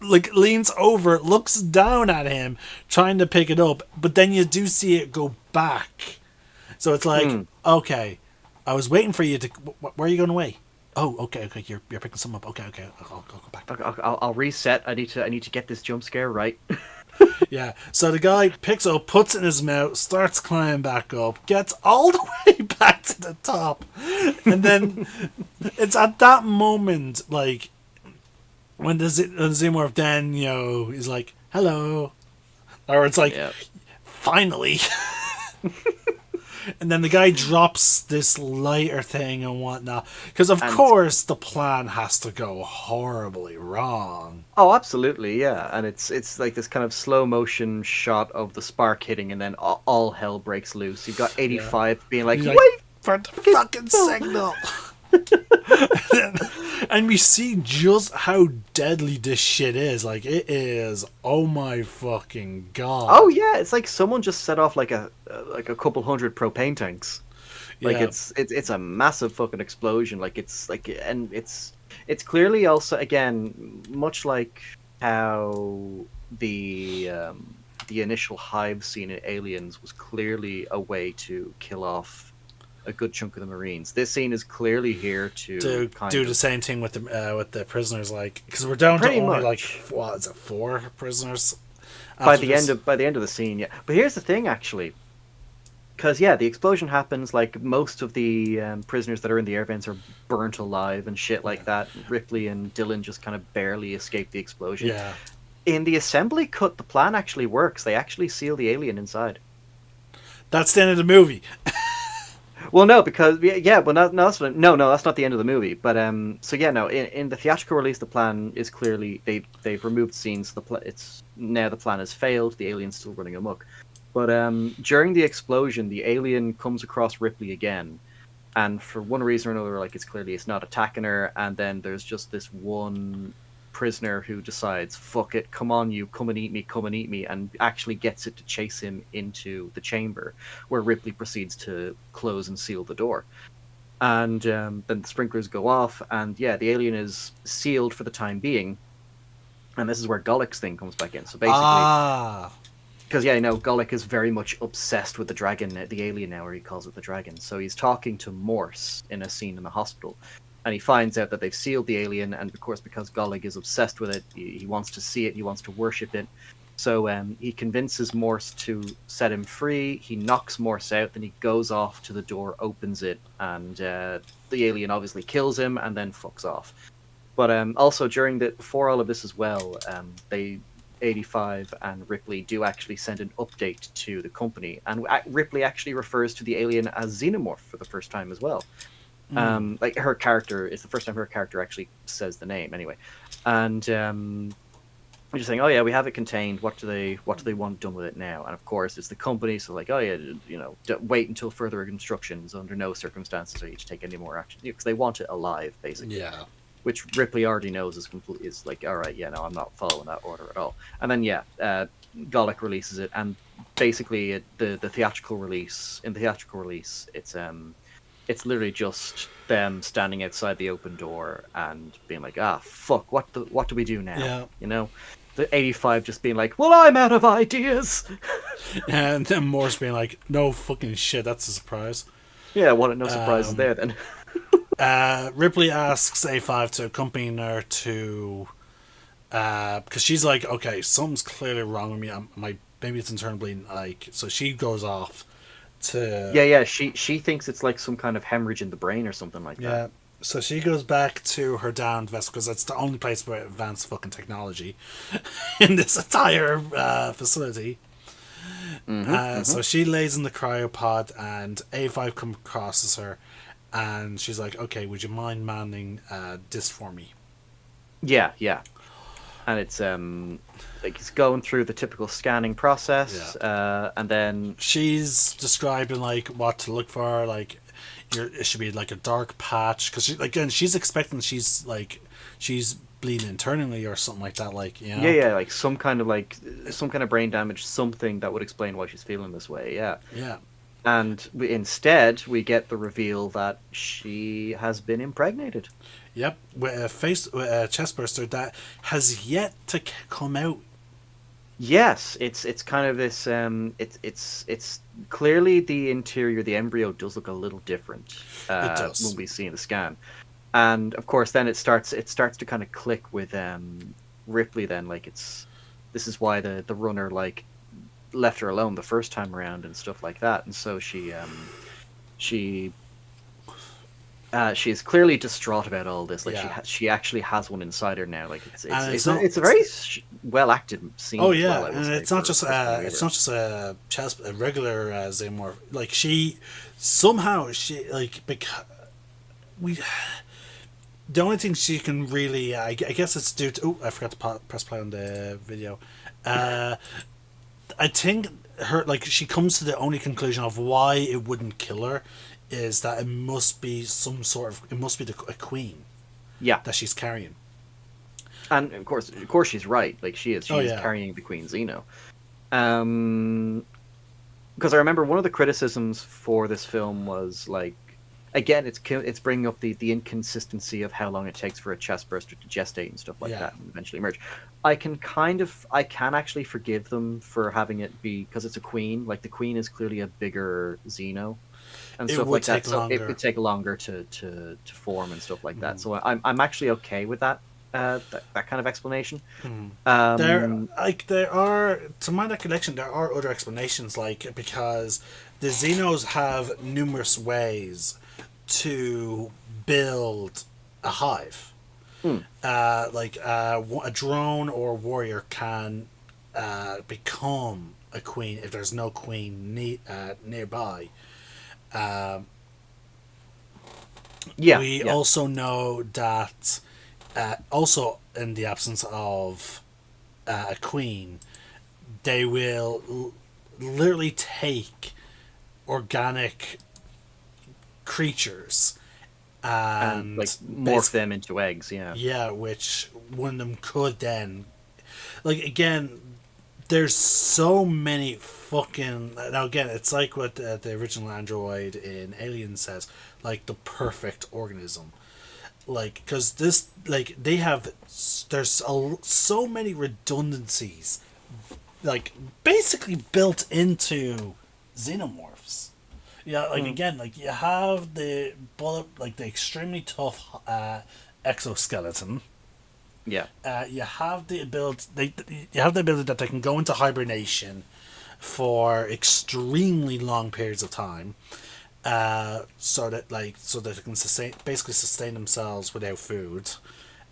leans over, looks down at him, trying to pick it up, but then you do see it go back. So it's like, okay, I was waiting for you to. Where are you going away? Oh, okay, you're picking something up. Okay, I'll go back. I'll reset. I need to get this jump scare right. Yeah. So the guy picks up, puts it in his mouth, starts climbing back up, gets all the way back to the top, and then it's at that moment, like, when the xenomorph then, is like, hello. Or it's like, finally. And then the guy drops this lighter thing and whatnot. Because, of course, the plan has to go horribly wrong. Oh, absolutely, yeah. And it's like this kind of slow motion shot of the spark hitting, and then all hell breaks loose. You've got 85 being like, wait for the fucking signal. And we see just how deadly this shit is. Like, it is, oh my fucking god. Oh yeah, it's like someone just set off like a couple hundred propane tanks. Like it's a massive fucking explosion. Like it's clearly also, again, much like how the initial hive scene in Aliens was clearly a way to kill off a good chunk of the Marines. This scene is clearly here to To kind do of the same thing with the prisoners, like, because we're down to pretty only like much what is it, 4 prisoners by after the end this. of the scene. Yeah, but here's the thing, actually. Because yeah, the explosion happens. Like most of the prisoners that are in the air vents are burnt alive and shit like that. Ripley and Dylan just kind of barely escape the explosion. Yeah, In the assembly cut, the plan actually works. They actually seal the alien inside. that's the end of the movie. Well, no, because yeah, well, no, no, that's not the end of the movie. But so yeah, no, in the theatrical release, the plan is clearly they've removed scenes. It's now the plan has failed. The alien's still running amok. But during the explosion, the alien comes across Ripley again, and for one reason or another, like it's not attacking her. And then there's just this one prisoner who decides, "Fuck it, come on, you come and eat me," and actually gets it to chase him into the chamber, where Ripley proceeds to close and seal the door. And then the sprinklers go off, and yeah, the alien is sealed for the time being. And this is where Golik's thing comes back in. So basically, Ah, because yeah, Golik is very much obsessed with the dragon, the alien now, or he calls it the dragon. So he's talking to Morse in a scene in the hospital, and he finds out that they've sealed the alien, and of course, because Golik is obsessed with it, he wants to see it, he wants to worship it. So he convinces Morse to set him free. He knocks Morse out, then he goes off to the door, opens it, and the alien obviously kills him, and then fucks off. But also before all of this as well, they 85 and Ripley do actually send an update to the company, and Ripley actually refers to the alien as Xenomorph for the first time as well. Like her character, it's the first time her character actually says the name anyway. And we're just saying, oh yeah, we have it contained. What do they want done with it now? And of course, it's the company, so like, oh yeah, wait until further instructions. Under no circumstances are you to take any more action, because they want it alive, basically. yeah. Which Ripley already knows is like, all right, yeah, no, I'm not following that order at all. And then yeah, Golik releases it, and basically the theatrical release, it's literally just them standing outside the open door and being like, ah, fuck, what do we do now? Yeah. The 85 just being like, well, I'm out of ideas. And then Morse being like, no fucking shit, that's a surprise. Yeah, no surprises there then. Ripley asks A5 to accompany her to, because she's like, okay, something's clearly wrong with me. Maybe it's internal bleeding. Like, so she goes off to. Yeah. She thinks it's like some kind of hemorrhage in the brain or something like that. Yeah. So she goes back to her downed vessel, because that's the only place where advanced fucking technology in this entire facility. So she lays in the cryopod, and A5 comes across her. And she's like, okay, would you mind manning this for me? Yeah. And it's like he's going through the typical scanning process, and then she's describing like what to look for, like it should be like a dark patch, because she's expecting she's bleeding internally or something like that, like, you know? Yeah, like some kind of brain damage, something that would explain why she's feeling this way. Yeah. And instead, we get the reveal that she has been impregnated. Yep, with a chest burster that has yet to come out. Yes, it's kind of this. It's clearly the interior. The embryo does look a little different. It does when we see in the scan, and of course, then it starts to kind of click with Ripley. Then, like, this is why the runner left her alone the first time around and stuff like that, and so she's clearly distraught about all this. Like, she actually has one inside her now. Like, it's a very well acted scene. Oh yeah, and it's not just a regular Xenomorph. Like, she because the only thing she can really, I guess it's due to. Oh, I forgot to press play on the video. I think she comes to the only conclusion of why it wouldn't kill her is that it must be a queen. Yeah. That she's carrying. And of course she's right. Like, she is carrying the Queen Xeno. Because I remember one of the criticisms for this film was, like, again, it's bringing up the inconsistency of how long it takes for a chest burster to gestate and stuff like that and eventually emerge. I can actually forgive them for having it be, because it's a queen. Like, the queen is clearly a bigger Xeno. and It stuff would like that. take So it longer. would take longer to form and stuff like that. So I'm actually okay with that that kind of explanation. Um, There are, to my recollection, there are other explanations, like, because the Xenos have numerous ways to build a hive. hmm, A drone or warrior can become a queen if there's no queen nearby. yeah, We yeah, also know that, also in the absence of a queen, they will literally take organic creatures and like and morph them into eggs. Yeah, yeah, which one of them could then, like, again, there's so many fucking, now again, it's like what the original android in Alien says, like the perfect organism, like, because this, like, they have, there's so many redundancies, like, basically built into xenomorphs. Yeah, like, hmm, again, like, you have the bullet, like the extremely tough exoskeleton. yeah. You have the ability. You have the ability that they can go into hibernation for extremely long periods of time, so that they can basically sustain themselves without food.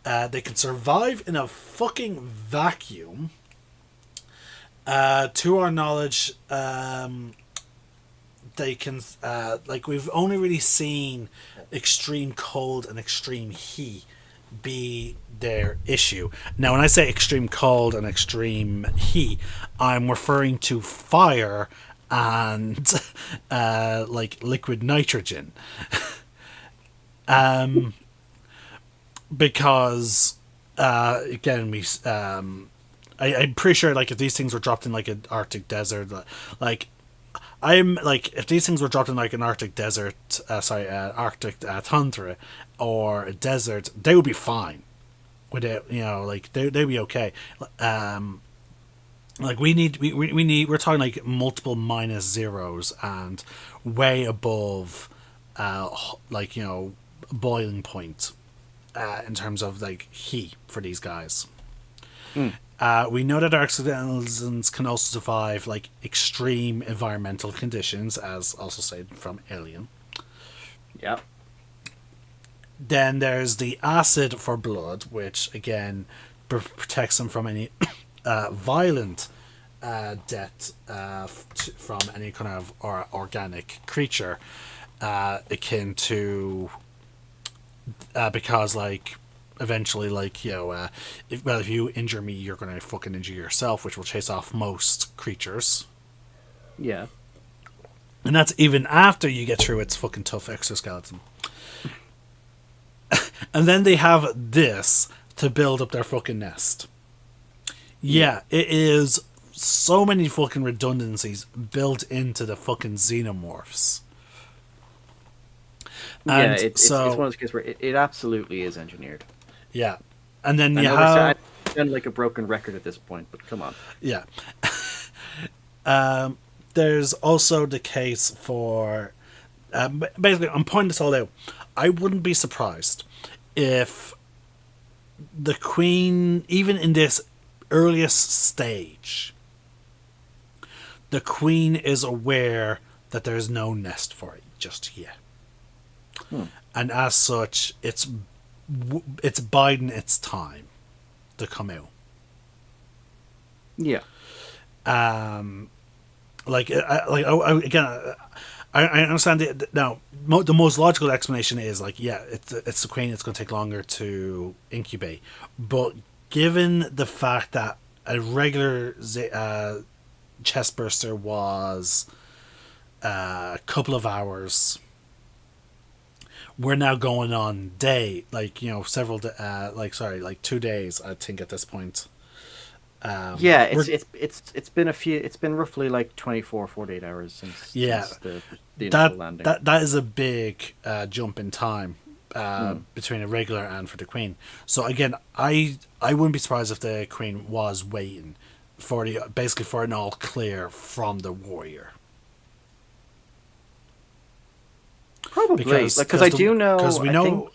They can survive in a fucking vacuum. To our knowledge, they can, like, we've only really seen extreme cold and extreme heat be their issue. Now, when I say extreme cold and extreme heat, I'm referring to fire and like liquid nitrogen, because again, I'm pretty sure, like, if these things were dropped in like an Arctic desert, like, I'm like, if these things were dropped in like an Arctic desert, Arctic tundra or a desert, they would be fine with it. You know, like, they'd be okay. Like, we're talking like multiple minus zeros and way above, like, boiling point, in terms of like heat for these guys. Hmm, We know that our exoskeletons can also survive like extreme environmental conditions, as also said from Alien. yeah. Then there's the acid for blood, which again protects them from any violent death from any kind of organic creature, akin to, because, like, eventually, like, if you injure me, you're gonna fucking injure yourself, which will chase off most creatures. Yeah. And that's even after you get through its fucking tough exoskeleton. And then they have this to build up their fucking nest. Yeah, it is so many fucking redundancies built into the fucking xenomorphs. Yeah, And it's one of those cases where it absolutely is engineered. yeah. And then I you know have, I sound like a broken record at this point, but come on. yeah. There's also the case for, basically, I'm pointing this all out. I wouldn't be surprised if the queen, even in this earliest stage, the queen is aware that there's no nest for it just yet. And as such, it's biding its time to come out. Yeah. I understand now. The most logical explanation is, like, yeah, it's the queen. It's going to take longer to incubate, but given the fact that a regular chest burster was a couple of hours, we're now going on several, like 2 days, I think, at this point. Yeah, it's been roughly like 48 hours since the initial landing. That is a big jump in time between a regular and for the queen. So again, I wouldn't be surprised if the queen was waiting basically for an all clear from the warrior. Probably, because I do know. Because we I know. think,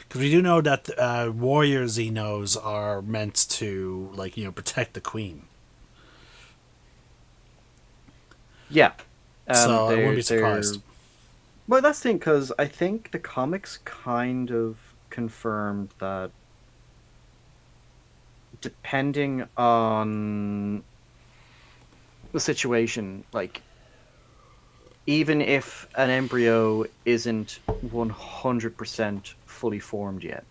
Because we do know that warriors he knows are meant to, like, protect the queen. yeah. So I wouldn't be They're surprised. well. That's the thing, because I think the comics kind of confirmed that depending on the situation, like even if an embryo isn't 100% fully formed yet.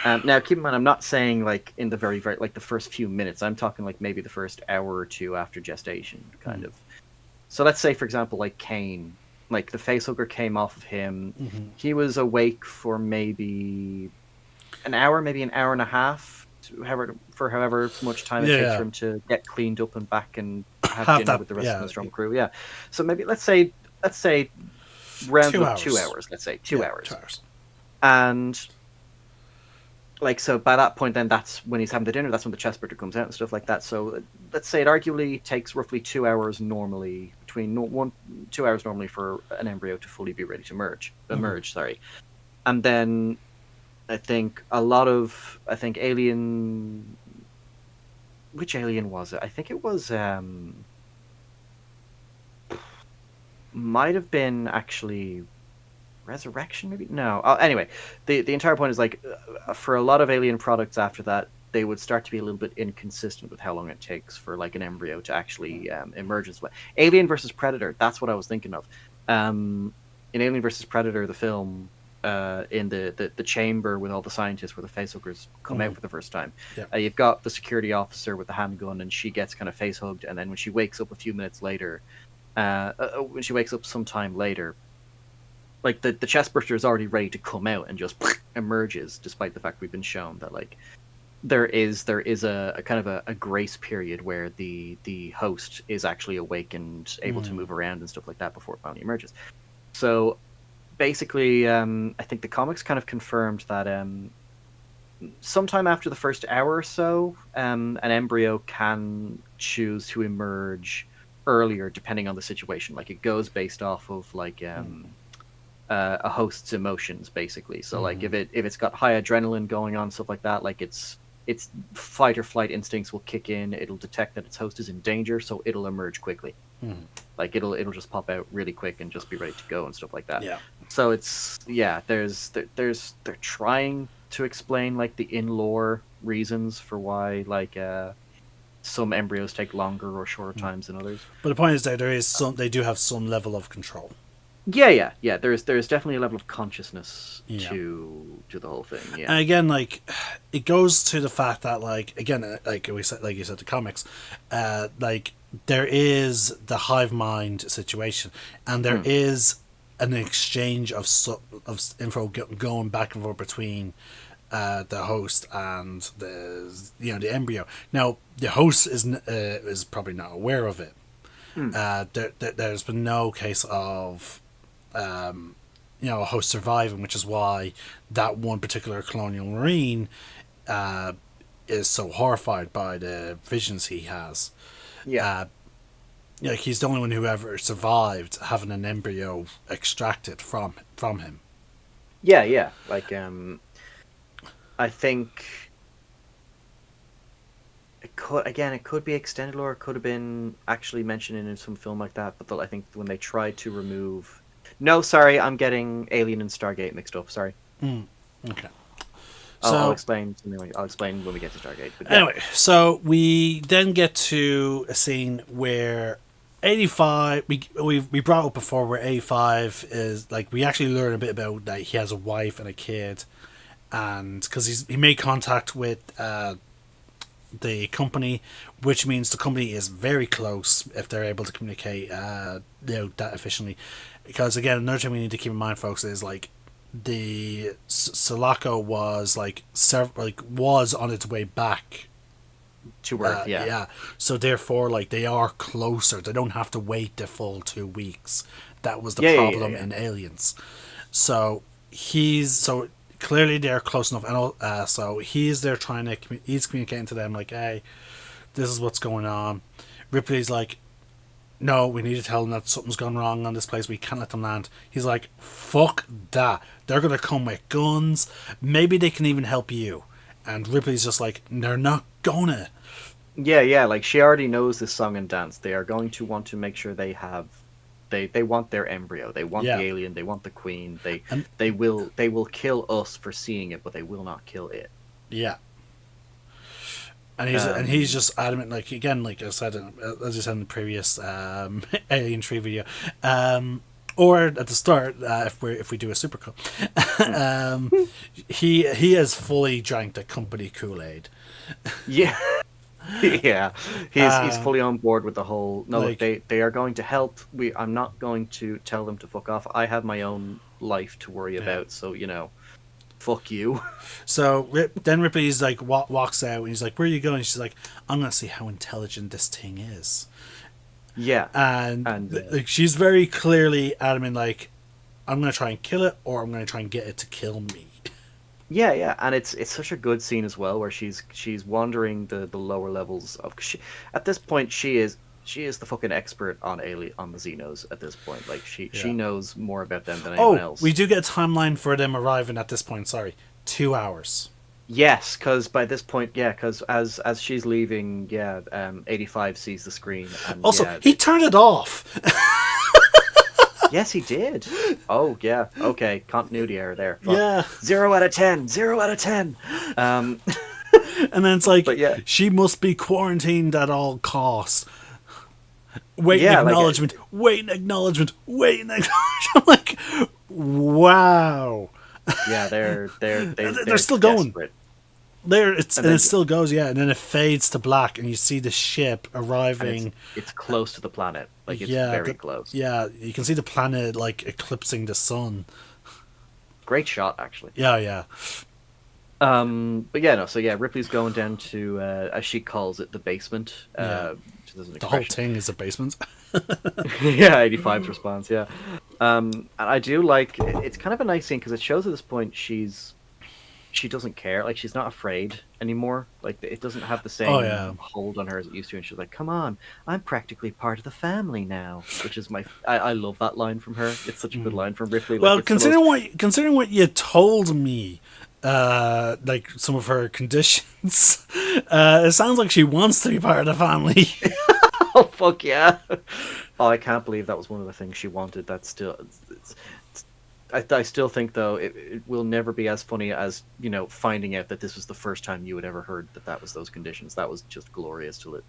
Now, keep in mind, I'm not saying like in the very like the first few minutes. I'm talking like maybe the first hour or two after gestation, kind of. So let's say, for example, like Kane, like the facehugger came off of him. Mm-hmm. He was awake for maybe an hour, maybe an hour and a half, for however much time it takes for Yeah, him to get cleaned up and back and have have dinner that. with the rest of the Yeah, Nostromo crew. Yeah. So maybe let's say round two up 2 hours. hours. Let's say two Yeah, hours, 2 hours. and like so by that point then that's when he's having the dinner, that's when the chestburster comes out and stuff like that. So let's say it arguably takes roughly 2 hours normally, between 1 2 hours normally, for an embryo to fully be ready to emerge, sorry. And then I think Alien, which Alien was it? I think it was might have been actually Resurrection, maybe. No. Anyway, the entire point is like for a lot of Alien products after that, they would start to be a little bit inconsistent with how long it takes for like an embryo to actually emerge as well. Alien versus Predator. That's what I was thinking of. In Alien versus Predator, the film, in the chamber with all the scientists where the facehuggers come out for the first time, Yeah. you've got the security officer with the handgun, and she gets kind of face hugged, and then when she wakes up a few minutes later, when she wakes up sometime later, like the chestburster is already ready to come out and just emerges, despite the fact we've been shown that like there is a kind of a grace period where the host is actually awake and able to move around and stuff like that before it finally emerges. So basically, I think the comics kind of confirmed that sometime after the first hour or so, an embryo can choose to emerge earlier depending on the situation. Like it goes based off of like a host's emotions, basically. So like if it's got high adrenaline going on, stuff like that, like its fight or flight instincts will kick in. It'll detect that its host is in danger, so it'll emerge quickly. Like it'll just pop out really quick and just be ready to go and stuff like that. Yeah. So it's they're trying to explain like the in-lore reasons for why like some embryos take longer or shorter times than others. But the point is that they do have some level of control. Yeah. There's definitely a level of consciousness Yeah. to the whole thing. Yeah. And again, like, it goes to the fact that, like, again, like we said, like you said, the comics, like there is the hive mind situation, and there is an exchange of info going back and forth between the host and the embryo. Now, the host is probably not aware of it. There's been no case of a host surviving, which is why that one particular colonial marine is so horrified by the visions he has. Yeah. Like he's the only one who ever survived having an embryo extracted from him. Yeah. Like I think it could be extended lore. It could have been actually mentioned in some film like that. But I think when they tried to remove, no, sorry, I'm getting Alien and Stargate mixed up. Sorry. Okay. I'll explain something. I'll explain when we get to Stargate. But yeah. Anyway, so we then get to a scene where 85. We brought up before where 85 is like we actually learn a bit about that he has a wife and a kid, and because he made contact with the company, which means the company is very close if they're able to communicate that efficiently. Because again, another thing we need to keep in mind, folks, is like the Sulaco was was on its way back To Earth, yeah. So therefore, like they are closer. They don't have to wait the full 2 weeks. That was the problem in Aliens. So clearly they're close enough, and so he's there trying to he's communicating to them like, hey, this is what's going on. Ripley's like, no, we need to tell them that something's gone wrong on this place. We can't let them land. He's like, fuck that. They're going to come with guns. Maybe they can even help you. And Ripley's just like, they're not gonna. Yeah, like she already knows this song and dance. They are going to want to make sure they have, they want their embryo. They want the alien. They want the queen. They will kill us for seeing it, but they will not kill it. Yeah. And he's just adamant, like, again, like I said, as I said in the previous Alien 3 video, or at the start, if we do a supercut, he has fully drank the company Kool-Aid. Yeah. Yeah, he's fully on board with the whole. No, like, they are going to help. I'm not going to tell them to fuck off. I have my own life to worry about. So fuck you. So then Ripley's like walks out and he's like, "Where are you going?" She's like, "I'm gonna see how intelligent this thing is." Yeah, and like she's very clearly adamant, like, "I'm gonna try and kill it, or I'm gonna try and get it to kill me." Yeah, and it's such a good scene as well, where she's wandering the lower levels of. At this point, she is the fucking expert on the Xenos. At this point, like she knows more about them than anyone else. We do get a timeline for them arriving at this point. Sorry, 2 hours. Yes, because by this point, because as she's leaving, 85 sees the screen. And, also, he turned it off. Yes, he did. Oh, yeah. Okay, continuity error there. Fuck. Yeah. 0 out of 10. 0 out of 10. And then it's like, she must be quarantined at all costs. Waiting acknowledgement. Waiting acknowledgement. Waiting acknowledgement. I'm like, wow. Yeah, they're still going. Desperate. It still goes, and then it fades to black, and you see the ship arriving. It's close to the planet, like it's very close. Yeah, you can see the planet like eclipsing the sun. Great shot, actually. Yeah. But Ripley's going down to as she calls it, the basement. The whole thing is a basement. Yeah, 85's response. Yeah, and I do like. It's kind of a nice scene because it shows at this point she doesn't care. Like, she's not afraid anymore. Like, it doesn't have the same hold on her as it used to. And she's like, "Come on, I'm practically part of the family now." Which is I love that line from her. It's such a good line from Ripley. Well, considering what you told me, like some of her conditions, it sounds like she wants to be part of the family. Oh fuck yeah! Oh, I can't believe that was one of the things she wanted. That's still. I still think, though, it will never be as funny as, finding out that this was the first time you had ever heard that was those conditions. That was just glorious to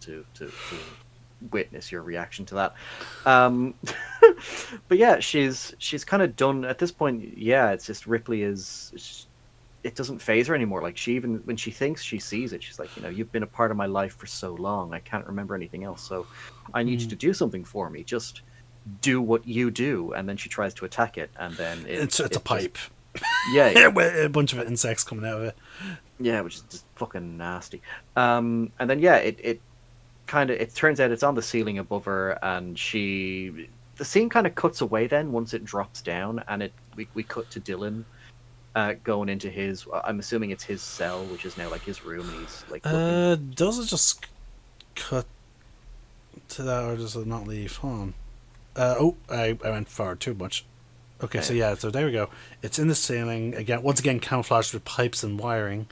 witness your reaction to that. But yeah, she's kind of done at this point. Yeah, it's just Ripley it doesn't faze her anymore. Like, she even when she thinks she sees it, she's like, "You've been a part of my life for so long. I can't remember anything else. So I need you to do something for me. Just do what you do." And then she tries to attack it, and then it's a pipe. With a bunch of insects coming out of it. Yeah, which is just fucking nasty. And then it turns out it's on the ceiling above her, and the scene kind of cuts away then once it drops down, and we cut to Dylan going into his. I'm assuming it's his cell, which is now like his room, and he's like. Does it just cut to that, or does it not leave? Hold on. I went forward too much. Okay, so there we go. It's in the ceiling again. Once again, camouflaged with pipes and wiring.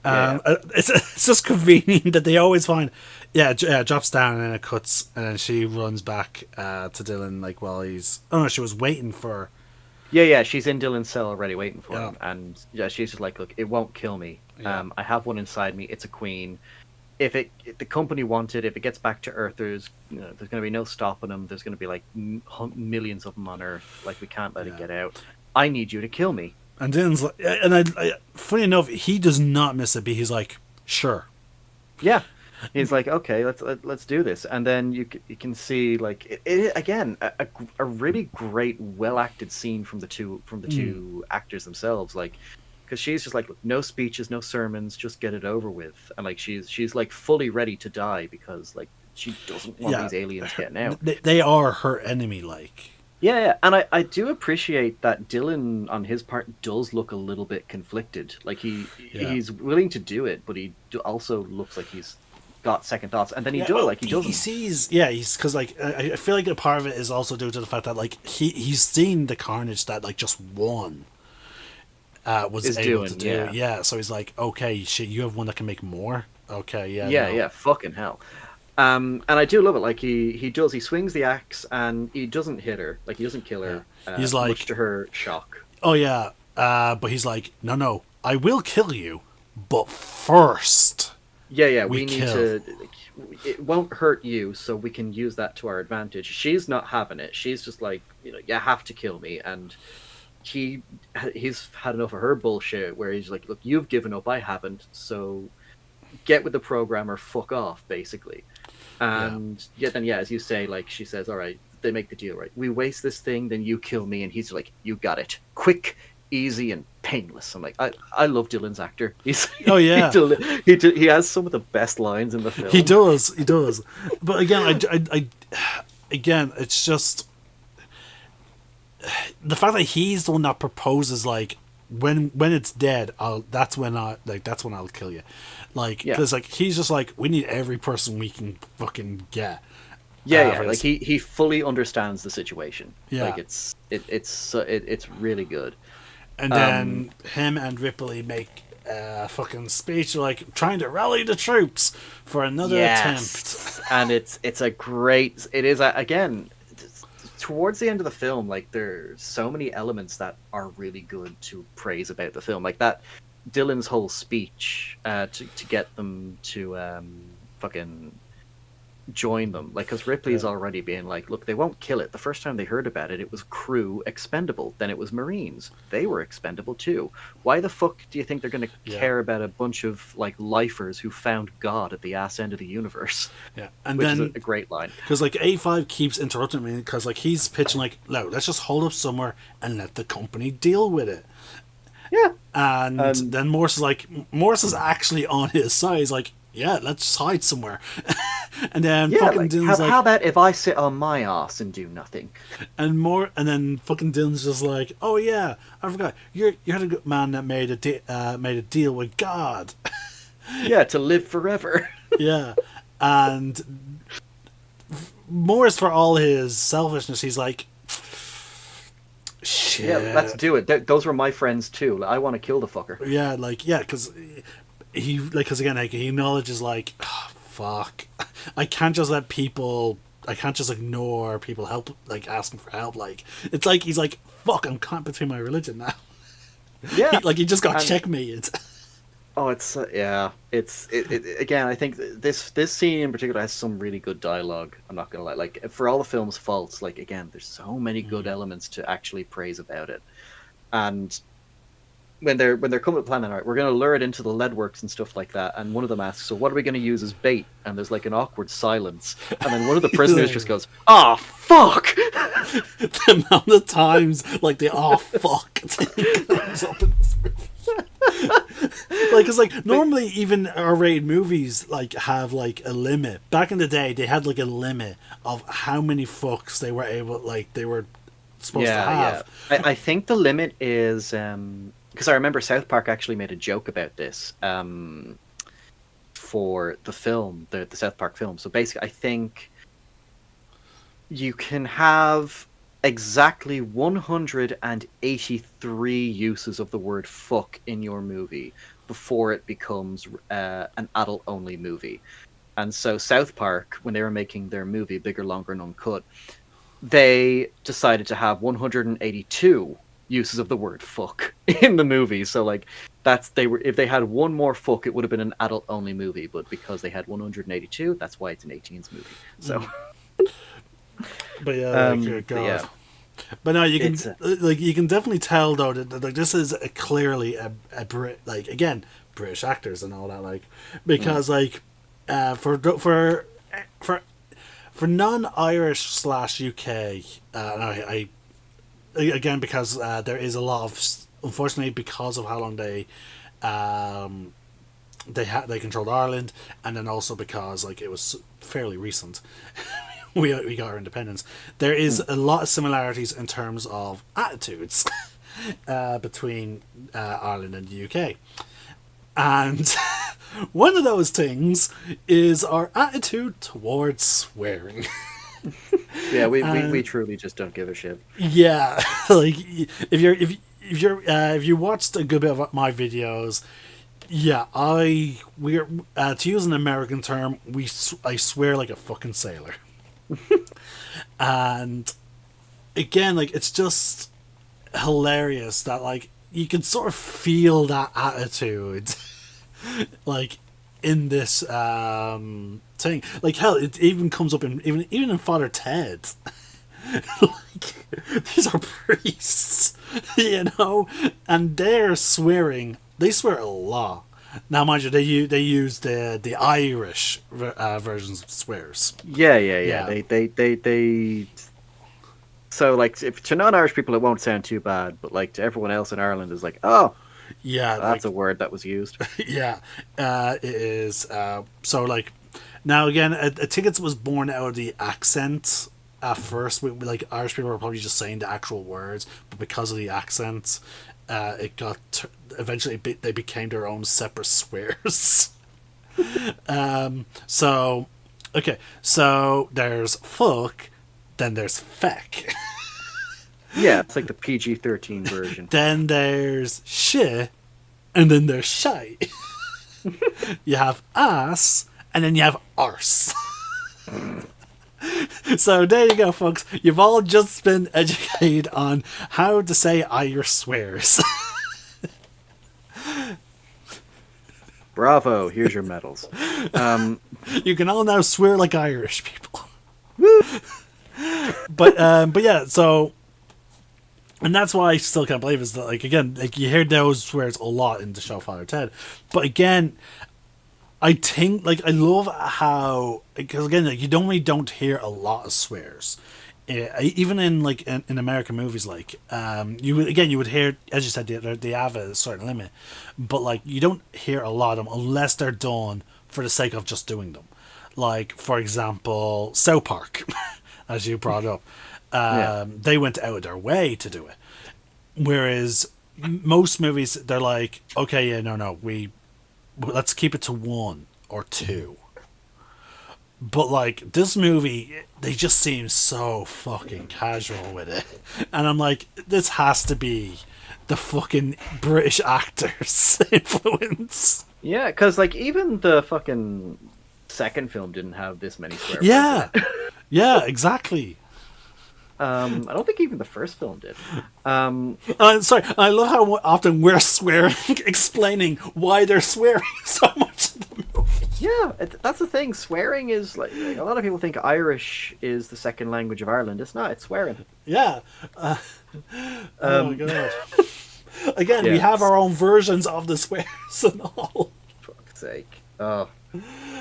It's just convenient that they always find. Yeah, it drops down and then it cuts, and then she runs back to Dylan like while he's. Oh no, she was waiting for. Yeah, she's in Dylan's cell already waiting for him, and she's just like, "Look, it won't kill me. I have one inside me. It's a queen. If the company wanted, if it gets back to Earth, there's going to be no stopping them. There's going to be like millions of them on Earth. Like, we can't let it get out. I need you to kill me." And Dylan's like, I funny enough, he does not miss a beat. He's like, "Sure." Yeah, he's like, "Okay, let's do this." And then you can see like it again a really great, well acted scene from the two actors themselves, like. Because she's just like, "Look, no speeches, no sermons, just get it over with." And like she's like fully ready to die because like she doesn't want these aliens getting out. They are her enemy, like. Yeah, and I do appreciate that Dylan on his part does look a little bit conflicted. Like he's willing to do it, but he also looks like he's got second thoughts, and then he Yeah, does well, like he doesn't. he sees, yeah, he's because like I feel like a part of it is also due to the fact that like he's seen the carnage that like just one was Is able doing, to do. yeah. Yeah, so he's like, okay, shit, you have one that can make more. Okay, yeah, Yeah, no. yeah, fucking hell. And I do love it. Like he swings the axe and he doesn't hit her. Like he doesn't kill Yeah. her. He's Much like, to her shock. oh yeah, but he's like, no, I will kill you, but first Yeah, yeah. we We need kill. to. It won't hurt you, so we can use that to our advantage. She's not having it. She's just like, you have to kill me. And he's had enough of her bullshit. Where he's like, look, you've given up, I haven't. So get with the program or fuck off, basically. And then as you say, like she says, all right, they make the deal, right? We waste this thing, then you kill me, and he's like, you got it, quick, easy, and painless. I'm like, I love Dylan's actor. He's Oh yeah, he has some of the best lines in the film. he does. But again, again, it's just the fact that he's the one that proposes like when it's dead, that's when I'll kill you, like because like he's just like we need every person we can fucking get. Yeah, like he fully understands the situation. Yeah, like it's really good. And then him and Ripley make a fucking speech like trying to rally the troops for another attempt. And it is again towards the end of the film, like there's so many elements that are really good to praise about the film, like that Dylan's whole speech to get them to fucking join them, like because Ripley's already being like, look, they won't kill it. The first time they heard about it, it was crew expendable, then it was Marines, they were expendable too. Why the fuck do you think they're going to care about a bunch of like lifers who found God at the ass end of the universe? Yeah, and which then is a great line, because like A5 keeps interrupting me because like he's pitching like, no, let's just hold up somewhere and let the company deal with it. Yeah. And then Morris is actually on his side. He's like, yeah, let's just hide somewhere. And then fucking Dylan's like, how about if I sit on my ass and do nothing? And then fucking Dylan's just like, oh yeah, I forgot, you're the good man that made a deal with God. Yeah, to live forever. Yeah, and Morris, for all his selfishness, he's like, shit. Yeah, let's do it. Those were my friends too. I want to kill the fucker. Yeah, like because because again, like, he acknowledges like, oh, fuck, I can't just ignore people help, like asking for help. Like it's like he's like, fuck, I'm caught between my religion now. Yeah, he just got checkmated. Oh, it's again. I think this scene in particular has some really good dialogue. I'm not gonna lie. Like for all the film's faults, like again, there's so many good elements to actually praise about it. And when they're coming to planning, right, we're gonna lure it into the lead works and stuff like that. And one of them asks, "So what are we gonna use as bait?" And there's like an awkward silence. And then one of the prisoners just goes, "Oh fuck!" The amount of times like the "oh fuck" comes up in this movie. Like, cause like normally even R-rated movies like have like a limit. Back in the day, they had like a limit of how many fucks they were supposed to have. Yeah. I think the limit is because I remember South Park actually made a joke about this for the film, the South Park film. So basically, I think you can have exactly 183 uses of the word fuck in your movie before it becomes an adult-only movie. And so South Park, when they were making their movie Bigger, Longer, and Uncut, they decided to have 182 uses of the word fuck in the movie. So like if they had one more fuck, it would have been an adult-only movie. But because they had 182, that's why it's an 18s movie. So. But yeah, but no, you can you can definitely tell though that like this is clearly a Brit, like again British actors and all that, like because like for non-Irish / UK, I again because there is a lot of, unfortunately, because of how long they controlled Ireland, and then also because like it was fairly recent. We got our independence. There is a lot of similarities in terms of attitudes between Ireland and the UK. And one of those things is our attitude towards swearing. Yeah, we truly just don't give a shit. Yeah, like if you watched a good bit of my videos, yeah, we're to use an American term, I swear like a fucking sailor. And again, like, it's just hilarious that, like, you can sort of feel that attitude like in this thing. Like, hell, it even comes up in even in Father Ted. Like, these are priests, you know, and they're swearing. They swear a lot. Now, mind you, they use the Irish versions of swears. Yeah. They. So, like, if to non-Irish people, it won't sound too bad, but like to everyone else in Ireland, is like, oh, Yeah, that's like, a word that was used. yeah, it is. So, like, now again, I think it was born out of the accent at first. Like, Irish people were probably just saying the actual words, but because of the accent, it got eventually they became their own separate swears. So, okay, so there's fuck, then there's feck. Yeah, it's like the PG-13 version. Then there's shit, and then there's shite. You have ass, and then you have arse. So there you go, folks. You've all just been educated on how to say Irish swears. Bravo! Here's your medals. You can all now swear like Irish people. But yeah, so. And that's why I still can't believe is that, like, again, like, you hear those swears a lot in the show Father Ted, but again, I think, like, I love how, because again, like, you don't hear a lot of swears, even in, like, in American movies, like, you would hear, as you said, they have a certain limit, but, like, you don't hear a lot of them unless they're done for the sake of just doing them. Like, for example, South Park, as you brought up. They went out of their way to do it, whereas most movies, they're like, okay, yeah, no, let's keep it to 1 or 2. But, like, this movie, they just seem so fucking casual with it, and I'm like, this has to be the fucking British actors' influence. Yeah, because, like, even the fucking second film didn't have this many swear words. Yeah, yeah, exactly. I don't think even the first film did. Sorry, I love how often we're swearing, explaining why they're swearing so much in the movie. Yeah, that's the thing. Swearing is like a lot of people think Irish is the second language of Ireland. It's not. It's swearing. Yeah. Oh my god. Again, yeah, we have our own versions of the swears and all. Fuck's sake. Oh.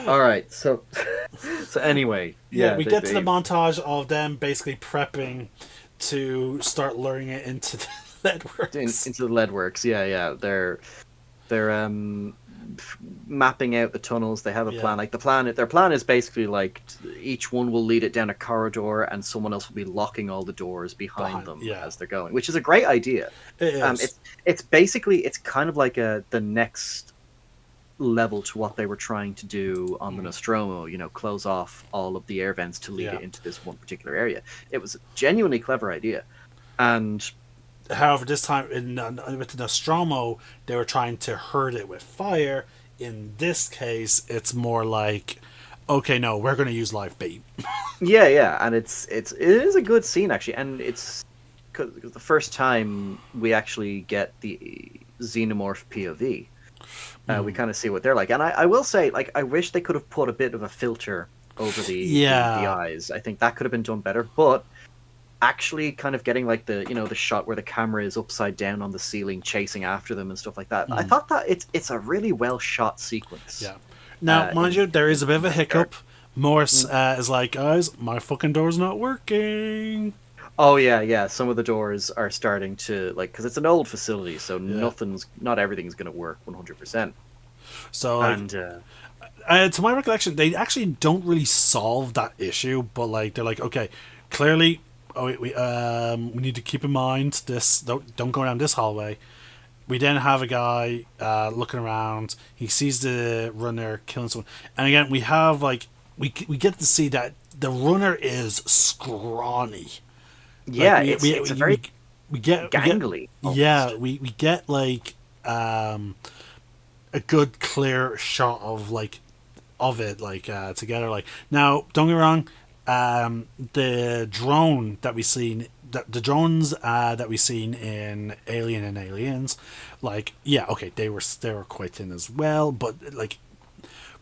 All right. So anyway, yeah, we get to the montage of them basically prepping to start luring it into the leadworks. Into the leadworks. Yeah. They're mapping out the tunnels. They have a plan. Like their plan is basically like each one will lead it down a corridor, and someone else will be locking all the doors behind them as they're going, which is a great idea. It is. It's basically kind of like the next level to what they were trying to do on the Nostromo, close off all of the air vents to lead it into this one particular area. It was a genuinely clever idea. And however, this time with the Nostromo, they were trying to herd it with fire. In this case, it's more like, okay, no, we're going to use live bait. yeah, and it is a good scene actually, and it's cause the first time we actually get the xenomorph POV. We kind of see what they're like, and I will say, like, I wish they could have put a bit of a filter over the eyes. I think that could have been done better, but actually kind of getting like the shot where the camera is upside down on the ceiling chasing after them and stuff like that. I thought that it's a really well shot sequence. Yeah. Now, mind you, there is a bit of a hiccup. Morse is like, guys, my fucking door's not working. Oh yeah. Some of the doors are starting to, like, because it's an old facility, so not everything's going to work 100%. So, like, to my recollection, they actually don't really solve that issue, but like they're like, okay, clearly, we need to keep in mind this. Don't go down this hallway. we then have a guy looking around. He sees the runner killing someone, and again we have like we get to see that the runner is scrawny. Yeah, Like, it's a very we get gangly. yeah, we get like a good clear shot of like of it like together. Like now, don't get me wrong, the drone that we seen. The drones that we seen in Alien and Aliens, like yeah, okay, they were quite thin as well, but like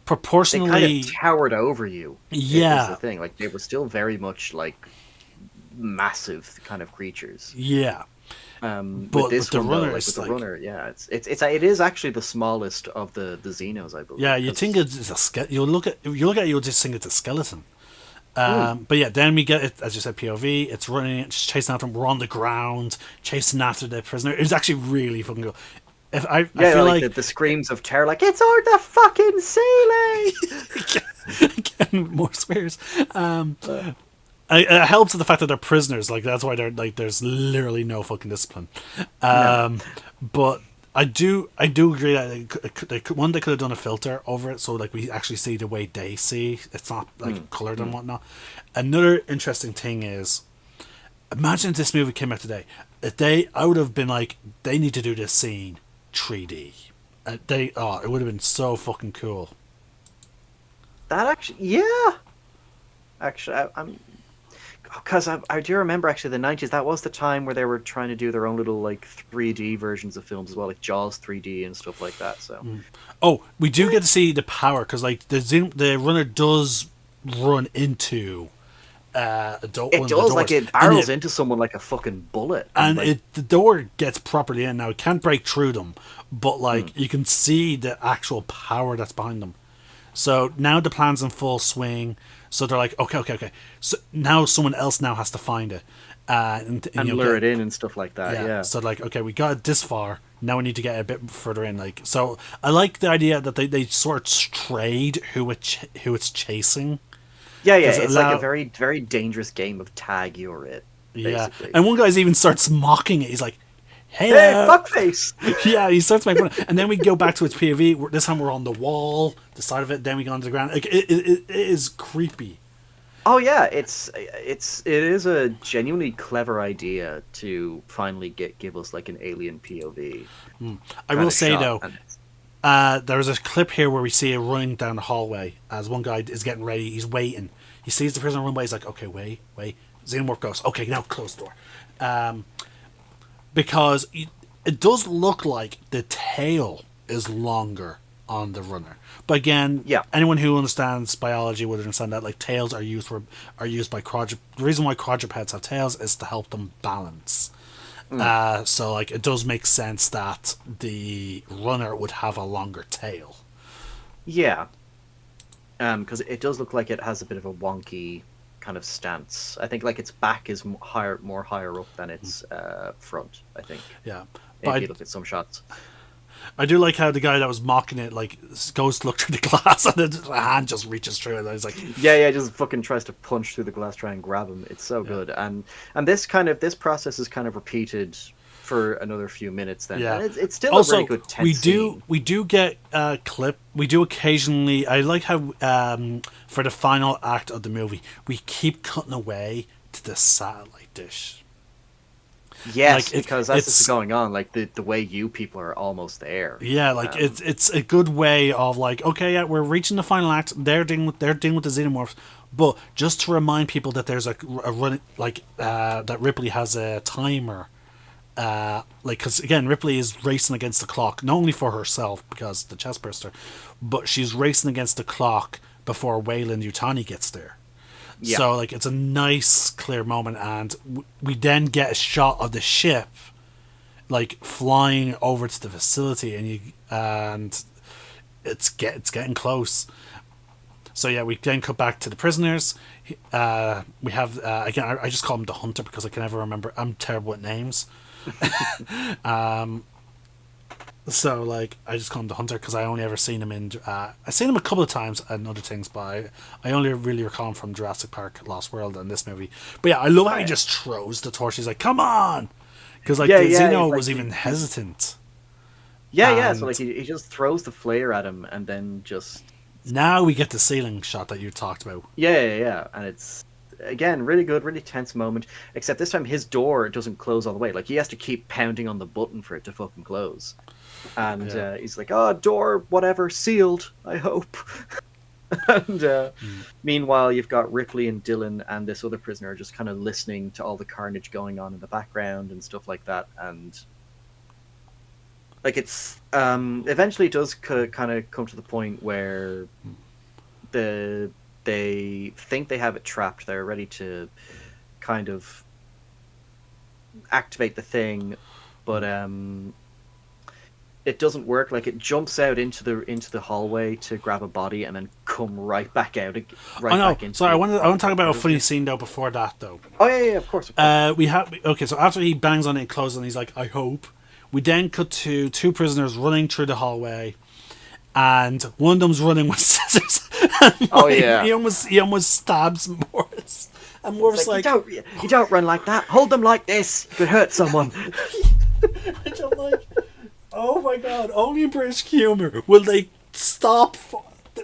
proportionally, they kind of towered over you. Yeah, is the thing. Like they were still very much like massive kind of creatures. Yeah, but with this the one, runner, though, like with the like, runner, yeah, it is actually the smallest of the Xenos, I believe. Yeah, you think it's a skeleton. You look at it, you'll just think it's a skeleton. But yeah, then we get it, as you said, POV. It's running, it's chasing after him. We're on the ground, chasing after the prisoner. It's actually really fucking cool. I feel like the screams of terror, like it's on the fucking ceiling. again, more swears. It helps with the fact that they're prisoners. Like that's why they're like there's literally no fucking discipline. No. But I do agree that they could have done a filter over it, so like we actually see the way they see. It's not like colored and whatnot. Another interesting thing is, imagine if this movie came out today. I would have been like, they need to do this scene 3D. It would have been so fucking cool. That actually, yeah. Actually, I'm. Because I do remember actually the 90s, that was the time where they were trying to do their own little like 3D versions of films as well, like Jaws 3D and stuff like that. So, oh, we do get to see the power because like the runner does run into it does, like it barrels into someone like a fucking bullet, and like, the door gets properly in. Now it can't break through them, but like you can see the actual power that's behind them. So now the plan's in full swing. So they're like, okay. So now someone else now has to find it and lure it in and stuff like that. Yeah. So like, okay, we got it this far. Now we need to get a bit further in. Like, so I like the idea that they sort of trade who it's chasing. Yeah. It's like a very, very dangerous game of tag. You're it. Basically. Yeah, and one guy's even starts mocking it. He's like, "Hey, fuckface!" Yeah, he starts making fun. And then we go back to its POV. This time we're on the wall, the side of it. Then we go onto the ground. Like it is creepy. Oh yeah, it is a genuinely clever idea to finally give us like an alien POV. I will say though, there was a clip here where we see it running down the hallway as one guy is getting ready. He's waiting. He sees the prisoner run away. He's like, okay, wait. Xenomorph goes, okay, now close the door. Because it does look like the tail is longer on the runner. But again, anyone who understands biology would understand that like tails are used by quadrupeds. The reason why quadrupeds have tails is to help them balance. So like it does make sense that the runner would have a longer tail. Yeah. Because it does look like it has a bit of a wonky kind of stance. I think like its back is more higher up than its front, I think. Yeah. If you look at some shots. I do like how the guy that was mocking it like goes to look through the glass and the hand just reaches through it and he's like just fucking tries to punch through the glass, try and grab him. It's so good. And this process is kind of repeated for another few minutes then. Yeah. And it's still also, a very good tense scene. We do get a clip. We do occasionally, I like how for the final act of the movie we keep cutting away to the satellite dish. Yes, like because that's what's going on. Like the way you people are almost there. Yeah, like it's a good way of like, okay, yeah, we're reaching the final act. They're dealing with the xenomorphs, but just to remind people that there's a run like that Ripley has a timer. Like because again, Ripley is racing against the clock, not only for herself because the chest burster, but she's racing against the clock before Weyland Yutani gets there. Yeah. So like it's a nice clear moment, and we then get a shot of the ship like flying over to the facility, and it's getting close. So yeah, we then cut back to the prisoners. We have again, I just call him the Hunter because I can never remember. I'm terrible at names. So like I just call him the Hunter because I only ever seen him in I've seen him a couple of times and other things, but I only really recall him from Jurassic Park Lost World and this movie. But yeah, I love how he just throws the torch. He's like, come on, because like the Xeno was even hesitant. Yeah. So And like he just throws the flare at him, and then just now we get the ceiling shot that you talked about. yeah, and it's again really good, really tense moment. Except this time his door doesn't close all the way. Like he has to keep pounding on the button for it to fucking close. And Yeah. he's like, "Oh, door, whatever, sealed. I hope." And meanwhile, you've got Ripley and Dylan and this other prisoner just kind of listening to all the carnage going on in the background and stuff like that. And like it's eventually it does kind of come to the point where they think they have it trapped. They're ready to kind of activate the thing, but it doesn't work. Like it jumps out into the hallway to grab a body and then come right back out, back into. Sorry, I want to talk about a funny scene though. Before that, though. Oh yeah, of course. We have okay. So after he bangs on it and closes, and he's like, "I hope." We then cut to two prisoners running through the hallway, and one of them's running with scissors. Oh yeah, he almost stabs Morris, and Morris like you don't run like that. Hold them like this. You could hurt someone. Which I'm like, oh my god! Only in British humor will they stop.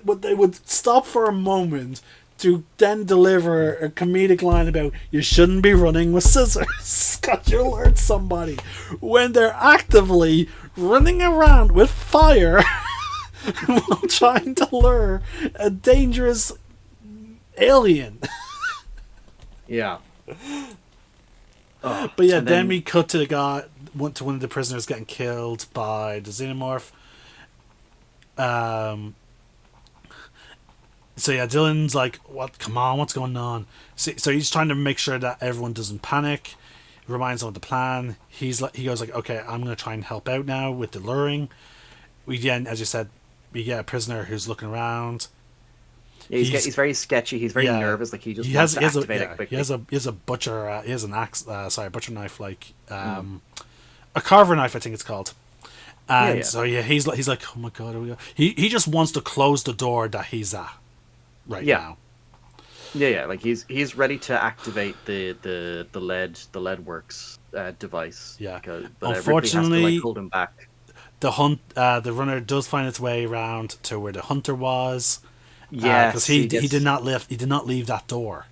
Would stop for a moment to then deliver a comedic line about you shouldn't be running with scissors because you'll hurt somebody when they're actively running around with fire while trying to lure a dangerous alien. Yeah. Oh, but yeah, then we cut to one of the prisoners getting killed by the xenomorph. So yeah, Dylan's like, "What? Come on, what's going on?" So he's trying to make sure that everyone doesn't panic. Reminds them of the plan. He goes like, "Okay, I'm going to try and help out now with the luring." We then, as you said, we get a prisoner who's looking around. Yeah, he's very sketchy. He's very nervous. Like he wants to activate it quickly. He has a butcher. He has an axe. Butcher knife, like a carver knife, I think it's called. And so he's like, "Oh my god, here we go." He just wants to close the door that he's at now. Yeah. Like he's ready to activate the lead works device. Yeah. But unfortunately, has to, hold him back. The runner does find its way around to where the hunter was. Yeah, because he did not leave that door.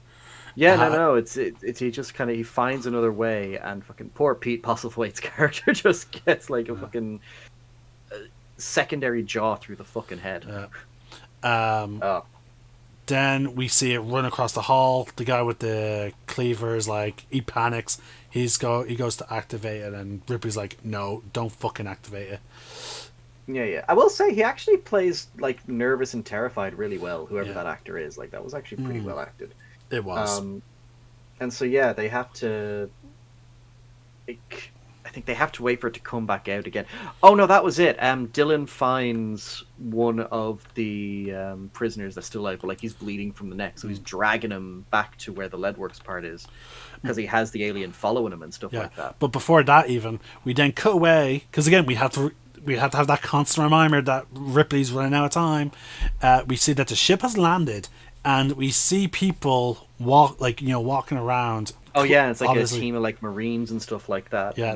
Yeah, no. It's he just kind of he finds another way, and fucking poor Pete Postlethwaite's character just gets like a fucking secondary jaw through the fucking head. Then we see it run across the hall. The guy with the cleavers, like, he panics. He goes to activate it, and Ripley's like, "No, don't fucking activate it." Yeah. I will say he actually plays like nervous and terrified really well. Whoever that actor is, like that was actually pretty well acted. It was. And so yeah, they have to. I think they have to wait for it to come back out again. Oh no, that was it. Dylan finds one of the prisoners that's still alive, but like he's bleeding from the neck, so he's dragging him back to where the leadworks part is, because he has the alien following him and stuff like that. But before that, even we then cut away, because again we have to have that constant reminder that Ripley's running out of time. We see that the ship has landed, and we see people walking around. Oh yeah, it's like a team of like Marines and stuff like that. Yeah,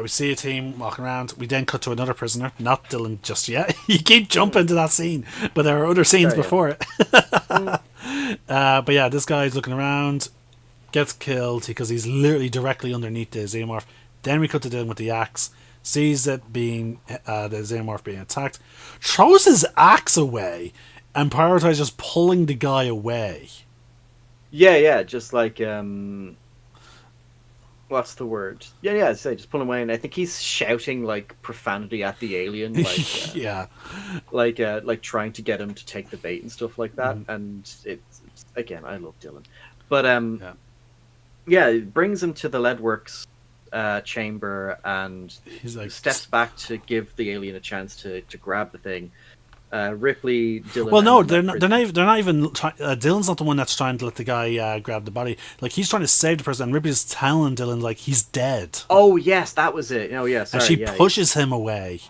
we see a team walking around. We then cut to another prisoner, not Dylan just yet. You keep jumping to that scene, but there are other scenes before it. But yeah, this guy's looking around, gets killed because he's literally directly underneath the xenomorph. Then we cut to Dylan with the axe, sees it being the xenomorph being attacked, throws his axe away, and prioritizes just pulling the guy away. Yeah, just like what's the word? Yeah. So just pull him away, and I think he's shouting like profanity at the alien, like like trying to get him to take the bait and stuff like that. And it's again, I love Dylan, but it brings him to the leadworks chamber, and he's like steps back to give the alien a chance to grab the thing. Ripley, Dylan. Well, no, they're not even. Dylan's not the one that's trying to let the guy grab the body. Like he's trying to save the person, and Ripley's telling Dylan like he's dead. Oh yes, that was it. Oh yeah, sorry. And she pushes him away.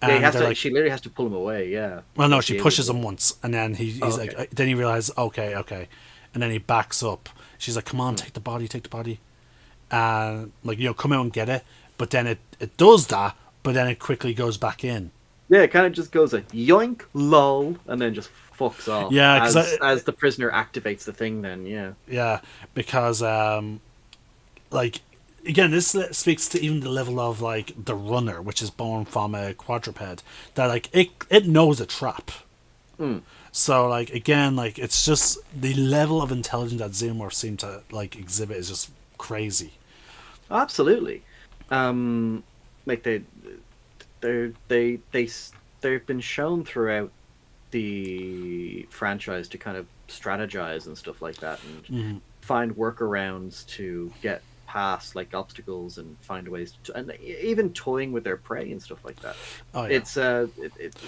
Yeah, she literally has to pull him away. Yeah. Well, no, she pushes him once, and then he's like, then he realizes, okay, and then he backs up. She's like, "Come on, take the body," and come out and get it. but then it does that, but then it quickly goes back in. Yeah, it kind of just goes a yoink, lol, and then just fucks off. Yeah, as the prisoner activates the thing, then yeah, because like again, this speaks to even the level of like the runner, which is born from a quadruped, that like it knows a trap. So like again, like it's just the level of intelligence that xenomorphs seem to like exhibit is just crazy. Absolutely. Like they've been shown throughout the franchise to kind of strategize and stuff like that, and find workarounds to get past like obstacles and find ways to, and even toying with their prey and stuff like that. Oh yeah,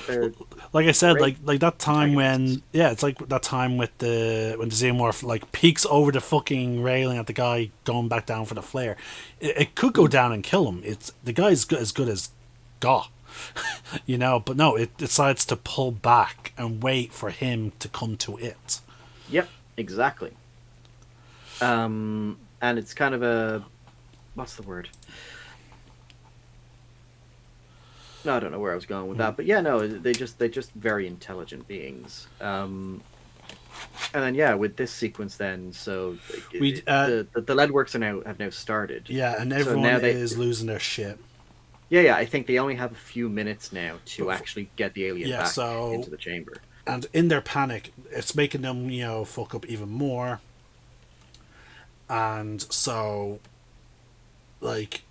they're like I said, like that time when it's like that time with when the xenomorph like peeks over the fucking railing at the guy going back down for the flare. It could go down and kill him. It's the guy's as good as God. You know, but no, it decides to pull back and wait for him to come to it. Yep, exactly. And it's kind of a, what's the word? No, I don't know where I was going with that, but yeah, no, they're just very intelligent beings. And then with this sequence, then the Leadworks have now started. Yeah, and everyone is losing their shit. Yeah, I think they only have a few minutes now to actually get the alien back into the chamber. And in their panic, it's making them, fuck up even more. And so, like,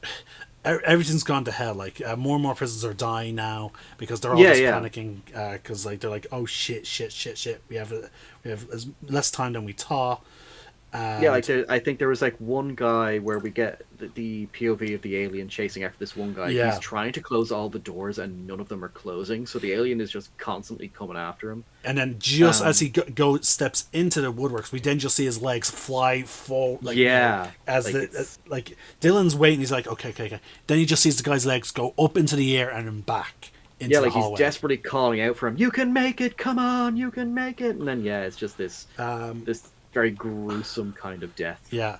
everything's gone to hell. Like, more and more prisoners are dying now because they're all just panicking. Because like they're like, oh shit, we have less time than we thought. I think there was like one guy where we get the POV of the alien chasing after this one guy. Yeah. He's trying to close all the doors and none of them are closing, so the alien is just constantly coming after him. And then just as he steps into the woodworks, we then just see his legs fly forward. Like, like Dylan's waiting. He's like, okay. Then he just sees the guy's legs go up into the air and then back into the hallway. He's desperately calling out for him. You can make it! Come on, you can make it! And then it's just this this very gruesome kind of death. Yeah.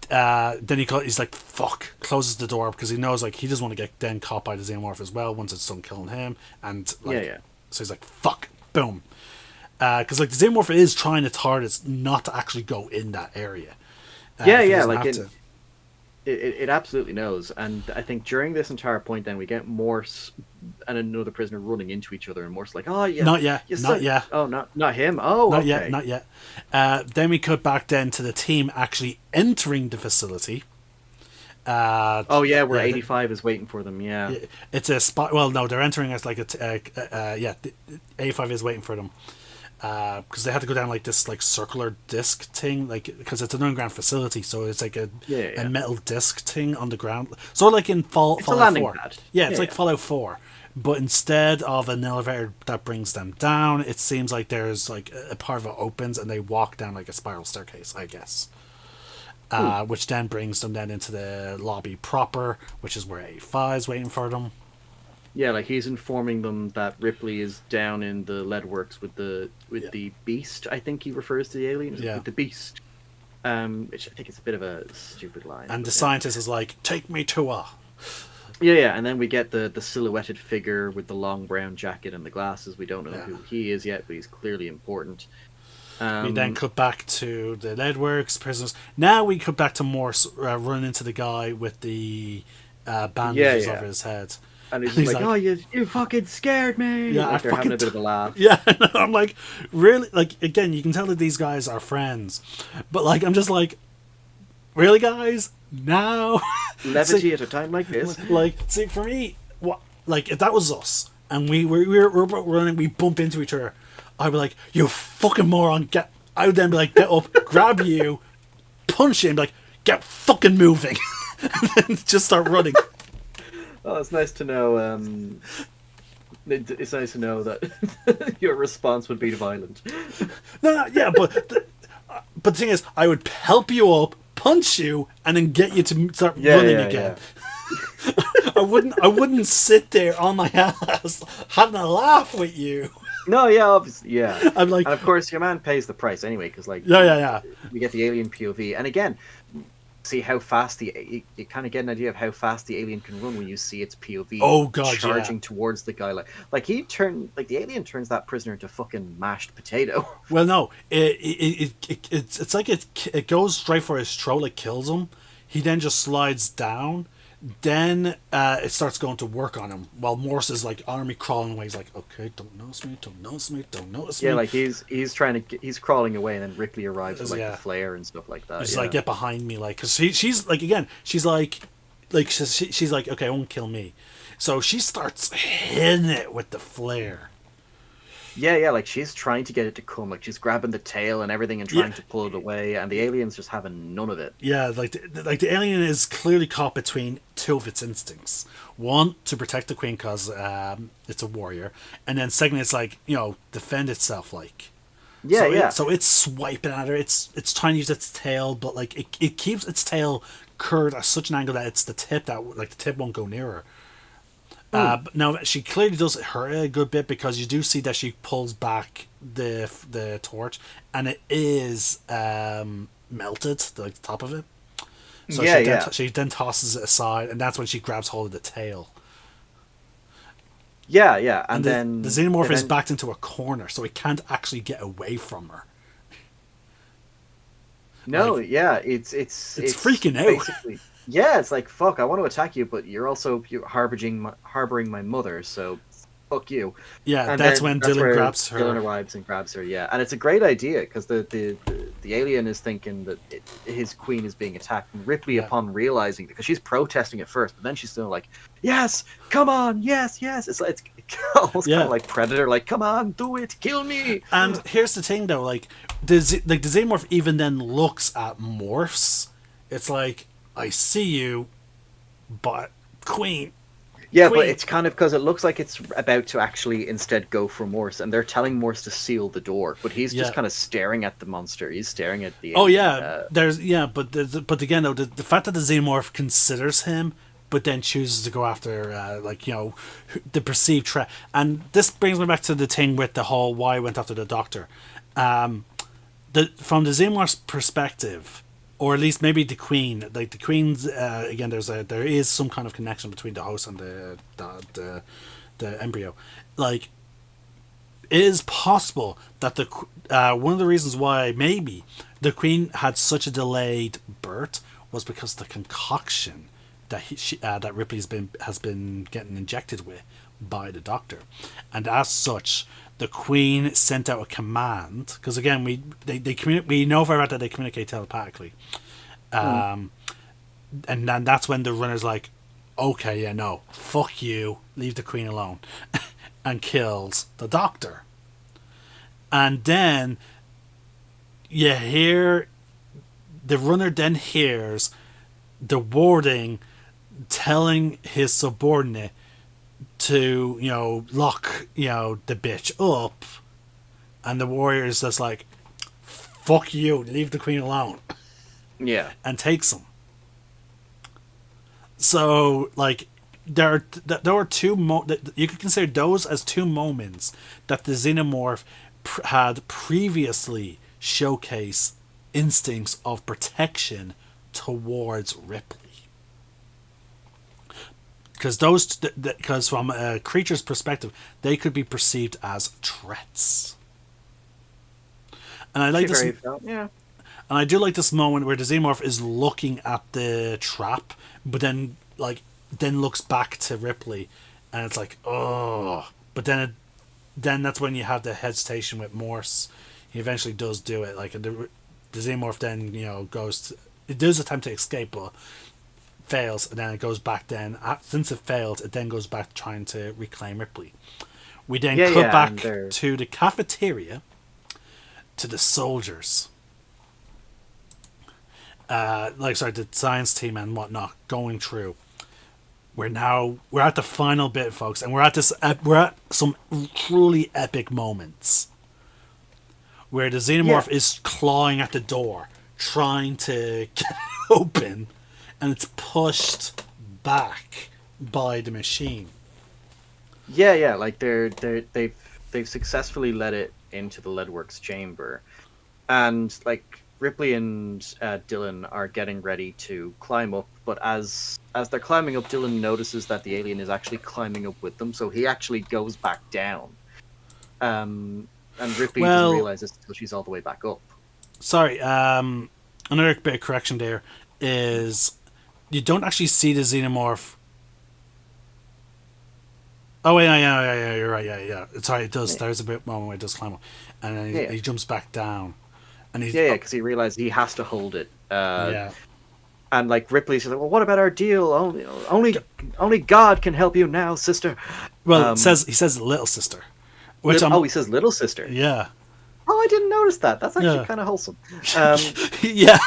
Then he's like, fuck, closes the door because he knows like he doesn't want to get then caught by the xenomorph as well once it's done killing him. And like, so he's like, fuck, boom. Because like the xenomorph is trying its hardest not to actually go in that area. Like it absolutely knows. And I think during this entire point, then we get Morse and another prisoner running into each other, and Morse like, oh yeah, not yet. Oh, not him. Oh, not yet. Then we cut back then to the team actually entering the facility. Where 85 is waiting for them. Yeah, it's a spot. Well, no, they're entering as like 85 is waiting for them. Because they had to go down like this like circular disc thing, like because it's an underground facility, so it's like a metal disc thing on the ground, sort of like in Fallout 4. Pad. It's like Fallout 4, but instead of an elevator that brings them down, it seems like there's like a part of it opens and they walk down like a spiral staircase, I guess. Which then brings them then into the lobby proper, which is where 85 is waiting for them. Yeah, like he's informing them that Ripley is down in the Leadworks with the Beast. I think he refers to the alien with the Beast, which I think is a bit of a stupid line. And the scientist is like, "Take me to her." Yeah, and then we get the silhouetted figure with the long brown jacket and the glasses. We don't know who he is yet, but he's clearly important. We then cut back to the Leadworks prisoners. Now we cut back to Morse running into the guy with the bandages over his head. And he's like, oh, you fucking scared me. Yeah, like they're having a bit of a laugh. Yeah, I'm like, really? Like, again, you can tell that these guys are friends. But, like, I'm just like, really, guys? Now? Levity at a time like this? Like, see, for me, if that was us, and we're running, we bump into each other, I'd be like, you fucking moron, I would then be like, get up, grab you, punch you, and be like, get fucking moving. And then just start running. Oh, it's nice to know. It's nice to know that your response would be violent. No, yeah, but the thing is, I would help you up, punch you, and then get you to start running again. Yeah. I wouldn't sit there on my ass having a laugh with you. No, yeah, obviously, yeah. I'm like, and of course, your man pays the price anyway, because like, yeah. we get the alien POV, and again, see how fast you kind of get an idea of how fast the alien can run when you see its POV Oh god, charging yeah. towards the guy, like the alien turns that prisoner into fucking mashed potato. Well, no, it's like it goes straight for his throat, like kills him. He then just slides down. Then it starts going to work on him while Morse is like army crawling away. He's like, okay, don't notice me, don't notice me, don't notice Yeah, me. like he's crawling away, and then Ripley arrives with like Yeah. the flare and stuff like that. He's Yeah. like, get behind me, like, because she's like, again, she's like she's like, okay, won't kill me. So she starts hitting it with the flare. Yeah, like she's trying to get it to come, like she's grabbing the tail and everything and trying to pull it away, and the alien's just having none of it. Yeah, like the alien is clearly caught between two of its instincts. One, to protect the queen because it's a warrior, and then second, it's like, defend itself. Like, Yeah. So it's swiping at her. It's trying to use its tail, but like it keeps its tail curved at such an angle that it's the tip that like the tip won't go near her. But now she clearly does hurt it a good bit because you do see that she pulls back the torch and it is melted, like the top of it. So she then tosses it aside, and that's when she grabs hold of the tail. Yeah, and then then the xenomorph is backed into a corner, so it can't actually get away from her. No, like, yeah, it's freaking out. Basically, yeah, it's like, fuck, I want to attack you, but you're harboring my mother, so fuck you. Yeah, And that's then when that's Dylan where grabs her. Dylan arrives and grabs her, yeah, and it's a great idea because the alien is thinking that his queen is being attacked, and Ripley, upon realizing, because she's protesting at first, but then she's still like, yes, come on, yes. It's almost kind of like Predator, like, come on, do it, kill me. And here's the thing, though, like the xenomorph even then looks at Morse. It's like, I see you, but queen. Yeah, but it's kind of because it looks like it's about to actually instead go for Morse, and they're telling Morse to seal the door, but he's just kind of staring at the monster. He's staring at the. Oh yeah, but again though, the fact that the xenomorph considers him, but then chooses to go after the perceived threat, and this brings me back to the thing with the whole why I went after the doctor. From the xenomorph's perspective, or at least maybe the queen, like the queen's again, there is some kind of connection between the host and the embryo. Like, it is possible that one of the reasons why maybe the queen had such a delayed birth was because the concoction that Ripley has been getting injected with by the doctor, and as such, the queen sent out a command, because again we know for a fact that they communicate telepathically, and then that's when the runner's like, okay, yeah, no, fuck you, leave the queen alone, and kills the doctor. And then you hear the runner then hears the warding telling his subordinate to lock the bitch up, and the warrior is just like, fuck you, leave the queen alone, and takes him. So like there are two you could consider those as two moments that the xenomorph had previously showcased instincts of protection towards Ripley. Because from a creature's perspective, they could be perceived as threats. And I like this. Yeah. And I do like this moment where the xenomorph is looking at the trap, but then looks back to Ripley, and it's like, oh. But then that's when you have the hesitation with Morse. He eventually does do it. Like the xenomorph then it does attempt to escape, but fails, and then it goes back. Then since it failed, it then goes back trying to reclaim Ripley. We then cut back to the cafeteria, to the soldiers, the science team and whatnot going through. We're at the final bit, folks, and we're at some truly epic moments where the xenomorph is clawing at the door, trying to get it open, and it's pushed back by the machine. Yeah, like they've successfully let it into the Leadworks chamber, and like Ripley and Dylan are getting ready to climb up, but as they're climbing up, Dylan notices that the alien is actually climbing up with them, so he actually goes back down. And Ripley doesn't Well, realize this until she's all the way back up. sorry. Another bit of correction there is you don't actually see the xenomorph. Oh yeah, you're right. Yeah. Sorry, it does. There's a bit moment where it does climb up, and then he jumps back down, and he's because he realizes he has to hold it. yeah. And like Ripley says, "Well, what about our deal? Only God can help you now, sister." Well, he says little sister, which he says little sister. Yeah. Oh, I didn't notice that. That's actually kind of wholesome. Yeah.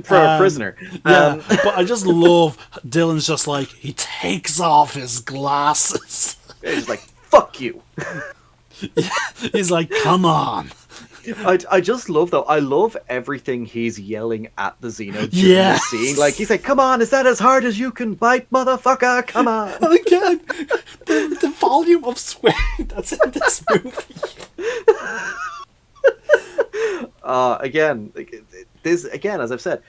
For a prisoner. Yeah, but I just love Dylan's just like, he takes off his glasses. He's like, fuck you. He's like, come on. I just love, though, I love everything he's yelling at the Xeno during the scene. Like, he's like, come on, is that as hard as you can bite, motherfucker? Come on. And again, the volume of swearing that's in this movie. Again, as I've said,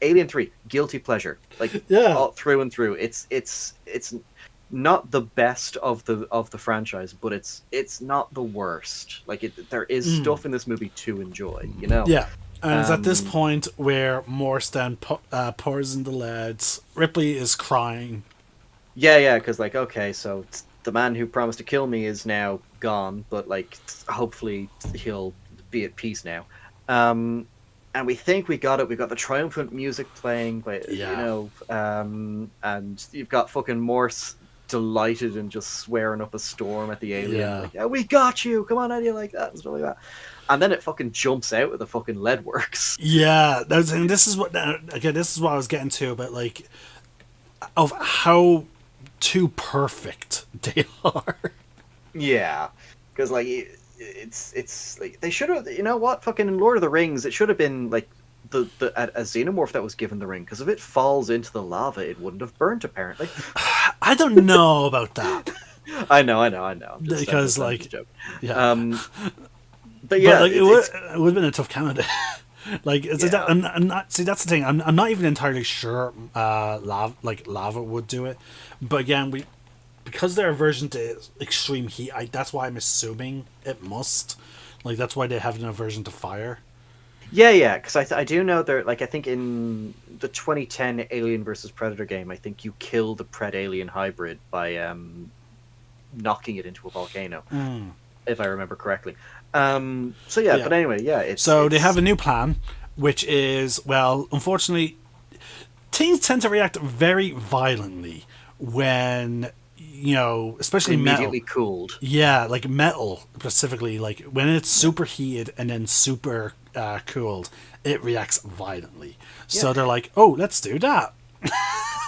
Alien 3, guilty pleasure, like all through and through. It's not the best of the franchise, but it's not the worst. Like there is stuff in this movie to enjoy, you know. Yeah, and it's at this point where Morse then pours in the leads. Ripley is crying. Yeah, because like, okay, so the man who promised to kill me is now gone, but like, hopefully he'll be at peace now. And we think we got it. We got the triumphant music playing, but you know, and you've got fucking Morse delighted and just swearing up a storm at the alien. Like, yeah, we got you. Come on, how do you like that? And stuff like that. And then it fucking jumps out with the fucking lead works. Yeah, and this is what I was getting to about like of how too perfect they are. Yeah, because like. It's like they should have, you know what, fucking in Lord of the Rings it should have been like a xenomorph that was given the ring, because if it falls into the lava it wouldn't have burnt apparently. I don't know about that. I know because like joke. But yeah, like, it would have been a tough candidate. Like I'm not, see, that's the thing, I'm not even entirely sure lava would do it, but again, because they're aversion to extreme heat, that's why I'm assuming it must. Like, that's why they have an aversion to fire. Yeah, because I do know there. Like, I think in the 2010 Alien versus Predator game, I think you kill the Pred-Alien hybrid by knocking it into a volcano, if I remember correctly. So yeah, but anyway, yeah. They have a new plan, which is, well, unfortunately, teens tend to react very violently when, you know, especially immediately metal. Cooled. Yeah, like metal specifically, like when it's super heated and then super cooled, it reacts violently. Yeah. So they're like, "Oh, let's do that."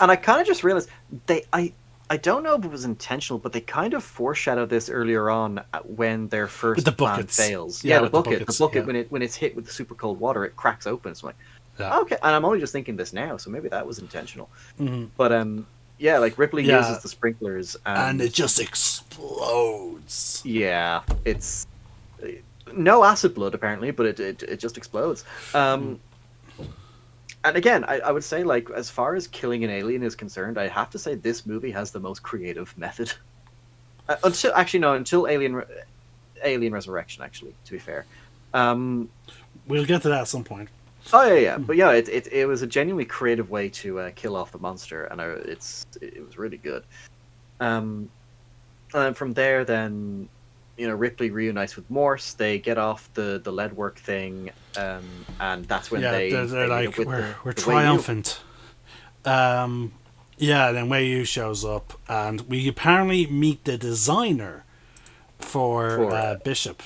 And I kind of just realized I don't know if it was intentional, but they kind of foreshadowed this earlier on when their first plan fails. Yeah, the bucket. The bucket when it's hit with the super cold water, it cracks open. It's like, okay, and I'm only just thinking this now, so maybe that was intentional. Mm-hmm. But yeah, like Ripley uses the sprinklers, and it just explodes. Yeah, it's no acid blood apparently, but it just explodes. And again, I would say, like, as far as killing an alien is concerned, I have to say this movie has the most creative method. Until Alien Resurrection. Actually, to be fair, we'll get to that at some point. Oh yeah, but yeah, it was a genuinely creative way to kill off the monster, and it was really good. And then from there, then, you know, Ripley reunites with Morse. They get off the lead work thing, and that's when they're like, we're triumphant. Then Wei Yu shows up, and we apparently meet the designer for Bishop.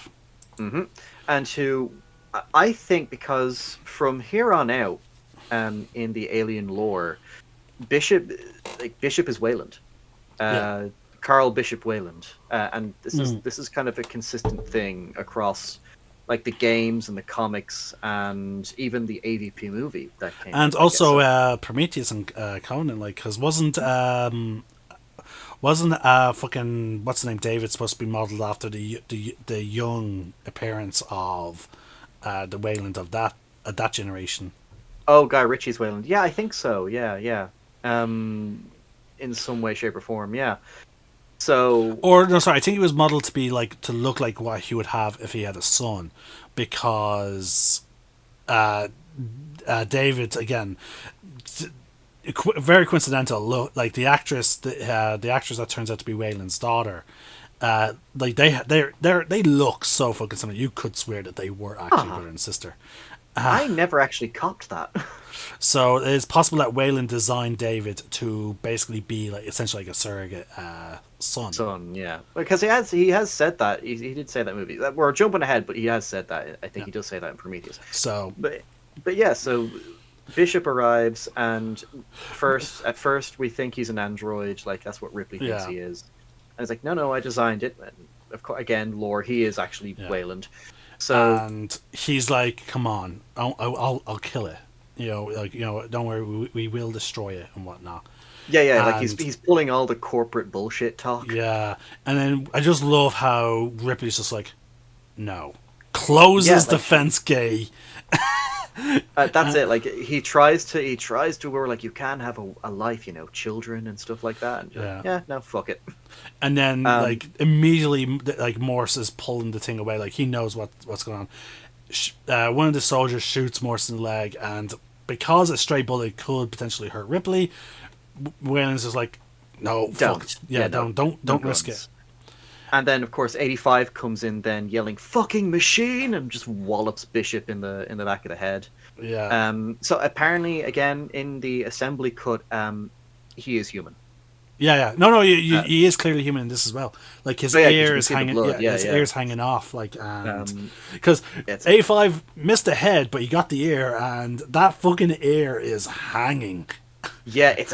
Mm-hmm. And who, I think, because from here on out, in the Alien lore, Bishop is Wayland. Carl Bishop Wayland, and this is kind of a consistent thing across, like, the games and the comics and even the AVP movie that came. And also Prometheus and Conan, like, because wasn't fucking what's the name, David, supposed to be modelled after the young appearance of the Wayland of that that generation. Oh, Guy Ritchie's Wayland. Yeah, I think so. Yeah, yeah. In some way, shape, or form. Yeah. So Or no, sorry, I think he was modeled to be like to look like what he would have if he had a son, because uh, David again, very coincidental. Look, like the actress that turns out to be Wayland's daughter. Like they look so fucking similar. You could swear that they were actually brother and sister. I never actually copped that. So it's possible that Wayland designed David to basically be like essentially like a surrogate son. Son, yeah, because he has said that he did say that movie. We're jumping ahead, but he has said that. I think he does say that in Prometheus. So, but yeah, so Bishop arrives, and at first we think he's an android, like that's what Ripley thinks he is, and it's like, no, I designed it. And of course, again, lore, he is actually Wayland. So, and he's like, "Come on, I'll kill it. Don't worry, we will destroy it and whatnot." Yeah, like he's pulling all the corporate bullshit talk. Yeah, and then I just love how Ripley's just like, no, closes the fence, gay. That's it. Like he tries to where like you can have a life, children and stuff like that. And no, fuck it. And then like immediately, like Morse is pulling the thing away. Like he knows what's going on. One of the soldiers shoots Morse in the leg, and because a stray bullet could potentially hurt Ripley, Wayland's just like, no, fuck. Don't risk it. And then, of course, 85 comes in then yelling "fucking machine" and just wallops Bishop in the back of the head. Yeah. So apparently, again, in the assembly cut, he is human. Yeah. No, he is clearly human in this as well. Like his ear is hanging. His ear's hanging off. Like, and because 85 missed the head, but he got the ear, and that fucking ear is hanging. Yeah, it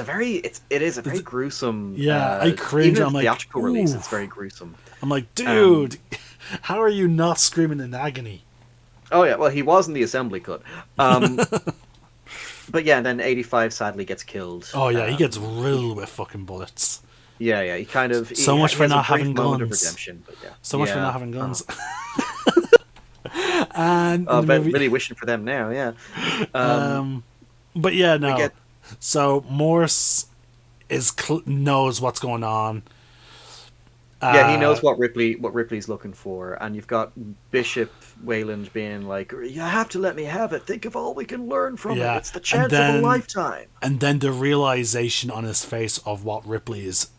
is a very gruesome. Yeah, I cringe. Even I'm like, theatrical release, it's very gruesome. I'm like, dude, how are you not screaming in agony? Oh yeah, well he was in the assembly cut. But yeah, and then 85 sadly gets killed. Oh yeah, he gets riddled with fucking bullets. Yeah, he kind of much for not having guns. Of redemption, but yeah. So much for not having guns. And really wishing for them now, yeah. But yeah, no. So Morse knows what's going on. Yeah, he knows what Ripley's looking for, and you've got Bishop Wayland being like, "You have to let me have it. Think of all we can learn from it. It's the chance of a lifetime." And then the realization on his face of what Ripley is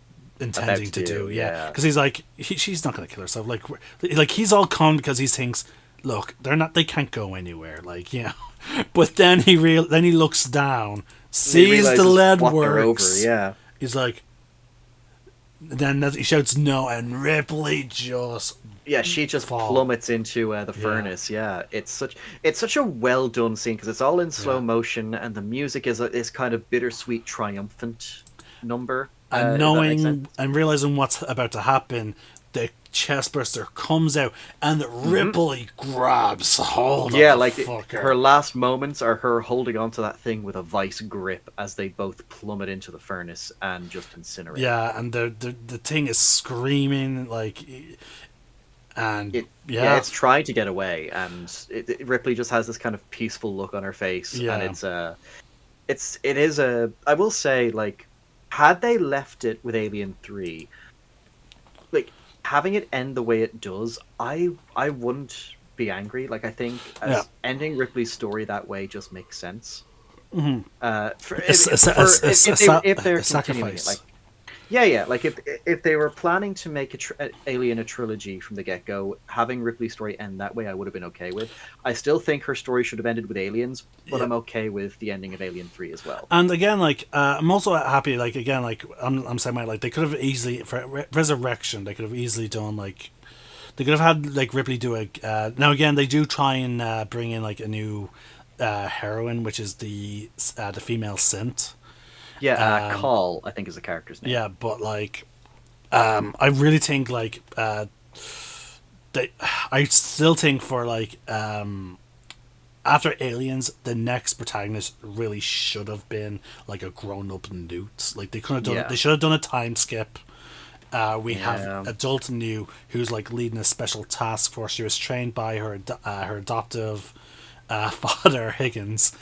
intending to do. Yeah, because he's like, she's not going to kill herself. Like he's all calm because he thinks, look, they can't go anywhere. Like, but then he looks down, sees the lead works. He's like. Then he shouts no, and Ripley just she just plummets into the furnace. Yeah, it's such a well done scene because it's all in slow motion, and the music is kind of bittersweet, triumphant number. And knowing and realizing what's about to happen, the chestburster comes out, and Ripley grabs hold of the fucker. Her last moments are her holding onto that thing with a vice grip as they both plummet into the furnace and just incinerate. Yeah, and the thing is screaming it's trying to get away, and Ripley just has this kind of peaceful look on her face, and it is I will say, like, had they left it with Alien 3, like, having it end the way it does, I wouldn't be angry. Like, I think ending Ripley's story that way just makes sense. Mm-hmm. If they're continuing it, like, like if they were planning to make Alien a trilogy from the get-go, having Ripley's story end that way, I would have been okay with. I still think her story should have ended with Aliens, but I'm okay with the ending of Alien 3 as well. And again, like, I'm also happy, like, again, like, I'm saying, like, they could have easily, for Resurrection, they could have easily done, like, they could have had, like, Ripley do now again, they do try and bring in, like, a new heroine, which is the female synth. Yeah, Call, I think, is the character's name. Yeah, but, like, I really think, like, I still think for, like, after Aliens, the next protagonist really should have been, like, a grown-up Newt. Like, they could have done, they should have done a time skip. We have adult Newt who's, like, leading a special task force. She was trained by her adoptive Father Higgins,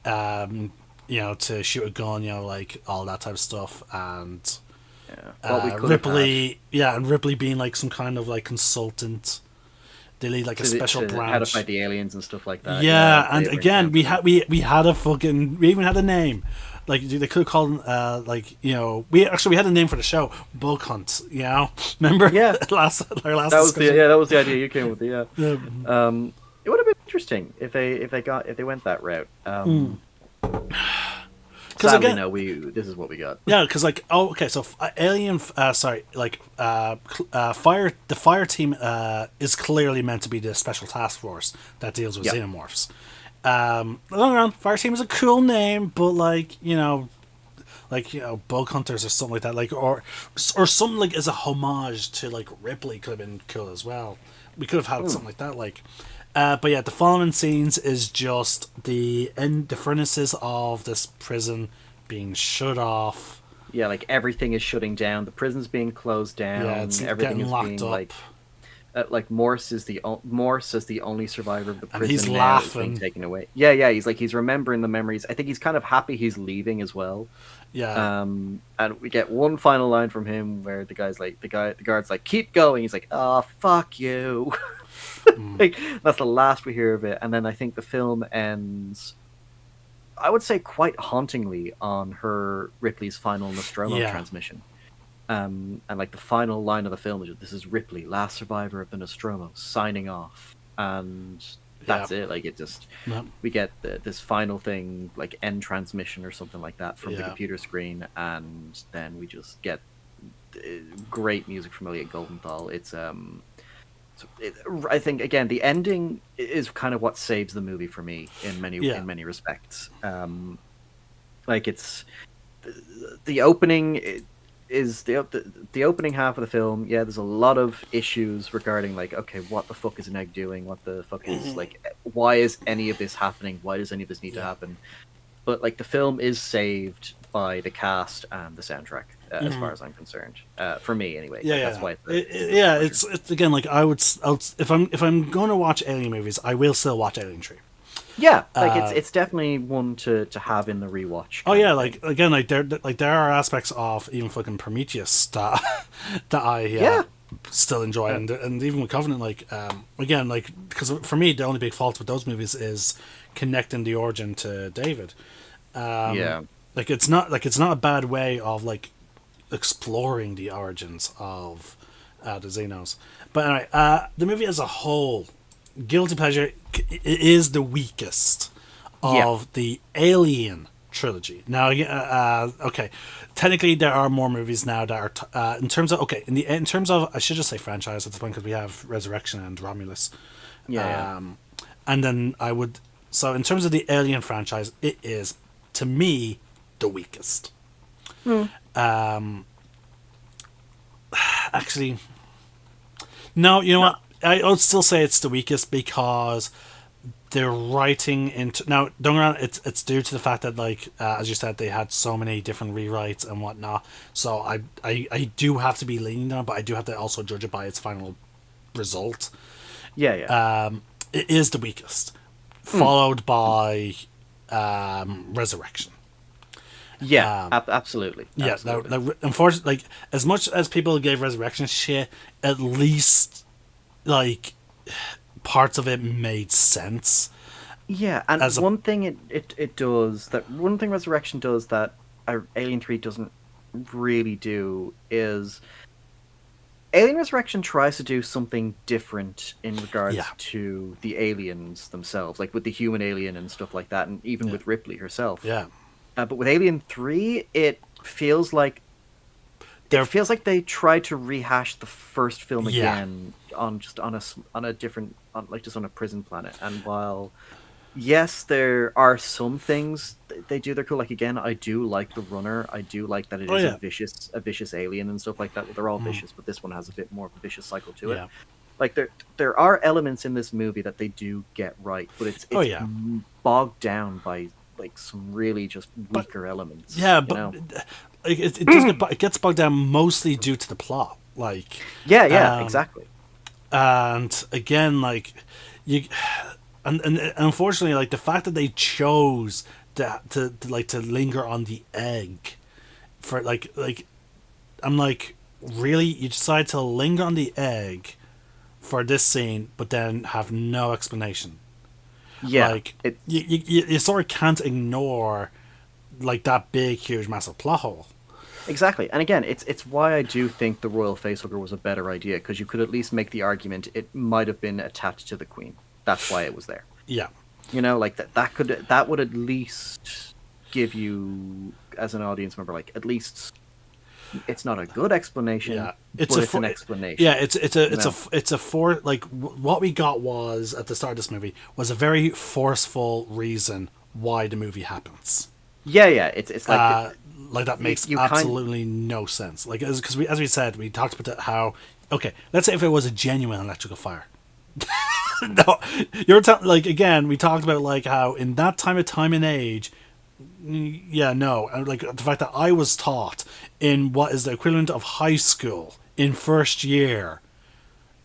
to shoot a gun, like all that type of stuff, and What we could Ripley, and Ripley being like some kind of like consultant. They lead like a special to branch. how to fight the aliens and stuff like that. Yeah, and again, we had we even had a name. Like they could have called him, we had a name for the show, Bug Hunt. Remember? Yeah, our last. That was the idea you came with. Yeah. Yeah. It would have been interesting if they went that route. Sadly, again, no. This is what we got. Yeah, because so Alien. Fire. The fire team is clearly meant to be the special task force that deals with xenomorphs. Fire team is a cool name, but bug hunters or something like that, or something like as a homage to like Ripley could have been cool as well. We could have had something like that, but yeah, the following scenes is just the furnaces of this prison being shut off. Yeah, like everything is shutting down. The prison's being closed down. Yeah, it's everything getting is locked being up. like Morse is the only survivor of the prison. And he's now laughing. Being taken away. Yeah. He's remembering the memories. I think he's kind of happy he's leaving as well. Yeah. And we get one final line from him where the guard's like, keep going. He's like, oh, fuck you. That's the last we hear of it. And then I think the film ends, I would say, quite hauntingly on Ripley's final Nostromo transmission. And like the final line of the film is, "This is Ripley, last survivor of the Nostromo, signing off," and that's it. Like it just, we get this final thing, like end transmission or something like that from the computer screen, and then we just get great music from Elliot Goldenthal. I think again the ending is kind of what saves the movie for me in many respects. Like it's the opening. Is the opening half of the film? Yeah, there's a lot of issues regarding like, okay, what the fuck is an egg doing? What the fuck is like? Why is any of this happening? Why does any of this need to happen? But like the film is saved by the cast and the soundtrack, as far as I'm concerned. For me, anyway. That's why. It's again like I would if I'm going to watch Alien movies, I will still watch Alien 3. Yeah, like it's definitely one to have in the rewatch. Oh yeah, like again, like there are aspects of even fucking Prometheus that I still enjoy, and even with Covenant, again, like because for me the only big fault with those movies is connecting the origin to David. Like it's not a bad way of like exploring the origins of the Xenos, but anyway, the movie as a whole. Guilty Pleasure is the weakest of the Alien trilogy. Now, okay, technically there are more movies now that are in terms of I should just say franchise at this point because we have Resurrection and Romulus. And then in terms of the Alien franchise, it is to me the weakest. Actually, no, you know what? I would still say it's the weakest because they're writing into now. Don't get me wrong, it's due to the fact that as you said, they had so many different rewrites and whatnot. So I do have to be leaning on it, but I do have to also judge it by its final result. It is the weakest, followed by Resurrection. Absolutely. Yeah, unfortunately, as much as people gave Resurrection shit, at least. Like parts of it made sense. Yeah, and one thing it does that one thing Resurrection does that Alien 3 doesn't really do is Alien Resurrection tries to do something different in regards to the aliens themselves, like with the human alien and stuff like that, and even with Ripley herself. But with Alien 3, it feels like they tried to rehash the first film again on a different just on a prison planet. And while yes, there are some things they do they're cool. Like again, I do like the runner. I do like that it is a vicious alien and stuff like that. Well, they're all vicious, but this one has a bit more of a vicious cycle to it. Like there are elements in this movie that they do get right, but it's bogged down by like some really just weaker elements. It gets bogged down mostly due to the plot. Like exactly. And again, like and unfortunately, like the fact that they chose to linger on the egg for like I'm like, really, you decide to linger on the egg for this scene, but then have no explanation. Yeah, Like you sort of can't ignore like that big, huge, massive plot hole. exactly. And again, it's why I do think the royal facehugger was a better idea, because you could at least make the argument it might have been attached to the queen. That's why it was there. Yeah, You know, like that would at least give you, as an audience member, like, at least it's not a good explanation, yeah. but it's an explanation. Yeah, it's a for like what we got was at the start of this movie was a very forceful reason why the movie happens. Yeah, yeah. It's Like that makes you absolutely no sense. Like because as we said, we talked about how okay, let's say if it was a genuine electrical fire. No, you're like again. We talked about like how in that time and age, yeah, no, and like the fact that I was taught in what is the equivalent of high school in first year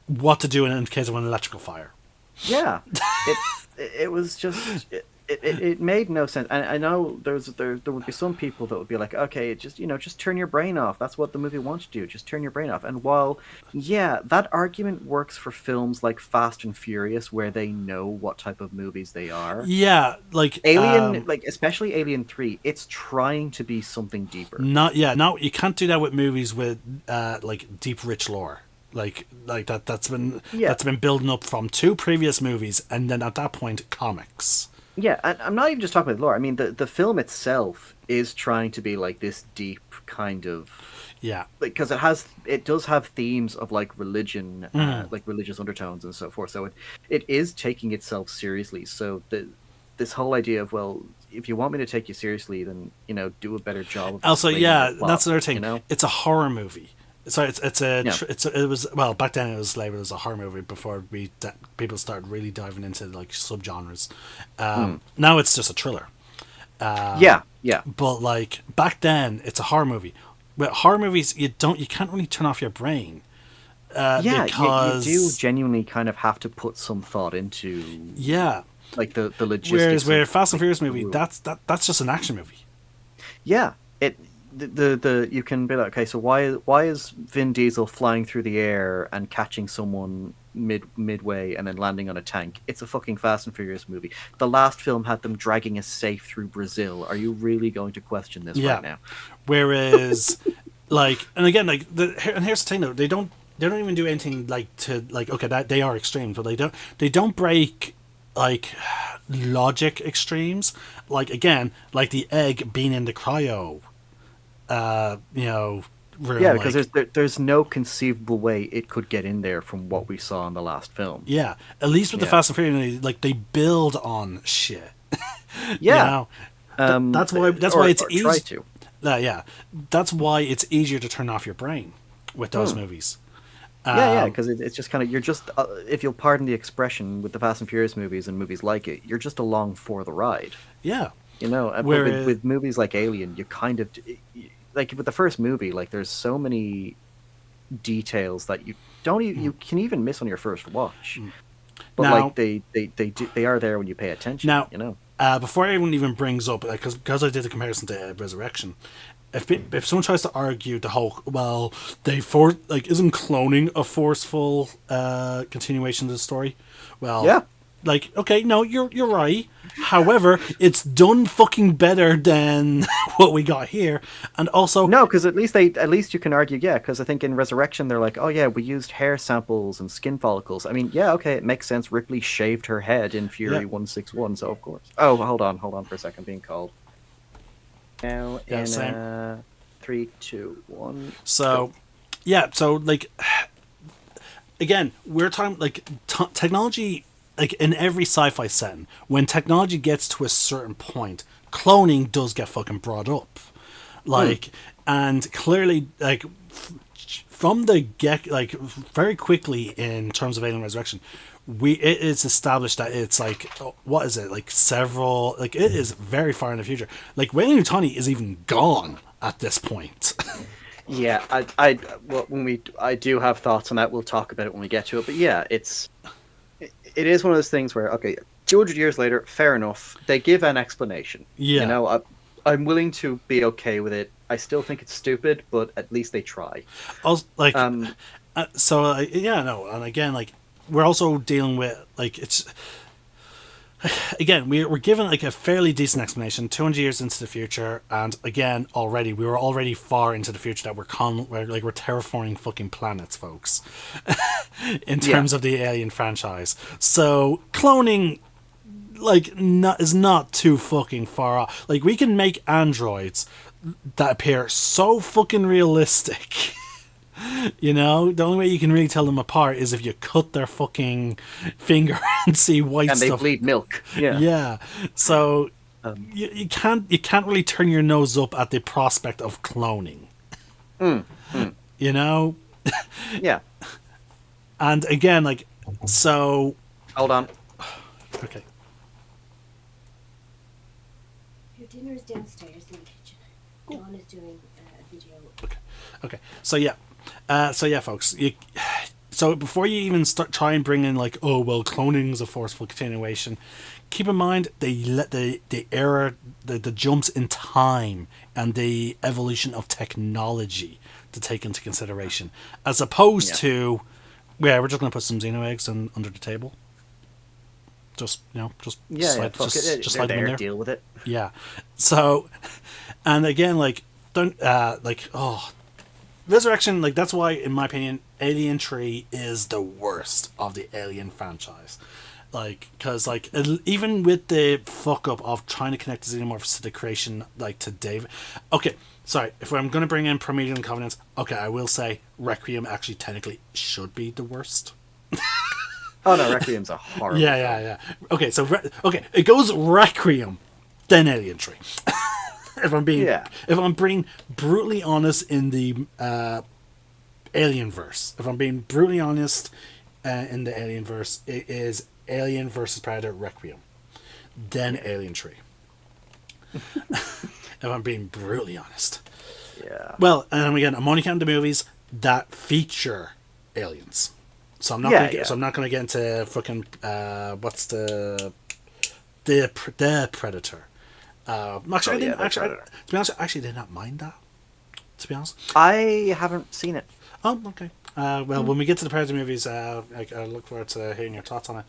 what to do in case of an electrical fire. Yeah, it was just it made no sense. And I know there would be some people that would be like, okay, just turn your brain off. That's what the movie wants you to do. Just turn your brain off. And while yeah, that argument works for films like Fast and Furious, where they know what type of movies they are. Yeah, like Alien, like especially Alien 3, it's trying to be something deeper. No, you can't do that with movies with like deep, rich lore. Like that's been building up from 2 previous movies, and then at that point, comics. Yeah, and I'm not even just talking about lore. I mean, the film itself is trying to be like this deep kind of because it does have themes of like religion, like religious undertones and so forth. So it is taking itself seriously. So this whole idea of, well, if you want me to take you seriously, then do a better job. Of also, yeah, plot, that's another thing. It's a horror movie. So it was well back then it was labeled as a horror movie before people started really diving into like subgenres. Now it's just a thriller. Yeah. But like back then, it's a horror movie. With horror movies, you can't really turn off your brain. Because you do genuinely kind of have to put some thought into like the logistics. Where Fast and Furious movie, that's just an action movie. Yeah, the you can be like, okay, so why is Vin Diesel flying through the air and catching someone midway and then landing on a tank? It's a fucking Fast and Furious movie. The last film had them dragging a safe through Brazil. Are you really going to question this right now? Whereas, like, and again, like, and here's the thing though, they don't even do anything like to like, okay, that they are extremes, but they don't break like logic extremes. Like again, like the egg being in the cryo. Room, yeah, because there's no conceivable way it could get in there from what we saw in the last film. Yeah, at least with the Fast and Furious, like they build on shit. Yeah, that's why it's easy. Try to. That's why it's easier to turn off your brain with those movies. Because it's just kind of you're just if you'll pardon the expression, with the Fast and Furious movies and movies like it, you're just along for the ride. Yeah, with movies like Alien, you kind of. Like with the first movie, like there's so many details that you can even miss on your first watch. But now, like they are there when you pay attention. Now, before anyone even brings up, because I did the comparison to Resurrection, if someone tries to argue the whole isn't cloning a forceful continuation of the story? Well, yeah. Like, okay, no, you're right. However, it's done fucking better than what we got here, and also no, because at least you can argue, because I think in Resurrection they're like, oh yeah, we used hair samples and skin follicles. I mean, yeah, okay, it makes sense. Ripley shaved her head in Fury 161, so of course. Oh, hold on for a second, being called. Now in 3, 2, 1. So, so like, again, we're talking like technology. Like in every sci-fi setting, when technology gets to a certain point, cloning does get fucking brought up. Like, and clearly, like, from the like, very quickly in terms of Alien Resurrection, it is established that it's like, what is it? Like several, like it is very far in the future. Like Weyland Yutani is even gone at this point. Yeah, I do have thoughts on that. We'll talk about it when we get to it. But yeah, it is one of those things where, okay, 200 years later, fair enough. They give an explanation. Yeah. You know, I'm willing to be okay with it. I still think it's stupid, but at least they try. Also, like, Um, yeah, no, and again, like, we're also dealing with, like, it's again, we're given like a fairly decent explanation 200 years into the future, and again, already we were already far into the future that we're terraforming fucking planets, folks. In terms of the Alien franchise, so cloning, like, is not too fucking far off. Like, we can make androids that appear so fucking realistic. You know, the only way you can really tell them apart is if you cut their fucking finger and see white and stuff. they bleed milk. Yeah. Yeah. So you can't really turn your nose up at the prospect of cloning. You know? Yeah. And again, like, so. Hold on. Okay. Your dinner is downstairs in the kitchen. Dawn is doing a video. Okay. So yeah, folks. So before you even try and bring in, like, oh well, cloning is a forceful continuation, keep in mind they let the error, the jumps in time and the evolution of technology to take into consideration, as opposed to, we're just going to put some xeno eggs under the table. Just slide them in there. Deal with it. Yeah. So, and again, like, Resurrection, like, that's why, in my opinion, Alien 3 is the worst of the Alien franchise. Like, because, like, even with the fuck up of trying to connect the xenomorphs to the creation, like, to David. Okay, sorry, if I'm going to bring in Promethean Covenants, okay, I will say Requiem actually technically should be the worst. Oh no, Requiem's a horrible. Yeah. Okay, so it goes Requiem, then Alien 3. If I'm being brutally honest in the Alien verse, if it is Alien versus Predator Requiem, then Alien 3. If I'm being brutally honest. Yeah. Well, and again, I'm only counting the movies that feature aliens. So I'm not going to get into fucking what's the Predator. To be honest, I actually did not mind that. To be honest, I haven't seen it. Oh, okay. Well, when we get to the Predator movies, I look forward to hearing your thoughts on it.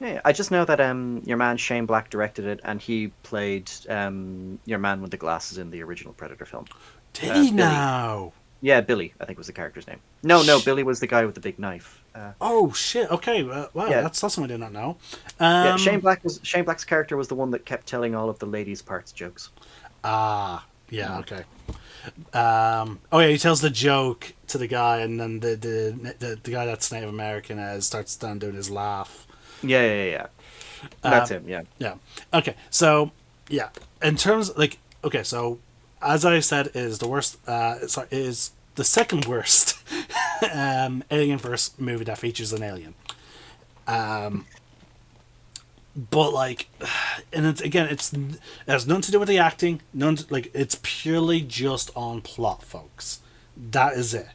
Yeah, I just know that your man Shane Black directed it, and he played your man with the glasses in the original Predator film. Did he now? Yeah, Billy, I think was the character's name. No, Billy was the guy with the big knife. Oh shit! Okay, wow, yeah. that's something I did not know. Yeah, Shane Black's character was the one that kept telling all of the ladies' parts jokes. Ah, yeah, okay. Oh yeah, he tells the joke to the guy, and then the guy that's Native American starts doing his laugh. Yeah. That's him. Yeah. Yeah. Okay. So yeah, in terms so as I said, is the worst. Is the second worst Alienverse movie that features an alien. But like, and it has nothing to do with the acting. It's purely just on plot, folks. That is it.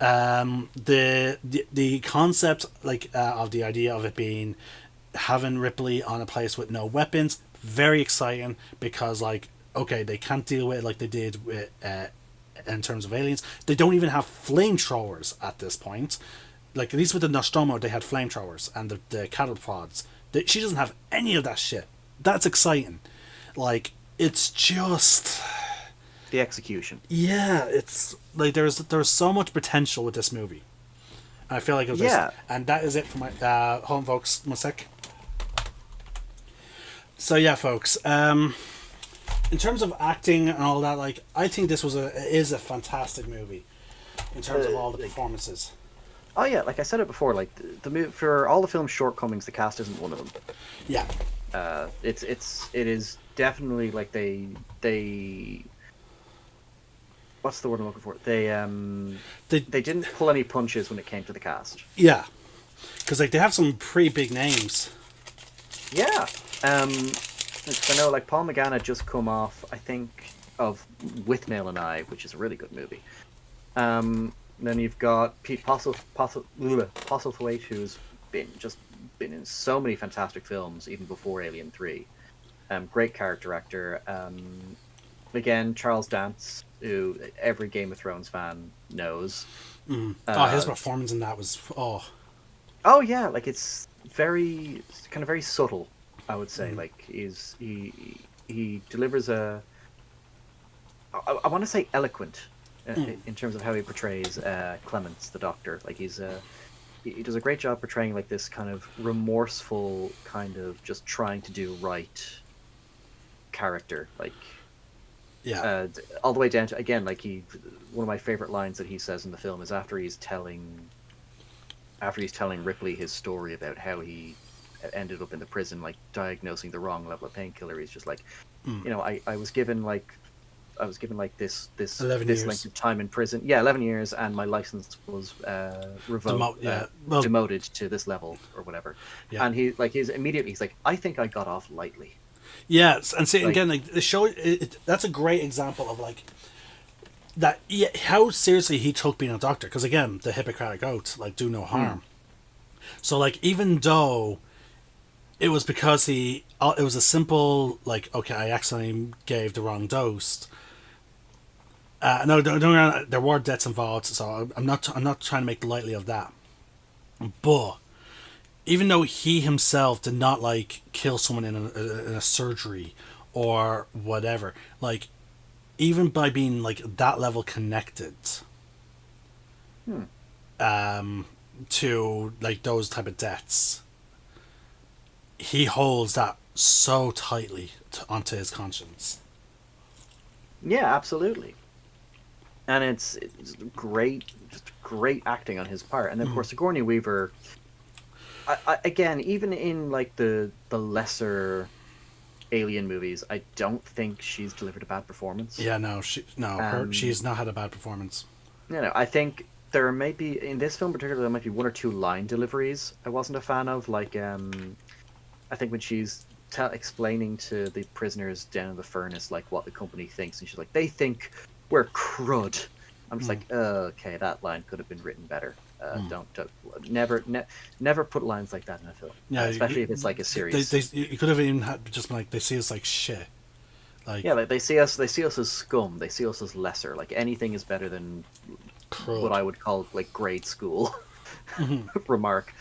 The concept of the idea of it being having Ripley on a place with no weapons, very exciting, because okay, they can't deal with it like they did with in terms of aliens. They don't even have flamethrowers at this point. Like, at least with the Nostromo, they had flamethrowers and the cattle prods. She doesn't have any of that shit. That's exciting. Like, it's just the execution. Yeah, it's like there's so much potential with this movie. And I feel like it was and that is it for my hold on, folks, one sec. So yeah, folks. In terms of acting and all that, I think this is a fantastic movie in terms of all the performances. Oh yeah, like I said it before, the movie, for all the film's shortcomings, the cast isn't one of them. Yeah. It is definitely they what's the word I'm looking for? They didn't pull any punches when it came to the cast. Yeah, because they have some pretty big names. Yeah. I know, Paul McGann had just come off, I think, of With Nail and I, which is a really good movie. Then you've got Pete Postlethwaite, who's been just been in so many fantastic films even before Alien 3. Great character actor. Again, Charles Dance, who every Game of Thrones fan knows. His performance in that was Oh yeah, like it's kind of very subtle, I would say. Like he delivers I want to say eloquent in terms of how he portrays Clements, the Doctor. Like he does a great job portraying like this kind of remorseful, kind of just trying to do right character. Like all the way down to, again, like one of my favorite lines that he says in the film is after he's telling Ripley his story about how he ended up in the prison, like diagnosing the wrong level of painkiller. He's just like, I was given this 11 years. length of time in prison. Yeah, 11 years, and my license was revoked, demoted to this level or whatever. Yeah. And he's like, I think I got off lightly. Yes, and see, again, like the show, that's a great example of like that. Yeah, how seriously he took being a doctor, because again, the Hippocratic oath, like, do no harm. So like, even though it was because it was a simple like, okay, I accidentally gave the wrong dose. No, there were deaths involved, so I'm not trying to make lightly of that. But even though he himself did not like kill someone in a surgery or whatever, like even by being like that level connected to like those type of deaths, he holds that so tightly onto his conscience. Yeah, absolutely. And it's great, just great acting on his part. And then, of course, Sigourney Weaver, again, even in like the lesser Alien movies, I don't think she's delivered a bad performance. Yeah, no, she's not had a bad performance. I think there may be, in this film particularly, there might be one or two line deliveries I wasn't a fan of. Like, I think when she's explaining to the prisoners down in the furnace like what the company thinks, and she's like, they think we're crud. I'm just like, okay, that line could have been written better. Never put lines like that in a film. Yeah, especially if it's like a serious. You could have even had just like, they see us like shit. Like, yeah, like they see us as scum. They see us as lesser. Like anything is better than crud. What I would call like grade school remark.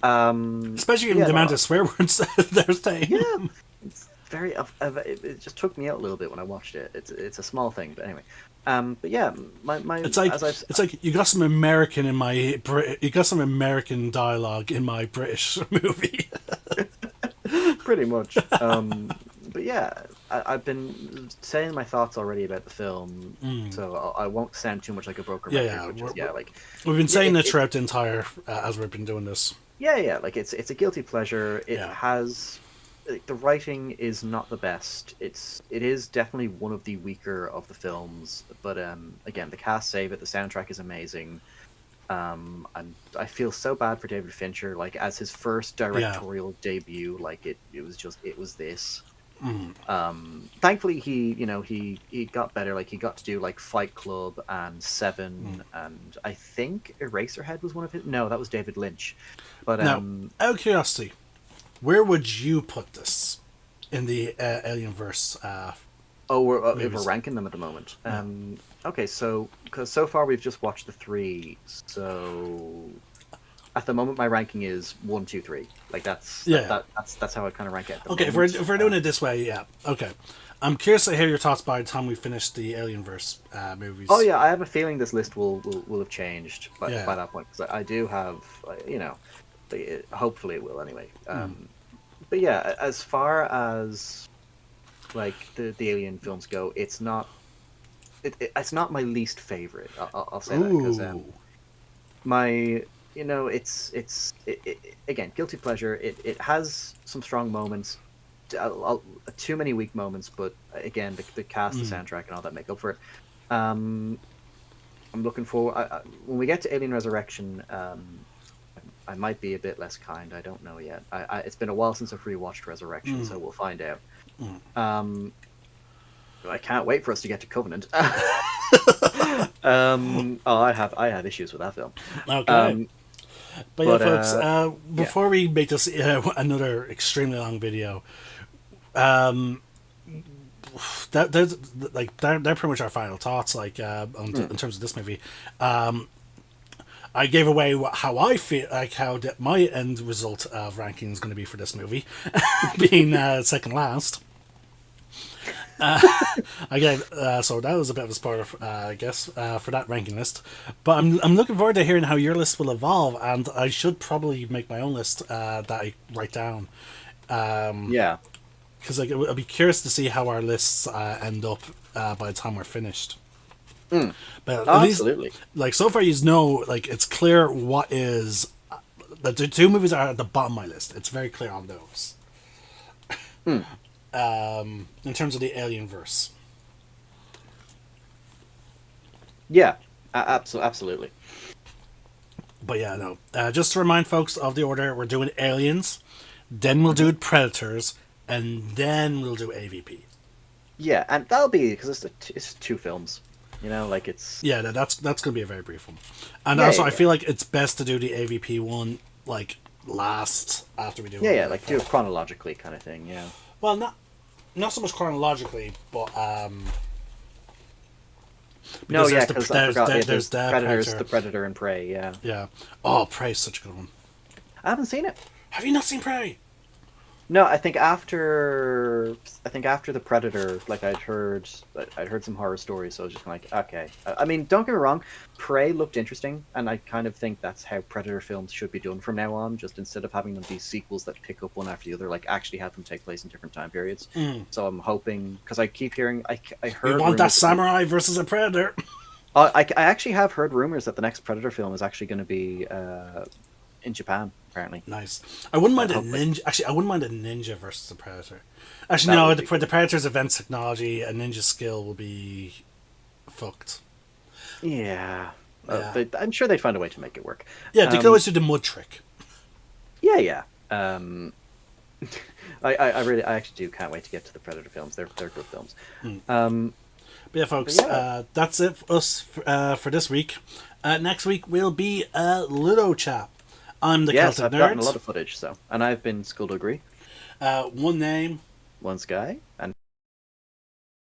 Especially given the amount of swear words they're saying. Yeah, it's very. It just took me out a little bit when I watched it. It's a small thing, but anyway. But yeah, it's like you got some American dialogue in my British movie. Pretty much. But yeah, I've been saying my thoughts already about the film, so I won't sound too much like a broken record. We've been saying it throughout the entire as we've been doing this. Yeah, like it's a guilty pleasure. It has. The writing is not the best. It is definitely one of the weaker of the films. But again, the cast save it. The soundtrack is amazing. And I feel so bad for David Fincher. Like as his first directorial debut, like it was this. Thankfully, he got better. Like he got to do like Fight Club and Seven, and I think Eraserhead was one of his. No, that was David Lynch. But now, out of curiosity, where would you put this in the Alienverse? We're ranking them at the moment. Okay, so because so far we've just watched the 3, so at the moment my ranking is 1, 2, 3. Like that's how I kind of rank it. Okay, if we're doing it this way, yeah. Okay, I'm curious to hear your thoughts by the time we finish the Alienverse movies. Oh yeah, I have a feeling this list will have changed by that point, because I do have hopefully it will anyway. But yeah, as far as like the Alien films go, it's not my least favorite. I'll say that because it's again guilty pleasure. It has some strong moments, too many weak moments, but again the cast, the soundtrack, and all that make up for it. I'm looking forward when we get to Alien Resurrection. I might be a bit less kind. I don't know yet. It's been a while since I've rewatched Resurrection, so we'll find out. I can't wait for us to get to Covenant. I have issues with that film. Okay. But yeah, But, folks, before we make this another extremely long video, they're pretty much our final thoughts. Like in terms of this movie, I gave away how I feel, like how my end result of ranking is going to be for this movie, being second last. Again, so that was a bit of a spoiler, I guess, for that ranking list. But I'm looking forward to hearing how your list will evolve, and I should probably make my own list that I write down. Yeah. Because I'll be curious to see how our lists end up by the time we're finished. But at least, Absolutely. like, so far, you know, like, it's clear what is the two movies are at the bottom of my list. It's very clear on those. In terms of the Alien verse. Yeah, absolutely. But yeah, no. Just to remind folks of the order, we're doing Aliens, then we'll do Predators, and then we'll do AVP. Yeah, and that'll be because it's two films, you know, like it's. Yeah, that's going to be a very brief one, and Yeah, also yeah, I feel like it's best to do the AVP one like last after we do. Yeah, like do it chronologically, kind of thing. Yeah. Well, not so much chronologically, but No, yeah, there's because I forgot. there's the Predators, the Predator, and Prey. Yeah. Yeah. Oh, Prey's such a good one. I haven't seen it. Have you not seen Prey? No, I think after the Predator, like I'd heard some horror stories, so I was just like, okay. I mean, don't get me wrong, Prey looked interesting, and I kind of think that's how Predator films should be done from now on. Just instead of having them be sequels that pick up one after the other, like actually have them take place in different time periods. So I'm hoping, because I keep hearing, I heard. We want that samurai versus a predator. I actually have heard rumors that the next Predator film is actually going to be in Japan. Apparently. Nice. I wouldn't mind a ninja. Actually, I wouldn't mind a ninja versus a predator. Actually, That no. would The predator's advanced technology, a ninja skill will be fucked. Yeah. Yeah. I'm sure they'd find a way to make it work. Yeah, they could always do the mud trick. Yeah. I actually can't wait to get to the Predator films. They're good films. But yeah, folks, that's it for us for this week. Next week will be Ludo Chat. I'm the Celtic I've Nerd. gotten a lot of footage, and I've been SkullDuggery. One name. One Sky, and